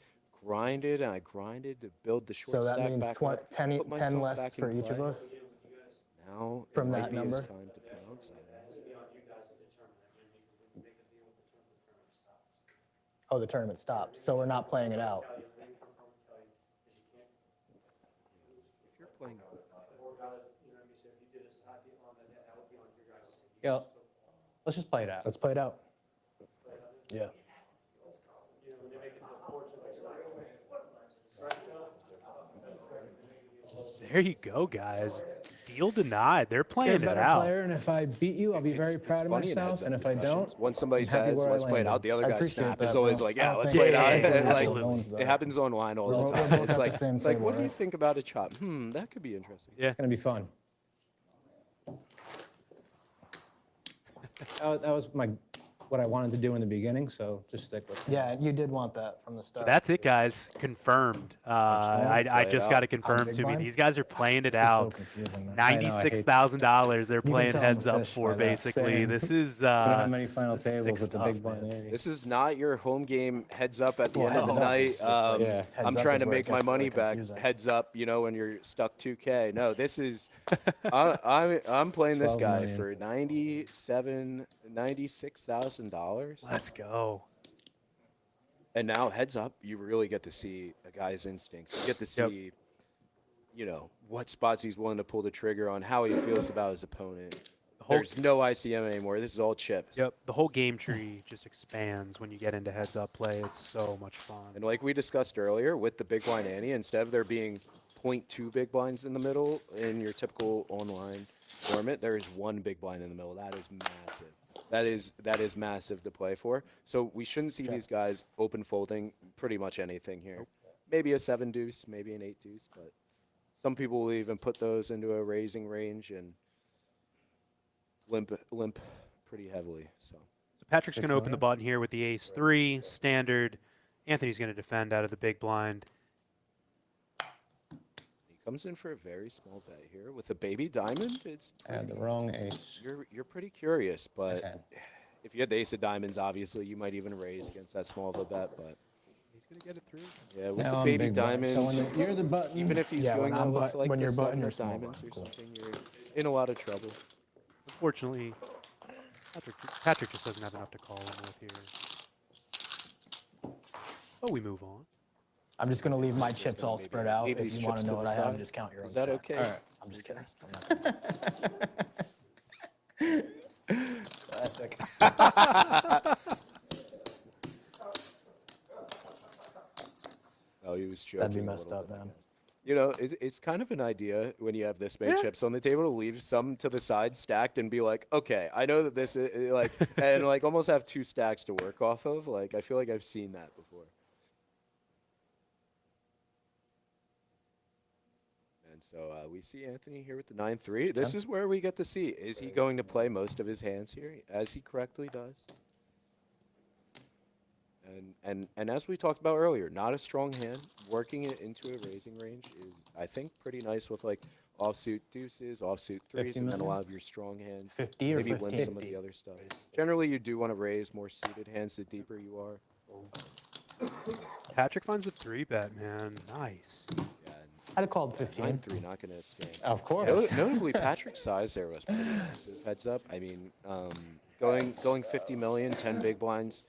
[SPEAKER 2] grinded to build the short
[SPEAKER 3] So that
[SPEAKER 2] stack
[SPEAKER 3] means
[SPEAKER 2] back
[SPEAKER 3] 20,
[SPEAKER 2] up,
[SPEAKER 3] 10,
[SPEAKER 2] put
[SPEAKER 3] 10
[SPEAKER 2] myself
[SPEAKER 3] less
[SPEAKER 2] back in
[SPEAKER 3] for each of
[SPEAKER 2] play.
[SPEAKER 3] us?
[SPEAKER 2] Now
[SPEAKER 3] From
[SPEAKER 2] it might
[SPEAKER 3] that
[SPEAKER 2] be
[SPEAKER 3] number?
[SPEAKER 2] his time to pounce.
[SPEAKER 3] Oh, the tournament stops. So we're not playing it out.
[SPEAKER 2] If you're playing,
[SPEAKER 5] Yeah, let's just play it out.
[SPEAKER 3] Let's play it out. Yeah.
[SPEAKER 1] There you go, guys. Deal denied. They're playing it
[SPEAKER 5] better
[SPEAKER 1] out.
[SPEAKER 5] player, and if I beat you, I'll be very
[SPEAKER 2] it's
[SPEAKER 5] proud of
[SPEAKER 2] funny in
[SPEAKER 5] myself.
[SPEAKER 2] heads-up
[SPEAKER 5] And if I
[SPEAKER 2] discussions.
[SPEAKER 5] don't,
[SPEAKER 2] Once somebody
[SPEAKER 5] I'm happy
[SPEAKER 2] says,
[SPEAKER 5] where I
[SPEAKER 2] let's play it out,
[SPEAKER 5] landed.
[SPEAKER 2] the other
[SPEAKER 3] I
[SPEAKER 2] guy
[SPEAKER 3] appreciate
[SPEAKER 2] snap
[SPEAKER 3] that,
[SPEAKER 2] is always
[SPEAKER 3] bro.
[SPEAKER 2] like,
[SPEAKER 3] I
[SPEAKER 2] yeah,
[SPEAKER 3] don't
[SPEAKER 2] let's
[SPEAKER 3] think-
[SPEAKER 2] play it out.
[SPEAKER 1] Yeah, yeah,
[SPEAKER 2] Like,
[SPEAKER 1] absolutely.
[SPEAKER 2] it happens online all the
[SPEAKER 3] We're
[SPEAKER 2] time.
[SPEAKER 3] both
[SPEAKER 2] It's
[SPEAKER 3] at
[SPEAKER 2] like,
[SPEAKER 3] the same
[SPEAKER 2] it's like,
[SPEAKER 3] table,
[SPEAKER 2] what do you
[SPEAKER 3] right?
[SPEAKER 2] think about a chop? That could be interesting.
[SPEAKER 1] Yeah.
[SPEAKER 5] It's going to be fun. That was what I wanted to do in the beginning, so just stick with it.
[SPEAKER 3] Yeah, you did want that from the
[SPEAKER 1] So
[SPEAKER 3] start.
[SPEAKER 1] that's it, guys. Confirmed. I
[SPEAKER 2] Play it
[SPEAKER 1] just
[SPEAKER 2] out.
[SPEAKER 1] got to confirm
[SPEAKER 3] big
[SPEAKER 1] to me.
[SPEAKER 3] blind?
[SPEAKER 1] These guys are playing it
[SPEAKER 3] This is so
[SPEAKER 1] out.
[SPEAKER 3] confusing, man.
[SPEAKER 5] I know, I hate-
[SPEAKER 1] $96,000 they're
[SPEAKER 3] can
[SPEAKER 1] playing
[SPEAKER 3] tell I'm
[SPEAKER 1] heads
[SPEAKER 3] a
[SPEAKER 1] up
[SPEAKER 3] fish
[SPEAKER 1] for,
[SPEAKER 3] by that.
[SPEAKER 1] basically.
[SPEAKER 5] Same.
[SPEAKER 1] This is
[SPEAKER 5] We don't have many final
[SPEAKER 1] this is
[SPEAKER 5] tables
[SPEAKER 1] sick
[SPEAKER 5] with the
[SPEAKER 1] stuff,
[SPEAKER 5] big blind
[SPEAKER 1] man.
[SPEAKER 5] area.
[SPEAKER 2] This is not your home game heads up at the
[SPEAKER 3] Well,
[SPEAKER 2] end of the
[SPEAKER 3] heads up
[SPEAKER 2] night.
[SPEAKER 3] is just like-
[SPEAKER 5] Yeah.
[SPEAKER 3] Heads
[SPEAKER 2] I'm
[SPEAKER 3] up
[SPEAKER 2] trying
[SPEAKER 3] is
[SPEAKER 2] to
[SPEAKER 3] where it
[SPEAKER 2] make my
[SPEAKER 3] gets
[SPEAKER 2] money
[SPEAKER 3] really
[SPEAKER 2] back.
[SPEAKER 3] confusing.
[SPEAKER 2] Heads up, when you're stuck 2K. No, this is I'm playing this
[SPEAKER 5] 12
[SPEAKER 2] guy
[SPEAKER 5] million.
[SPEAKER 2] for $96,000.
[SPEAKER 1] Let's go.
[SPEAKER 2] And now heads up, you really get to see a guy's instincts. You get to see, what spots he's willing to pull the trigger on, how he feels about his opponent. There's no ICM anymore. This is all chips.
[SPEAKER 1] Yep. The whole game tree just expands when you get into heads up play. It's so much fun.
[SPEAKER 2] And like we discussed earlier, with the big blind ante, instead of there being 0.2 big blinds in the middle in your typical online tournament, there is one big blind in the middle. That is massive. That is massive to play for. So we shouldn't see these guys open folding pretty much anything here. Maybe a 7 deuce, maybe an 8 deuce, but some people will even put those into a raising range and limp pretty heavily. So
[SPEAKER 1] Patrick's going to open the button here with the ace-3 standard. Anthony's going to defend out of the big blind.
[SPEAKER 2] he comes in for a very small bet here with a baby diamond. It's
[SPEAKER 5] I had the wrong ace.
[SPEAKER 2] you're pretty curious, but
[SPEAKER 5] hand.
[SPEAKER 2] if you had the ace of diamonds, obviously you might even raise against that small of a bet. But he's gonna get it through. Yeah, with
[SPEAKER 5] Now
[SPEAKER 2] the
[SPEAKER 5] I'm
[SPEAKER 2] baby
[SPEAKER 5] big blind.
[SPEAKER 2] diamond,
[SPEAKER 5] So when you're the button,
[SPEAKER 2] even if he's
[SPEAKER 3] Yeah,
[SPEAKER 2] going
[SPEAKER 3] when I'm
[SPEAKER 2] out with
[SPEAKER 3] but-
[SPEAKER 2] like
[SPEAKER 3] when
[SPEAKER 2] the
[SPEAKER 3] you're button,
[SPEAKER 2] 7
[SPEAKER 3] you're
[SPEAKER 2] of
[SPEAKER 3] small
[SPEAKER 2] diamonds or
[SPEAKER 3] blind. Cool.
[SPEAKER 2] something, you're in a lot of trouble.
[SPEAKER 1] Unfortunately, Patrick just doesn't have enough to call him with here. But we move on.
[SPEAKER 3] I'm just going to leave my chips all
[SPEAKER 2] maybe
[SPEAKER 3] spread out.
[SPEAKER 2] leave
[SPEAKER 3] If
[SPEAKER 2] these
[SPEAKER 3] you want
[SPEAKER 2] chips
[SPEAKER 3] to know
[SPEAKER 2] to
[SPEAKER 3] what
[SPEAKER 2] the
[SPEAKER 3] I have,
[SPEAKER 2] side.
[SPEAKER 3] just count your own
[SPEAKER 2] Is that
[SPEAKER 3] stack.
[SPEAKER 2] okay?
[SPEAKER 5] All right.
[SPEAKER 3] I'm just kidding.
[SPEAKER 5] classic.
[SPEAKER 2] Oh, he was joking.
[SPEAKER 3] That'd be
[SPEAKER 2] a
[SPEAKER 3] messed
[SPEAKER 2] little
[SPEAKER 3] up,
[SPEAKER 2] bit, I
[SPEAKER 3] man.
[SPEAKER 2] guess. It's kind of an idea when you have this many chips on the table to leave some to the side stacked and be like, okay, I know that this is like, and like almost have 2 stacks to work off of. Like, I feel like I've seen that before. And So we see Anthony here with the 9-3. This is where we get to see, is he going to play most of his hands here, as he correctly does? And as we talked about earlier, not a strong hand. Working it into a raising range is, I think, pretty nice with like offsuit deuces, offsuit threes,
[SPEAKER 5] 50
[SPEAKER 2] and then a
[SPEAKER 5] million?
[SPEAKER 2] lot of your strong hands.
[SPEAKER 3] 50 or
[SPEAKER 2] Maybe limp
[SPEAKER 3] 15?
[SPEAKER 2] some of the other stuff. Generally, you do want to raise more suited hands the deeper you are.
[SPEAKER 1] Patrick finds a 3-bet, man. Nice.
[SPEAKER 2] Yeah,
[SPEAKER 3] I'd have called 15.
[SPEAKER 2] 9-3, not going to stand.
[SPEAKER 5] Of course.
[SPEAKER 2] Notably, Patrick's size there was pretty massive. Heads up. I mean, going 50 million, 10 big blinds,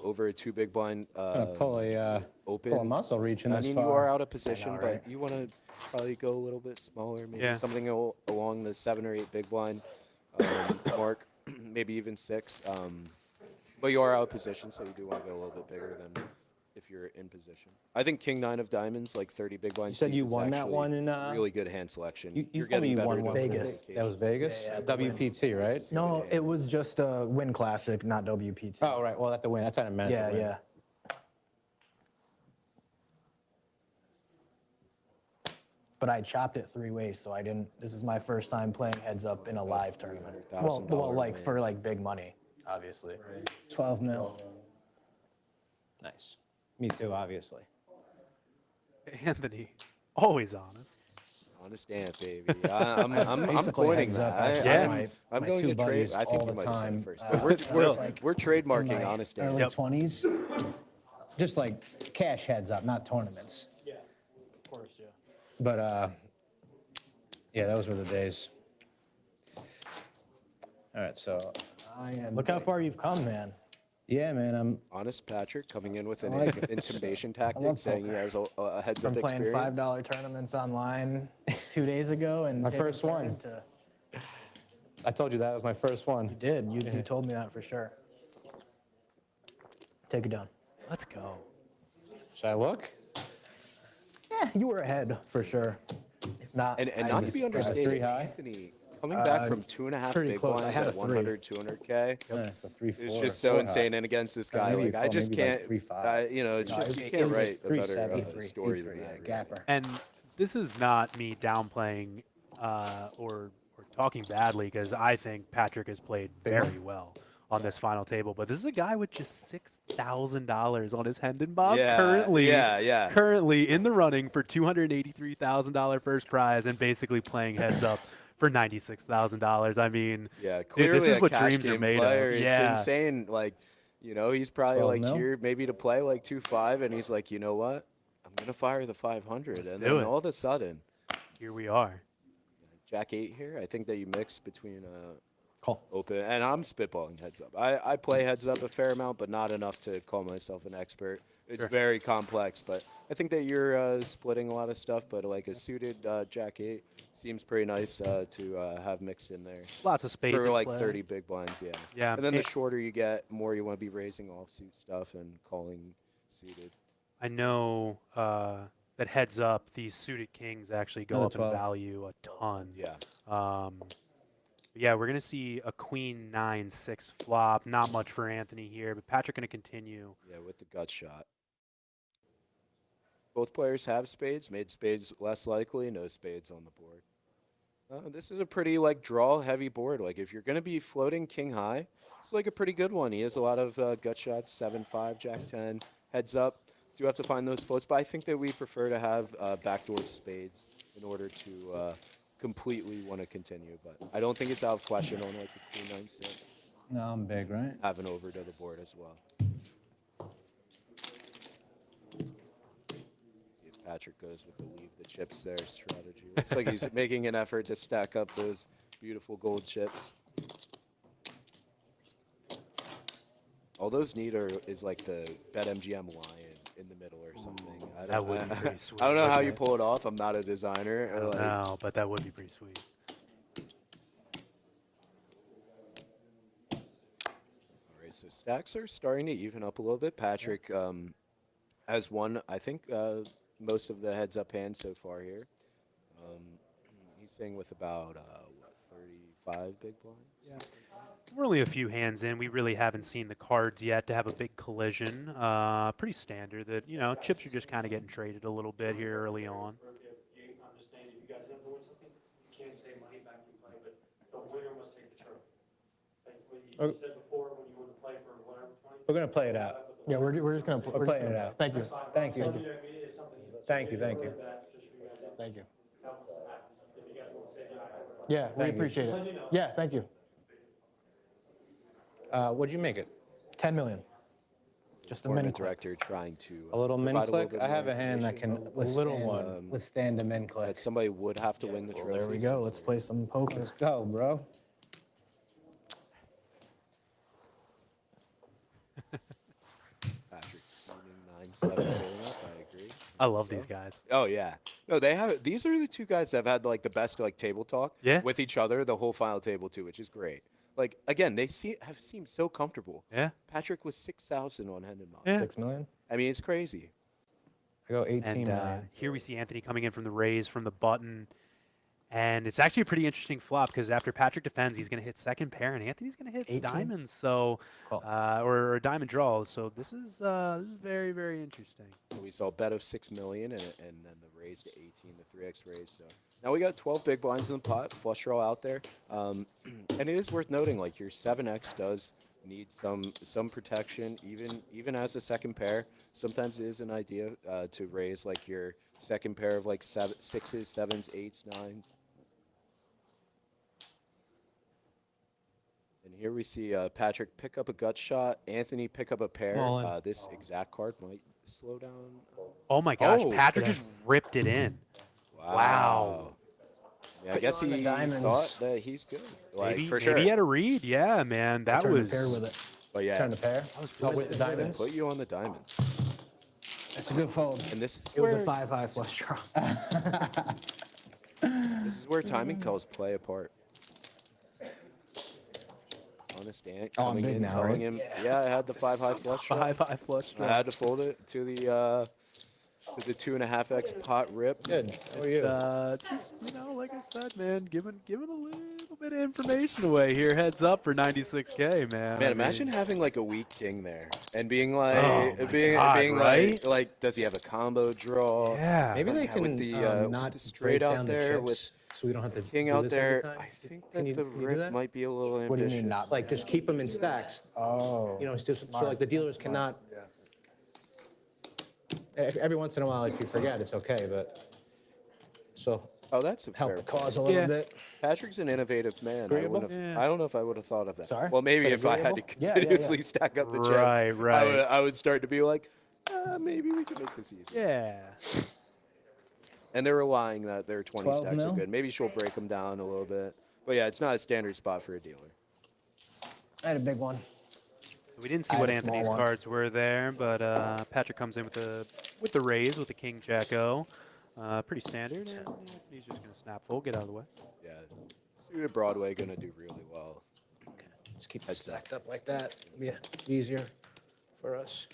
[SPEAKER 2] over a 2 big blind
[SPEAKER 5] Pull a
[SPEAKER 2] open.
[SPEAKER 5] muscle reaching
[SPEAKER 2] I
[SPEAKER 5] this
[SPEAKER 2] mean,
[SPEAKER 5] far.
[SPEAKER 2] you are out of position,
[SPEAKER 3] know,
[SPEAKER 2] but
[SPEAKER 3] right?
[SPEAKER 2] you want to probably go a little bit smaller, maybe
[SPEAKER 1] Yeah.
[SPEAKER 2] something along the 7 or 8 big blind mark, maybe even 6. But you are out of position, so you do want to go a little bit bigger than if you're in position. I think King 9 of diamonds, like 30 big blinds.
[SPEAKER 5] said
[SPEAKER 2] deep,
[SPEAKER 5] you
[SPEAKER 2] is
[SPEAKER 5] won that
[SPEAKER 2] actually
[SPEAKER 5] one in,
[SPEAKER 2] really good hand selection.
[SPEAKER 5] You
[SPEAKER 2] You're
[SPEAKER 5] told me
[SPEAKER 2] getting
[SPEAKER 5] you
[SPEAKER 2] better
[SPEAKER 5] won one for
[SPEAKER 3] Vegas.
[SPEAKER 5] That was Vegas?
[SPEAKER 3] Yeah, the win.
[SPEAKER 5] WPT, right?
[SPEAKER 3] No, it was just a Win Classic, not WPT.
[SPEAKER 5] Oh, right. Well, at the win. That's what I meant.
[SPEAKER 3] Yeah,
[SPEAKER 5] the win.
[SPEAKER 3] yeah. But I chopped it 3 ways, so I didn't. This is my first time playing heads up in a live tournament. Well,
[SPEAKER 2] $300,000
[SPEAKER 3] like
[SPEAKER 2] win.
[SPEAKER 3] for like big money, obviously.
[SPEAKER 5] 12 mil. Nice. Me too, obviously.
[SPEAKER 1] Anthony, always honest.
[SPEAKER 2] Honest ant, baby. I'm
[SPEAKER 5] I used to play
[SPEAKER 2] pointing
[SPEAKER 5] heads up,
[SPEAKER 2] that.
[SPEAKER 5] actually,
[SPEAKER 1] Yeah.
[SPEAKER 2] I'm
[SPEAKER 5] my
[SPEAKER 2] going
[SPEAKER 5] two
[SPEAKER 2] to trade.
[SPEAKER 5] buddies
[SPEAKER 2] I think
[SPEAKER 5] all
[SPEAKER 2] you
[SPEAKER 5] the
[SPEAKER 2] might have said
[SPEAKER 5] time.
[SPEAKER 2] it first. But we're
[SPEAKER 5] in
[SPEAKER 2] trademarking
[SPEAKER 5] my
[SPEAKER 2] honest ant.
[SPEAKER 5] early 20s. Just like cash heads up, not tournaments.
[SPEAKER 3] Yeah, of course, yeah.
[SPEAKER 5] But yeah, those were the days. All right, so I am.
[SPEAKER 3] Look how far you've come, man.
[SPEAKER 5] Yeah, man. I'm
[SPEAKER 2] Honest Patrick coming in with an
[SPEAKER 5] I like it.
[SPEAKER 2] intimidation
[SPEAKER 5] I
[SPEAKER 2] tactic,
[SPEAKER 5] love
[SPEAKER 2] saying he has a heads
[SPEAKER 3] From
[SPEAKER 2] up
[SPEAKER 3] playing
[SPEAKER 2] experience.
[SPEAKER 3] $5 tournaments online 2 days ago and
[SPEAKER 5] My
[SPEAKER 3] taking
[SPEAKER 5] first one.
[SPEAKER 3] started to-
[SPEAKER 5] I told you that was my first one.
[SPEAKER 3] You did. You told me that for sure. Take it down.
[SPEAKER 1] Let's go.
[SPEAKER 5] Should I look?
[SPEAKER 3] Yeah, you were ahead for sure. If not,
[SPEAKER 2] And
[SPEAKER 3] I
[SPEAKER 2] not to
[SPEAKER 3] was-
[SPEAKER 2] be
[SPEAKER 5] three
[SPEAKER 2] understated,
[SPEAKER 5] high?
[SPEAKER 2] Anthony coming back from 2.5
[SPEAKER 3] pretty
[SPEAKER 2] big
[SPEAKER 3] close. I
[SPEAKER 2] blinds
[SPEAKER 3] had a
[SPEAKER 2] at
[SPEAKER 3] 3.
[SPEAKER 2] 100, 200K.
[SPEAKER 5] Yeah, so 3-4.
[SPEAKER 2] It's just so insane. And against this guy,
[SPEAKER 5] maybe
[SPEAKER 2] like
[SPEAKER 5] you
[SPEAKER 2] I
[SPEAKER 5] call
[SPEAKER 2] just
[SPEAKER 5] maybe like
[SPEAKER 2] can't,
[SPEAKER 5] 3-5.
[SPEAKER 2] you know, it's
[SPEAKER 3] No,
[SPEAKER 2] just
[SPEAKER 3] it
[SPEAKER 2] you
[SPEAKER 3] was
[SPEAKER 2] can't
[SPEAKER 3] like
[SPEAKER 2] write a better
[SPEAKER 5] 3-7,
[SPEAKER 2] story than
[SPEAKER 5] 3-3,
[SPEAKER 2] that.
[SPEAKER 5] yeah, Gapper.
[SPEAKER 1] And this is not me downplaying or talking badly, because I think Patrick has played very well on this final table. But this is a guy with just $6,000 on his Hendon Bob
[SPEAKER 2] Yeah,
[SPEAKER 1] currently in the running for $283,000 first prize and basically playing heads up for $96,000. I mean,
[SPEAKER 2] Yeah,
[SPEAKER 1] dude,
[SPEAKER 2] clearly
[SPEAKER 1] this is
[SPEAKER 2] a
[SPEAKER 1] what
[SPEAKER 2] cash
[SPEAKER 1] dreams are
[SPEAKER 2] game
[SPEAKER 1] made
[SPEAKER 2] player.
[SPEAKER 1] of.
[SPEAKER 2] It's
[SPEAKER 1] Yeah.
[SPEAKER 2] insane. Like, you know, he's probably
[SPEAKER 5] 12
[SPEAKER 2] like
[SPEAKER 5] mil?
[SPEAKER 2] here maybe to play like 2-5, and he's like, you know what? I'm gonna fire the 500, and
[SPEAKER 1] do
[SPEAKER 2] then
[SPEAKER 1] it.
[SPEAKER 2] all of a sudden,
[SPEAKER 1] Here we are.
[SPEAKER 2] Jack 8 here. I think that you mix between
[SPEAKER 3] Call.
[SPEAKER 2] open, and I'm spitballing heads up. I play heads up a fair amount, but not enough to call myself an expert. It's very complex, but I think that you're splitting a lot of stuff. But like a suited Jack 8 seems pretty nice to have mixed in there.
[SPEAKER 1] Lots of spades
[SPEAKER 2] For
[SPEAKER 1] in
[SPEAKER 2] like
[SPEAKER 1] play.
[SPEAKER 2] 30 big blinds, yeah.
[SPEAKER 1] Yeah,
[SPEAKER 2] And then the
[SPEAKER 1] it-
[SPEAKER 2] shorter you get, more you want to be raising offsuit stuff and calling suited.
[SPEAKER 1] I know that heads up, these suited kings actually go
[SPEAKER 5] Another
[SPEAKER 1] up
[SPEAKER 5] 12.
[SPEAKER 1] in value a ton.
[SPEAKER 2] Yeah.
[SPEAKER 1] Yeah, we're going to see a queen 9-6 flop. Not much for Anthony here, but Patrick going to continue.
[SPEAKER 2] Yeah, with the gut shot. Both players have spades, made spades less likely, no spades on the board. This is a pretty like draw heavy board. Like if you're going to be floating king high, it's like a pretty good one. He has a lot of gut shots, 7-5, jack 10, heads up. Do have to find those floats, but I think that we prefer to have backdoor spades in order to completely want to continue. But I don't think it's out of question on like a queen 9-6.
[SPEAKER 5] No, I'm big, right?
[SPEAKER 2] Have an over to the board as well. See if Patrick goes with the leave the chips there strategy. Looks like he's making an effort to stack up those beautiful gold chips. All those need is like the BetMGM lion in the middle or something.
[SPEAKER 1] That would be pretty sweet,
[SPEAKER 2] I don't know how
[SPEAKER 1] wouldn't
[SPEAKER 2] you
[SPEAKER 1] it?
[SPEAKER 2] pull it off. I'm not a designer.
[SPEAKER 1] I don't know, but that would be pretty sweet.
[SPEAKER 2] All right, so stacks are starting to even up a little bit. Patrick has won, I think, most of the heads-up hands so far here. He's sitting with about, what, 35 big blinds?
[SPEAKER 1] Yeah. We're only a few hands in. We really haven't seen the cards yet to have a big collision. Pretty standard that, you know, chips are just kind of getting traded a little bit here early on.
[SPEAKER 12] You said before when you want to play for whatever, 20?
[SPEAKER 5] We're gonna play it out.
[SPEAKER 3] Yeah, we're just gonna.
[SPEAKER 5] We're playing it out.
[SPEAKER 3] Thank you.
[SPEAKER 5] Thank you.
[SPEAKER 12] It's something.
[SPEAKER 5] Thank you, thank you.
[SPEAKER 3] Thank you.
[SPEAKER 12] If you guys want to say,
[SPEAKER 3] Yeah, we
[SPEAKER 5] Thank you.
[SPEAKER 3] appreciate it. Yeah, thank you.
[SPEAKER 5] What'd you make it?
[SPEAKER 3] 10 million. Just a
[SPEAKER 2] Tournament
[SPEAKER 3] mini click.
[SPEAKER 2] director trying to
[SPEAKER 5] A little min
[SPEAKER 2] provide
[SPEAKER 5] click?
[SPEAKER 2] bit
[SPEAKER 5] I
[SPEAKER 2] more
[SPEAKER 5] have a hand that can
[SPEAKER 2] information.
[SPEAKER 5] withstand a min click.
[SPEAKER 2] That somebody would have to win the trophy.
[SPEAKER 3] There we go.
[SPEAKER 2] since
[SPEAKER 3] Let's play some poker.
[SPEAKER 5] Let's go, bro.
[SPEAKER 2] Patrick winning 9-7 I agree.
[SPEAKER 1] I love these guys.
[SPEAKER 2] Oh yeah. No, they have. These are the two guys that have had like the best like table talk
[SPEAKER 1] Yeah.
[SPEAKER 2] with each other the whole final table too, which is great. Like again, they have seemed so comfortable.
[SPEAKER 1] Yeah.
[SPEAKER 2] Patrick was 6,000 on Hendon Moss.
[SPEAKER 1] Yeah.
[SPEAKER 3] 6 million.
[SPEAKER 2] I mean, it's crazy.
[SPEAKER 5] I go 18
[SPEAKER 1] And
[SPEAKER 5] million.
[SPEAKER 1] here we see Anthony coming in from the raise from the button. And it's actually a pretty interesting flop because after Patrick defends, he's going to hit second pair, and Anthony's going to hit
[SPEAKER 3] 18?
[SPEAKER 1] diamonds, so
[SPEAKER 3] Cool.
[SPEAKER 1] or a diamond draw. So this is very, very interesting.
[SPEAKER 2] We saw a bet of 6 million and then the raise to 18, the 3x raise. So now we got 12 big blinds in the pot, flush draw out there, and it is worth noting like your 7x does need some protection even as a second pair. Sometimes it is an idea to raise like your second pair of like sixes, sevens, eights, nines. And here we see Patrick pick up a gut shot, Anthony pick up a pair.
[SPEAKER 5] All in.
[SPEAKER 2] This exact card might slow down.
[SPEAKER 1] Oh my gosh,
[SPEAKER 2] Oh,
[SPEAKER 1] Patrick just ripped it in. Wow.
[SPEAKER 2] Yeah, I guess
[SPEAKER 5] you on the
[SPEAKER 2] he
[SPEAKER 5] diamonds.
[SPEAKER 2] thought that he's good. Like,
[SPEAKER 1] Maybe,
[SPEAKER 2] for
[SPEAKER 1] maybe
[SPEAKER 2] sure.
[SPEAKER 1] he had a read. Yeah, man, that
[SPEAKER 3] Turn
[SPEAKER 1] was.
[SPEAKER 3] the pair with it.
[SPEAKER 2] But yeah,
[SPEAKER 5] Turn the pair. Oh, with the diamonds.
[SPEAKER 2] put you on the diamonds.
[SPEAKER 5] That's a good fold.
[SPEAKER 2] And this is
[SPEAKER 3] It was
[SPEAKER 2] where
[SPEAKER 3] a 5-high flush draw.
[SPEAKER 2] this is where timing tells play apart. Honest Dan
[SPEAKER 3] Oh, I'm
[SPEAKER 2] coming
[SPEAKER 3] big
[SPEAKER 2] in,
[SPEAKER 3] now,
[SPEAKER 2] telling
[SPEAKER 3] right?
[SPEAKER 2] him, yeah, I had the 5-high flush draw.
[SPEAKER 1] 5-high flush
[SPEAKER 2] I
[SPEAKER 1] draw.
[SPEAKER 2] had to fold it to the 2.5x pot rip.
[SPEAKER 5] Good. How are you?
[SPEAKER 1] Just like I said, man, giving a little bit of information away here. Heads up for 96K, man.
[SPEAKER 2] Man,
[SPEAKER 1] I
[SPEAKER 2] imagine
[SPEAKER 1] mean,
[SPEAKER 2] having like a weak king there and being like,
[SPEAKER 1] Oh my
[SPEAKER 2] being
[SPEAKER 1] God, right?
[SPEAKER 2] like, does he have a combo draw?
[SPEAKER 1] Yeah.
[SPEAKER 5] Maybe they
[SPEAKER 2] Yeah, with
[SPEAKER 5] can
[SPEAKER 2] the,
[SPEAKER 5] not
[SPEAKER 2] the straight
[SPEAKER 5] break
[SPEAKER 2] out
[SPEAKER 5] down
[SPEAKER 2] there
[SPEAKER 5] the
[SPEAKER 2] with
[SPEAKER 5] chips, so we don't have to
[SPEAKER 2] king
[SPEAKER 5] do
[SPEAKER 2] out
[SPEAKER 5] this every
[SPEAKER 2] there.
[SPEAKER 5] time.
[SPEAKER 2] I think
[SPEAKER 5] Can
[SPEAKER 2] that
[SPEAKER 5] you-
[SPEAKER 2] the
[SPEAKER 5] can you do
[SPEAKER 2] rip
[SPEAKER 5] that?
[SPEAKER 2] might be a little ambitious.
[SPEAKER 3] What do you mean not?
[SPEAKER 5] Like just keep them in stacks.
[SPEAKER 3] Oh.
[SPEAKER 5] You know, so like the dealers cannot. Every once in a while, if you forget, it's okay, but so
[SPEAKER 2] Oh, that's a
[SPEAKER 5] help
[SPEAKER 2] fair
[SPEAKER 5] the cause a
[SPEAKER 2] point.
[SPEAKER 5] little
[SPEAKER 1] Yeah.
[SPEAKER 5] bit.
[SPEAKER 2] Patrick's an innovative man. I,
[SPEAKER 5] Agreeable?
[SPEAKER 2] wouldn't have,
[SPEAKER 1] Yeah.
[SPEAKER 2] I don't know if I would have thought of that.
[SPEAKER 3] Sorry?
[SPEAKER 2] Well, maybe
[SPEAKER 5] Said
[SPEAKER 2] if I had to
[SPEAKER 5] agreeable?
[SPEAKER 3] Yeah, yeah,
[SPEAKER 2] continuously stack up the chips,
[SPEAKER 1] Right.
[SPEAKER 2] I would start to be like, maybe we can make this easy.
[SPEAKER 1] Yeah.
[SPEAKER 2] And they're relying that their 20
[SPEAKER 3] 12
[SPEAKER 2] stacks are
[SPEAKER 3] mil?
[SPEAKER 2] good. Maybe she'll break them down a little bit. But yeah, it's not a standard spot for a dealer.
[SPEAKER 5] I had a big one.
[SPEAKER 1] We didn't see
[SPEAKER 3] I
[SPEAKER 1] what
[SPEAKER 3] had a small
[SPEAKER 1] Anthony's
[SPEAKER 3] one.
[SPEAKER 1] cards were there, but Patrick comes in with the raise with the King Jack O. Pretty standard. And Anthony's just gonna snap full, get out of the way.
[SPEAKER 2] Yeah, suited Broadway gonna do really well.
[SPEAKER 5] Let's keep it stacked up like that. Yeah, easier for us.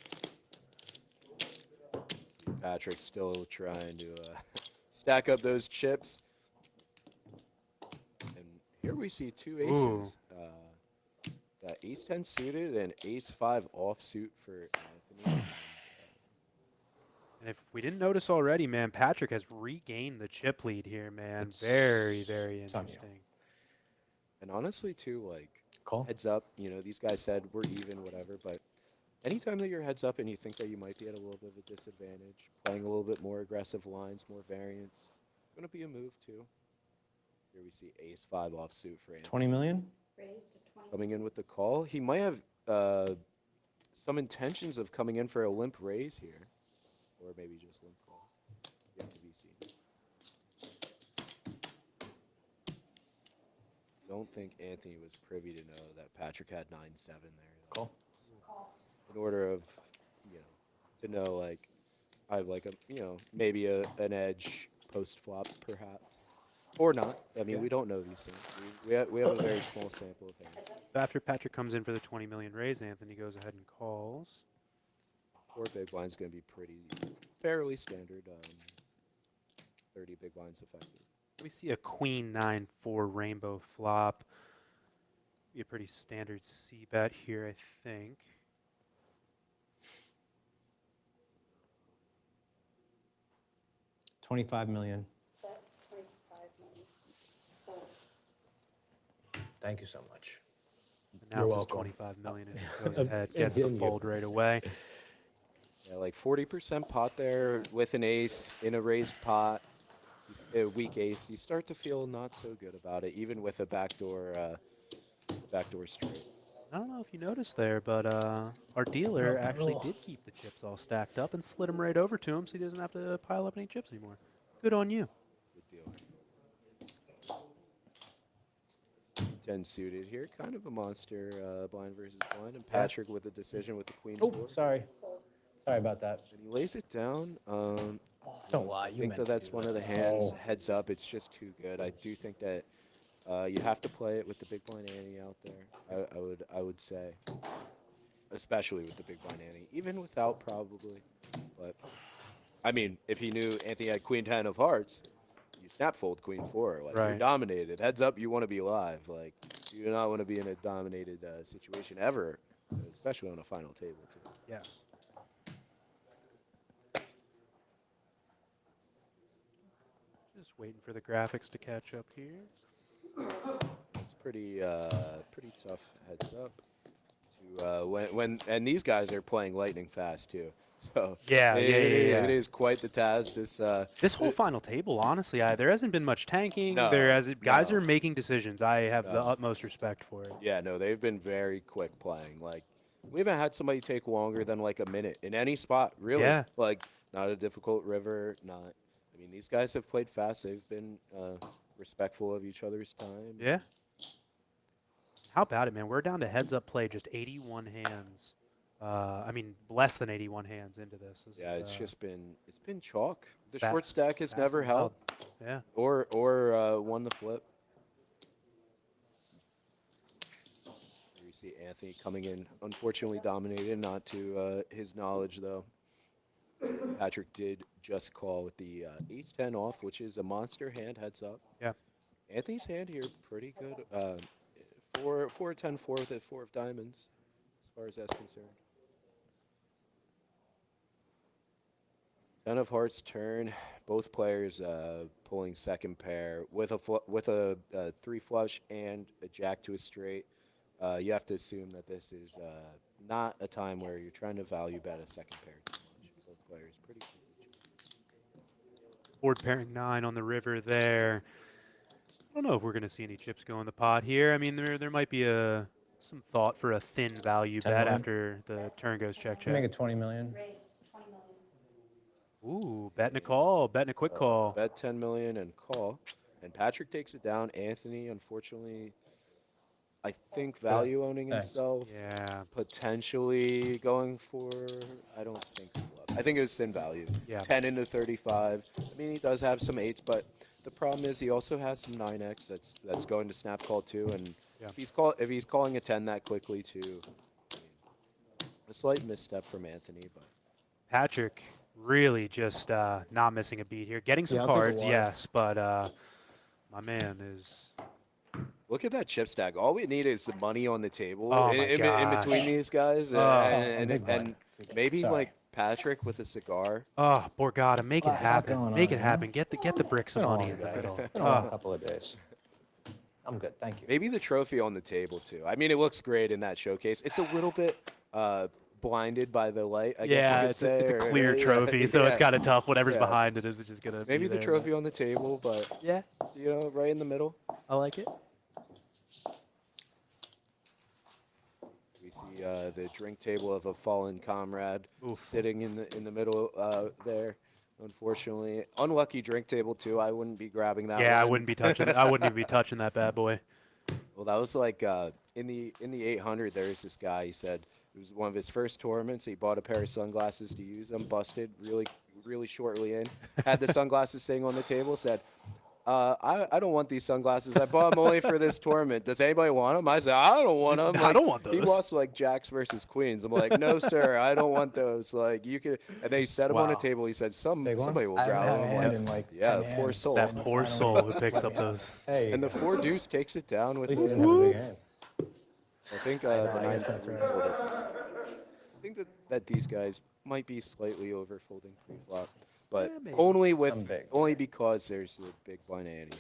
[SPEAKER 2] Patrick's still trying to stack up those chips. And here we see two aces.
[SPEAKER 1] Ooh.
[SPEAKER 2] That ace 10 suited and ace 5 offsuit for Anthony.
[SPEAKER 1] And if we didn't notice already, man, Patrick has regained the chip lead here, man. Very, very
[SPEAKER 5] It's on you.
[SPEAKER 1] interesting.
[SPEAKER 2] And honestly, too, like,
[SPEAKER 3] Call.
[SPEAKER 2] heads up, these guys said we're even, whatever, but anytime that you're heads up and you think that you might be at a little bit of a disadvantage, playing a little bit more aggressive lines, more variance, going to be a move, too. Here we see ace 5 offsuit for Anthony.
[SPEAKER 5] 20 million?
[SPEAKER 2] Coming in with the call. He might have some intentions of coming in for a limp raise here. Or maybe just limp call. Yet to be seen. Don't think Anthony was privy to know that Patrick had 9-7 there.
[SPEAKER 5] Call.
[SPEAKER 2] In order of, to know, like, I have like a, maybe an edge post flop perhaps. Or not. I mean, we don't know these things. We have a very small sample of hands.
[SPEAKER 1] After Patrick comes in for the 20 million raise, Anthony goes ahead and calls.
[SPEAKER 2] 4 big blinds going to be fairly standard. 30 big blinds effective.
[SPEAKER 1] We see a queen 9-4 rainbow flop. Be a pretty standard C bet here, I think.
[SPEAKER 5] $25 million. Thank you so much.
[SPEAKER 1] Announces
[SPEAKER 3] welcome.
[SPEAKER 1] 25 million and just goes ahead, gets the fold right away.
[SPEAKER 2] Yeah, like 40% pot there with an ace in a raised pot, a weak ace. You start to feel not so good about it, even with a backdoor straight.
[SPEAKER 1] I don't know if you noticed there, but our dealer actually did keep the chips all stacked up and slid them right over to him, so he doesn't have to pile up any chips anymore. Good on you.
[SPEAKER 2] Good deal. 10 suited here, kind of a monster blind versus blind, and Patrick with the decision with the queen.
[SPEAKER 5] Oh,
[SPEAKER 2] four.
[SPEAKER 5] sorry. Sorry about that.
[SPEAKER 2] And he lays it down.
[SPEAKER 3] Don't lie.
[SPEAKER 2] I
[SPEAKER 3] You
[SPEAKER 2] think
[SPEAKER 3] meant to
[SPEAKER 2] that's
[SPEAKER 3] do
[SPEAKER 2] one
[SPEAKER 3] that.
[SPEAKER 2] of the hands heads up. It's just too good. I do think that you have to play it with the big blind ante out there. I would say, especially with the big blind ante, even without probably. But I mean, if he knew Anthony had queen 10 of hearts, you snap fold queen 4. Like you're
[SPEAKER 1] Right.
[SPEAKER 2] dominated. Heads up, you want to be live. Like you do not want to be in a dominated situation ever, especially on a final table too.
[SPEAKER 1] Yes. Just waiting for the graphics to catch up here.
[SPEAKER 2] It's pretty tough heads up. To when and these guys are playing lightning fast too. So
[SPEAKER 1] Yeah.
[SPEAKER 2] it is quite the task.
[SPEAKER 1] This whole final table, honestly, there hasn't been much tanking.
[SPEAKER 2] No,
[SPEAKER 1] Guys
[SPEAKER 2] no.
[SPEAKER 1] are making decisions. I have the
[SPEAKER 2] No.
[SPEAKER 1] utmost respect for it.
[SPEAKER 2] Yeah, no, they've been very quick playing. Like we haven't had somebody take longer than like a minute in any spot, really.
[SPEAKER 1] Yeah.
[SPEAKER 2] Like not a difficult river, not. I mean, these guys have played fast. They've been respectful of each other's time.
[SPEAKER 1] Yeah. How about it, man? We're down to heads up play, just 81 hands. I mean, less than 81 hands into this.
[SPEAKER 2] Yeah, it's just been chalk. The
[SPEAKER 1] Fat-
[SPEAKER 2] short stack has
[SPEAKER 1] fast
[SPEAKER 2] never
[SPEAKER 1] and
[SPEAKER 2] helped.
[SPEAKER 1] Yeah.
[SPEAKER 2] Or won the flip. Here you see Anthony coming in, unfortunately dominated, not to his knowledge though. Patrick did just call with the ace-10 off, which is a monster hand, heads up.
[SPEAKER 1] Yeah.
[SPEAKER 2] Anthony's hand here pretty good. 4-10-4 with a 4 of diamonds, as far as that's concerned. 10 of hearts turn. Both players pulling second pair with a 3 flush and a jack to a straight. You have to assume that this is not a time where you're trying to value bet a second pair too much. Both players pretty close.
[SPEAKER 1] Board pairing 9 on the river there. I don't know if we're going to see any chips go in the pot here. I mean, there might be some thought for a thin value
[SPEAKER 5] 10
[SPEAKER 1] bet
[SPEAKER 5] million?
[SPEAKER 1] after the turn goes check
[SPEAKER 5] Make
[SPEAKER 1] check.
[SPEAKER 5] it 20 million.
[SPEAKER 1] Ooh, betting a call, betting a quick call.
[SPEAKER 2] Bet 10 million and call. And Patrick takes it down. Anthony, unfortunately, I think value owning
[SPEAKER 5] Thanks.
[SPEAKER 2] himself.
[SPEAKER 1] Yeah.
[SPEAKER 2] Potentially going for, I don't think he bluffed. I think it was thin value.
[SPEAKER 1] Yeah.
[SPEAKER 2] 10 into 35. I mean, he does have some 8s, but the problem is he also has some 9x that's going to snap call too. And
[SPEAKER 1] Yeah.
[SPEAKER 2] if he's calling a 10 that quickly too, I mean, a slight misstep from Anthony, but
[SPEAKER 1] Patrick really just not missing a beat here. Getting some
[SPEAKER 5] Yeah, I'll take a
[SPEAKER 1] cards,
[SPEAKER 5] water.
[SPEAKER 1] yes, but my man is.
[SPEAKER 2] look at that chip stack. All we need is the money on the table
[SPEAKER 1] Oh my
[SPEAKER 2] in
[SPEAKER 1] gosh.
[SPEAKER 2] between these guys,
[SPEAKER 1] Oh.
[SPEAKER 2] and maybe
[SPEAKER 5] Sorry.
[SPEAKER 2] like Patrick with a cigar.
[SPEAKER 1] Oh, Borgata, make it
[SPEAKER 5] Lot
[SPEAKER 1] happen.
[SPEAKER 5] going
[SPEAKER 1] Make
[SPEAKER 5] on,
[SPEAKER 1] it
[SPEAKER 5] huh?
[SPEAKER 1] happen. Get the bricks of
[SPEAKER 5] Been a
[SPEAKER 1] money
[SPEAKER 5] long
[SPEAKER 1] in the
[SPEAKER 5] day.
[SPEAKER 1] middle.
[SPEAKER 5] Been a long couple of days. I'm good, thank you.
[SPEAKER 2] Maybe the trophy on the table too. I mean, it looks great in that showcase. It's a little bit blinded by the light, I guess you
[SPEAKER 1] Yeah,
[SPEAKER 2] could
[SPEAKER 1] it's
[SPEAKER 2] say.
[SPEAKER 1] a
[SPEAKER 2] or-
[SPEAKER 1] clear
[SPEAKER 2] yeah,
[SPEAKER 1] trophy, so it's
[SPEAKER 2] yeah.
[SPEAKER 1] kind of tough. Whatever's
[SPEAKER 2] Yeah.
[SPEAKER 1] behind it is just gonna.
[SPEAKER 2] Maybe
[SPEAKER 1] be
[SPEAKER 2] the
[SPEAKER 1] there.
[SPEAKER 2] trophy on the table, but
[SPEAKER 1] Yeah,
[SPEAKER 2] right in the middle.
[SPEAKER 1] I like it.
[SPEAKER 2] We see the drink table of a fallen comrade
[SPEAKER 1] Oof.
[SPEAKER 2] sitting in the middle there. Unfortunately, unlucky drink table too. I wouldn't be grabbing that.
[SPEAKER 1] Yeah, I
[SPEAKER 2] one.
[SPEAKER 1] wouldn't be touching. I wouldn't even be touching that bad boy.
[SPEAKER 2] Well, that was like in the 800. There's this guy. He said it was one of his first tournaments. He bought a pair of sunglasses to use them. Busted really shortly in. Had the sunglasses sitting on the table. Said, I don't want these sunglasses. I bought them only for this tournament. Does anybody want them? I said, I don't want them.
[SPEAKER 1] I don't want
[SPEAKER 2] He
[SPEAKER 1] those.
[SPEAKER 2] lost like jacks versus queens. I'm like, no, sir, I don't want those. Like you could. And then he set them on a
[SPEAKER 5] Wow.
[SPEAKER 2] table. He said,
[SPEAKER 5] Big one?
[SPEAKER 2] somebody will
[SPEAKER 3] I haven't
[SPEAKER 2] grab
[SPEAKER 3] had a
[SPEAKER 2] them.
[SPEAKER 3] hand in like
[SPEAKER 2] Yeah,
[SPEAKER 3] 10
[SPEAKER 2] poor
[SPEAKER 3] hands.
[SPEAKER 2] soul.
[SPEAKER 1] That poor soul who picks up those.
[SPEAKER 5] Hey,
[SPEAKER 2] And the 4 deuce takes it down
[SPEAKER 5] at
[SPEAKER 2] with.
[SPEAKER 5] least he didn't have a big hand.
[SPEAKER 2] I think the
[SPEAKER 3] I
[SPEAKER 2] 9
[SPEAKER 3] guess that's
[SPEAKER 2] three
[SPEAKER 3] right.
[SPEAKER 2] folded. I think that these guys might be slightly over folding pre-flop, but
[SPEAKER 1] Yeah, maybe.
[SPEAKER 2] only because there's the big blind ante.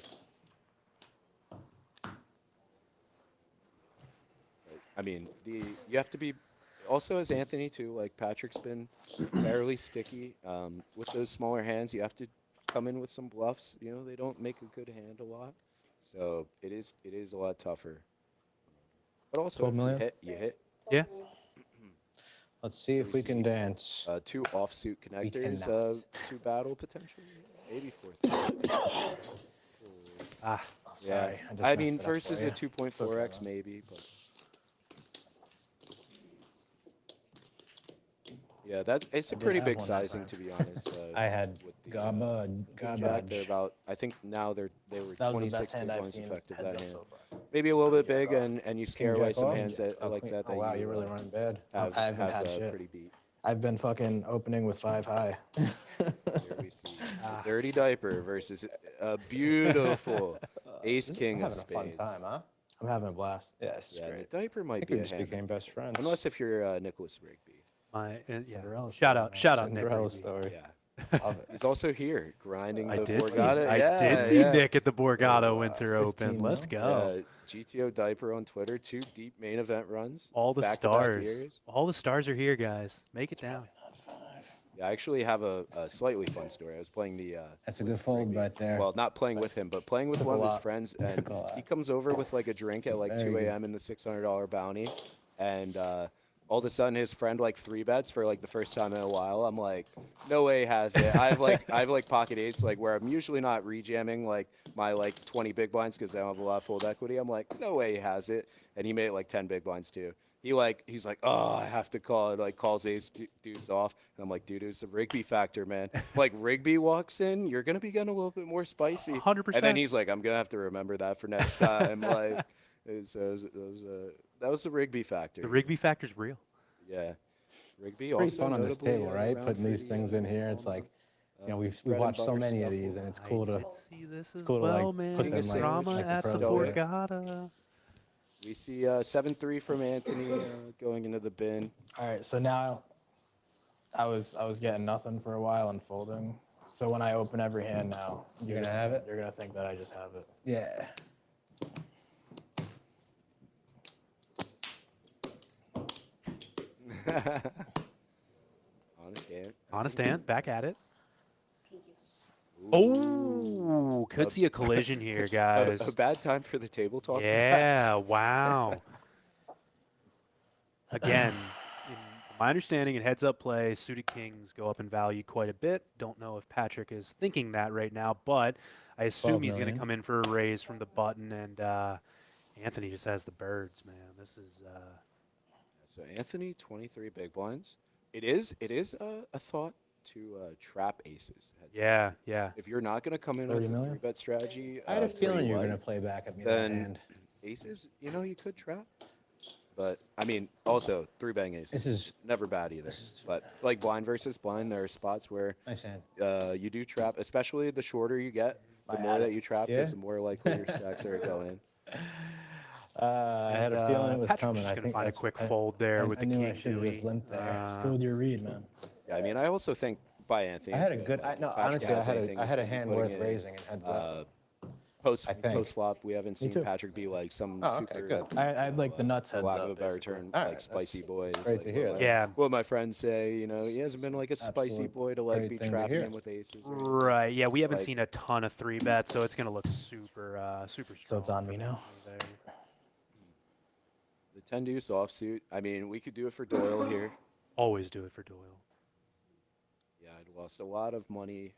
[SPEAKER 2] I mean, you have to be also as Anthony too. Like Patrick's been fairly sticky with those smaller hands. You have to come in with some bluffs. You know, they don't make a good hand a lot, so it is a lot tougher. But also,
[SPEAKER 5] 12
[SPEAKER 2] if
[SPEAKER 5] million?
[SPEAKER 2] you hit.
[SPEAKER 1] Yeah.
[SPEAKER 5] Let's see if we can dance.
[SPEAKER 2] Two offsuit connectors
[SPEAKER 5] cannot.
[SPEAKER 2] to battle potentially, maybe 4-3.
[SPEAKER 1] Ah.
[SPEAKER 5] Oh, sorry.
[SPEAKER 2] Yeah.
[SPEAKER 5] just
[SPEAKER 2] I
[SPEAKER 5] messed
[SPEAKER 2] mean,
[SPEAKER 5] it up
[SPEAKER 2] versus
[SPEAKER 5] for
[SPEAKER 2] a
[SPEAKER 5] you.
[SPEAKER 2] 2.4x maybe, but yeah, it's a
[SPEAKER 3] did
[SPEAKER 2] pretty
[SPEAKER 3] have
[SPEAKER 2] big
[SPEAKER 3] one that
[SPEAKER 2] sizing
[SPEAKER 3] time.
[SPEAKER 2] to be honest.
[SPEAKER 5] I had
[SPEAKER 2] with the,
[SPEAKER 5] garbage.
[SPEAKER 2] Jack, they're about. I think now they were
[SPEAKER 3] That was the
[SPEAKER 2] 26
[SPEAKER 3] best hand
[SPEAKER 2] big
[SPEAKER 3] I've
[SPEAKER 2] blinds
[SPEAKER 3] seen
[SPEAKER 2] effective
[SPEAKER 3] heads
[SPEAKER 2] that
[SPEAKER 3] up
[SPEAKER 2] hand.
[SPEAKER 3] so far.
[SPEAKER 2] Maybe a little bit big, and you scare away
[SPEAKER 5] jack
[SPEAKER 2] some
[SPEAKER 5] off?
[SPEAKER 2] hands that
[SPEAKER 5] Oh,
[SPEAKER 2] like
[SPEAKER 5] queen-
[SPEAKER 2] that.
[SPEAKER 5] oh,
[SPEAKER 2] that
[SPEAKER 5] wow,
[SPEAKER 2] you,
[SPEAKER 5] you're really running bad.
[SPEAKER 2] Have,
[SPEAKER 3] I haven't
[SPEAKER 2] have,
[SPEAKER 3] had shit.
[SPEAKER 2] pretty beat.
[SPEAKER 3] I've been fucking opening with 5 high.
[SPEAKER 2] Here we see Dirty Diaper versus a beautiful Ace King
[SPEAKER 5] I'm
[SPEAKER 2] of
[SPEAKER 5] having a fun
[SPEAKER 2] Spades.
[SPEAKER 5] time, huh?
[SPEAKER 3] I'm having a blast.
[SPEAKER 5] Yeah, this is
[SPEAKER 2] Yeah,
[SPEAKER 5] great.
[SPEAKER 2] the Diaper
[SPEAKER 5] I
[SPEAKER 2] might
[SPEAKER 5] think
[SPEAKER 2] be
[SPEAKER 5] we
[SPEAKER 2] a
[SPEAKER 5] just
[SPEAKER 2] hand.
[SPEAKER 5] became best friends.
[SPEAKER 2] Unless if you're Nicholas Rigby.
[SPEAKER 1] Yeah.
[SPEAKER 3] Cinderella
[SPEAKER 1] Shout
[SPEAKER 3] story,
[SPEAKER 1] out,
[SPEAKER 3] man.
[SPEAKER 1] shout out, Nick.
[SPEAKER 5] Cinderella
[SPEAKER 1] Rigby.
[SPEAKER 5] story.
[SPEAKER 2] Yeah.
[SPEAKER 5] Love it.
[SPEAKER 2] He's also here grinding
[SPEAKER 1] I
[SPEAKER 2] the
[SPEAKER 1] did see,
[SPEAKER 2] Borgata.
[SPEAKER 1] I did see Nick at the Borgata Winter
[SPEAKER 5] 15
[SPEAKER 1] Open. Let's
[SPEAKER 5] mil.
[SPEAKER 1] go.
[SPEAKER 2] GTO Diaper on Twitter. 2 deep main event runs.
[SPEAKER 1] All the
[SPEAKER 2] back-to-back
[SPEAKER 1] stars.
[SPEAKER 2] years.
[SPEAKER 1] All the stars are here, guys. Make it down.
[SPEAKER 2] Yeah, I actually have a slightly fun story. I was playing the.
[SPEAKER 5] That's a good fold right there.
[SPEAKER 2] Well, not playing with him, but playing with
[SPEAKER 3] Took a
[SPEAKER 2] one of his
[SPEAKER 3] lot.
[SPEAKER 2] friends,
[SPEAKER 5] Took
[SPEAKER 2] and
[SPEAKER 5] a lot.
[SPEAKER 2] he comes over with like a drink at like
[SPEAKER 5] Very
[SPEAKER 2] 2
[SPEAKER 5] good.
[SPEAKER 2] a.m. in the $600 bounty, and all of a sudden his friend like 3-bets for like the first time in a while. I'm like, no way he has it. I have like pocket eights like where I'm usually not rejamming like my like 20 big blinds because I don't have a lot of fold equity. I'm like, no way he has it, and he made it like 10 big blinds too. He's like, oh, I have to call it. Like calls ace deuce off, and I'm like, dude, it's a Rigby factor, man. Like Rigby walks in, you're gonna be getting a little bit more spicy.
[SPEAKER 1] 100%.
[SPEAKER 2] And then he's like, I'm gonna have to remember that for next time. Like, that was the Rigby factor.
[SPEAKER 1] The Rigby factor's real.
[SPEAKER 2] Yeah, Rigby.
[SPEAKER 5] Pretty
[SPEAKER 2] also
[SPEAKER 5] fun on this
[SPEAKER 2] notably,
[SPEAKER 5] table, right?
[SPEAKER 2] around
[SPEAKER 5] Putting these
[SPEAKER 2] 30,
[SPEAKER 5] things in here. It's like, you know, we've
[SPEAKER 2] bread and
[SPEAKER 5] watched so
[SPEAKER 2] butter
[SPEAKER 5] many of
[SPEAKER 2] stuff.
[SPEAKER 5] these, and it's cool to.
[SPEAKER 1] I did see this as
[SPEAKER 5] cool to,
[SPEAKER 1] well,
[SPEAKER 5] like,
[SPEAKER 1] man.
[SPEAKER 5] put them, like,
[SPEAKER 1] Drama
[SPEAKER 5] like the
[SPEAKER 1] at the
[SPEAKER 5] pros do.
[SPEAKER 1] Borgata.
[SPEAKER 2] We see 7-3 from Anthony going into the bin.
[SPEAKER 3] All right, so now I was getting nothing for a while and folding. So when I open every hand now,
[SPEAKER 5] You're gonna have it?
[SPEAKER 3] You're gonna think that I just have it.
[SPEAKER 5] Yeah.
[SPEAKER 2] Honest hand.
[SPEAKER 1] Honest hand, back at it. Oh, could see a collision here, guys.
[SPEAKER 2] A bad time for the table talk.
[SPEAKER 1] Yeah, wow. Again, from my understanding, in heads-up play, suited kings go up in value quite a bit. Don't know if Patrick is thinking that right now, but I assume
[SPEAKER 5] 12
[SPEAKER 1] he's going to
[SPEAKER 5] million.
[SPEAKER 1] come in for a raise from the button, and Anthony just has the birds, man. This is
[SPEAKER 2] So Anthony, 23 big blinds. It is a thought to trap aces. heads up.
[SPEAKER 1] yeah, yeah.
[SPEAKER 2] If you're not going to come in
[SPEAKER 3] 30
[SPEAKER 2] with a
[SPEAKER 3] million?
[SPEAKER 2] 3-bet strategy,
[SPEAKER 5] I had a feeling
[SPEAKER 2] pretty
[SPEAKER 5] you were
[SPEAKER 2] light,
[SPEAKER 5] gonna play back at me that
[SPEAKER 2] then
[SPEAKER 5] hand.
[SPEAKER 2] aces, you could trap. But I mean, also 3-betting aces.
[SPEAKER 5] This is
[SPEAKER 2] never bad either. But like blind versus blind, there are spots where
[SPEAKER 5] nice hand.
[SPEAKER 2] you do trap, especially the shorter you get, the
[SPEAKER 3] I
[SPEAKER 2] more
[SPEAKER 3] had
[SPEAKER 2] that
[SPEAKER 3] it.
[SPEAKER 2] you trap,
[SPEAKER 5] Yeah?
[SPEAKER 2] the more likely your stacks are going.
[SPEAKER 5] I had a feeling it was
[SPEAKER 1] Patrick's
[SPEAKER 5] coming.
[SPEAKER 1] just
[SPEAKER 5] I
[SPEAKER 1] gonna
[SPEAKER 5] think
[SPEAKER 1] find a
[SPEAKER 5] that's-
[SPEAKER 1] quick
[SPEAKER 5] I-
[SPEAKER 1] fold there
[SPEAKER 5] I,
[SPEAKER 1] with
[SPEAKER 5] I
[SPEAKER 1] the
[SPEAKER 5] knew
[SPEAKER 1] king
[SPEAKER 5] I should have just
[SPEAKER 1] Dewey.
[SPEAKER 5] limped there.
[SPEAKER 3] Still with your read, man.
[SPEAKER 2] Yeah, I mean, I also think by Anthony.
[SPEAKER 5] I had a good. No, honestly, I had a hand worth
[SPEAKER 2] raising.
[SPEAKER 5] raising and heads up.
[SPEAKER 2] Post
[SPEAKER 5] I think.
[SPEAKER 2] post flop, we haven't seen
[SPEAKER 3] too.
[SPEAKER 2] Patrick be like some
[SPEAKER 5] Oh, okay,
[SPEAKER 2] super,
[SPEAKER 5] good.
[SPEAKER 3] I had like the nuts
[SPEAKER 2] for
[SPEAKER 3] heads
[SPEAKER 2] lack
[SPEAKER 3] up.
[SPEAKER 2] of a better
[SPEAKER 3] basically.
[SPEAKER 2] term,
[SPEAKER 5] All
[SPEAKER 2] like
[SPEAKER 5] right,
[SPEAKER 2] spicy
[SPEAKER 5] that's
[SPEAKER 2] boys.
[SPEAKER 5] great
[SPEAKER 2] like
[SPEAKER 5] to hear
[SPEAKER 2] what
[SPEAKER 5] that.
[SPEAKER 1] Yeah.
[SPEAKER 2] What my friends say, he hasn't been like a spicy
[SPEAKER 5] Absolute
[SPEAKER 2] boy to like
[SPEAKER 5] great
[SPEAKER 2] be
[SPEAKER 5] thing to
[SPEAKER 2] trapping
[SPEAKER 5] hear.
[SPEAKER 2] him with aces. or anything.
[SPEAKER 1] Right. Yeah, we haven't
[SPEAKER 2] Like-
[SPEAKER 1] seen a ton of 3-bets, so it's going to look super, super strong.
[SPEAKER 3] So it's on
[SPEAKER 1] for
[SPEAKER 3] me now?
[SPEAKER 1] Anthony there.
[SPEAKER 2] The 10 deuce offsuit. I mean, we could do it for Doyle here.
[SPEAKER 1] Always do it for Doyle.
[SPEAKER 2] Yeah, I'd lost a lot of money.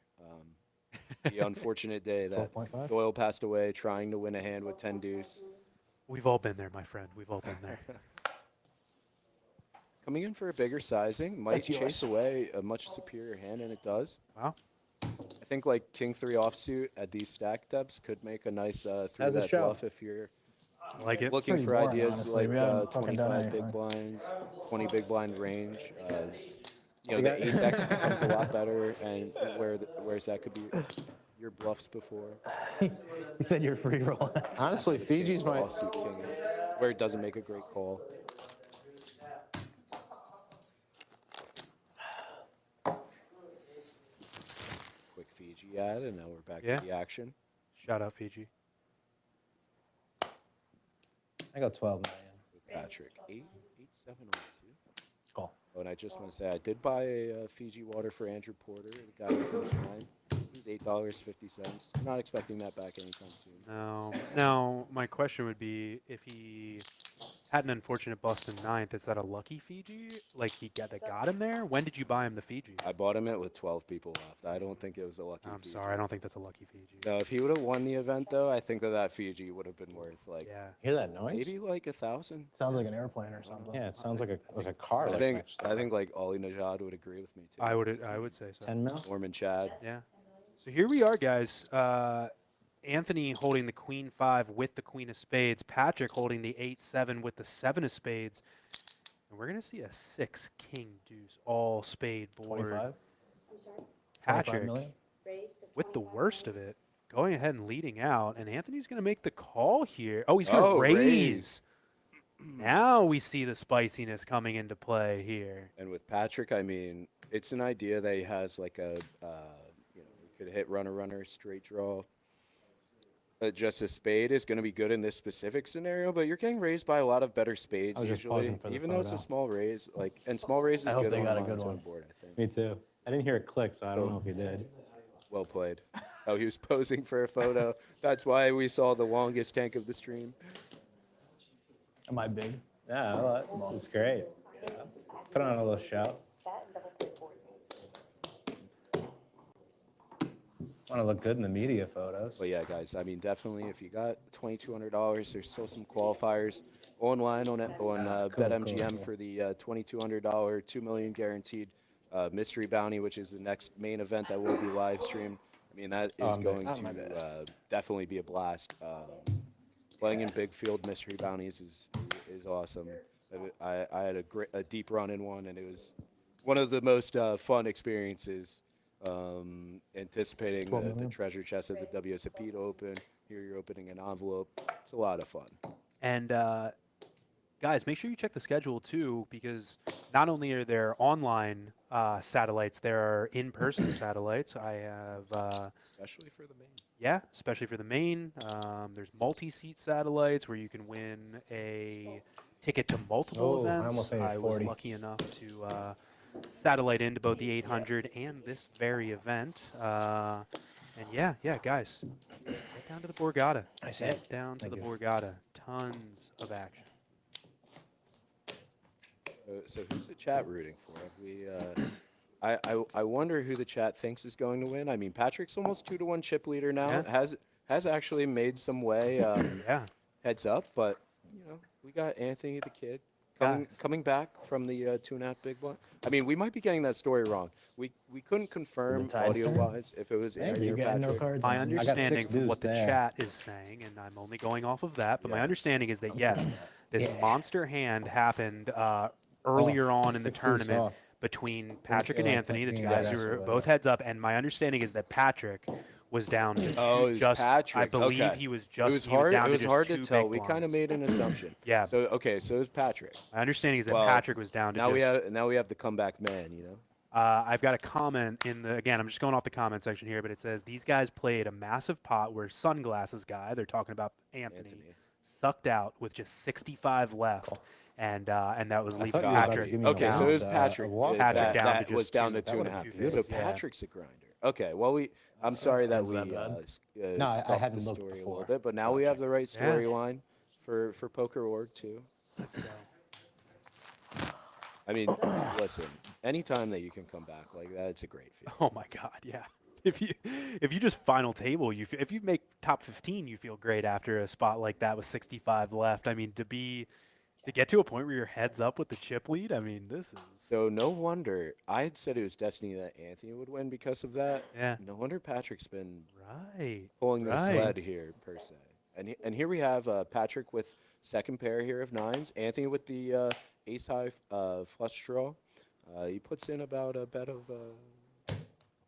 [SPEAKER 2] The unfortunate day that
[SPEAKER 3] 12.5?
[SPEAKER 2] Doyle passed away trying to win a hand with 10 deuce.
[SPEAKER 1] We've all been there, my friend. We've all been there.
[SPEAKER 2] Coming in for a bigger sizing might
[SPEAKER 3] That's yours.
[SPEAKER 2] chase away a much superior hand, and it does.
[SPEAKER 1] Wow.
[SPEAKER 2] I think like King 3 offsuit at these stack depths could make a nice
[SPEAKER 5] How's the
[SPEAKER 2] 3-bet
[SPEAKER 5] show?
[SPEAKER 2] bluff if you're
[SPEAKER 1] I like it.
[SPEAKER 2] looking
[SPEAKER 3] pretty
[SPEAKER 2] for
[SPEAKER 3] boring,
[SPEAKER 2] ideas
[SPEAKER 3] honestly.
[SPEAKER 2] like
[SPEAKER 3] We haven't fucking done
[SPEAKER 2] 25 big
[SPEAKER 3] anything.
[SPEAKER 2] blinds, 20 big blind range.
[SPEAKER 5] You
[SPEAKER 2] The
[SPEAKER 5] got-
[SPEAKER 2] ace X becomes a lot better, and whereas that could be your bluffs before.
[SPEAKER 3] He said you're free rolling.
[SPEAKER 5] Honestly, Fiji's my.
[SPEAKER 2] Offsuit King X, where it doesn't make a great call. Quick Fiji ad, and now we're back
[SPEAKER 1] Yeah.
[SPEAKER 2] to the action.
[SPEAKER 1] Shout out Fiji.
[SPEAKER 5] I got 12 million.
[SPEAKER 2] With Patrick. 8-7 on two.
[SPEAKER 3] Call.
[SPEAKER 2] Oh, and I just want to say I did buy a Fiji water for Andrew Porter, the guy who finished ninth. It was $8.50. Not expecting that back anytime soon.
[SPEAKER 1] No. Now, my question would be, if he had an unfortunate bust in ninth, is that a lucky Fiji? Like that got him there? When did you buy him the Fiji?
[SPEAKER 2] I bought him it with 12 people left. I don't think it was a lucky
[SPEAKER 1] I'm
[SPEAKER 2] Fiji.
[SPEAKER 1] sorry, I don't think that's a lucky Fiji.
[SPEAKER 2] No, if he would have won the event, though, I think that Fiji would have been worth, like,
[SPEAKER 1] Yeah.
[SPEAKER 5] Hear that noise?
[SPEAKER 2] maybe like 1,000.
[SPEAKER 3] Sounds like an airplane or something.
[SPEAKER 5] Yeah, it sounds like a car.
[SPEAKER 2] I
[SPEAKER 5] like
[SPEAKER 2] think
[SPEAKER 5] next
[SPEAKER 2] I think like Ollie Najad would agree with me too.
[SPEAKER 1] I would say so.
[SPEAKER 5] 10 mil.
[SPEAKER 2] Norman Chad.
[SPEAKER 1] Yeah. So here we are, guys. Anthony holding the queen 5 with the queen of spades. Patrick holding the 8-7 with the 7 of spades. And we're going to see a 6 king deuce all spade board.
[SPEAKER 3] 25?
[SPEAKER 1] Patrick
[SPEAKER 3] 25 million?
[SPEAKER 1] with the worst of it, going ahead and leading out. And Anthony's going to make the call here. Oh, he's going to raise. Now we see the spiciness coming into play here.
[SPEAKER 2] And with Patrick, I mean, it's an idea that he has like a, he could hit runner, straight draw. Just a spade is going to be good in this specific scenario, but you're getting raised by a lot of better spades
[SPEAKER 5] I was just
[SPEAKER 2] usually,
[SPEAKER 5] pausing for the
[SPEAKER 2] even though it's a
[SPEAKER 5] photo.
[SPEAKER 2] small raise. Like, and small raise is
[SPEAKER 3] I hope
[SPEAKER 2] good
[SPEAKER 3] they
[SPEAKER 2] on
[SPEAKER 3] got a
[SPEAKER 2] a
[SPEAKER 3] good
[SPEAKER 2] monotone
[SPEAKER 3] one.
[SPEAKER 2] board, I think.
[SPEAKER 5] Me too. I didn't hear it click, so I don't know if you did.
[SPEAKER 2] Well played. Oh, he was posing for a photo. That's why we saw the longest tank of the stream.
[SPEAKER 3] Am I big?
[SPEAKER 5] Yeah, well, that's great. Put on a little show. Want to look good in the media photos.
[SPEAKER 2] But yeah, guys, I mean, definitely, if you got $2,200, there's still some qualifiers online on BetMGM for the $2,200, $2 million guaranteed mystery bounty, which is the next main event that will be live streamed. I mean, that is going to definitely be a blast. Playing in big field mystery bounties is awesome. I had a deep run in one, and it was one of the most fun experiences. Anticipating the treasure chest at the WSOP to open. Here you're opening an envelope. It's a lot of fun.
[SPEAKER 1] And guys, make sure you check the schedule too, because not only are there online satellites, there are in-person satellites. I have,
[SPEAKER 2] Especially for the main.
[SPEAKER 1] yeah, especially for the main. There's multi-seat satellites where you can win a ticket to multiple
[SPEAKER 5] Oh, I
[SPEAKER 1] events.
[SPEAKER 5] almost made it
[SPEAKER 1] I was
[SPEAKER 5] 40.
[SPEAKER 1] lucky enough to satellite into both the 800 and this very event. And yeah, guys, get down to the Borgata.
[SPEAKER 5] I see it.
[SPEAKER 1] Get down to
[SPEAKER 5] Thank
[SPEAKER 1] the
[SPEAKER 5] you.
[SPEAKER 1] Borgata. Tons of action.
[SPEAKER 2] So who's the chat rooting for? Have we, I wonder who the chat thinks is going to win. I mean, Patrick's almost 2-1 chip leader now.
[SPEAKER 1] Yeah.
[SPEAKER 2] Has actually made some way.
[SPEAKER 1] Yeah.
[SPEAKER 2] Heads up, but we got Anthony the Kid coming back from the 2.5 big blind. I mean, we might be getting that story wrong. We couldn't confirm
[SPEAKER 3] tied
[SPEAKER 2] audio wise if it was Anthony
[SPEAKER 3] You
[SPEAKER 2] or
[SPEAKER 3] getting no
[SPEAKER 2] Patrick.
[SPEAKER 3] cards?
[SPEAKER 1] My
[SPEAKER 3] on?
[SPEAKER 1] understanding
[SPEAKER 5] six
[SPEAKER 1] from what
[SPEAKER 5] deuce
[SPEAKER 1] the
[SPEAKER 5] there.
[SPEAKER 1] chat is saying, and I'm only going off of that, but my
[SPEAKER 2] Yeah.
[SPEAKER 1] understanding is that yes, this
[SPEAKER 5] Yeah.
[SPEAKER 1] monster hand happened earlier on in the
[SPEAKER 5] 6 deuce
[SPEAKER 1] tournament
[SPEAKER 5] off.
[SPEAKER 1] between Patrick and
[SPEAKER 5] like
[SPEAKER 1] Anthony, the two
[SPEAKER 5] thinking
[SPEAKER 1] guys
[SPEAKER 5] that's
[SPEAKER 1] who were
[SPEAKER 5] the way.
[SPEAKER 1] both heads up, and my understanding is that Patrick was down to
[SPEAKER 2] Oh, it was
[SPEAKER 1] just. I
[SPEAKER 2] Patrick.
[SPEAKER 1] believe
[SPEAKER 2] Okay.
[SPEAKER 1] he was
[SPEAKER 2] It
[SPEAKER 1] just.
[SPEAKER 2] was
[SPEAKER 1] he was
[SPEAKER 2] hard.
[SPEAKER 1] down
[SPEAKER 2] It
[SPEAKER 1] to
[SPEAKER 2] was
[SPEAKER 1] just
[SPEAKER 2] hard
[SPEAKER 1] two
[SPEAKER 2] to tell.
[SPEAKER 1] big
[SPEAKER 2] We kind of
[SPEAKER 1] blinds.
[SPEAKER 2] made an assumption.
[SPEAKER 1] Yeah.
[SPEAKER 2] So okay, so it was Patrick.
[SPEAKER 1] My understanding is that
[SPEAKER 2] Well,
[SPEAKER 1] Patrick was down to
[SPEAKER 2] Now
[SPEAKER 1] just.
[SPEAKER 2] we have the comeback man.
[SPEAKER 1] I've got a comment in the, again, I'm just going off the comment section here, but it says these guys played a massive pot where Sunglasses guy, they're talking about Anthony, sucked out with just 65 left, and that was leaving
[SPEAKER 5] thought you were about to
[SPEAKER 1] Patrick.
[SPEAKER 5] give me a
[SPEAKER 2] Okay, so it was
[SPEAKER 5] round,
[SPEAKER 2] Patrick.
[SPEAKER 5] a walk.
[SPEAKER 1] Patrick down
[SPEAKER 2] that
[SPEAKER 1] to
[SPEAKER 2] was
[SPEAKER 1] just
[SPEAKER 2] down
[SPEAKER 1] two-
[SPEAKER 2] to 2.5.
[SPEAKER 1] two bigs,
[SPEAKER 2] So
[SPEAKER 1] yeah.
[SPEAKER 2] Patrick's a grinder. Okay, well I'm sorry that we
[SPEAKER 3] that bad?
[SPEAKER 5] No, I
[SPEAKER 2] scuffed
[SPEAKER 5] hadn't
[SPEAKER 2] the
[SPEAKER 5] looked
[SPEAKER 2] story a
[SPEAKER 5] before.
[SPEAKER 2] little bit, but now we have the right
[SPEAKER 1] Yeah.
[SPEAKER 2] storyline for Poker Org too.
[SPEAKER 1] Let's go.
[SPEAKER 2] I mean, listen, anytime that you can come back like that, it's a great feeling.
[SPEAKER 1] Oh my God, yeah. If you just final table, if you make top 15, you feel great after a spot like that with 65 left. I mean, to get to a point where your head's up with the chip lead, I mean, this is.
[SPEAKER 2] So no wonder I had said it was destiny that Anthony would win because of that.
[SPEAKER 1] Yeah.
[SPEAKER 2] No wonder Patrick's been
[SPEAKER 1] Right.
[SPEAKER 2] pulling the
[SPEAKER 1] Right.
[SPEAKER 2] sled here per se. And here we have Patrick with second pair here of nines. Anthony with the ace high flush draw. He puts in about a bet of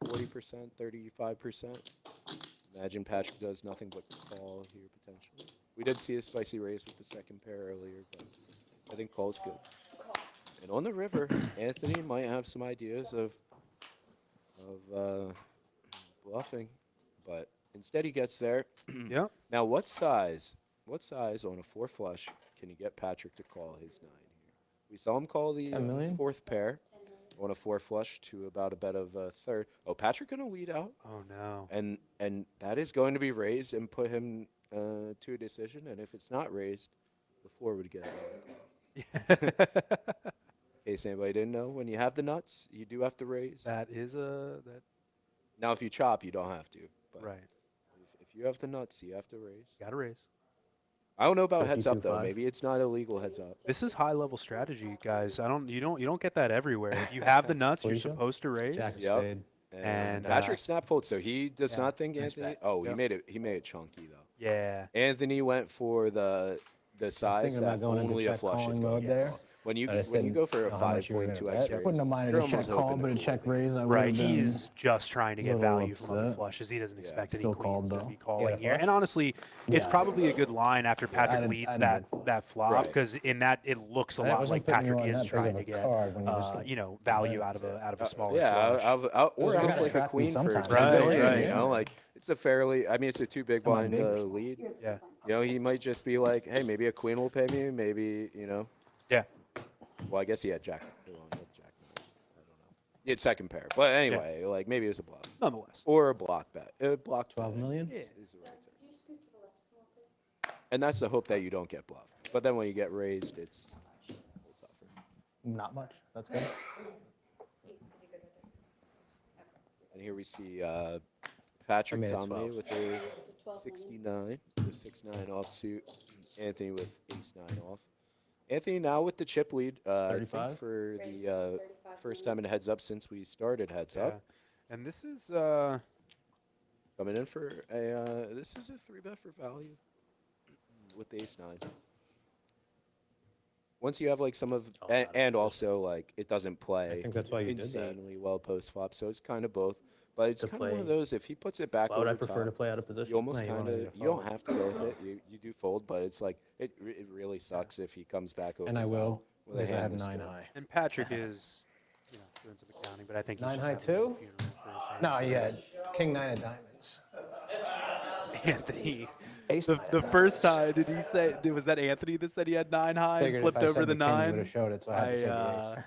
[SPEAKER 2] 40%, 35%. Imagine Patrick does nothing but call here potentially. We did see a spicy raise with the second pair earlier, but I think call's good. And on the river, Anthony might have some ideas of bluffing, but instead he gets there.
[SPEAKER 1] Yep.
[SPEAKER 2] Now, what size on a 4 flush Can you get Patrick to call his 9 here? We saw him call the
[SPEAKER 3] 10 million?
[SPEAKER 2] 4th pair on a 4 flush to about a bet of a third. Oh, Patrick gonna lead out,
[SPEAKER 1] Oh no.
[SPEAKER 2] and that is going to be raised and put him to a decision. And if it's not raised, the 4 would get it. In case anybody didn't know, when you have the nuts, you do have to raise.
[SPEAKER 1] That is that
[SPEAKER 2] Now, if you chop, you don't have to. But
[SPEAKER 1] right.
[SPEAKER 2] if you have the nuts, you have to raise.
[SPEAKER 1] Got to raise.
[SPEAKER 2] I don't know about heads up
[SPEAKER 3] 52-5.
[SPEAKER 2] though. Maybe it's not illegal heads up.
[SPEAKER 1] This is high level strategy, guys. You don't get that everywhere. If you have the nuts, you're
[SPEAKER 3] Felicia?
[SPEAKER 1] supposed to raise.
[SPEAKER 5] Jack of
[SPEAKER 2] Yep.
[SPEAKER 5] spade.
[SPEAKER 1] And,
[SPEAKER 2] Patrick snap fold, so he does not think
[SPEAKER 5] Nice
[SPEAKER 2] Anthony.
[SPEAKER 5] bet.
[SPEAKER 2] Oh,
[SPEAKER 1] Yep.
[SPEAKER 2] he made it chunky though.
[SPEAKER 1] Yeah.
[SPEAKER 2] Anthony went for the size
[SPEAKER 5] thinking about
[SPEAKER 2] that
[SPEAKER 5] going into
[SPEAKER 2] only a
[SPEAKER 5] check
[SPEAKER 2] flush is
[SPEAKER 5] calling
[SPEAKER 2] going
[SPEAKER 5] mode
[SPEAKER 2] to
[SPEAKER 5] there.
[SPEAKER 2] call. When you
[SPEAKER 5] I just
[SPEAKER 2] when you
[SPEAKER 5] didn't
[SPEAKER 2] go for a
[SPEAKER 5] know how much you were
[SPEAKER 2] 5.2
[SPEAKER 5] gonna
[SPEAKER 2] x
[SPEAKER 5] bet.
[SPEAKER 2] raise,
[SPEAKER 3] Wouldn't have minded
[SPEAKER 2] you're
[SPEAKER 3] a check
[SPEAKER 2] almost
[SPEAKER 3] call,
[SPEAKER 2] hoping
[SPEAKER 3] but
[SPEAKER 2] to
[SPEAKER 3] a
[SPEAKER 2] cool
[SPEAKER 3] check
[SPEAKER 2] it.
[SPEAKER 3] raise, I would
[SPEAKER 1] Right.
[SPEAKER 3] have been.
[SPEAKER 1] He's just trying to get
[SPEAKER 3] little
[SPEAKER 1] value from other
[SPEAKER 3] upset.
[SPEAKER 1] flushes. He doesn't expect any
[SPEAKER 3] Still
[SPEAKER 1] queens
[SPEAKER 3] called,
[SPEAKER 1] to
[SPEAKER 3] though.
[SPEAKER 1] be calling
[SPEAKER 3] Yeah,
[SPEAKER 1] here.
[SPEAKER 3] flush.
[SPEAKER 1] And honestly, it's
[SPEAKER 3] Yeah.
[SPEAKER 1] probably a good line after Patrick
[SPEAKER 3] I'd-
[SPEAKER 1] leads
[SPEAKER 3] I'd
[SPEAKER 1] that flop
[SPEAKER 2] Right.
[SPEAKER 1] because in that it looks a
[SPEAKER 5] And I
[SPEAKER 1] lot
[SPEAKER 5] wasn't
[SPEAKER 1] like
[SPEAKER 5] putting you
[SPEAKER 1] Patrick
[SPEAKER 5] on
[SPEAKER 1] is
[SPEAKER 5] that big
[SPEAKER 1] trying
[SPEAKER 5] of
[SPEAKER 1] to
[SPEAKER 5] a
[SPEAKER 1] get
[SPEAKER 5] card when you just
[SPEAKER 1] value
[SPEAKER 5] went
[SPEAKER 1] out of a smaller
[SPEAKER 2] Yeah,
[SPEAKER 1] flush.
[SPEAKER 2] or
[SPEAKER 3] Those
[SPEAKER 2] have
[SPEAKER 3] gotta
[SPEAKER 2] like a
[SPEAKER 3] trap you
[SPEAKER 2] queen for
[SPEAKER 3] sometimes.
[SPEAKER 1] Right,
[SPEAKER 2] $2
[SPEAKER 1] right.
[SPEAKER 2] You know, like it's a fairly. I mean, it's a 2 big
[SPEAKER 3] Come on,
[SPEAKER 2] blind
[SPEAKER 3] big.
[SPEAKER 2] lead.
[SPEAKER 1] Yeah.
[SPEAKER 2] You know, he might just be like, hey, maybe a queen will pay me. Maybe
[SPEAKER 1] Yeah.
[SPEAKER 2] Well, I guess he had Jack. He had Jack. I don't know. He had second pair, but anyway, like maybe it was a bluff
[SPEAKER 1] Nonetheless.
[SPEAKER 2] or a block bet. Block
[SPEAKER 5] 12 million?
[SPEAKER 2] is the right term. And that's the hope that you don't get bluffed. But then when you get raised, it's a little tougher.
[SPEAKER 3] Not much. That's good.
[SPEAKER 2] And here we see Patrick
[SPEAKER 5] made it
[SPEAKER 2] Tomley
[SPEAKER 5] 12.
[SPEAKER 2] with the 69, the 6-9 offsuit. Anthony with ace-9 off. Anthony now with the chip lead. I think
[SPEAKER 3] 35?
[SPEAKER 2] for the first time in heads up since we started heads
[SPEAKER 1] Yeah.
[SPEAKER 2] up.
[SPEAKER 1] And this is
[SPEAKER 2] Coming in for a this is a 3-bet for value with the ace-9. Once you have like some of and also like it doesn't play
[SPEAKER 5] I think that's why you did that.
[SPEAKER 2] insanely well post flop, so it's kind of both. But it's
[SPEAKER 6] To
[SPEAKER 2] kind of one of
[SPEAKER 6] play-
[SPEAKER 2] those, if he puts it back
[SPEAKER 6] Why would I
[SPEAKER 2] over
[SPEAKER 6] prefer to
[SPEAKER 2] top,
[SPEAKER 6] play out of position?
[SPEAKER 2] you almost
[SPEAKER 5] No, you
[SPEAKER 2] kind
[SPEAKER 5] wanted
[SPEAKER 2] of
[SPEAKER 5] to
[SPEAKER 2] you don't
[SPEAKER 5] fold.
[SPEAKER 2] have to go with it. You do fold, but it's like it really sucks if he comes back over.
[SPEAKER 5] And I will,
[SPEAKER 2] with a
[SPEAKER 5] because I
[SPEAKER 2] hand
[SPEAKER 5] have
[SPEAKER 2] this
[SPEAKER 5] 9
[SPEAKER 2] good.
[SPEAKER 5] high.
[SPEAKER 1] and Patrick is doing some accounting, but I think he's
[SPEAKER 5] 9
[SPEAKER 1] just
[SPEAKER 5] high
[SPEAKER 1] having a little
[SPEAKER 5] too?
[SPEAKER 1] funeral for his hand.
[SPEAKER 5] No, you had king 9 of diamonds.
[SPEAKER 1] Anthony.
[SPEAKER 5] Ace
[SPEAKER 1] The,
[SPEAKER 5] nine
[SPEAKER 1] the
[SPEAKER 5] of
[SPEAKER 1] first
[SPEAKER 5] diamonds.
[SPEAKER 1] time, did he say? Was that Anthony that said he had 9 high and
[SPEAKER 5] Figured if
[SPEAKER 1] flipped
[SPEAKER 5] I
[SPEAKER 1] over
[SPEAKER 5] said
[SPEAKER 1] the
[SPEAKER 5] the king, you
[SPEAKER 1] 9?
[SPEAKER 5] would've showed it, so I had to say the ace.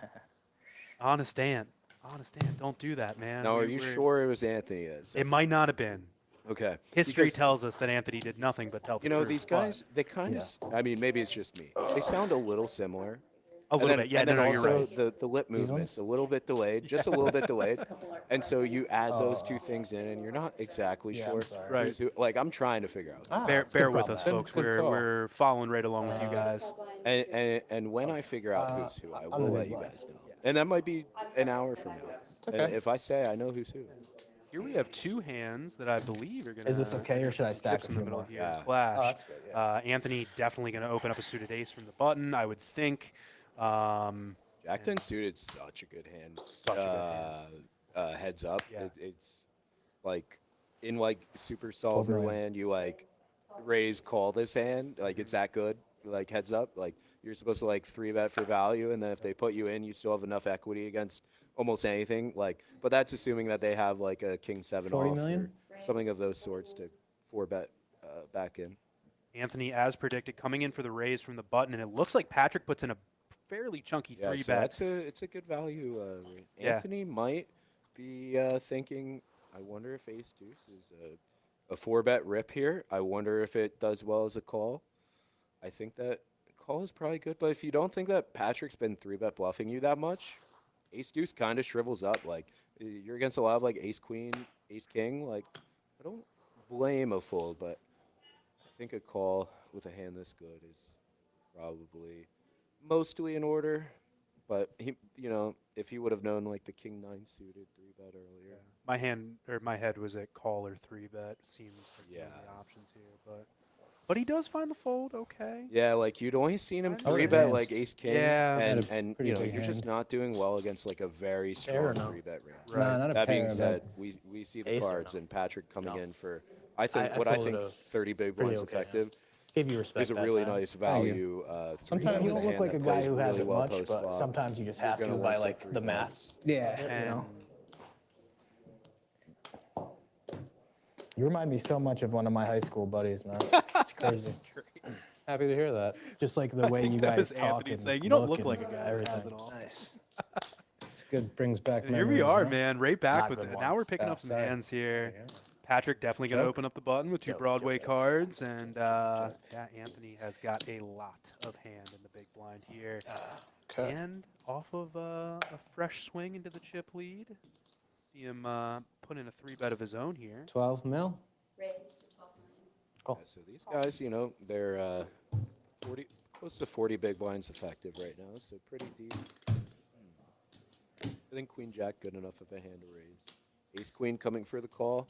[SPEAKER 1] Honest Dan, don't do that, man.
[SPEAKER 2] Now, are
[SPEAKER 1] We-
[SPEAKER 2] you
[SPEAKER 1] we're-
[SPEAKER 2] sure it was Anthony?
[SPEAKER 1] It might not have been.
[SPEAKER 2] Okay.
[SPEAKER 1] History
[SPEAKER 2] Because,
[SPEAKER 1] tells us that Anthony did nothing but tell the
[SPEAKER 2] you know,
[SPEAKER 1] truth.
[SPEAKER 2] these
[SPEAKER 1] but-
[SPEAKER 2] guys, they kind of. I mean, maybe it's just me. They sound a little similar.
[SPEAKER 1] a little
[SPEAKER 2] and then,
[SPEAKER 1] bit. Yeah,
[SPEAKER 2] and then
[SPEAKER 1] no,
[SPEAKER 2] also
[SPEAKER 1] you're right.
[SPEAKER 2] the lip movement's a little bit delayed, just a little bit delayed. And so you add those two things in, and you're not exactly
[SPEAKER 3] Yeah,
[SPEAKER 2] sure.
[SPEAKER 3] I'm sorry.
[SPEAKER 1] Right.
[SPEAKER 2] who's who. Like, I'm trying to figure out.
[SPEAKER 1] Bear with us,
[SPEAKER 5] Good-
[SPEAKER 1] folks.
[SPEAKER 5] good
[SPEAKER 1] We're
[SPEAKER 5] call.
[SPEAKER 1] we're following right along with you guys.
[SPEAKER 2] And when I figure out who's who, I
[SPEAKER 5] I'm
[SPEAKER 2] will
[SPEAKER 5] the
[SPEAKER 2] let
[SPEAKER 5] big
[SPEAKER 2] you
[SPEAKER 5] blind.
[SPEAKER 2] guys know. And that might be an hour from now. And
[SPEAKER 5] okay.
[SPEAKER 2] if I say I know who's who.
[SPEAKER 1] Here we have 2 hands that I believe are going to.
[SPEAKER 3] Is this okay, or should I stack
[SPEAKER 1] chips
[SPEAKER 3] a
[SPEAKER 1] in the
[SPEAKER 3] few
[SPEAKER 1] middle
[SPEAKER 3] more?
[SPEAKER 1] here?
[SPEAKER 2] Yeah.
[SPEAKER 1] Clash.
[SPEAKER 5] Oh, that's good, yeah.
[SPEAKER 1] Anthony definitely going to open up a suited ace from the button, I would think.
[SPEAKER 2] Jack 10 suited, such a good hand.
[SPEAKER 1] Such a good hand.
[SPEAKER 2] Heads up.
[SPEAKER 1] Yeah.
[SPEAKER 2] It's like in like super solver
[SPEAKER 3] million.
[SPEAKER 2] land, you like raise call this hand. Like it's that good. Like heads up. Like you're supposed to like 3-bet for value, and then if they put you in, you still have enough equity against almost anything. Like, but that's assuming that they have like a king 7
[SPEAKER 3] 40
[SPEAKER 2] off
[SPEAKER 3] million?
[SPEAKER 2] or something of those sorts to 4-bet back in.
[SPEAKER 1] Anthony, as predicted, coming in for the raise from the button, and it looks like Patrick puts in a fairly chunky
[SPEAKER 2] Yeah,
[SPEAKER 1] 3-bet.
[SPEAKER 2] so it's a good value. Rate.
[SPEAKER 1] Yeah.
[SPEAKER 2] Anthony might be thinking. I wonder if Ace Deuce is a 4-bet rip here. I wonder if it does well as a call. I think that call is probably good, but if you don't think that Patrick's been 3-bet bluffing you that much, Ace Deuce kind of shrivels up. Like you're against a lot of like Ace Queen, Ace King. Like I don't blame a fold, but I think a call with a hand this good is probably mostly in order. But he, if he would have known like the king 9 suited 3-bet earlier.
[SPEAKER 1] My hand or my head was at call or 3-bet. Seems like the
[SPEAKER 2] Yeah.
[SPEAKER 1] only options here, but he does find the fold. Okay.
[SPEAKER 2] Yeah, like you'd only seen him
[SPEAKER 1] I know.
[SPEAKER 2] 3-bet like
[SPEAKER 3] Advanced.
[SPEAKER 2] Ace King,
[SPEAKER 1] Yeah.
[SPEAKER 2] and
[SPEAKER 5] Had a pretty
[SPEAKER 2] you're
[SPEAKER 5] big
[SPEAKER 2] just
[SPEAKER 5] hand.
[SPEAKER 2] not doing well against like a very
[SPEAKER 6] Pair or
[SPEAKER 2] strong
[SPEAKER 6] no?
[SPEAKER 2] 3-bet range.
[SPEAKER 1] Right.
[SPEAKER 3] No, not a
[SPEAKER 2] That being
[SPEAKER 3] pair,
[SPEAKER 2] said,
[SPEAKER 3] but
[SPEAKER 2] we see the
[SPEAKER 6] Ace or
[SPEAKER 2] cards
[SPEAKER 6] no?
[SPEAKER 2] and Patrick coming
[SPEAKER 6] No.
[SPEAKER 2] in for I think
[SPEAKER 6] I
[SPEAKER 2] what I
[SPEAKER 6] folded
[SPEAKER 2] think
[SPEAKER 6] a
[SPEAKER 2] 30 big
[SPEAKER 6] pretty
[SPEAKER 2] blinds
[SPEAKER 6] okay hand.
[SPEAKER 2] effective
[SPEAKER 6] Gave you respect
[SPEAKER 2] is a
[SPEAKER 6] that
[SPEAKER 2] really
[SPEAKER 6] time.
[SPEAKER 2] nice
[SPEAKER 3] you.
[SPEAKER 2] value.
[SPEAKER 3] Sometimes you
[SPEAKER 2] with
[SPEAKER 3] don't look
[SPEAKER 2] hand
[SPEAKER 3] like
[SPEAKER 2] that
[SPEAKER 3] a guy
[SPEAKER 2] plays
[SPEAKER 3] who has
[SPEAKER 2] really
[SPEAKER 3] it
[SPEAKER 2] well
[SPEAKER 3] much,
[SPEAKER 2] post
[SPEAKER 3] but
[SPEAKER 2] flop.
[SPEAKER 3] sometimes you just
[SPEAKER 2] You're
[SPEAKER 3] have to
[SPEAKER 2] gonna
[SPEAKER 3] by
[SPEAKER 2] win some
[SPEAKER 3] like the
[SPEAKER 2] 3-bets.
[SPEAKER 3] maths.
[SPEAKER 5] Yeah, you
[SPEAKER 1] And
[SPEAKER 5] know.
[SPEAKER 3] You remind me so much of one of my high school buddies, man. It's crazy.
[SPEAKER 5] Happy to hear that.
[SPEAKER 3] Just like the way you
[SPEAKER 1] That
[SPEAKER 3] guys
[SPEAKER 1] was
[SPEAKER 3] talk
[SPEAKER 1] Anthony
[SPEAKER 3] and
[SPEAKER 1] saying, "You don't look
[SPEAKER 3] and
[SPEAKER 1] like a guy that has
[SPEAKER 3] everything.
[SPEAKER 1] it all."
[SPEAKER 5] Nice. It's good. Brings back
[SPEAKER 1] And here we
[SPEAKER 5] memories,
[SPEAKER 1] are,
[SPEAKER 5] huh?
[SPEAKER 1] man. Right back
[SPEAKER 3] Not
[SPEAKER 1] with
[SPEAKER 3] good
[SPEAKER 1] it. Now we're
[SPEAKER 3] ones.
[SPEAKER 1] picking
[SPEAKER 5] Oh,
[SPEAKER 1] up some
[SPEAKER 5] sorry.
[SPEAKER 1] hands here.
[SPEAKER 5] Yeah.
[SPEAKER 1] Patrick definitely going to
[SPEAKER 5] Joke.
[SPEAKER 1] open up the button with two
[SPEAKER 3] Joke,
[SPEAKER 1] Broadway
[SPEAKER 3] joke.
[SPEAKER 1] cards, and yeah, Anthony has got a lot of hand in the big blind here.
[SPEAKER 4] Okay.
[SPEAKER 1] And off of a fresh swing into the chip lead. See him put in a 3-bet of his own here.
[SPEAKER 5] 12 mil.
[SPEAKER 2] Yeah, so these guys, you know, they're 40, close to 40 big blinds effective right now, so pretty deep. I think Queen Jack good enough of a hand to raise. Ace Queen coming for the call.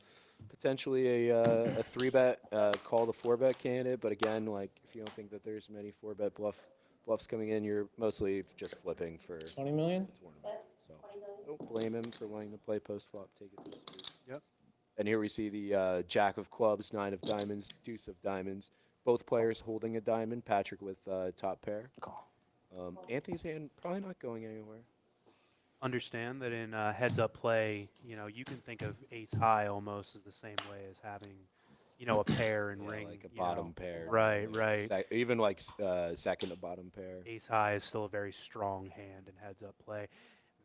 [SPEAKER 2] Potentially a 3-bet call to 4-bet candidate, but again, like if you don't think that there's many 4-bet bluffs coming in, you're mostly just flipping for
[SPEAKER 5] 20 million.
[SPEAKER 2] tournament. So don't blame him for wanting to play post flop, take it to the street.
[SPEAKER 1] Yep.
[SPEAKER 2] And here we see the Jack of clubs, 9 of diamonds, deuce of diamonds. Both players holding a diamond. Patrick with top pair. Anthony's hand probably not going anywhere.
[SPEAKER 1] Understand that in heads-up play, you know, you can think of ace high almost as the same way as having, you know, a pair and
[SPEAKER 2] Yeah,
[SPEAKER 1] ring.
[SPEAKER 2] like a
[SPEAKER 1] you know.
[SPEAKER 2] bottom pair.
[SPEAKER 1] Right, right.
[SPEAKER 2] Even like second to bottom pair.
[SPEAKER 1] Ace high is still a very strong hand in heads-up play.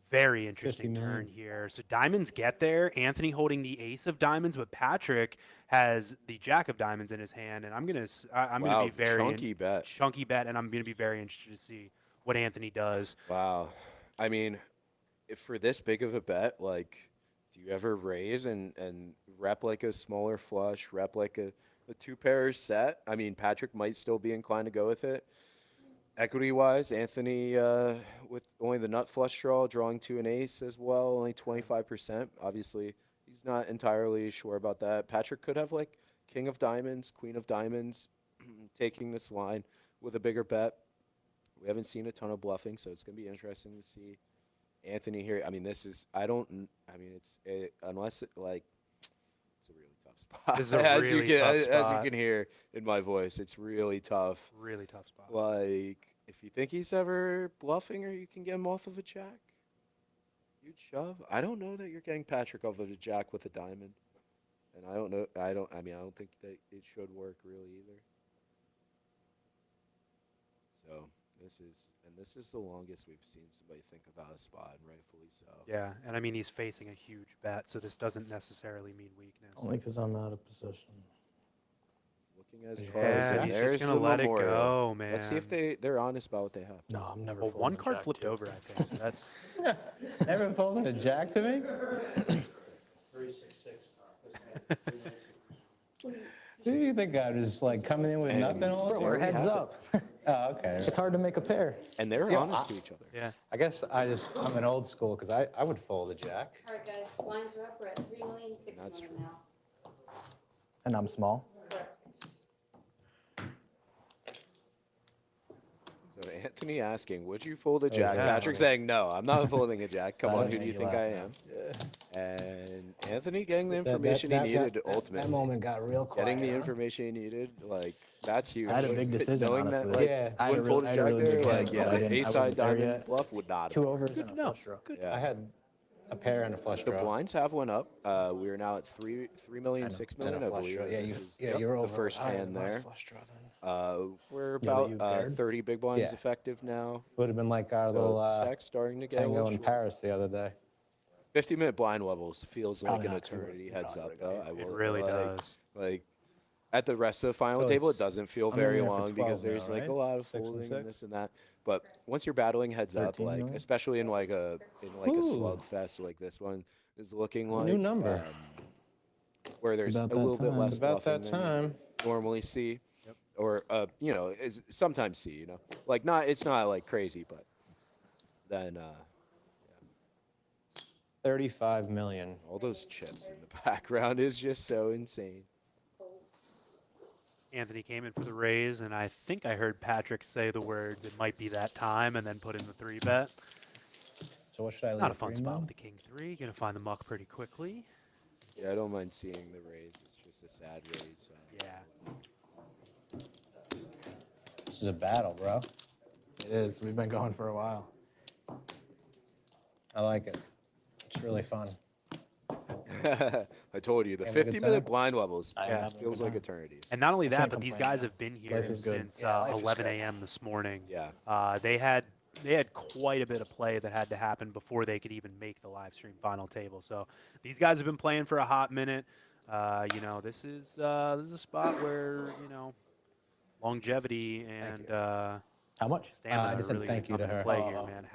[SPEAKER 1] Very interesting
[SPEAKER 5] 50
[SPEAKER 1] turn
[SPEAKER 5] million.
[SPEAKER 1] here. So diamonds get there. Anthony holding the ace of diamonds, but Patrick has the jack of diamonds in his hand, and I'm gonna
[SPEAKER 2] Wow,
[SPEAKER 1] be very
[SPEAKER 2] chunky bet.
[SPEAKER 1] chunky bet, and I'm gonna be very interested to see what Anthony does.
[SPEAKER 2] Wow. I mean, if for this big of a bet, like, do you ever raise and rep like a smaller flush, rep like a 2-pair set? I mean, Patrick might still be inclined to go with it. Equity-wise, Anthony with only the nut flush draw, drawing to an ace as well, only 25%. Obviously, he's not entirely sure about that. Patrick could have like king of diamonds, queen of diamonds, taking this line with a bigger bet. We haven't seen a ton of bluffing, so it's going to be interesting to see Anthony here. I mean, this is, unless it, like, it's a really tough spot.
[SPEAKER 1] This is a
[SPEAKER 2] as
[SPEAKER 1] really
[SPEAKER 2] you can,
[SPEAKER 1] tough
[SPEAKER 2] as you
[SPEAKER 1] spot.
[SPEAKER 2] can hear in my voice, it's really tough.
[SPEAKER 1] Really tough spot.
[SPEAKER 2] Like, if you think he's ever bluffing or you can get him off of a jack, you'd shove. I don't know that you're getting Patrick off of a jack with a diamond. And I don't think that it should work really either. So this is the longest we've seen somebody think about a spot, and rightfully so.
[SPEAKER 1] Yeah, and I mean he's facing a huge bet, so this doesn't necessarily mean weakness.
[SPEAKER 3] Only because I'm out of position.
[SPEAKER 2] Looking at his
[SPEAKER 5] Yeah,
[SPEAKER 2] cards, and
[SPEAKER 1] he's just
[SPEAKER 2] there's
[SPEAKER 1] gonna
[SPEAKER 2] the
[SPEAKER 1] let it
[SPEAKER 2] memorial.
[SPEAKER 1] go, man.
[SPEAKER 2] Let's see if they're honest about what they have.
[SPEAKER 3] No, I'm never.
[SPEAKER 1] Well,
[SPEAKER 3] folding
[SPEAKER 1] one
[SPEAKER 3] a
[SPEAKER 1] card
[SPEAKER 3] jack
[SPEAKER 1] flipped
[SPEAKER 3] two.
[SPEAKER 1] over, I think. So that's
[SPEAKER 5] Never folding a jack to me?
[SPEAKER 12] 366.
[SPEAKER 5] Who do you think I was like coming in with
[SPEAKER 2] And
[SPEAKER 5] nothing all the
[SPEAKER 3] Bro,
[SPEAKER 5] time?
[SPEAKER 3] we're
[SPEAKER 2] we
[SPEAKER 3] heads
[SPEAKER 2] have it.
[SPEAKER 3] up.
[SPEAKER 5] Oh, okay.
[SPEAKER 3] It's hard to make a pair.
[SPEAKER 2] And they're
[SPEAKER 5] Yeah,
[SPEAKER 2] honest to each other.
[SPEAKER 1] yeah.
[SPEAKER 5] I guess I'm an old school because I would fold a jack.
[SPEAKER 8] All right, guys, lines are up. We're at 3,000,006
[SPEAKER 2] That's
[SPEAKER 8] million
[SPEAKER 2] true.
[SPEAKER 8] now.
[SPEAKER 3] And I'm small.
[SPEAKER 2] So Anthony asking, would you fold a jack?
[SPEAKER 1] yeah.
[SPEAKER 2] Patrick saying, no, I'm not folding a jack. Come
[SPEAKER 3] That
[SPEAKER 2] on,
[SPEAKER 3] would
[SPEAKER 2] who do you
[SPEAKER 3] make you
[SPEAKER 2] think I
[SPEAKER 3] laugh,
[SPEAKER 2] am? And Anthony getting the information he needed ultimately.
[SPEAKER 3] That moment got real quiet.
[SPEAKER 2] Getting the
[SPEAKER 3] huh?
[SPEAKER 2] information he needed, like, that's huge.
[SPEAKER 3] I had a
[SPEAKER 2] Like,
[SPEAKER 3] big decision,
[SPEAKER 2] knowing
[SPEAKER 3] honestly.
[SPEAKER 2] That, like,
[SPEAKER 5] Yeah.
[SPEAKER 3] I had a
[SPEAKER 2] wouldn't
[SPEAKER 3] really-
[SPEAKER 2] fold
[SPEAKER 3] I
[SPEAKER 2] a
[SPEAKER 3] had a
[SPEAKER 2] jack
[SPEAKER 3] really
[SPEAKER 2] there,
[SPEAKER 3] big
[SPEAKER 2] like,
[SPEAKER 3] hand,
[SPEAKER 2] yeah,
[SPEAKER 3] but I
[SPEAKER 2] the
[SPEAKER 3] didn't- I
[SPEAKER 2] ace
[SPEAKER 3] wasn't
[SPEAKER 2] side
[SPEAKER 3] there
[SPEAKER 2] diamond
[SPEAKER 3] yet.
[SPEAKER 2] bluff would not have.
[SPEAKER 3] 2 overs and a
[SPEAKER 1] No,
[SPEAKER 3] flush draw.
[SPEAKER 2] Yeah.
[SPEAKER 5] I had a pair and a flush
[SPEAKER 2] The
[SPEAKER 5] draw.
[SPEAKER 2] blinds have went up. We are now at 3 million, 6
[SPEAKER 5] And a
[SPEAKER 2] million, I
[SPEAKER 5] flush
[SPEAKER 2] believe.
[SPEAKER 5] draw. Yeah,
[SPEAKER 2] This
[SPEAKER 5] you,
[SPEAKER 2] is
[SPEAKER 5] yeah, you're
[SPEAKER 2] the
[SPEAKER 5] over.
[SPEAKER 2] first
[SPEAKER 5] I had
[SPEAKER 2] hand
[SPEAKER 5] a nice
[SPEAKER 2] there.
[SPEAKER 5] flush draw then.
[SPEAKER 2] We're
[SPEAKER 3] Yeah, but
[SPEAKER 2] about
[SPEAKER 3] you paired?
[SPEAKER 2] 30 big blinds
[SPEAKER 5] Yeah.
[SPEAKER 2] effective now.
[SPEAKER 5] Would have been like our
[SPEAKER 2] So
[SPEAKER 5] little
[SPEAKER 2] stack's starting to get a
[SPEAKER 5] tango
[SPEAKER 2] little
[SPEAKER 5] in
[SPEAKER 2] short.
[SPEAKER 5] Paris the other day.
[SPEAKER 2] 50-minute blind levels feels like
[SPEAKER 3] Probably
[SPEAKER 2] an
[SPEAKER 3] not too
[SPEAKER 2] eternity.
[SPEAKER 3] early.
[SPEAKER 2] Heads
[SPEAKER 3] Probably
[SPEAKER 2] up, though. I
[SPEAKER 1] It
[SPEAKER 2] will,
[SPEAKER 1] really
[SPEAKER 2] like,
[SPEAKER 1] does.
[SPEAKER 2] Like, at the rest of the final
[SPEAKER 5] So
[SPEAKER 2] table, it
[SPEAKER 5] it's-
[SPEAKER 2] doesn't feel
[SPEAKER 3] I'm
[SPEAKER 2] very
[SPEAKER 3] in there for
[SPEAKER 2] long because
[SPEAKER 3] 12 now,
[SPEAKER 2] there's like
[SPEAKER 3] right?
[SPEAKER 2] a lot of
[SPEAKER 5] 6 and
[SPEAKER 2] folding
[SPEAKER 5] 6?
[SPEAKER 2] and this and that. But once you're battling heads up,
[SPEAKER 3] 13
[SPEAKER 2] like
[SPEAKER 3] million?
[SPEAKER 2] especially in like a
[SPEAKER 5] Ooh.
[SPEAKER 2] slugfest like this one is looking like
[SPEAKER 5] New number.
[SPEAKER 2] where there's a
[SPEAKER 3] about that
[SPEAKER 2] little bit
[SPEAKER 3] time.
[SPEAKER 2] less
[SPEAKER 5] It's about
[SPEAKER 2] bluffing
[SPEAKER 5] that
[SPEAKER 2] than
[SPEAKER 5] time.
[SPEAKER 2] you normally see, or is sometimes see, like it's not like crazy, but then
[SPEAKER 5] 35 million.
[SPEAKER 2] all those chips in the background is just so insane.
[SPEAKER 1] Anthony came in for the raise, and I think I heard Patrick say the words, "It might be that time," and then put in the 3-bet.
[SPEAKER 5] So what should I leave?
[SPEAKER 1] Not a fun
[SPEAKER 5] 3
[SPEAKER 1] spot
[SPEAKER 5] mil?
[SPEAKER 1] with the king 3. Gonna find the muck pretty quickly.
[SPEAKER 2] Yeah, I don't mind seeing the raise. It's just a sad raise.
[SPEAKER 1] Yeah.
[SPEAKER 5] This is a battle, bro.
[SPEAKER 3] It is. We've been going for a while.
[SPEAKER 5] I like it. It's really fun.
[SPEAKER 2] I told you, the
[SPEAKER 3] Having a good
[SPEAKER 2] 50-minute
[SPEAKER 3] time?
[SPEAKER 2] blind levels
[SPEAKER 3] I am having a
[SPEAKER 2] feels
[SPEAKER 3] good
[SPEAKER 2] like
[SPEAKER 3] time.
[SPEAKER 2] eternity.
[SPEAKER 1] And not only that,
[SPEAKER 3] can't
[SPEAKER 1] but these
[SPEAKER 3] complain,
[SPEAKER 1] guys
[SPEAKER 3] yeah.
[SPEAKER 1] have been here
[SPEAKER 3] Life is good.
[SPEAKER 1] since
[SPEAKER 7] Yeah, life is
[SPEAKER 1] 11
[SPEAKER 7] good.
[SPEAKER 1] a.m. this morning.
[SPEAKER 2] Yeah.
[SPEAKER 1] They had quite a bit of play that had to happen before they could even make the live stream final table. So these guys have been playing for a hot minute. This is a spot where longevity and
[SPEAKER 3] How much?
[SPEAKER 1] stamina
[SPEAKER 5] I just
[SPEAKER 1] are
[SPEAKER 5] said
[SPEAKER 1] really
[SPEAKER 5] thank you
[SPEAKER 1] going to
[SPEAKER 5] to
[SPEAKER 1] come
[SPEAKER 5] her.
[SPEAKER 1] into play here, man.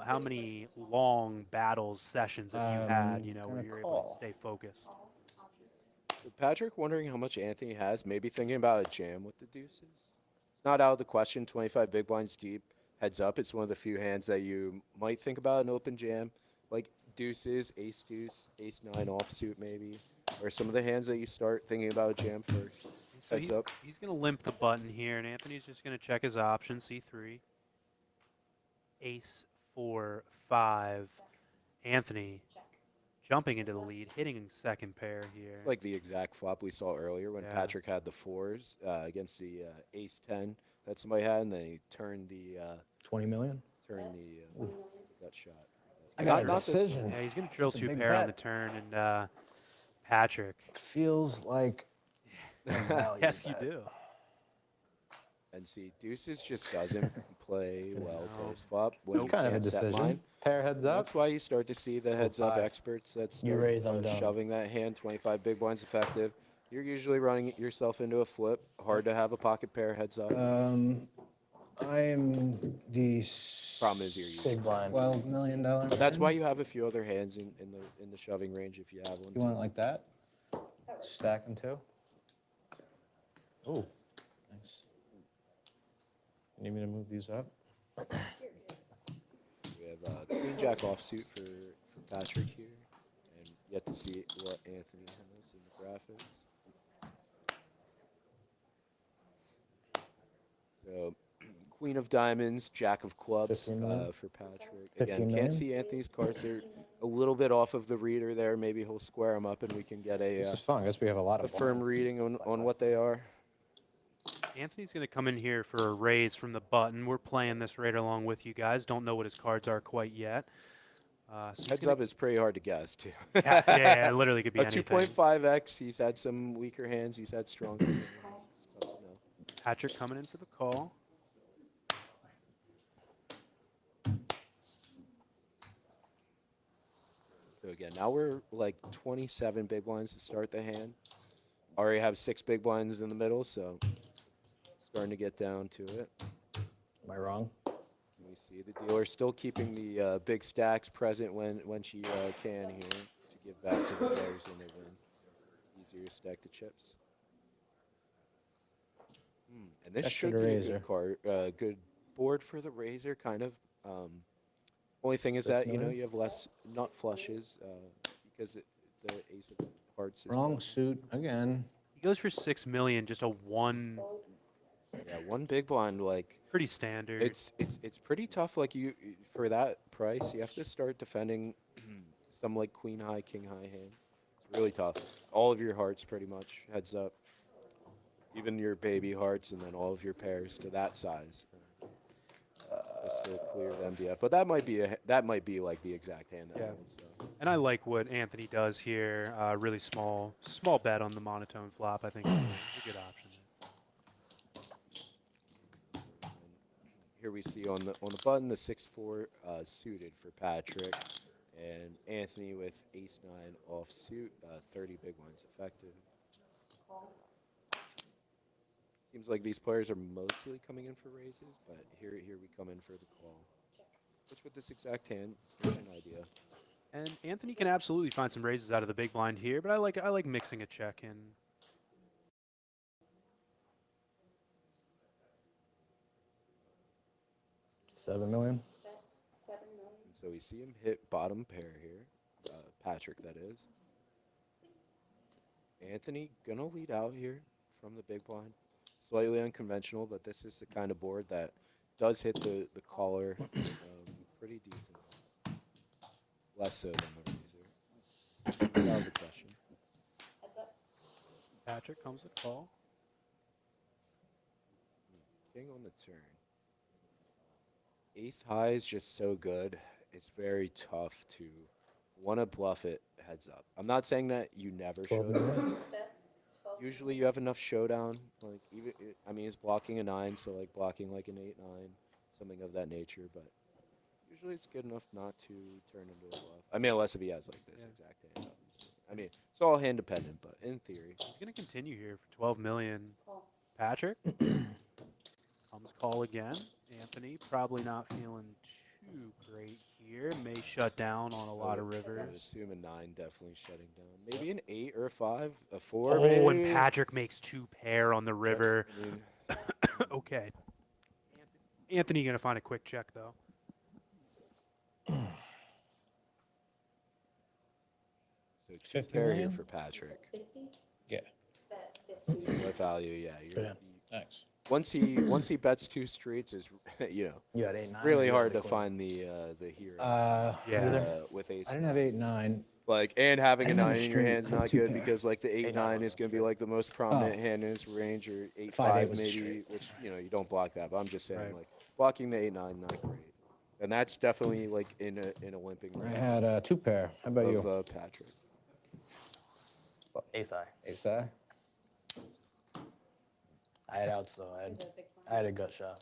[SPEAKER 1] How many long battles, sessions have you had? Where
[SPEAKER 5] Gonna
[SPEAKER 1] you're able to
[SPEAKER 5] call.
[SPEAKER 1] stay focused.
[SPEAKER 2] So Patrick wondering how much Anthony has, maybe thinking about a jam with the deuces. It's not out of the question, 25 big blinds deep, heads up. It's one of the few hands that you might think about an open jam, like deuces, ace deuce, ace nine offsuit maybe, or some of the hands that you start thinking about a jam first.
[SPEAKER 1] So
[SPEAKER 2] Heads up.
[SPEAKER 1] he's going to limp the button here, and Anthony's just going to check his options, C3. Ace, 4, 5. Anthony jumping into the lead, hitting second pair here.
[SPEAKER 2] It's like the exact flop we saw earlier when
[SPEAKER 1] Yeah.
[SPEAKER 2] Patrick had the fours against the ace 10 that somebody had, and then he turned the
[SPEAKER 3] 20 million?
[SPEAKER 2] gut shot.
[SPEAKER 5] I got a
[SPEAKER 2] Not this
[SPEAKER 5] decision.
[SPEAKER 1] Yeah, he's going to drill
[SPEAKER 5] It's a
[SPEAKER 1] 2
[SPEAKER 5] big
[SPEAKER 1] pair on
[SPEAKER 5] bet.
[SPEAKER 1] the turn, and Patrick.
[SPEAKER 5] Feels like a value
[SPEAKER 1] Yes, you
[SPEAKER 5] bet.
[SPEAKER 1] do.
[SPEAKER 2] And see, deuces just doesn't play well
[SPEAKER 1] No.
[SPEAKER 2] post flop.
[SPEAKER 5] It's kind of a decision. Pair heads up.
[SPEAKER 2] That's why you start to see the heads up
[SPEAKER 5] five.
[SPEAKER 2] experts that
[SPEAKER 3] You
[SPEAKER 2] start
[SPEAKER 3] raise, I'm done.
[SPEAKER 2] shoving that hand. 25 big blinds effective. You're usually running yourself into a flip. Hard to have a pocket pair heads up.
[SPEAKER 5] I'm the
[SPEAKER 2] Problem is you're using
[SPEAKER 3] Big blind.
[SPEAKER 5] $12 million.
[SPEAKER 2] But that's why you have a few other hands in the shoving range if you have one.
[SPEAKER 5] You want it like that? Stack them too. Oh, nice. You need me to move these up?
[SPEAKER 2] We have queen jack offsuit for Patrick here, and yet to see what Anthony has in the graphics. So, queen of diamonds, jack of clubs
[SPEAKER 3] 15 million?
[SPEAKER 2] for Patrick.
[SPEAKER 3] 15
[SPEAKER 2] Again,
[SPEAKER 3] million?
[SPEAKER 2] can't see Anthony's cards. They're a little bit off of the reader there. Maybe he'll square them up and we can get
[SPEAKER 5] This
[SPEAKER 2] a
[SPEAKER 5] is fun. I guess we have a lot of
[SPEAKER 2] firm
[SPEAKER 5] blinds.
[SPEAKER 2] reading on what they are.
[SPEAKER 1] Anthony's going to come in here for a raise from the button. We're playing this right along with you guys. Don't know what his cards are quite yet. So he's
[SPEAKER 2] Heads
[SPEAKER 1] gonna-
[SPEAKER 2] up is pretty hard to guess too.
[SPEAKER 1] yeah, it literally could be
[SPEAKER 2] A
[SPEAKER 1] anything.
[SPEAKER 2] 2.5x. He's had some weaker hands. He's had stronger hands. It's tough to know.
[SPEAKER 1] Patrick coming in for the call.
[SPEAKER 2] So again, now we're like 27 big blinds to start the hand. Already have 6 big blinds in the middle, so starting to get down to it.
[SPEAKER 3] Am I wrong?
[SPEAKER 2] We see the dealer still keeping the big stacks present when she can here to give back to the players when they win. Easier to stack the chips. And this
[SPEAKER 5] Check
[SPEAKER 2] should
[SPEAKER 5] for the
[SPEAKER 2] be a
[SPEAKER 5] razor.
[SPEAKER 2] good card, good board for the razor. Kind of. Only thing is
[SPEAKER 3] 6
[SPEAKER 2] that
[SPEAKER 3] million?
[SPEAKER 2] you have less nut flushes because the ace of hearts is
[SPEAKER 5] Wrong
[SPEAKER 2] down.
[SPEAKER 5] suit again.
[SPEAKER 1] He goes for 6 million, just a one,
[SPEAKER 2] Yeah, one big blind like.
[SPEAKER 1] pretty standard.
[SPEAKER 2] It's pretty tough. Like for that price, you have to start defending some like queen high, king high hands. It's really tough. All of your hearts, pretty much, heads up. Even your baby hearts, and then all of your pairs to that size. Just to clear the MDF. But that might be like the exact hand that
[SPEAKER 1] Yeah.
[SPEAKER 2] wins, so.
[SPEAKER 1] And I like what Anthony does here. Really small bet on the monotone flop. I think is a good option.
[SPEAKER 2] Here we see on the button the 6-4 suited for Patrick, and Anthony with ace 9 off suit, 30 big ones effective. Seems like these players are mostly coming in for raises, but here we come in for the call. Which with this exact hand gives you an idea.
[SPEAKER 1] And Anthony can absolutely find some raises out of the big blind here, but I like mixing a check in.
[SPEAKER 3] $7 million?
[SPEAKER 2] And so we see him hit bottom pair here, Patrick that is. Anthony gonna lead out here from the big blind. Slightly unconventional, but this is the kind of board that does hit the caller pretty decent. Less so than the razor. Without the question.
[SPEAKER 1] Patrick comes to call.
[SPEAKER 2] King on the turn. Ace high is just so good. It's very tough to want to bluff it heads up. I'm not saying that you never
[SPEAKER 3] 12
[SPEAKER 2] should.
[SPEAKER 3] million?
[SPEAKER 2] Usually you have enough showdown. Like even I mean, he's blocking a 9, so like blocking like an 8-9, something of that nature. But usually it's good enough not to turn into a bluff. I mean, unless if he has like this exact hand. Obviously. I mean, it's all hand dependent, but in theory.
[SPEAKER 1] He's going to continue here for 12 million. Patrick comes call again. Anthony probably not feeling too great here. May shut down on a lot of
[SPEAKER 2] I would
[SPEAKER 1] rivers.
[SPEAKER 2] assume a 9 definitely shutting down. Maybe an 8 or a 5, a 4.
[SPEAKER 1] Oh,
[SPEAKER 2] maybe.
[SPEAKER 1] and Patrick makes 2 pair on the river.
[SPEAKER 2] I mean,
[SPEAKER 1] Okay. Anthony going to find a quick check, though.
[SPEAKER 2] so 2
[SPEAKER 5] 50
[SPEAKER 2] pair here
[SPEAKER 5] million?
[SPEAKER 2] for Patrick.
[SPEAKER 5] Yeah.
[SPEAKER 2] What value? Yeah.
[SPEAKER 3] Put in.
[SPEAKER 5] Thanks.
[SPEAKER 2] Once he bets 2 streets is you know
[SPEAKER 3] You had
[SPEAKER 2] it's
[SPEAKER 3] 8-9.
[SPEAKER 2] really
[SPEAKER 3] you
[SPEAKER 2] hard
[SPEAKER 3] had
[SPEAKER 2] to
[SPEAKER 3] the queen.
[SPEAKER 2] find the hero
[SPEAKER 1] Yeah.
[SPEAKER 2] with ace.
[SPEAKER 5] I didn't have 8-9.
[SPEAKER 2] Like and having
[SPEAKER 5] I
[SPEAKER 2] a
[SPEAKER 5] didn't have
[SPEAKER 2] 9
[SPEAKER 5] a
[SPEAKER 2] in your
[SPEAKER 5] street.
[SPEAKER 2] hand's
[SPEAKER 5] I had
[SPEAKER 2] not
[SPEAKER 5] 2
[SPEAKER 2] good
[SPEAKER 5] pair.
[SPEAKER 2] because like the 8-9 is going to be like the most prominent
[SPEAKER 5] Oh.
[SPEAKER 2] hand in his range or 8-5
[SPEAKER 5] 5-8 was a
[SPEAKER 2] maybe,
[SPEAKER 5] straight.
[SPEAKER 2] which you know you don't block that. But I'm just saying
[SPEAKER 1] Right.
[SPEAKER 2] like blocking the 8-9 not great, and that's definitely like in a limping
[SPEAKER 5] I
[SPEAKER 2] range
[SPEAKER 5] had 2 pair. How about
[SPEAKER 2] of
[SPEAKER 5] you?
[SPEAKER 2] Patrick.
[SPEAKER 3] Ace high.
[SPEAKER 5] Ace high?
[SPEAKER 3] I had outs though. I had a gut shot.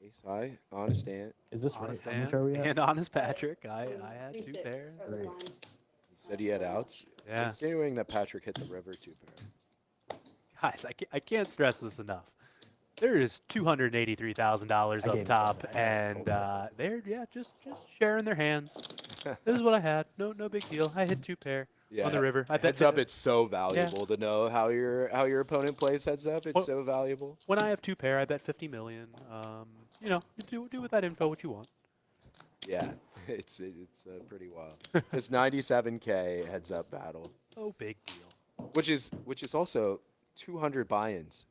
[SPEAKER 2] Ace high, honest hand.
[SPEAKER 3] Is this right?
[SPEAKER 1] Honest
[SPEAKER 3] How much
[SPEAKER 1] hand
[SPEAKER 3] are we at?
[SPEAKER 1] and honest Patrick. I had 2 pair.
[SPEAKER 3] Three.
[SPEAKER 2] He said he had outs.
[SPEAKER 1] Yeah.
[SPEAKER 2] Insinuating that Patrick hit the river 2 pair.
[SPEAKER 1] Guys, I can't stress this enough. There is $283,000
[SPEAKER 3] I gave
[SPEAKER 1] up
[SPEAKER 3] it
[SPEAKER 1] top,
[SPEAKER 3] to him. I
[SPEAKER 1] and
[SPEAKER 3] know it's
[SPEAKER 1] they're just sharing their hands. This is what I had. No big deal. I hit 2 pair on the river. I bet
[SPEAKER 2] heads up. It's so valuable to know how your opponent plays heads up. It's
[SPEAKER 1] Well-
[SPEAKER 2] so valuable.
[SPEAKER 1] when I have 2 pair, I bet 50 million. You know, you do with that info what you want.
[SPEAKER 2] Yeah, it's pretty wild. This 97K heads up battle,
[SPEAKER 1] Oh, big deal.
[SPEAKER 2] which is also 200 buy-ins.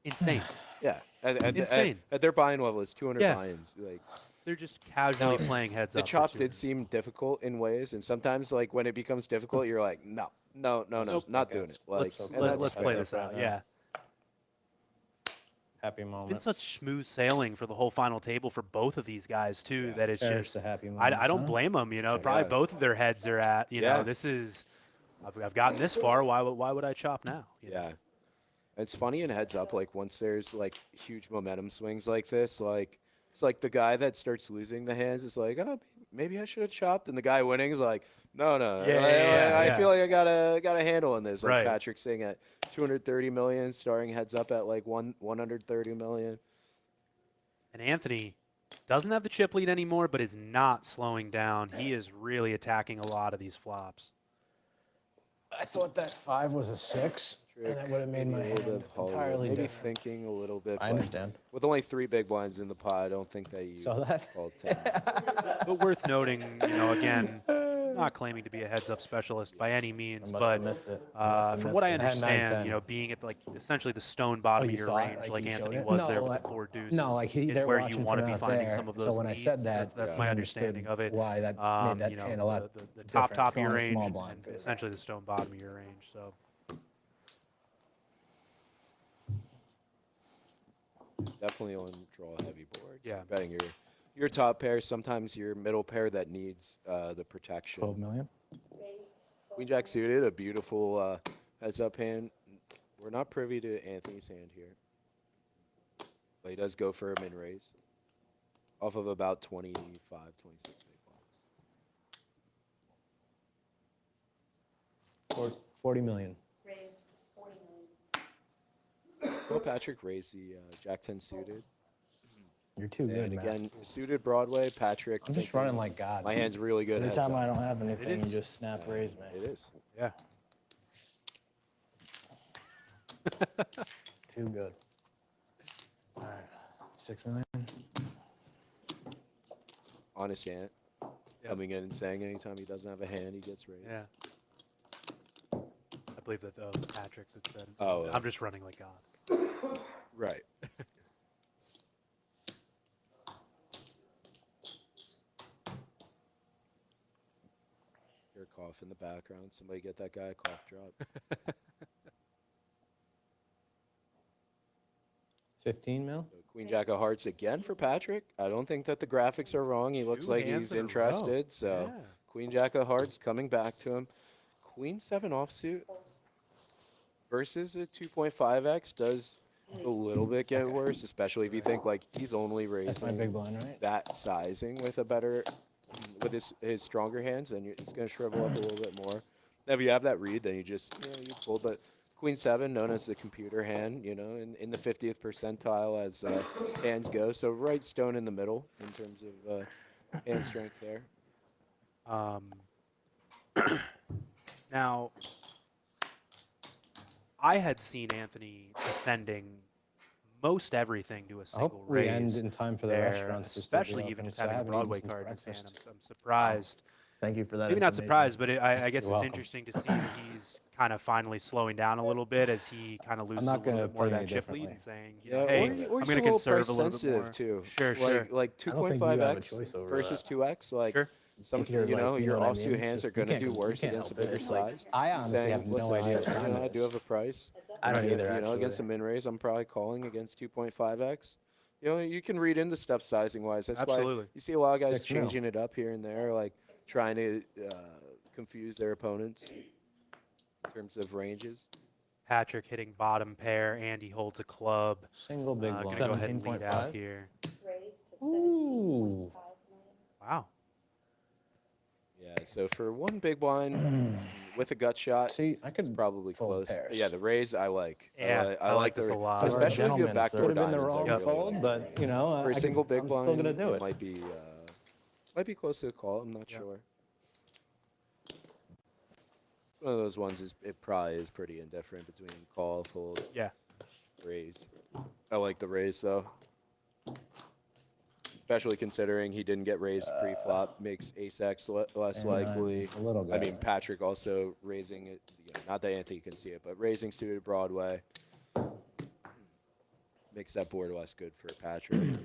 [SPEAKER 1] Insane.
[SPEAKER 2] Yeah, at
[SPEAKER 1] Insane.
[SPEAKER 2] At their buy-in level, it's 200
[SPEAKER 1] Yeah.
[SPEAKER 2] buy-ins. Like
[SPEAKER 1] They're just casually
[SPEAKER 2] Now,
[SPEAKER 1] playing heads
[SPEAKER 2] the
[SPEAKER 1] up. for
[SPEAKER 2] chop
[SPEAKER 1] 200.
[SPEAKER 2] did seem difficult in ways, and sometimes like when it becomes difficult, you're like, no, not doing it. Like,
[SPEAKER 1] Let's
[SPEAKER 2] and that's
[SPEAKER 1] play
[SPEAKER 2] fair.
[SPEAKER 1] this out. Yeah.
[SPEAKER 5] Happy
[SPEAKER 1] Been
[SPEAKER 5] moment.
[SPEAKER 1] such smooth sailing for the whole final table for both of these guys too that it's
[SPEAKER 5] Cherish
[SPEAKER 1] just
[SPEAKER 5] the happy
[SPEAKER 1] I
[SPEAKER 5] moments,
[SPEAKER 1] don't
[SPEAKER 5] huh?
[SPEAKER 1] blame them. You know,
[SPEAKER 2] Check it
[SPEAKER 1] probably
[SPEAKER 2] out.
[SPEAKER 1] both of their heads are at. You
[SPEAKER 2] Yeah.
[SPEAKER 1] know, this is I've gotten this far. Why would I chop now? You know?
[SPEAKER 2] Yeah. It's funny in heads up, like once there's like huge momentum swings like this, like it's like the guy that starts losing the hands is like, oh, maybe I should have chopped, and the guy winning is like, no, I
[SPEAKER 1] yeah.
[SPEAKER 2] feel like I got a handle on this. Like
[SPEAKER 1] Right.
[SPEAKER 2] Patrick saying at 230 million, starring heads up at like 130 million.
[SPEAKER 1] And Anthony doesn't have the chip lead anymore, but is not slowing down. He is really attacking a lot of these flops.
[SPEAKER 5] I thought that 5 was a 6, and that would have made my
[SPEAKER 2] Maybe a little bit
[SPEAKER 5] hand
[SPEAKER 2] of Hollywood,
[SPEAKER 5] entirely
[SPEAKER 2] maybe
[SPEAKER 5] different.
[SPEAKER 2] thinking a little bit.
[SPEAKER 5] I
[SPEAKER 2] but
[SPEAKER 5] understand.
[SPEAKER 2] With only 3 big blinds in the pot, I don't think that you
[SPEAKER 5] Saw that?
[SPEAKER 2] called 10.
[SPEAKER 1] But worth noting, you know, again, not claiming to be a heads-up specialist by any means,
[SPEAKER 3] I must
[SPEAKER 1] but
[SPEAKER 3] have missed it. Must have
[SPEAKER 1] from what I
[SPEAKER 3] missed it.
[SPEAKER 5] I had 9,
[SPEAKER 1] understand,
[SPEAKER 5] 10.
[SPEAKER 1] you know, being at like essentially the stone bottom
[SPEAKER 3] Oh,
[SPEAKER 1] of
[SPEAKER 3] you
[SPEAKER 1] your
[SPEAKER 3] saw it?
[SPEAKER 1] range,
[SPEAKER 3] Like
[SPEAKER 1] like
[SPEAKER 3] he showed
[SPEAKER 1] Anthony
[SPEAKER 3] it?
[SPEAKER 1] was
[SPEAKER 5] No,
[SPEAKER 1] there with
[SPEAKER 5] like-
[SPEAKER 1] the 4 deuces,
[SPEAKER 5] No, like
[SPEAKER 1] is
[SPEAKER 5] they're
[SPEAKER 1] where you
[SPEAKER 5] watching
[SPEAKER 1] want to
[SPEAKER 5] from
[SPEAKER 1] be
[SPEAKER 5] out
[SPEAKER 1] finding
[SPEAKER 5] there.
[SPEAKER 1] some of those
[SPEAKER 5] So when I said
[SPEAKER 1] leads.
[SPEAKER 5] that,
[SPEAKER 1] That's
[SPEAKER 5] I
[SPEAKER 1] my
[SPEAKER 5] understood
[SPEAKER 1] understanding of it.
[SPEAKER 5] why that made that
[SPEAKER 1] you know,
[SPEAKER 5] hand a lot
[SPEAKER 1] the top
[SPEAKER 5] different
[SPEAKER 1] of your
[SPEAKER 5] from a
[SPEAKER 1] range,
[SPEAKER 5] small
[SPEAKER 1] and
[SPEAKER 5] blind.
[SPEAKER 1] essentially the stone bottom of your range. So.
[SPEAKER 2] Definitely on draw heavy boards.
[SPEAKER 1] Yeah.
[SPEAKER 2] Betting your top pair, sometimes your middle pair that needs the protection.
[SPEAKER 5] 12 million?
[SPEAKER 2] Queen Jack suited, a beautiful heads up hand. We're not privy to Anthony's hand here, but he does go for a min raise off of about 25, 26 big blinds.
[SPEAKER 5] 40 million.
[SPEAKER 2] So Patrick raised the Jack 10 suited.
[SPEAKER 3] You're too good,
[SPEAKER 2] And
[SPEAKER 3] man.
[SPEAKER 2] again, suited Broadway, Patrick.
[SPEAKER 5] I'm just
[SPEAKER 2] thinking,
[SPEAKER 5] running like God.
[SPEAKER 2] my hand's really good.
[SPEAKER 3] Every
[SPEAKER 2] heads
[SPEAKER 3] time
[SPEAKER 2] up.
[SPEAKER 3] I don't have anything, you
[SPEAKER 1] is.
[SPEAKER 3] just snap raise me.
[SPEAKER 2] It is.
[SPEAKER 1] Yeah.
[SPEAKER 3] Too good. All right, 6 million.
[SPEAKER 2] Honest hand. Coming in and saying anytime he doesn't have a hand, he gets raised.
[SPEAKER 1] Yeah. I believe that was Patrick that said.
[SPEAKER 2] Oh,
[SPEAKER 1] I'm just running like God.
[SPEAKER 2] Right. Hear a cough in the background. Somebody get that guy a cough drop.
[SPEAKER 5] 15 mil?
[SPEAKER 2] So Queen Jack of Hearts again for Patrick. I don't think that the graphics are wrong. He looks
[SPEAKER 1] 2
[SPEAKER 2] like
[SPEAKER 1] hands
[SPEAKER 2] he's
[SPEAKER 1] in a row.
[SPEAKER 2] interested. So
[SPEAKER 1] Yeah.
[SPEAKER 2] Queen Jack of Hearts coming back to him. Queen 7 offsuit versus a 2.5x does a little bit get worse, especially if you think like he's only
[SPEAKER 5] That's my big
[SPEAKER 2] raising
[SPEAKER 5] blind, right?
[SPEAKER 2] that sizing with a better, with his stronger hands, then it's going to shrivel up a little bit more. Now, if you have that read, then you just you fold. But Queen 7, known as the computer hand, in the 50th percentile as hands go. So right stone in the middle in terms of hand strength there.
[SPEAKER 1] Now, I had seen Anthony defending most everything to a
[SPEAKER 5] I
[SPEAKER 1] single
[SPEAKER 5] hope we end
[SPEAKER 1] raise
[SPEAKER 5] in time for the
[SPEAKER 1] there,
[SPEAKER 5] restaurants to still be
[SPEAKER 1] especially even
[SPEAKER 5] open,
[SPEAKER 1] just
[SPEAKER 5] 'cause I
[SPEAKER 1] having a
[SPEAKER 5] haven't eaten
[SPEAKER 1] Broadway
[SPEAKER 5] since
[SPEAKER 1] card in his hand.
[SPEAKER 5] breakfast.
[SPEAKER 1] I'm surprised.
[SPEAKER 3] Thank you for that.
[SPEAKER 1] Maybe not
[SPEAKER 3] information.
[SPEAKER 1] surprised, but I guess
[SPEAKER 5] You're
[SPEAKER 1] it's
[SPEAKER 5] welcome.
[SPEAKER 1] interesting to see that he's kind of finally slowing down a little bit as he kind of loses a
[SPEAKER 5] not
[SPEAKER 1] little
[SPEAKER 5] gonna
[SPEAKER 1] bit more of
[SPEAKER 5] play
[SPEAKER 1] that
[SPEAKER 5] any
[SPEAKER 1] chip lead
[SPEAKER 5] differently.
[SPEAKER 1] and saying,
[SPEAKER 2] Yeah,
[SPEAKER 1] hey,
[SPEAKER 2] or
[SPEAKER 1] I'm
[SPEAKER 2] he's
[SPEAKER 1] going
[SPEAKER 2] a
[SPEAKER 1] to
[SPEAKER 2] little
[SPEAKER 1] conserve
[SPEAKER 2] price
[SPEAKER 1] a little bit
[SPEAKER 2] sensitive
[SPEAKER 1] more.
[SPEAKER 2] too.
[SPEAKER 1] Sure, sure.
[SPEAKER 2] Like
[SPEAKER 3] I don't think you have a
[SPEAKER 2] 2.5x
[SPEAKER 3] choice over
[SPEAKER 2] versus
[SPEAKER 3] that.
[SPEAKER 2] 2x. Like
[SPEAKER 1] Sure.
[SPEAKER 2] some,
[SPEAKER 3] If you're, like, you
[SPEAKER 2] your
[SPEAKER 3] know what I
[SPEAKER 2] offsuit
[SPEAKER 3] mean? It's
[SPEAKER 2] hands are
[SPEAKER 3] just- you
[SPEAKER 2] going to
[SPEAKER 3] can't
[SPEAKER 2] do
[SPEAKER 3] con- you
[SPEAKER 2] worse
[SPEAKER 3] can't
[SPEAKER 2] against a
[SPEAKER 3] help it.
[SPEAKER 2] bigger
[SPEAKER 3] It's like-
[SPEAKER 2] size.
[SPEAKER 5] I
[SPEAKER 2] He's
[SPEAKER 5] honestly
[SPEAKER 2] saying,
[SPEAKER 5] have no
[SPEAKER 2] "Listen,
[SPEAKER 5] idea what
[SPEAKER 2] I
[SPEAKER 5] time it
[SPEAKER 2] do have
[SPEAKER 5] is."
[SPEAKER 2] a price.
[SPEAKER 3] I don't either,
[SPEAKER 2] Against a
[SPEAKER 3] actually.
[SPEAKER 2] min raise, I'm probably calling against 2.5x. You can read into stuff sizing wise. That's
[SPEAKER 1] Absolutely.
[SPEAKER 2] why you see a lot of guys
[SPEAKER 5] 6 mil.
[SPEAKER 2] changing it up here and there, like trying to confuse their opponents in terms of ranges.
[SPEAKER 1] Patrick hitting bottom pair. Andy holds a club.
[SPEAKER 5] Single big
[SPEAKER 1] Going to
[SPEAKER 5] blind.
[SPEAKER 1] go ahead and lead out
[SPEAKER 3] 17.5.
[SPEAKER 1] here.
[SPEAKER 5] Ooh.
[SPEAKER 1] Wow.
[SPEAKER 2] Yeah, so for one big blind with a gut shot,
[SPEAKER 5] See, I
[SPEAKER 2] it's
[SPEAKER 5] could
[SPEAKER 2] probably
[SPEAKER 5] fold
[SPEAKER 2] close.
[SPEAKER 5] pairs.
[SPEAKER 2] Yeah, the raise I like.
[SPEAKER 1] Yeah, I like this a lot.
[SPEAKER 2] Especially if you have
[SPEAKER 3] Gentlemen,
[SPEAKER 2] backdoor
[SPEAKER 3] would have been the
[SPEAKER 2] diamonds. I
[SPEAKER 3] wrong
[SPEAKER 2] really
[SPEAKER 3] fold,
[SPEAKER 2] like
[SPEAKER 3] but you know,
[SPEAKER 2] for a single big
[SPEAKER 3] I'm
[SPEAKER 2] blind,
[SPEAKER 3] still gonna do it.
[SPEAKER 2] might be close to a call. I'm not sure. One of those ones it probably is pretty indifferent between call, fold,
[SPEAKER 1] Yeah.
[SPEAKER 2] raise. I like the raise though, especially considering he didn't get raised pre-flop, makes ace x less
[SPEAKER 5] And
[SPEAKER 2] likely.
[SPEAKER 5] a little
[SPEAKER 2] I
[SPEAKER 5] bit.
[SPEAKER 2] mean, Patrick also raising it. Not that Anthony can see it, but raising suited Broadway makes that board less good for Patrick.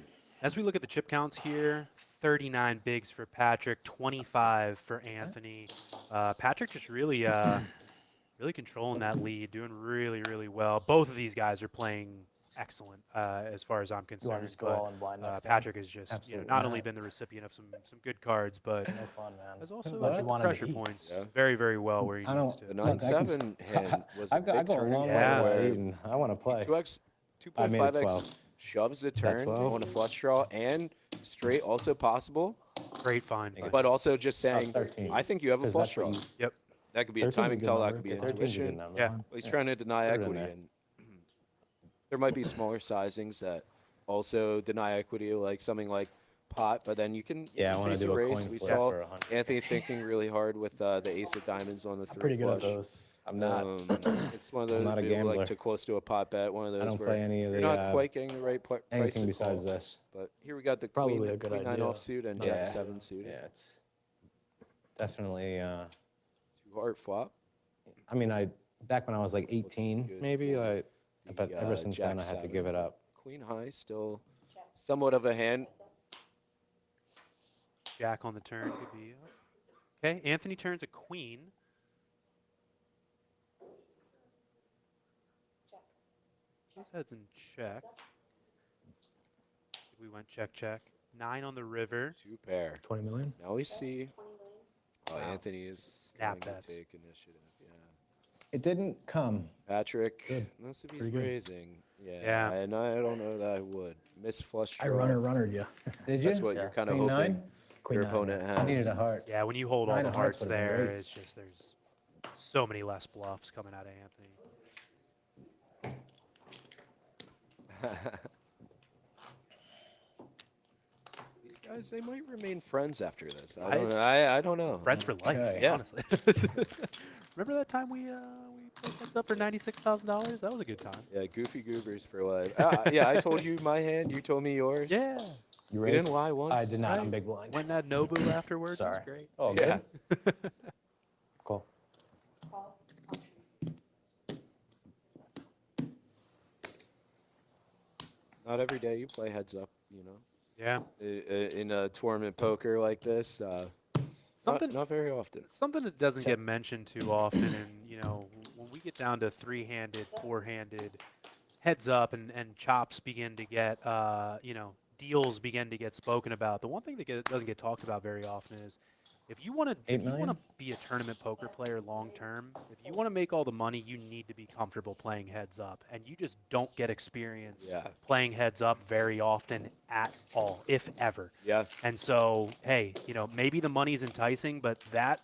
[SPEAKER 1] As we look at the chip counts here, 39 bigs for Patrick, 25 for Anthony. Patrick just really, really controlling that lead, doing really, really well. Both of these guys are playing excellent as far as I'm concerned.
[SPEAKER 3] just go all in blind next time?
[SPEAKER 1] Patrick has just
[SPEAKER 5] Absolutely
[SPEAKER 1] not
[SPEAKER 5] not.
[SPEAKER 1] only been the recipient of some good cards, but
[SPEAKER 3] No fun, man.
[SPEAKER 1] has also
[SPEAKER 3] But you
[SPEAKER 1] put
[SPEAKER 3] wanted to
[SPEAKER 1] pressure
[SPEAKER 3] eat.
[SPEAKER 1] points
[SPEAKER 2] Yeah.
[SPEAKER 1] very, very well where he
[SPEAKER 5] I
[SPEAKER 1] needs
[SPEAKER 5] don't-
[SPEAKER 1] to.
[SPEAKER 2] The
[SPEAKER 5] Look, I can
[SPEAKER 2] 9-7 hand was a
[SPEAKER 5] I
[SPEAKER 2] big
[SPEAKER 5] go a
[SPEAKER 2] turning
[SPEAKER 5] long
[SPEAKER 2] point
[SPEAKER 5] way
[SPEAKER 1] Yeah.
[SPEAKER 2] where
[SPEAKER 5] without eating. I want to play.
[SPEAKER 2] 2x,
[SPEAKER 5] I made it
[SPEAKER 2] 2.5x
[SPEAKER 5] 12.
[SPEAKER 2] shoves the
[SPEAKER 5] that
[SPEAKER 2] turn
[SPEAKER 5] 12?
[SPEAKER 2] on a flush draw and straight also possible,
[SPEAKER 1] Great find. by-
[SPEAKER 2] but also just saying,
[SPEAKER 5] 13.
[SPEAKER 2] I think you have a
[SPEAKER 5] 'Cause
[SPEAKER 2] flush
[SPEAKER 5] that's
[SPEAKER 2] draw.
[SPEAKER 5] what you-
[SPEAKER 1] Yep.
[SPEAKER 2] That could be a
[SPEAKER 5] 13 's
[SPEAKER 2] timing
[SPEAKER 5] good
[SPEAKER 2] tell, that
[SPEAKER 5] number.
[SPEAKER 2] could be
[SPEAKER 5] 13 's a good
[SPEAKER 2] intuition.
[SPEAKER 5] number.
[SPEAKER 1] Yeah.
[SPEAKER 2] Well, he's trying to deny
[SPEAKER 5] Put it in
[SPEAKER 2] equity,
[SPEAKER 5] there.
[SPEAKER 2] and there might be smaller sizings that also deny equity, like something like pot, but then you can
[SPEAKER 5] Yeah, I wanna
[SPEAKER 2] increase
[SPEAKER 5] do
[SPEAKER 2] the
[SPEAKER 5] a
[SPEAKER 2] raise.
[SPEAKER 5] coin
[SPEAKER 2] We
[SPEAKER 5] flip
[SPEAKER 2] saw
[SPEAKER 5] for 100.
[SPEAKER 2] Anthony thinking really hard with the ace of diamonds on the three
[SPEAKER 3] Pretty good at
[SPEAKER 2] flush.
[SPEAKER 3] those.
[SPEAKER 5] I'm not.
[SPEAKER 2] It's one of those
[SPEAKER 5] not a
[SPEAKER 2] people
[SPEAKER 5] gambler.
[SPEAKER 2] like to close to a pot bet. One of those
[SPEAKER 5] don't
[SPEAKER 2] where
[SPEAKER 5] play any of
[SPEAKER 2] you're
[SPEAKER 5] the,
[SPEAKER 2] not quite getting the right price
[SPEAKER 5] anything
[SPEAKER 2] to
[SPEAKER 5] besides
[SPEAKER 2] call.
[SPEAKER 5] this.
[SPEAKER 2] But here we got the
[SPEAKER 3] Probably
[SPEAKER 2] queen,
[SPEAKER 3] a good
[SPEAKER 2] queen nine
[SPEAKER 3] idea.
[SPEAKER 2] offsuit and
[SPEAKER 5] Yeah.
[SPEAKER 2] jack 7 suited.
[SPEAKER 5] Yeah, it's definitely.
[SPEAKER 2] 2 heart flop.
[SPEAKER 5] I mean, back when I was like 18,
[SPEAKER 2] good
[SPEAKER 5] maybe.
[SPEAKER 2] for
[SPEAKER 5] But
[SPEAKER 2] the,
[SPEAKER 5] ever since then,
[SPEAKER 2] jack
[SPEAKER 5] I had to
[SPEAKER 2] 7.
[SPEAKER 5] give it up.
[SPEAKER 2] Queen high still somewhat of a hand.
[SPEAKER 1] Jack on the turn could be up. Okay, Anthony turns a queen. His head's in check. We went check, check. 9 on the river.
[SPEAKER 2] 2 pair.
[SPEAKER 3] 20 million.
[SPEAKER 2] Now we see. Oh, Anthony is
[SPEAKER 1] Snap
[SPEAKER 2] going
[SPEAKER 1] bets.
[SPEAKER 2] to take initiative. Yeah.
[SPEAKER 5] It didn't come.
[SPEAKER 2] Patrick,
[SPEAKER 3] Good.
[SPEAKER 2] unless if he's
[SPEAKER 3] Pretty good.
[SPEAKER 2] raising. Yeah.
[SPEAKER 1] Yeah.
[SPEAKER 2] And I don't know that I would. Miss flush
[SPEAKER 3] I
[SPEAKER 2] draw.
[SPEAKER 3] runnered you.
[SPEAKER 5] Did you?
[SPEAKER 2] That's what you're kind of
[SPEAKER 5] Queen
[SPEAKER 2] hoping
[SPEAKER 5] nine?
[SPEAKER 3] Queen
[SPEAKER 2] your
[SPEAKER 3] nine,
[SPEAKER 2] opponent
[SPEAKER 3] yeah.
[SPEAKER 2] has.
[SPEAKER 5] I needed a heart.
[SPEAKER 1] Yeah, when you hold all
[SPEAKER 5] 9
[SPEAKER 1] the
[SPEAKER 5] of hearts
[SPEAKER 1] hearts
[SPEAKER 5] would've been
[SPEAKER 1] there,
[SPEAKER 5] great.
[SPEAKER 1] it's just there's so many less bluffs coming out of Anthony.
[SPEAKER 2] These guys, they might remain friends after this. I don't know. I don't know.
[SPEAKER 1] Friends for life,
[SPEAKER 5] Okay.
[SPEAKER 2] Yeah.
[SPEAKER 1] honestly. Remember that time we played heads up for $96,000? That was a good time.
[SPEAKER 2] Yeah, goofy goobers for life. Yeah, I told you my hand. You told me yours.
[SPEAKER 1] Yeah.
[SPEAKER 5] You
[SPEAKER 2] We
[SPEAKER 5] raised?
[SPEAKER 2] didn't lie once.
[SPEAKER 5] I did not. I'm
[SPEAKER 1] Right.
[SPEAKER 5] big blind.
[SPEAKER 1] Went and had Nobu afterwards.
[SPEAKER 5] Sorry.
[SPEAKER 1] It was great.
[SPEAKER 5] Oh,
[SPEAKER 2] Yeah.
[SPEAKER 5] good. Cool.
[SPEAKER 2] Not every day you play heads up, you know.
[SPEAKER 1] Yeah.
[SPEAKER 2] In a tournament poker like this,
[SPEAKER 1] Something
[SPEAKER 2] not very often.
[SPEAKER 1] something that doesn't get mentioned too often, and when we get down to 3-handed, 4-handed heads up, and chops begin to get, deals begin to get spoken about. The one thing that doesn't get talked about very often is If you want to,
[SPEAKER 3] $8
[SPEAKER 1] if you want to
[SPEAKER 3] million?
[SPEAKER 1] be a tournament poker player long term, if you want to make all the money, you need to be comfortable playing heads up, and you just don't get experience
[SPEAKER 2] Yeah.
[SPEAKER 1] playing heads up very often at all, if ever.
[SPEAKER 2] Yeah.
[SPEAKER 1] And so, hey, maybe the money's enticing, but that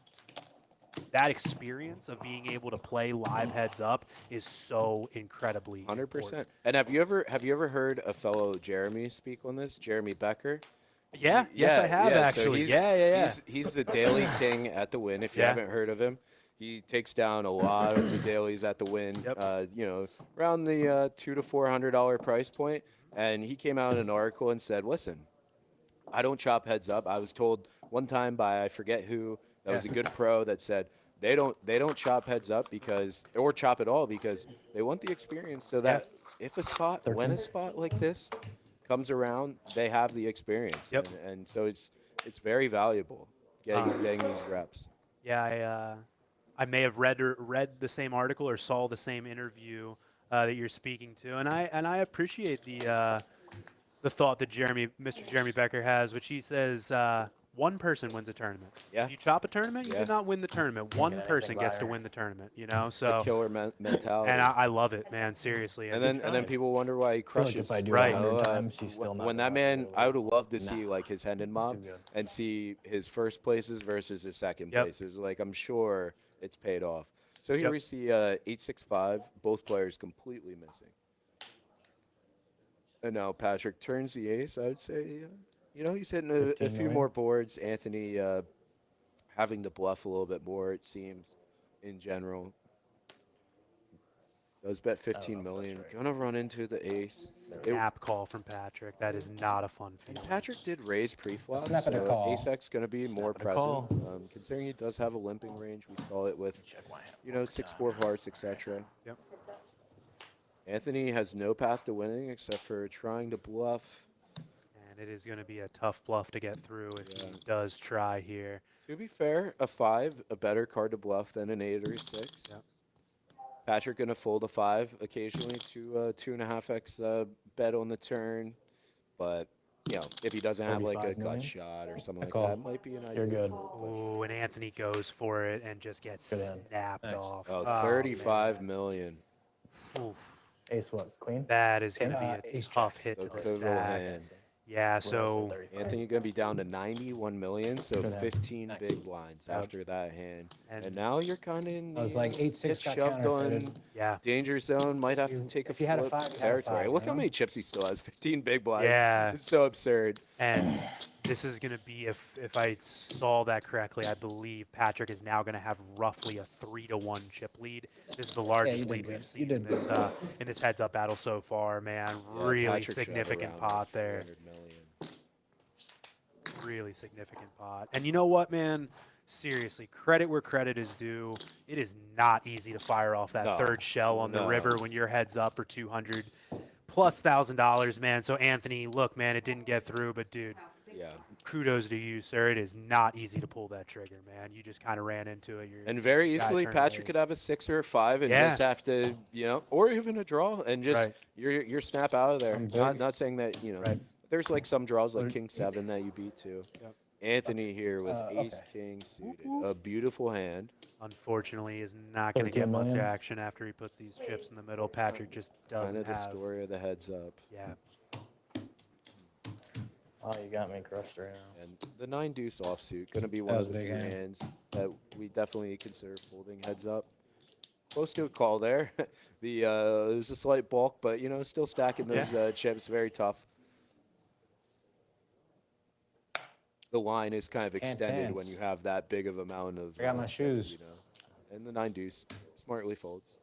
[SPEAKER 1] experience of being able to play live heads up is so incredibly
[SPEAKER 2] 100%.
[SPEAKER 1] important.
[SPEAKER 2] And have you ever heard a fellow Jeremy speak on this? Jeremy Becker.
[SPEAKER 1] Yeah, yes, I have
[SPEAKER 2] so
[SPEAKER 1] actually.
[SPEAKER 2] he's-
[SPEAKER 1] Yeah.
[SPEAKER 2] He's the daily king at the Win. If you
[SPEAKER 1] Yeah.
[SPEAKER 2] haven't heard of him, he takes down a lot of the dailies at the Win.
[SPEAKER 1] Yep.
[SPEAKER 2] Around the $200 to $400 price point. And he came out in an article and said, "Listen, I don't chop heads up. I was told one time by I forget who that was a good pro that said they don't chop heads up or chop at all because they want the experience so that if when a spot like this comes around, they have the experience.
[SPEAKER 1] Yep.
[SPEAKER 2] And so it's very valuable getting these reps.
[SPEAKER 1] Yeah, I may have read the same article or saw the same interview that you're speaking to, and I appreciate the thought that Mr. Jeremy Becker has, which he says one person wins a tournament.
[SPEAKER 2] Yeah.
[SPEAKER 1] If you chop a tournament, you
[SPEAKER 2] Yeah.
[SPEAKER 1] did not win the tournament. One person gets to win the tournament. So
[SPEAKER 2] The killer mentality.
[SPEAKER 1] and I love it, man. Seriously.
[SPEAKER 2] And then people wonder why he
[SPEAKER 3] I feel like
[SPEAKER 2] crushes.
[SPEAKER 3] if I do
[SPEAKER 1] Right.
[SPEAKER 3] it 100 times, he's still not.
[SPEAKER 2] When that
[SPEAKER 3] gonna
[SPEAKER 2] man,
[SPEAKER 3] win.
[SPEAKER 2] I would love to see like his Hendon mob
[SPEAKER 3] good.
[SPEAKER 2] and see his first places versus his second
[SPEAKER 1] Yep.
[SPEAKER 2] places. Like I'm sure it's paid off. So here
[SPEAKER 1] Yep.
[SPEAKER 2] we see 8-6-5, both players completely missing. And now Patrick turns the ace. I would say, he's hitting a
[SPEAKER 3] 15
[SPEAKER 2] few
[SPEAKER 3] million.
[SPEAKER 2] more boards. Anthony having to bluff a little bit more, it seems, in general. Does bet 15 million. Gonna run into the ace.
[SPEAKER 1] Snap call from Patrick. That is not a fun feeling.
[SPEAKER 2] Patrick did raise pre-flop,
[SPEAKER 5] Snap it a
[SPEAKER 2] so
[SPEAKER 5] call.
[SPEAKER 2] ace-x going to be more
[SPEAKER 3] it a call.
[SPEAKER 2] present. Considering he does have a limping range, we saw it with, 6-4 hearts, etc.
[SPEAKER 1] Yep.
[SPEAKER 2] Anthony has no path to winning except for trying to bluff.
[SPEAKER 1] And it is going to be a tough bluff to get through if he does try here.
[SPEAKER 2] To be fair, a 5, a better card to bluff than an 8 or a 6.
[SPEAKER 1] Yep.
[SPEAKER 2] Patrick going to fold a 5 occasionally to 2.5x bet on the turn. But, if he doesn't have like a
[SPEAKER 3] 35
[SPEAKER 2] gut
[SPEAKER 3] million?
[SPEAKER 2] shot or something like
[SPEAKER 3] call.
[SPEAKER 2] that, might be an idea.
[SPEAKER 3] You're good.
[SPEAKER 1] Ooh, and Anthony goes for it and just gets
[SPEAKER 3] Good hand.
[SPEAKER 1] snapped
[SPEAKER 3] Thanks.
[SPEAKER 1] off.
[SPEAKER 2] Oh,
[SPEAKER 1] man.
[SPEAKER 2] 35 million.
[SPEAKER 1] Oof.
[SPEAKER 3] Ace what? Queen?
[SPEAKER 1] That is going to be a
[SPEAKER 5] ace
[SPEAKER 1] tough hit
[SPEAKER 2] So
[SPEAKER 1] to the
[SPEAKER 2] pivotal
[SPEAKER 1] stack.
[SPEAKER 2] hand.
[SPEAKER 1] Yeah, so
[SPEAKER 2] Anthony going to be down to 91 million, so
[SPEAKER 3] Good hand.
[SPEAKER 2] 15
[SPEAKER 5] Nice.
[SPEAKER 2] big blinds after that hand.
[SPEAKER 1] And-
[SPEAKER 2] And now you're kind of in
[SPEAKER 5] I was
[SPEAKER 2] the,
[SPEAKER 5] like 8-6 got
[SPEAKER 2] shoved on
[SPEAKER 5] counterfeited.
[SPEAKER 1] yeah.
[SPEAKER 2] danger zone. Might have to take
[SPEAKER 5] if
[SPEAKER 2] a
[SPEAKER 5] you had a
[SPEAKER 2] flip
[SPEAKER 5] 5, you had a
[SPEAKER 2] territory.
[SPEAKER 5] 5,
[SPEAKER 2] Look
[SPEAKER 5] you
[SPEAKER 2] how
[SPEAKER 5] know?
[SPEAKER 2] many chips he still has. 15 big blinds.
[SPEAKER 1] Yeah.
[SPEAKER 2] It's so absurd.
[SPEAKER 1] And this is going to be, if I saw that correctly, I believe Patrick is now going to have roughly a 3-1 chip lead. This is the largest
[SPEAKER 5] did
[SPEAKER 1] lead
[SPEAKER 5] good.
[SPEAKER 1] we've
[SPEAKER 5] You
[SPEAKER 1] seen
[SPEAKER 5] did
[SPEAKER 1] in this heads-up battle so far, man.
[SPEAKER 2] Yeah,
[SPEAKER 1] Really
[SPEAKER 2] Patrick should have
[SPEAKER 1] significant
[SPEAKER 2] around
[SPEAKER 1] pot there.
[SPEAKER 2] 300 million.
[SPEAKER 1] Really significant pot. And you know what, man? Seriously, credit where credit is due. It is not easy to fire off that
[SPEAKER 2] No.
[SPEAKER 1] third shell on the
[SPEAKER 2] No.
[SPEAKER 1] river when your head's up for $200,000+, man. So Anthony, look, man, it didn't get through, but dude,
[SPEAKER 2] Yeah.
[SPEAKER 1] kudos to you, sir. It is not easy to pull that trigger, man. You just kind of ran into it.
[SPEAKER 2] And very
[SPEAKER 1] guy
[SPEAKER 2] easily,
[SPEAKER 1] turned
[SPEAKER 2] Patrick could
[SPEAKER 1] ace.
[SPEAKER 2] have a 6 or a 5 and
[SPEAKER 1] Yeah.
[SPEAKER 2] just have to, or even a draw and just
[SPEAKER 1] Right.
[SPEAKER 2] you're snap out of there.
[SPEAKER 3] I'm big.
[SPEAKER 2] Not saying that
[SPEAKER 3] Right.
[SPEAKER 2] there's like some draws like King 7 that you beat too.
[SPEAKER 1] Yep.
[SPEAKER 2] Anthony here with
[SPEAKER 5] okay.
[SPEAKER 2] Ace King suited, a beautiful hand.
[SPEAKER 1] Unfortunately, is not going to
[SPEAKER 3] 13
[SPEAKER 1] get much
[SPEAKER 3] million.
[SPEAKER 1] action after he puts these chips in the middle. Patrick just
[SPEAKER 2] Kind
[SPEAKER 1] doesn't
[SPEAKER 2] of the
[SPEAKER 1] have.
[SPEAKER 2] story of the heads up.
[SPEAKER 1] Yeah.
[SPEAKER 3] Oh, you got me crushed right now.
[SPEAKER 2] And the 9 deuce offsuit, going to be one
[SPEAKER 5] was
[SPEAKER 2] of
[SPEAKER 5] a
[SPEAKER 2] the
[SPEAKER 5] big
[SPEAKER 2] few
[SPEAKER 5] hand.
[SPEAKER 2] hands that we definitely consider folding heads up. Close to a call there. It was a slight bulk, but still stacking those chips, very tough. The line is kind of extended when
[SPEAKER 5] tense.
[SPEAKER 2] you have that big of amount of.
[SPEAKER 5] I got my
[SPEAKER 2] chips,
[SPEAKER 5] shoes.
[SPEAKER 2] And the 9 deuce smartly folds.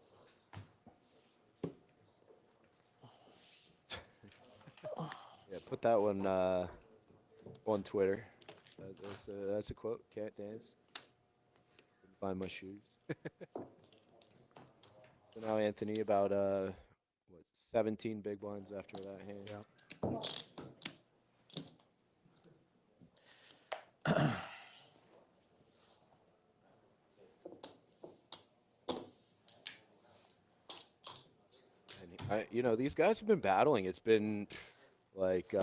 [SPEAKER 2] Yeah, put that one on Twitter. That's a quote. Can't dance. Couldn't find my shoes. So now Anthony about 17 big blinds after that hand. And these guys have been battling. It's been like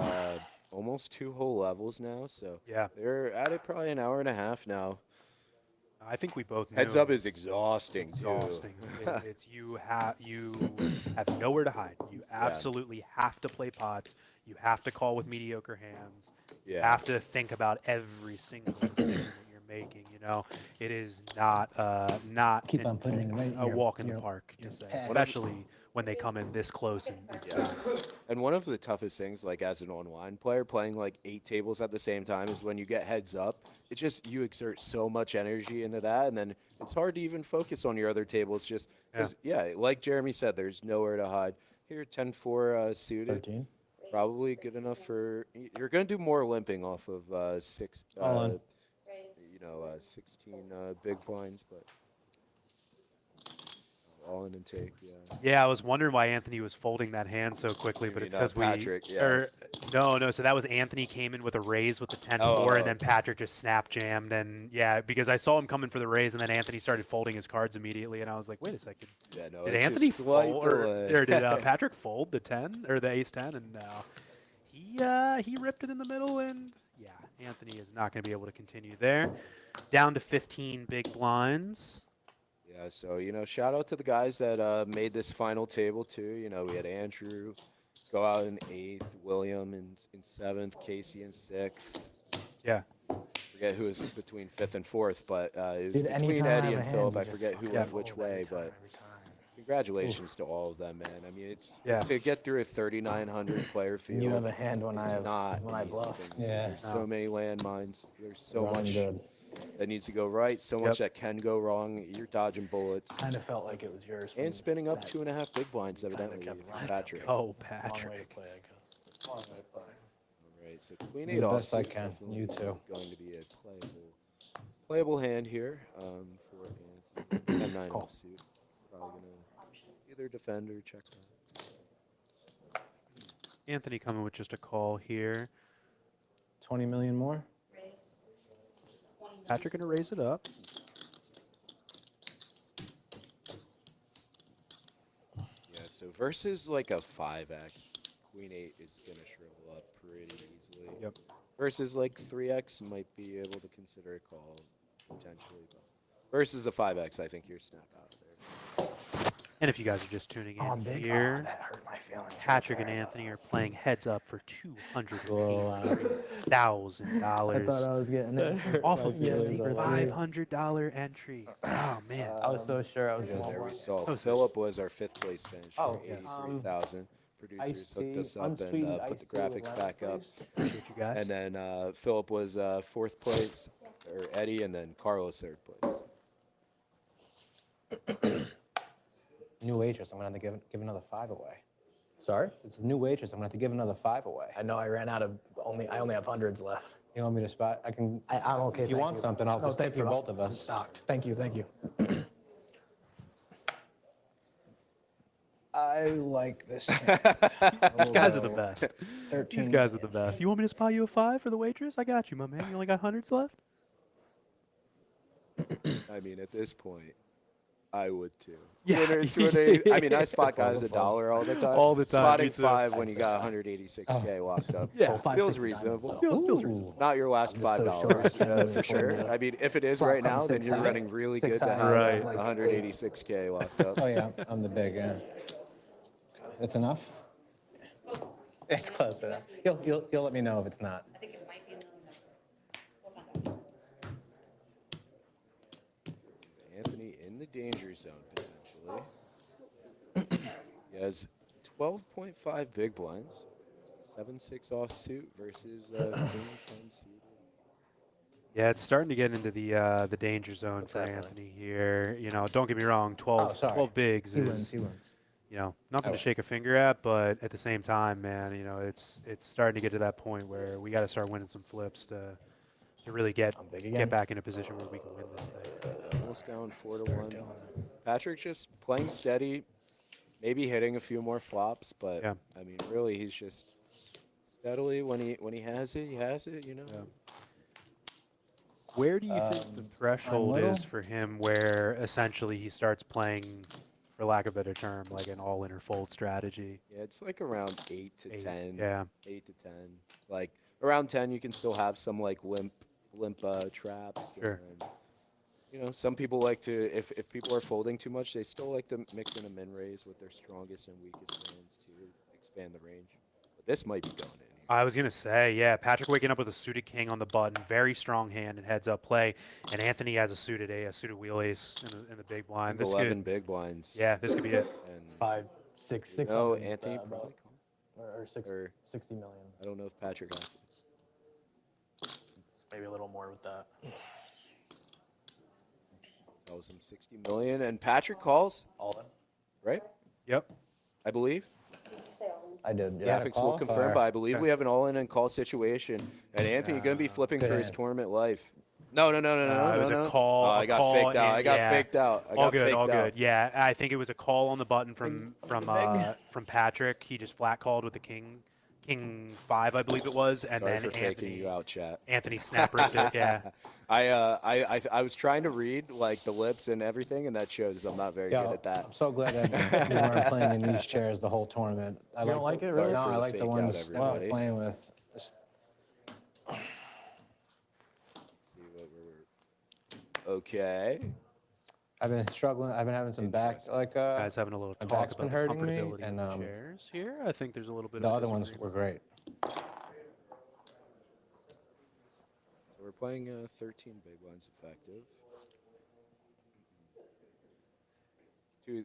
[SPEAKER 2] almost 2 whole levels now. So
[SPEAKER 1] Yeah.
[SPEAKER 2] they're at it probably an hour and a half now.
[SPEAKER 1] I think we both knew.
[SPEAKER 2] Heads up is exhausting,
[SPEAKER 1] Exhausting.
[SPEAKER 2] too.
[SPEAKER 1] It's you have nowhere to hide. You absolutely have to play pots. You have to call with mediocre hands. You
[SPEAKER 2] Yeah.
[SPEAKER 1] have to think about every single decision that you're making. You know, it is not
[SPEAKER 3] Keep on putting it right
[SPEAKER 1] a
[SPEAKER 3] here.
[SPEAKER 1] walk in the
[SPEAKER 3] Your-
[SPEAKER 1] park to say,
[SPEAKER 3] pad.
[SPEAKER 1] especially when they come in this close and it's
[SPEAKER 2] And one of the toughest things, like as an online player, playing like 8 tables at the same time, is when you get heads up. It just you exert so much energy into that, and then it's hard to even focus on your other tables. Just because, like Jeremy said, there's nowhere to hide. Here, 10-4 suited,
[SPEAKER 3] 13.
[SPEAKER 2] probably good enough for. You're gonna do more limping off of 6.
[SPEAKER 5] All on.
[SPEAKER 2] 16 big blinds, but all in and take. Yeah.
[SPEAKER 1] Yeah, I was wondering why Anthony was folding that hand so quickly, but
[SPEAKER 2] You
[SPEAKER 1] it's
[SPEAKER 2] mean,
[SPEAKER 1] because
[SPEAKER 2] Patrick, yeah.
[SPEAKER 1] no. So that was Anthony came in with a raise with the 10-4, and then Patrick just snap jammed, and because I saw him coming for the raise, and then Anthony started folding his cards immediately, and I was like, wait a second,
[SPEAKER 2] Yeah, no.
[SPEAKER 1] did
[SPEAKER 2] it's
[SPEAKER 1] Anthony
[SPEAKER 2] just slight
[SPEAKER 1] fold, or
[SPEAKER 2] delay.
[SPEAKER 1] did Patrick fold the 10 or the ace 10, and he ripped it in the middle, and Anthony is not going to be able to continue there. Down to 15 big blinds.
[SPEAKER 2] Yeah, so, shout out to the guys that made this final table, too. We had Andrew go out in 8th, William in 7th, Casey in 6th.
[SPEAKER 1] Yeah.
[SPEAKER 2] Forget who was between 5th and 4th, but it was
[SPEAKER 3] Dude,
[SPEAKER 2] between
[SPEAKER 3] anytime I
[SPEAKER 2] Eddie
[SPEAKER 3] have
[SPEAKER 2] and
[SPEAKER 3] a hand,
[SPEAKER 2] Philip.
[SPEAKER 3] you
[SPEAKER 2] I
[SPEAKER 3] just
[SPEAKER 2] forget who
[SPEAKER 3] fucking
[SPEAKER 2] went which
[SPEAKER 3] fold
[SPEAKER 2] way,
[SPEAKER 3] every
[SPEAKER 2] but
[SPEAKER 3] time.
[SPEAKER 2] congratulations to all of them, man. I mean, it's
[SPEAKER 1] Yeah.
[SPEAKER 2] to get through a 3,900 player field.
[SPEAKER 3] You have a hand when I
[SPEAKER 2] it's not
[SPEAKER 3] when I
[SPEAKER 2] an easy
[SPEAKER 3] bluff.
[SPEAKER 2] thing.
[SPEAKER 5] Yeah.
[SPEAKER 2] There's so many landmines. There's so
[SPEAKER 3] Running
[SPEAKER 2] much
[SPEAKER 3] good.
[SPEAKER 2] that needs to go right, so much that can go wrong. You're dodging bullets.
[SPEAKER 3] Kind of felt like it was yours.
[SPEAKER 2] And
[SPEAKER 3] from
[SPEAKER 2] spinning up
[SPEAKER 3] that
[SPEAKER 2] 2.5 big blinds,
[SPEAKER 3] kinda
[SPEAKER 2] evidently,
[SPEAKER 3] kept
[SPEAKER 2] for
[SPEAKER 3] running.
[SPEAKER 2] Patrick.
[SPEAKER 1] Oh,
[SPEAKER 3] Long way to
[SPEAKER 1] Patrick.
[SPEAKER 3] play, I guess.
[SPEAKER 2] All right, so Queen
[SPEAKER 5] Do
[SPEAKER 2] 8
[SPEAKER 5] the
[SPEAKER 2] off
[SPEAKER 5] best I
[SPEAKER 2] suit
[SPEAKER 5] can.
[SPEAKER 2] definitely
[SPEAKER 5] You too.
[SPEAKER 2] going to be a playable hand here for Anthony. 10-9
[SPEAKER 3] Call.
[SPEAKER 2] offsuit. Probably gonna either defend or check that.
[SPEAKER 1] Anthony coming with just a call here.
[SPEAKER 5] 20 million more?
[SPEAKER 1] Patrick gonna raise it up.
[SPEAKER 2] Yeah, so versus like a 5x, Queen 8 is gonna shrivel up pretty easily.
[SPEAKER 1] Yep.
[SPEAKER 2] Versus like 3x, might be able to consider a call potentially. But versus a 5x, I think you're snap out of there.
[SPEAKER 1] And if you guys are just tuning in
[SPEAKER 3] Oh, big.
[SPEAKER 1] here,
[SPEAKER 3] Oh, that hurt my feelings.
[SPEAKER 1] Patrick
[SPEAKER 3] right
[SPEAKER 1] and
[SPEAKER 3] there.
[SPEAKER 1] Anthony are playing heads up for $280,000
[SPEAKER 3] I thought I was getting it.
[SPEAKER 1] off of
[SPEAKER 3] My
[SPEAKER 1] just
[SPEAKER 3] feelings
[SPEAKER 1] a
[SPEAKER 3] are
[SPEAKER 1] $500 entry. Oh man.
[SPEAKER 3] I was so sure I was
[SPEAKER 2] Yeah,
[SPEAKER 3] small
[SPEAKER 2] there we
[SPEAKER 3] blind.
[SPEAKER 2] saw
[SPEAKER 1] so-
[SPEAKER 2] Philip was our 5th place finish
[SPEAKER 3] Oh,
[SPEAKER 2] for
[SPEAKER 3] yes.
[SPEAKER 2] 83,000. Producers hooked us up and
[SPEAKER 3] unsweetened
[SPEAKER 2] put the
[SPEAKER 3] iced tea
[SPEAKER 2] graphics
[SPEAKER 3] with
[SPEAKER 2] back up.
[SPEAKER 1] Appreciate you guys.
[SPEAKER 2] And then Philip was 4th place, or Eddie, and then Carlos 3rd place.
[SPEAKER 5] New waitress, I'm gonna have to give another 5 away.
[SPEAKER 3] Sorry?
[SPEAKER 5] It's a new waitress, I'm gonna have to give another 5 away.
[SPEAKER 3] I know I ran out of I only have hundreds left.
[SPEAKER 5] You want me to spot? I can.
[SPEAKER 3] I'm okay.
[SPEAKER 5] If you
[SPEAKER 3] thank
[SPEAKER 5] want something, I'll
[SPEAKER 3] No,
[SPEAKER 5] just
[SPEAKER 3] thank
[SPEAKER 5] tip for
[SPEAKER 3] you.
[SPEAKER 5] both of
[SPEAKER 3] I'm
[SPEAKER 5] us.
[SPEAKER 3] stocked. Thank you. Thank you.
[SPEAKER 5] I like this.
[SPEAKER 1] These guys are the best.
[SPEAKER 5] 13
[SPEAKER 1] These guys are the best. You want me to spot you a 5 for the waitress? I got you, my man. You only got hundreds left?
[SPEAKER 2] I mean, at this point, I would too.
[SPEAKER 1] Yeah.
[SPEAKER 2] 280 I mean, I spot guys $1 all the time.
[SPEAKER 1] All the time,
[SPEAKER 2] Spotting
[SPEAKER 1] me too.
[SPEAKER 2] 5 when you got 186K locked up.
[SPEAKER 1] Yeah.
[SPEAKER 2] Feels reasonable.
[SPEAKER 1] Feels reasonable.
[SPEAKER 2] Not your last
[SPEAKER 3] I'm just so
[SPEAKER 2] $5
[SPEAKER 3] short, I can't really
[SPEAKER 2] for
[SPEAKER 3] afford
[SPEAKER 2] sure.
[SPEAKER 3] to
[SPEAKER 2] I mean, if it is
[SPEAKER 3] flop
[SPEAKER 2] right
[SPEAKER 3] on
[SPEAKER 2] now, then
[SPEAKER 3] 6
[SPEAKER 2] you're
[SPEAKER 3] high.
[SPEAKER 2] running really
[SPEAKER 3] 6
[SPEAKER 2] good to
[SPEAKER 3] high,
[SPEAKER 2] have
[SPEAKER 1] Right.
[SPEAKER 3] like
[SPEAKER 2] 186K locked up.
[SPEAKER 5] Oh yeah, I'm the big. That's enough. It's close enough. You'll let me know if it's not.
[SPEAKER 8] I think it might be a million. We'll find out.
[SPEAKER 2] Anthony in the danger zone potentially. He has 12.5 big blinds, 7-6 offsuit versus Queen 10 suited.
[SPEAKER 1] Yeah, it's starting to get into the danger zone for
[SPEAKER 3] happening?
[SPEAKER 1] Anthony here. You know, don't get me wrong, 12,
[SPEAKER 5] sorry.
[SPEAKER 1] 12 bigs
[SPEAKER 3] He
[SPEAKER 1] is
[SPEAKER 3] wins. He wins.
[SPEAKER 1] nothing to shake a finger at, but at the same time, man, it's starting to get to that point where we got to start winning some flips to really get
[SPEAKER 3] I'm big again.
[SPEAKER 1] back in a position where we can win this thing.
[SPEAKER 2] Almost down 4-1. Patrick just playing steady, maybe hitting a few more flops, but
[SPEAKER 1] Yeah.
[SPEAKER 2] I mean, really, he's just steadily when he has it, he has it.
[SPEAKER 1] Where do you think the threshold
[SPEAKER 5] little.
[SPEAKER 1] is for him where essentially he starts playing, for lack of a better term, like an all-in or fold strategy?
[SPEAKER 2] Yeah, it's like around 8 to
[SPEAKER 1] 8,
[SPEAKER 2] 10.
[SPEAKER 1] yeah.
[SPEAKER 2] 8 to 10. Like around 10, you can still have some like limp traps.
[SPEAKER 1] Sure.
[SPEAKER 2] And, you know, some people like to, if people are folding too much, they still like to mix in a min raise with their strongest and weakest hands to expand the range. But this might be going in.
[SPEAKER 1] I was going to say, yeah, Patrick waking up with a suited king on the button, very strong hand and heads up play, and Anthony has a suited wheel ace in the big blind. This
[SPEAKER 2] 11
[SPEAKER 1] could,
[SPEAKER 2] big blinds.
[SPEAKER 1] yeah, this could be it.
[SPEAKER 2] And
[SPEAKER 3] 5, 6, 6.
[SPEAKER 2] no, Anthony probably call.
[SPEAKER 3] Or 6,
[SPEAKER 2] Or
[SPEAKER 3] 60 million.
[SPEAKER 2] I don't know if Patrick has.
[SPEAKER 3] Maybe a little more with that.
[SPEAKER 2] Calls him 60 million, and Patrick calls,
[SPEAKER 3] All in?
[SPEAKER 2] right?
[SPEAKER 1] Yep.
[SPEAKER 2] I believe.
[SPEAKER 3] I did.
[SPEAKER 5] Yeah.
[SPEAKER 2] Graphics will confirm, but I believe we have an all-in and call situation. And Anthony going to be flipping
[SPEAKER 5] good
[SPEAKER 2] for his
[SPEAKER 5] hand.
[SPEAKER 2] tournament life. No.
[SPEAKER 1] It was a call.
[SPEAKER 2] Oh,
[SPEAKER 1] a
[SPEAKER 2] I got
[SPEAKER 1] call
[SPEAKER 2] faked out.
[SPEAKER 1] and-
[SPEAKER 2] I got
[SPEAKER 1] yeah.
[SPEAKER 2] faked out. I
[SPEAKER 1] All
[SPEAKER 2] got
[SPEAKER 1] good,
[SPEAKER 2] faked
[SPEAKER 1] all
[SPEAKER 2] out.
[SPEAKER 1] good. Yeah, I think it was a call on the button from Patrick. He just flat called with the king 5, I believe it was, and
[SPEAKER 2] Sorry
[SPEAKER 1] then
[SPEAKER 2] for faking you out, chat.
[SPEAKER 1] Anthony snap ripped it. Yeah.
[SPEAKER 2] I was trying to read like the lips and everything, and that shows I'm not very good at that.
[SPEAKER 5] I'm so glad that you weren't playing in these chairs the whole tournament. I
[SPEAKER 3] don't like it, really?
[SPEAKER 5] No,
[SPEAKER 2] Sorry for
[SPEAKER 5] I
[SPEAKER 2] the
[SPEAKER 5] like the
[SPEAKER 2] fake out,
[SPEAKER 5] ones that we're
[SPEAKER 2] everybody.
[SPEAKER 5] playing with.
[SPEAKER 2] See what okay.
[SPEAKER 5] I've been struggling. I've been having some back, like
[SPEAKER 1] Guys having a little
[SPEAKER 5] my
[SPEAKER 1] talk
[SPEAKER 5] back's
[SPEAKER 1] about
[SPEAKER 5] been
[SPEAKER 1] the
[SPEAKER 5] hurting me,
[SPEAKER 1] comfortability
[SPEAKER 5] and
[SPEAKER 1] of the chairs here. I think there's a little bit
[SPEAKER 5] the
[SPEAKER 1] of
[SPEAKER 5] other ones were
[SPEAKER 1] disagreement.
[SPEAKER 5] great.
[SPEAKER 2] So we're playing 13 big blinds effective.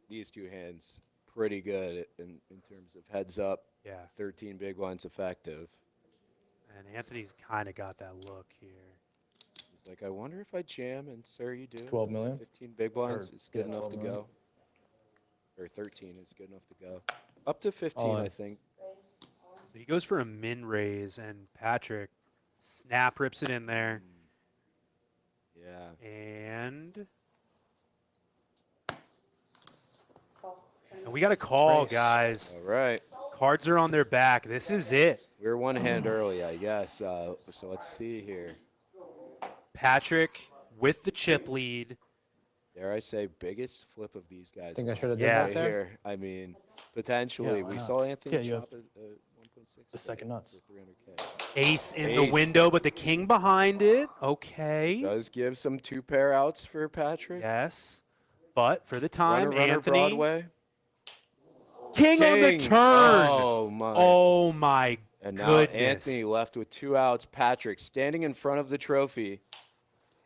[SPEAKER 2] These two hands pretty good in terms of heads up.
[SPEAKER 1] Yeah.
[SPEAKER 2] 13 big blinds effective.
[SPEAKER 1] And Anthony's kind of got that look here.
[SPEAKER 2] He's like, I wonder if I jam, and sir, you do.
[SPEAKER 3] 12 million?
[SPEAKER 2] 15 big blinds
[SPEAKER 3] Or,
[SPEAKER 2] is good
[SPEAKER 3] yeah,
[SPEAKER 2] enough
[SPEAKER 3] 12
[SPEAKER 2] to
[SPEAKER 3] million.
[SPEAKER 2] go. Or 13 is good enough to go. Up to 15,
[SPEAKER 5] All in.
[SPEAKER 2] I think.
[SPEAKER 1] So he goes for a min raise, and Patrick snap rips it in there.
[SPEAKER 2] Yeah.
[SPEAKER 1] And we got a call, guys.
[SPEAKER 2] All right.
[SPEAKER 1] Cards are on their back. This is it.
[SPEAKER 2] We're one hand early, I guess. So let's see here.
[SPEAKER 1] Patrick with the chip lead.
[SPEAKER 2] Dare I say, biggest flip of these guys.
[SPEAKER 5] Think I should have done
[SPEAKER 1] Yeah.
[SPEAKER 5] that
[SPEAKER 2] right
[SPEAKER 5] there?
[SPEAKER 2] here. I mean, potentially.
[SPEAKER 3] Yeah, why
[SPEAKER 2] we
[SPEAKER 3] not?
[SPEAKER 2] saw Anthony
[SPEAKER 3] Yeah, you
[SPEAKER 2] chop
[SPEAKER 3] have
[SPEAKER 2] at 1.6.
[SPEAKER 3] the second nuts.
[SPEAKER 2] For 300K.
[SPEAKER 1] Ace in
[SPEAKER 2] Ace.
[SPEAKER 1] the window, but the king behind it. Okay.
[SPEAKER 2] Does give some 2-pair outs for Patrick.
[SPEAKER 1] Yes. But for the time,
[SPEAKER 2] Runner,
[SPEAKER 1] Anthony.
[SPEAKER 2] Broadway.
[SPEAKER 1] King on the
[SPEAKER 2] King.
[SPEAKER 1] turn.
[SPEAKER 2] Oh, my.
[SPEAKER 1] Oh, my
[SPEAKER 2] And now
[SPEAKER 1] goodness.
[SPEAKER 2] Anthony left with 2 outs. Patrick standing in front of the trophy.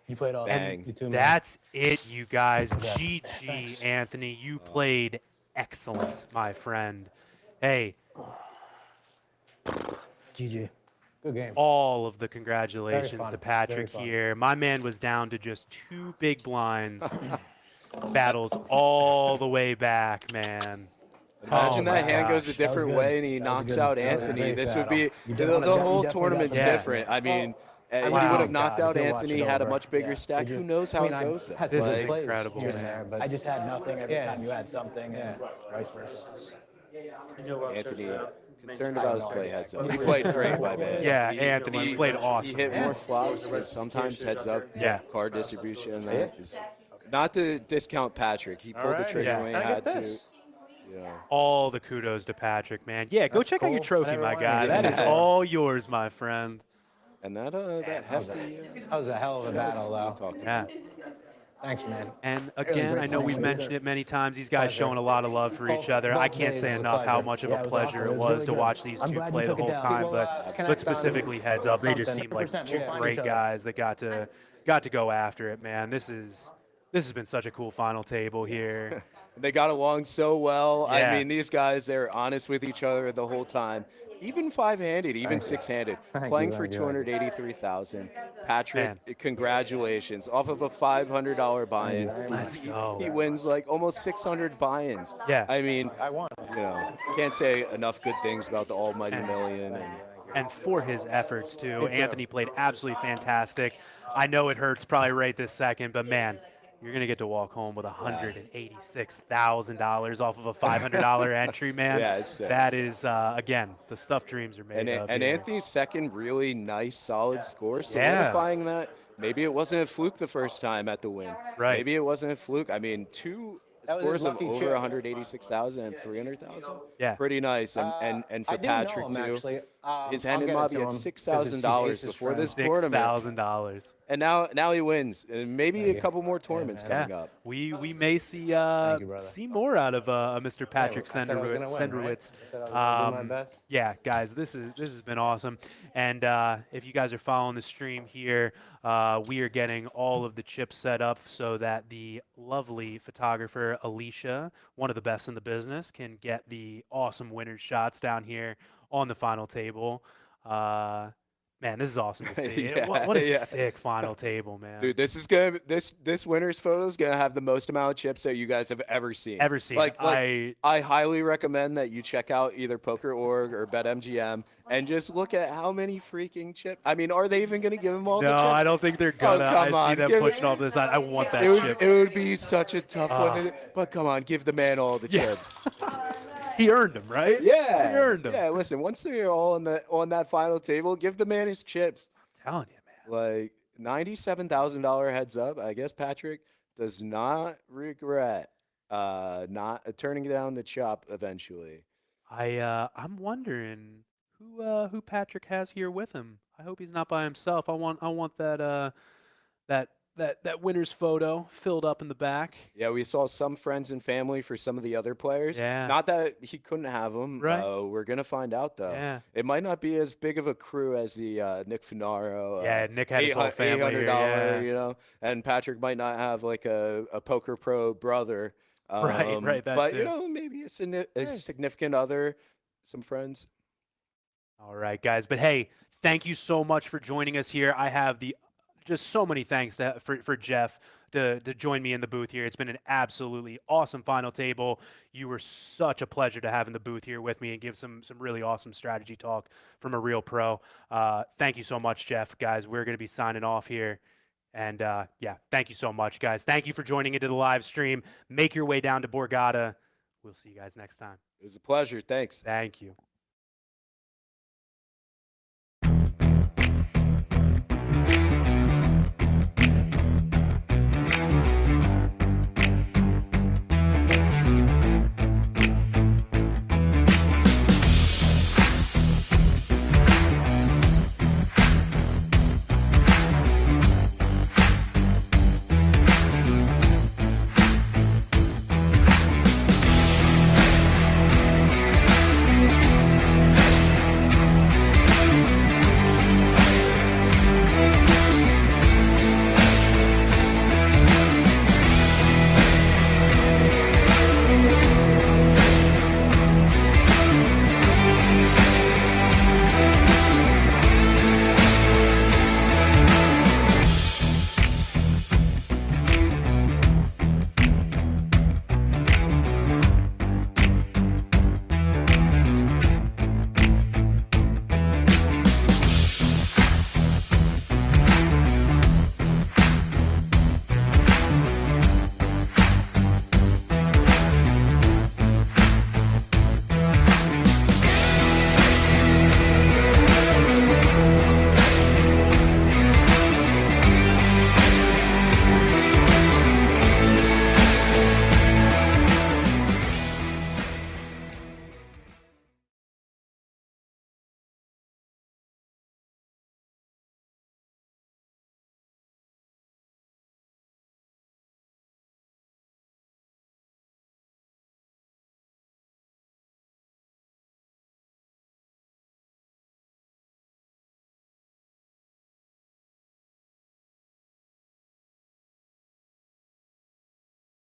[SPEAKER 3] You played all
[SPEAKER 2] Bang.
[SPEAKER 3] you two million.
[SPEAKER 1] That's it, you guys. GG, Anthony. You played excellent, my friend. Hey,
[SPEAKER 3] GG.
[SPEAKER 5] Good game.
[SPEAKER 1] all of the congratulations
[SPEAKER 5] fun.
[SPEAKER 1] to
[SPEAKER 5] Very
[SPEAKER 1] Patrick
[SPEAKER 5] fun.
[SPEAKER 1] here. My man was down to just 2 big blinds. Battles all the way back, man.
[SPEAKER 2] Imagine
[SPEAKER 1] Oh
[SPEAKER 2] that
[SPEAKER 1] my
[SPEAKER 2] hand goes a
[SPEAKER 1] gosh.
[SPEAKER 3] That was
[SPEAKER 2] different
[SPEAKER 3] good.
[SPEAKER 2] way and he
[SPEAKER 3] That was
[SPEAKER 2] knocks
[SPEAKER 3] good.
[SPEAKER 2] out
[SPEAKER 3] That was a
[SPEAKER 2] Anthony.
[SPEAKER 3] great
[SPEAKER 2] This would
[SPEAKER 3] battle.
[SPEAKER 2] be
[SPEAKER 3] You
[SPEAKER 2] the,
[SPEAKER 3] definitely
[SPEAKER 2] the
[SPEAKER 3] got-
[SPEAKER 2] whole
[SPEAKER 3] you definitely
[SPEAKER 2] tournament's
[SPEAKER 3] got that.
[SPEAKER 2] different. I mean, he
[SPEAKER 1] Wow.
[SPEAKER 2] would have
[SPEAKER 3] Oh,
[SPEAKER 2] knocked
[SPEAKER 3] God,
[SPEAKER 2] out
[SPEAKER 3] if you watch
[SPEAKER 2] Anthony,
[SPEAKER 3] it
[SPEAKER 2] had a
[SPEAKER 3] over.
[SPEAKER 2] much bigger
[SPEAKER 3] Yeah.
[SPEAKER 2] stack.
[SPEAKER 3] Did
[SPEAKER 2] Who
[SPEAKER 3] you-
[SPEAKER 2] knows how
[SPEAKER 5] I mean,
[SPEAKER 2] it
[SPEAKER 5] I
[SPEAKER 2] goes then?
[SPEAKER 5] had
[SPEAKER 1] This
[SPEAKER 5] some
[SPEAKER 1] is
[SPEAKER 5] plays
[SPEAKER 1] incredible.
[SPEAKER 5] here and there, but
[SPEAKER 3] I just had nothing every
[SPEAKER 5] Yeah.
[SPEAKER 3] time you had something, and vice versa.
[SPEAKER 2] Anthony concerned about his play heads up. He played great, my man.
[SPEAKER 1] Yeah,
[SPEAKER 2] He-
[SPEAKER 1] Anthony
[SPEAKER 2] he-
[SPEAKER 1] played awesome.
[SPEAKER 2] He hit more flops and sometimes heads up.
[SPEAKER 1] Yeah.
[SPEAKER 2] Card distribution. That is, not to discount Patrick. He pulled the trigger
[SPEAKER 1] Yeah.
[SPEAKER 2] when he
[SPEAKER 5] I
[SPEAKER 2] had
[SPEAKER 5] get
[SPEAKER 2] to.
[SPEAKER 5] this.
[SPEAKER 2] You know.
[SPEAKER 1] All the kudos to Patrick, man. Yeah, go
[SPEAKER 5] That's
[SPEAKER 1] check out your
[SPEAKER 5] cool.
[SPEAKER 1] trophy,
[SPEAKER 5] I never
[SPEAKER 1] my
[SPEAKER 5] wanted
[SPEAKER 1] guy.
[SPEAKER 5] to
[SPEAKER 1] That
[SPEAKER 5] do
[SPEAKER 1] is
[SPEAKER 5] that.
[SPEAKER 1] all yours, my friend.
[SPEAKER 2] And that hefty.
[SPEAKER 5] That was a hell of a battle, though.
[SPEAKER 2] Talking.
[SPEAKER 1] Yeah.
[SPEAKER 5] Thanks, man.
[SPEAKER 1] And again, I know we've mentioned it many times. These guys
[SPEAKER 5] Pleasure.
[SPEAKER 1] showing a lot of love for each other. I can't say
[SPEAKER 5] Both days was a
[SPEAKER 1] enough how
[SPEAKER 5] pleasure.
[SPEAKER 1] much of
[SPEAKER 3] Yeah,
[SPEAKER 1] a
[SPEAKER 3] it was
[SPEAKER 1] pleasure
[SPEAKER 3] awesome.
[SPEAKER 1] it
[SPEAKER 3] It was
[SPEAKER 1] was
[SPEAKER 3] really
[SPEAKER 1] to
[SPEAKER 3] good.
[SPEAKER 1] watch these
[SPEAKER 3] I'm
[SPEAKER 1] two
[SPEAKER 3] glad you
[SPEAKER 1] play the
[SPEAKER 3] took it
[SPEAKER 1] whole
[SPEAKER 3] down.
[SPEAKER 1] time.
[SPEAKER 3] We'll,
[SPEAKER 1] But
[SPEAKER 5] connect
[SPEAKER 1] but
[SPEAKER 5] on
[SPEAKER 1] specifically heads up, they just
[SPEAKER 5] something.
[SPEAKER 1] seem like
[SPEAKER 3] 100%,
[SPEAKER 1] two
[SPEAKER 3] we'll find
[SPEAKER 1] great
[SPEAKER 3] each other.
[SPEAKER 1] guys that got to go after it, man. This has been such a cool final table here.
[SPEAKER 2] They got along so well.
[SPEAKER 1] Yeah.
[SPEAKER 2] I mean, these guys, they're honest with each other the whole time. Even 5-handed, even 6-handed. Playing for
[SPEAKER 5] thank you.
[SPEAKER 2] $283,000. Patrick,
[SPEAKER 1] Man.
[SPEAKER 2] congratulations. Off of a $500 buy-in.
[SPEAKER 1] Let's go.
[SPEAKER 2] He wins like almost 600 buy-ins.
[SPEAKER 1] Yeah.
[SPEAKER 2] I mean,
[SPEAKER 5] I won.
[SPEAKER 2] you know, can't say enough good things about the almighty million.
[SPEAKER 1] And for his efforts too. Anthony played absolutely fantastic. I know it hurts probably right this second, but man, you're gonna get to walk home with $186,000 off of a $500 entry, man.
[SPEAKER 2] Yeah, it's sick.
[SPEAKER 1] That is again the stuff dreams are made of.
[SPEAKER 2] And
[SPEAKER 1] here.
[SPEAKER 2] Anthony's second really nice, solid score,
[SPEAKER 1] Yeah.
[SPEAKER 2] solidifying that. Maybe it wasn't a fluke the first time at the win.
[SPEAKER 1] Right.
[SPEAKER 2] Maybe it wasn't a fluke. I mean, two
[SPEAKER 5] That was
[SPEAKER 2] scores
[SPEAKER 5] his
[SPEAKER 2] of
[SPEAKER 5] lucky
[SPEAKER 2] over
[SPEAKER 5] chip.
[SPEAKER 2] 186,000 and 300,000.
[SPEAKER 1] Yeah.
[SPEAKER 2] Pretty nice. And
[SPEAKER 5] I
[SPEAKER 2] for
[SPEAKER 5] didn't know
[SPEAKER 2] Patrick
[SPEAKER 5] him,
[SPEAKER 2] too.
[SPEAKER 5] actually.
[SPEAKER 2] his
[SPEAKER 5] I'll
[SPEAKER 2] hand in
[SPEAKER 5] get it
[SPEAKER 2] lobby
[SPEAKER 5] to
[SPEAKER 2] at
[SPEAKER 5] him, 'cause
[SPEAKER 2] $6,000
[SPEAKER 5] he's
[SPEAKER 2] before
[SPEAKER 5] friend.
[SPEAKER 2] this tournament.
[SPEAKER 1] $6,000.
[SPEAKER 2] And now he wins. And maybe
[SPEAKER 5] Thank
[SPEAKER 2] a
[SPEAKER 5] you.
[SPEAKER 2] couple more tournaments
[SPEAKER 5] man.
[SPEAKER 2] coming
[SPEAKER 1] Yeah,
[SPEAKER 2] up.
[SPEAKER 1] we may see
[SPEAKER 5] Thank you, brother.
[SPEAKER 1] see more out of Mr. Patrick
[SPEAKER 5] I said I was gonna win, right?
[SPEAKER 1] Senderowitz.
[SPEAKER 5] I said I was gonna do my best.
[SPEAKER 1] Yeah, guys, this has been awesome. And if you guys are following the stream here, we are getting all of the chips set up so that the lovely photographer Alicia, one of the best in the business, can get the awesome winner shots down here on the final table. Man, this is awesome to see.
[SPEAKER 2] Yeah,
[SPEAKER 1] What a
[SPEAKER 2] yeah.
[SPEAKER 1] sick final table, man.
[SPEAKER 2] Dude, this winner's photo is gonna have the most amount of chips that you guys have ever seen.
[SPEAKER 1] Ever seen.
[SPEAKER 2] Like
[SPEAKER 1] I
[SPEAKER 2] highly recommend that you check out either Poker.org or BetMGM and just look at how many freaking chips. I mean, are they even gonna give him all the
[SPEAKER 1] No,
[SPEAKER 2] chips?
[SPEAKER 1] I don't think they're gonna.
[SPEAKER 2] come
[SPEAKER 1] I see
[SPEAKER 2] on,
[SPEAKER 1] them
[SPEAKER 2] give
[SPEAKER 1] pushing
[SPEAKER 2] it-
[SPEAKER 1] off this side. I want that
[SPEAKER 2] It
[SPEAKER 1] chip.
[SPEAKER 2] would be such a tough one, but come on, give the man all the chips.
[SPEAKER 1] He earned them, right?
[SPEAKER 2] Yeah,
[SPEAKER 1] He earned them.
[SPEAKER 2] Yeah, listen, once they're all on that final table, give the man his chips.
[SPEAKER 1] Telling you, man.
[SPEAKER 2] Like $97,000 heads up. I guess Patrick does not regret not turning down the chop eventually.
[SPEAKER 1] I'm wondering who Patrick has here with him. I hope he's not by himself. I want that winner's photo filled up in the back.
[SPEAKER 2] Yeah, we saw some friends and family for some of the other players.
[SPEAKER 1] Yeah.
[SPEAKER 2] Not that he couldn't have them.
[SPEAKER 1] Right.
[SPEAKER 2] We're gonna find out though.
[SPEAKER 1] Yeah.
[SPEAKER 2] It might not be as big of a crew as the Nick Finaro.
[SPEAKER 1] Yeah, Nick had his whole family here,
[SPEAKER 2] $800,
[SPEAKER 1] yeah.
[SPEAKER 2] you know, and Patrick might not have like a Poker Pro brother.
[SPEAKER 1] Right, that
[SPEAKER 2] but
[SPEAKER 1] too.
[SPEAKER 2] you know, maybe a significant other, some friends.
[SPEAKER 1] All right, guys. But hey, thank you so much for joining us here. I have just so many thanks for Jeff to join me in the booth here. It's been an absolutely awesome final table. You were such a pleasure to have in the booth here with me and give some really awesome strategy talk from a real pro. Thank you so much, Jeff. Guys, we're going to be signing off here. And yeah, thank you so much, guys. Thank you for joining into the live stream. Make your way down to Borgata. We'll see you guys next time.
[SPEAKER 2] It was a pleasure. Thanks.
[SPEAKER 1] Thank you.